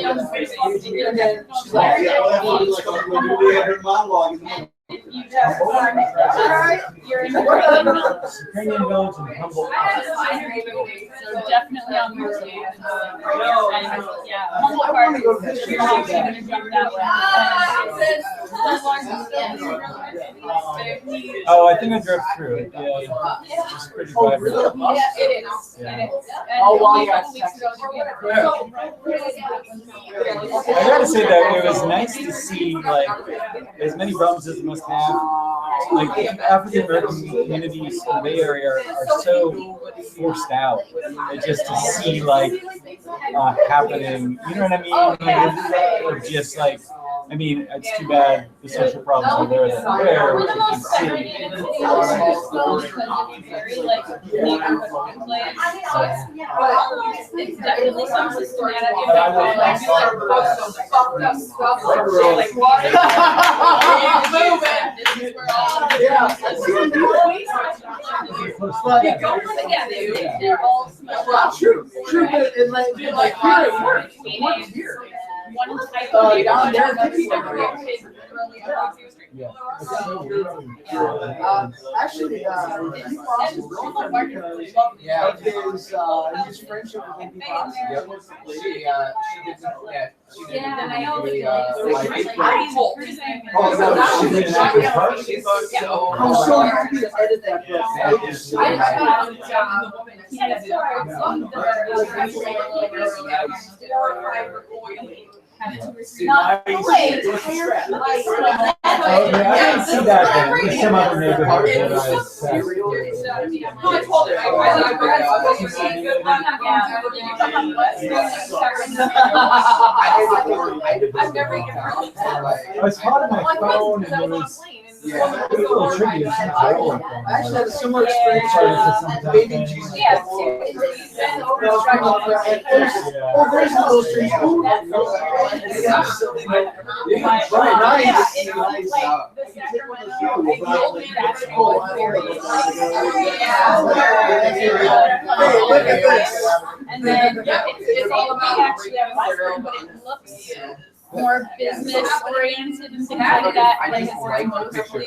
And then she's like, yeah, well, like when we have her monologue. You're in the Ukrainian village and humble. so definitely on your team. Yeah, humble party. You're gonna jump that way. Oh, I think I drove through it. Yeah, it's pretty vibrant. Yeah, it is. Yeah. It is. Oh, wow, And a yeah, couple weeks ago, I gotta say that it was nice to see like as many problems as it must have. Like African American communities in the Bay Area are so forced out. Just to see like happening, you know what I mean? Like, just like. I mean, it's too bad the social problems are there that are there, which you can see. It's definitely some systematic they're all True, but it like here. one type Down there, Actually, he lost his girlfriend because of his friendship with Andy Fox. I'm so happy to edit that I see that in some other neighborhood. I was caught on my phone and it was a little tricky. I actually had a similar experience with Baby Jesus. There's an illustration. Look at this. And then it's all about actually have a but it looks more business oriented and things like that. Like it's more mostly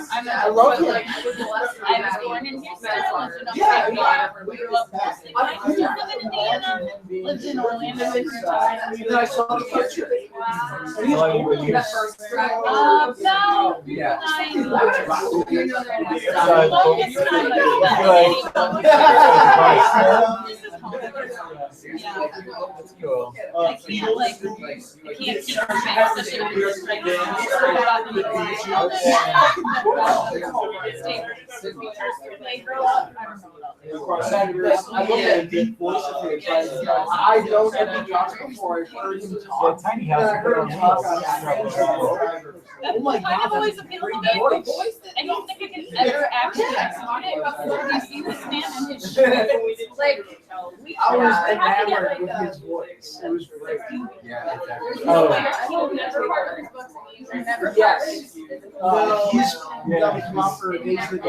I love him. I was born in Houston. We grew up in Indiana, lived in Orlando for a time. Then I saw the picture. I don't have the jobs before I heard him talk. Tiny house. Oh my God, I've always appealed to me. I don't think I can ever actually execute it before you see this man and his shit. Like, I was enamored with his voice. It was great. He'll never part of his books. Yes. He's gonna come out for a day to the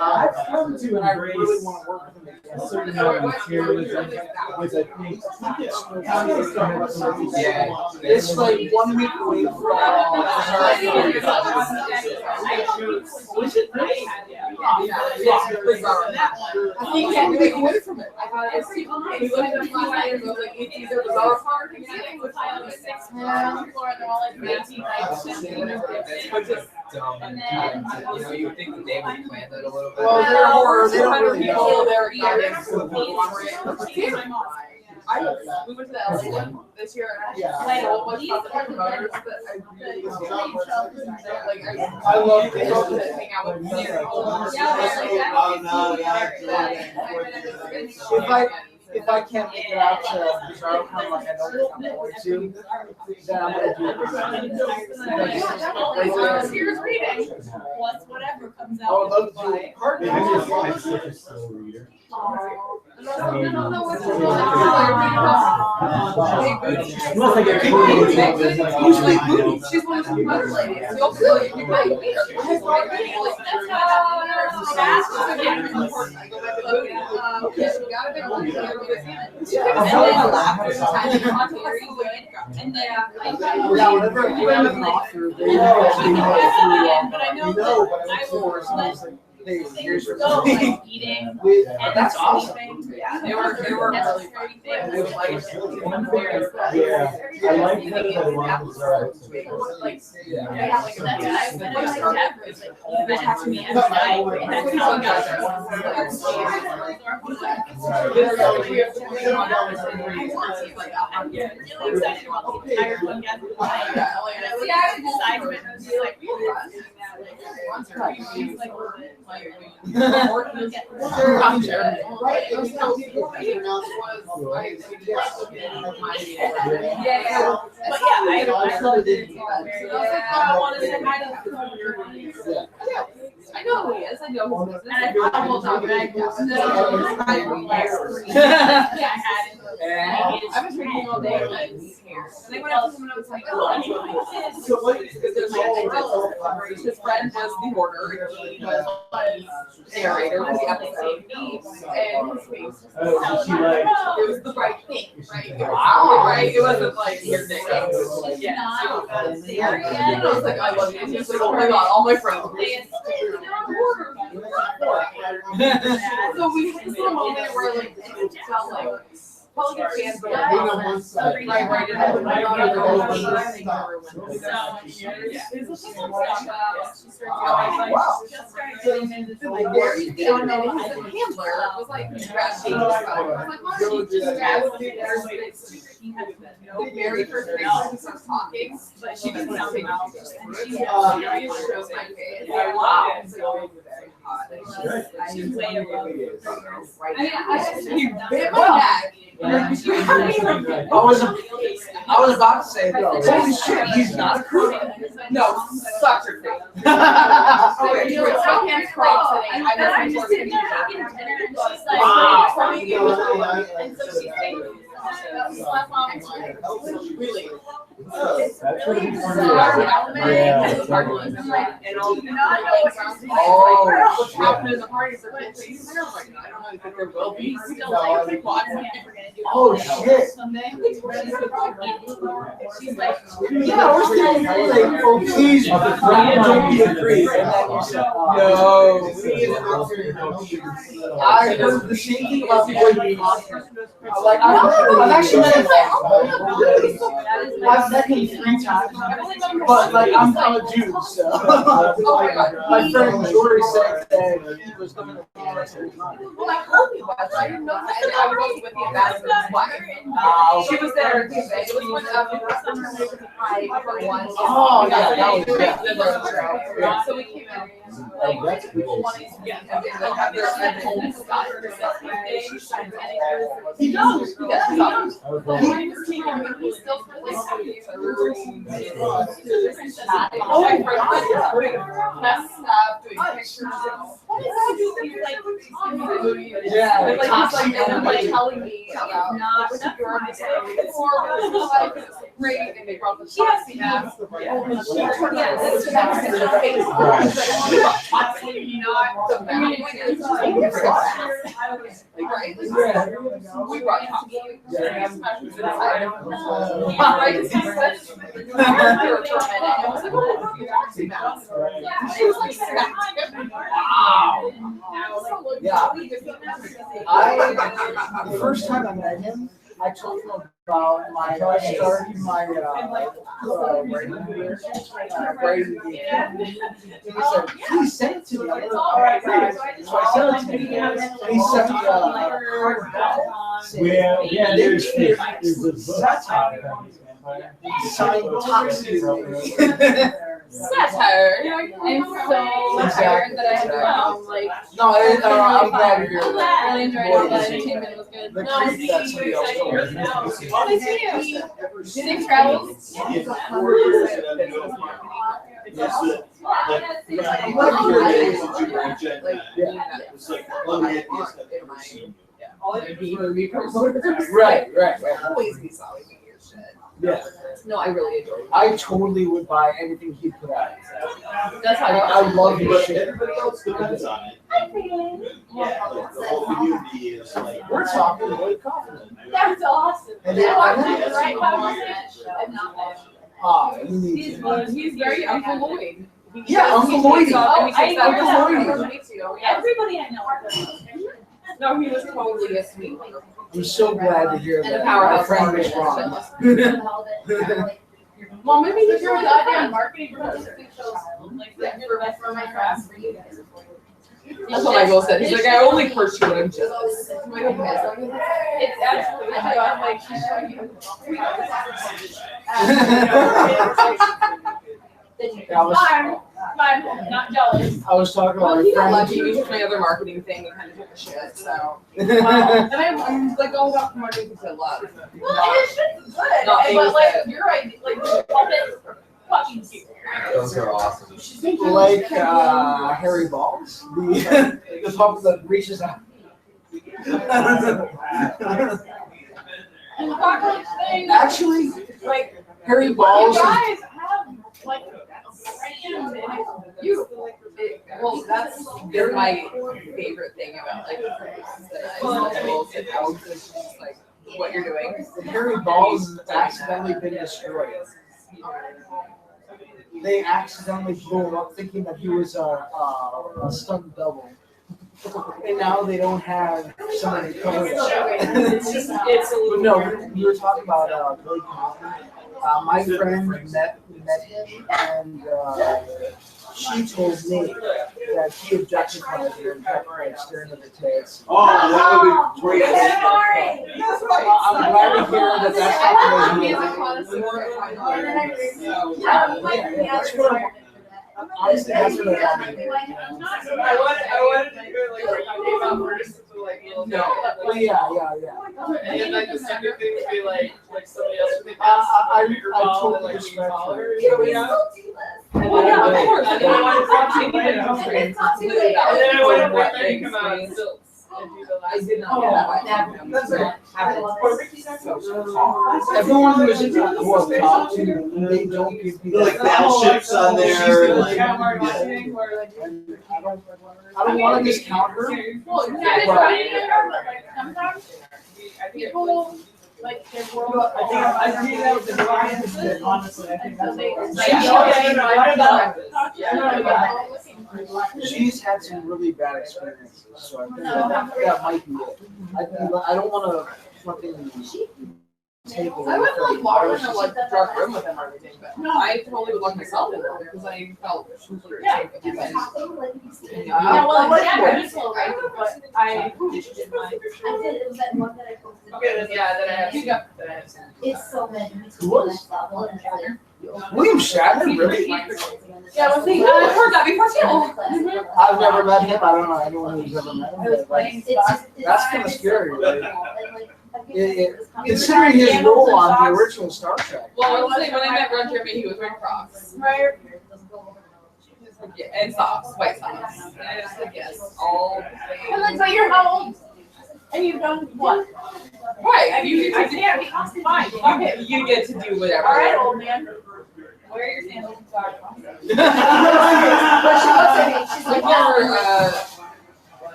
I've come to and I really want to work with him again. A certain amount of materialism, which I think it's like 1 week away from He can't make away from it. I thought it was people. He looked at the fly and was like, it's either the Bizarro part or With like 6 people on the floor and they're all like 19, like, dumb. And then, you know, you would think that they would plan that a little bit. Well, they're more, they don't really know. They're we went to the LA this year. I love to hang out with If I can't make it out to Bizarro Con like I know I'm going to, then I'm going to do it. Here's reading. Whatever comes out. I would love to do it. I'm such a slow reader. Unless I get usually she's one of the first ladies. You might meet her. And then whenever I have an author, they here's like eating. That's awesome. Yeah, they were really fun. It was like I like that I love Bizarro. Like that guy, but I was like Deborah's like you bitch after me every night. And that's how it I'm really excited about the entire podcast. I know who he is. I know who he is. And I thought we'll talk about I was drinking all day. And they went up to him and I was like, oh, so what? His friend was the hoarder, he was the narrator for the episode, and his face was it was the right thing, right? Wow. Right? It wasn't like your thing. Yeah. And I was like, I love you. And he was like, oh my god, all my friends. So we had this little moment where like it felt like probably a fan, but right. The very first thing she starts talking, but she doesn't sound out. And she shows my face. Wow. So very hot. She's way above you bit my neck. I was about to say, holy shit, he's not a crook. No, such a crook. Okay, you know what? I can't crawl today. I just didn't know how to get dinner, and she's like, wow. And so she's saying, really. That's really And all what's happening in the parties are like, I don't know if there will be still like watching. Oh shit. She's like, yeah, I was thinking like, oh please, don't be a creep. And then you said, no. I heard the same thing about boy being like, I've actually I've met him 3 times, but like I'm a Jew, so my friend Jory said that he was going to. Well, I hope he was. I didn't know that. I was with the ambassador's wife. She was there Tuesday. It was when oh yeah, that was yeah. So we came in. Like people wanting to have their home style. He does. He still yeah, like telling me about not great, and they brought the Foxy mask. We brought coffee. Yeah. The first time I met him, I told him about my starting my writing career. He said, please send it to me. So I sent it to him, and he sent me well, yeah, there's a satire. Satire. I'm so tired that I had to come. Like, no, I'm glad you're here. I really enjoyed it. The entertainment was good. No, creep that somebody else told me. oh, nice to meet you. Safe travels. Right. Always be solid with your shit. Yeah. No, I really enjoyed it. I totally would buy anything he put out. That's how I love his shit. Everybody else depends on it. Yeah, the whole community is like. We're talking really confident. That's awesome. And then he's very Uncle Lloyd. Yeah, Uncle Lloyd. Everybody I know. No, he was totally a sweet. I'm so glad to hear And that. a powerhouse My friend was wrong. Well, maybe he's You're your goddamn marketing producer. Like for my class. That's what Michael said. He's like, I only curse you when I'm jealous. It's actually I'm like she's showing you. I'm not jealous. I was talking about Well, my he got friend. lucky. He was my other marketing thing and kind of took a shit. So, and I'm like all about promoting things I love. Well, it shit's good, but like you're right. Like puppets fucking cute. Those are awesome. Like Harry Balls, the puppet that reaches out. Apocalypse thing. Actually, Like, Harry Balls. You guys have, like, well, they're my favorite thing about like that I will sit down and just like what you're doing. Harry Balls has accidentally been destroyed. They accidentally blew him up thinking that he was a stunt double. And now they don't have somebody to cover it. But no, we were talking about Billy Connolly. My friend met him, and she told me that he objectified her and kept like staring at the tits. Oh, that would be great. I'm glad to hear that that's not the way. Honestly, that's what I wanted to do like I came out first to like yeah. And like the second thing would be like somebody else would be I totally respect her. And then I wanted to come out and still. I did not. Everyone who is who I've talked to, they don't give me like battleships on there. I don't want to discount her. People like their world. I agree that with the Brian, honestly. I think that's She's had some really bad experiences, so I think that might be it. I don't want to fucking take away. I wouldn't like lock in a like dark room with him or anything, but no, I totally would lock myself in there because I felt super safe with him. It's so many. Who was? William Shatner, really? Yeah, well, see, I've heard that before too. I've never met him. I don't know anyone who's ever met him. That's kind of scary. Considering his role on the original Star Trek. Well, I was saying when I met Ron Jeremy, he was wearing Crocs. Right. Yeah, and socks, white socks. And I just like, yes, all. And then, so you're how old? And you've done what? Right. I can't. Fine. Okay. You get to do whatever. All right, old man. Wear your sandals and socks. She's like,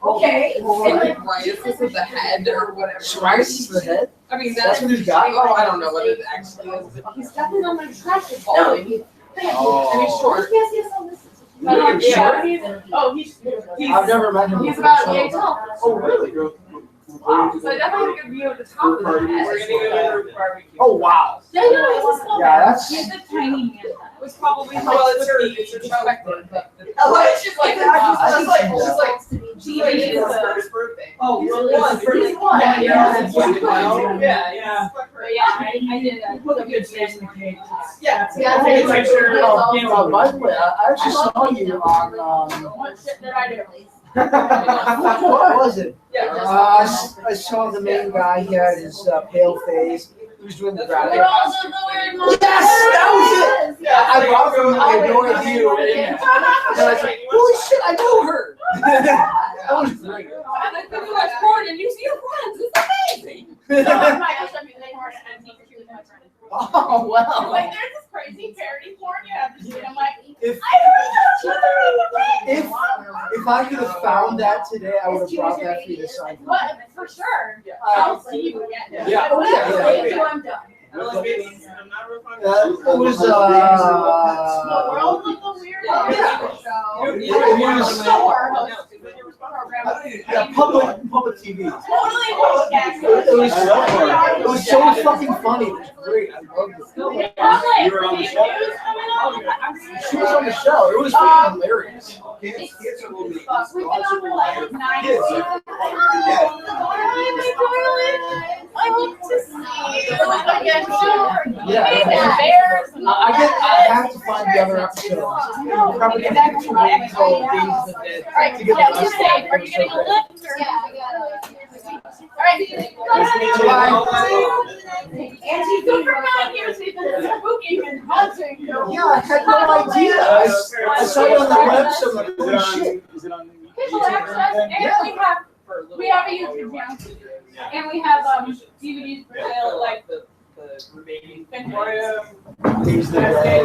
okay. And like psoriasis of the head or whatever. Psoriasis of the head? I mean, that's what he's got. Oh, I don't know what it actually is. He's definitely on my track. No, and he's short. He's I've never met him. He's about 8 tall. Oh, really? Wow. So I definitely have a good view of the top of the head. We're gonna go to the barbecue. Oh, wow. Yeah, no, Yeah, that's. he's a tiny man. It was probably well, it's her perspective, but Oh, she's like she's like his birthday. Oh, really? Yeah. But yeah, I did. I put a good face in the cake. Yeah. By the way, I actually saw you on. What shit did I do? What was it? I saw the main guy. He had his pale face. He was doing the graphic. Yes, that was it. Yeah, I brought it from. I had no idea you were in it. And I was like, holy shit, I know her. That was great. And then people watch porn and you see your friends. It's amazing. Oh wow. Like there's this crazy parody porn you have to see. I'm like, If if I could have found that today, I would have brought that for you to sign. What? For sure. I'll see you again. Yeah. Oh, yeah. I'm done. It was The world was a weird public TV. Totally It was so fucking funny. It was great. I loved it. You were on the show? She was on the show. It was fucking hilarious. We've been on for like 9 years. I need to see. I have to find the other episode. Probably gonna have to wait until Days of the Dead to get the rest of it. Are you getting a lift? Yeah, I got it. And don't forget here, so you've been spooking and haunting. Yeah, I had no idea. I saw it on the website. I'm like, holy shit. Is it on the People access, and we have a YouTube channel, and we have DVDs for sale, like the remaining He's the guy.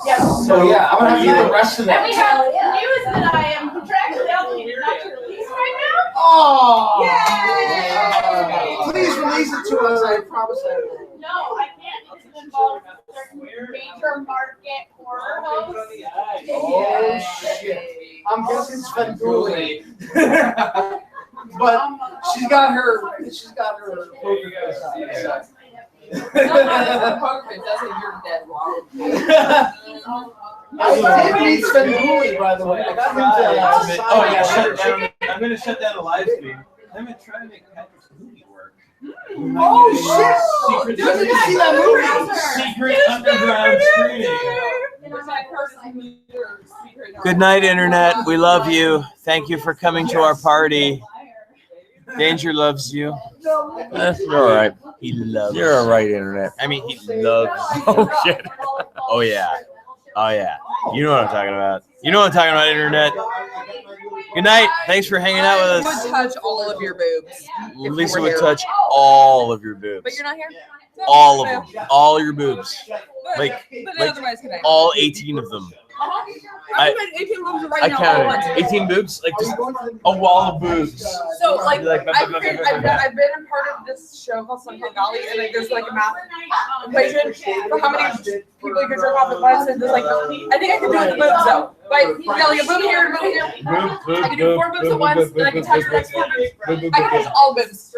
Yes. So yeah, I'm gonna have to do the rest of And that. we have news that I am contractually obligated not to release right now. Oh! Yay! Please release it to us. I promise I will. No, I can't because it involves certain major market horror hosts. Oh shit! I'm guessing Svengoolie. But she's got her poker face on. Poker face, that's what you're dead wrong. I did meet Svengoolie, by the way. I got him to Oh yeah, shut down. I'm gonna shut down the live stream. I'm gonna try to make Patrick's movie work. Oh shit! Secret Dude, did you see that movie? Secret underground screening. Good night, Internet. We love you. Thank you for coming to our party. Danger loves you. You're all right. He loves You're all right, Internet. I mean, he loves. Oh shit. Oh yeah. Oh yeah. You know what I'm talking about. You know what I'm talking about, Internet. Good night. Thanks for hanging out with I us. would touch all of your boobs. Lisa would touch all of your boobs. But you're not here? All of them. All your boobs. Like otherwise, can I? all 18 of them. I'm at 18 boobs right I now. counted 18 boobs, like just a wall of boobs. So like, Like, I've been a part of this show called Sun Valley, and like there's like a math equation for how many people you can jerk off at once. And there's like, I think I can do it with the boobs though. Right? You got like a boob here and a boob here. I can do 4 boobs at once, and I can touch the next 4 boobs. I can touch all boobs.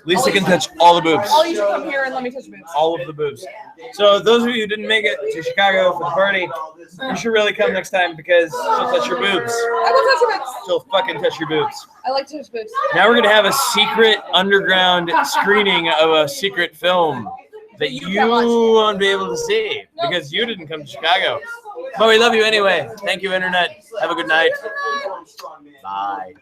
Lisa can touch all the boobs. All you should come here and let me touch boobs. All of the boobs. So those of you who didn't make it to Chicago for the party, you should really come next time because she'll touch your boobs. I will touch your boobs. She'll fucking touch your boobs. I like to touch boobs. Now we're gonna have a secret underground screening of a secret film that you won't be able to see because you didn't come to Chicago. But we love you anyway. Thank you, Internet. Have a good night. Bye.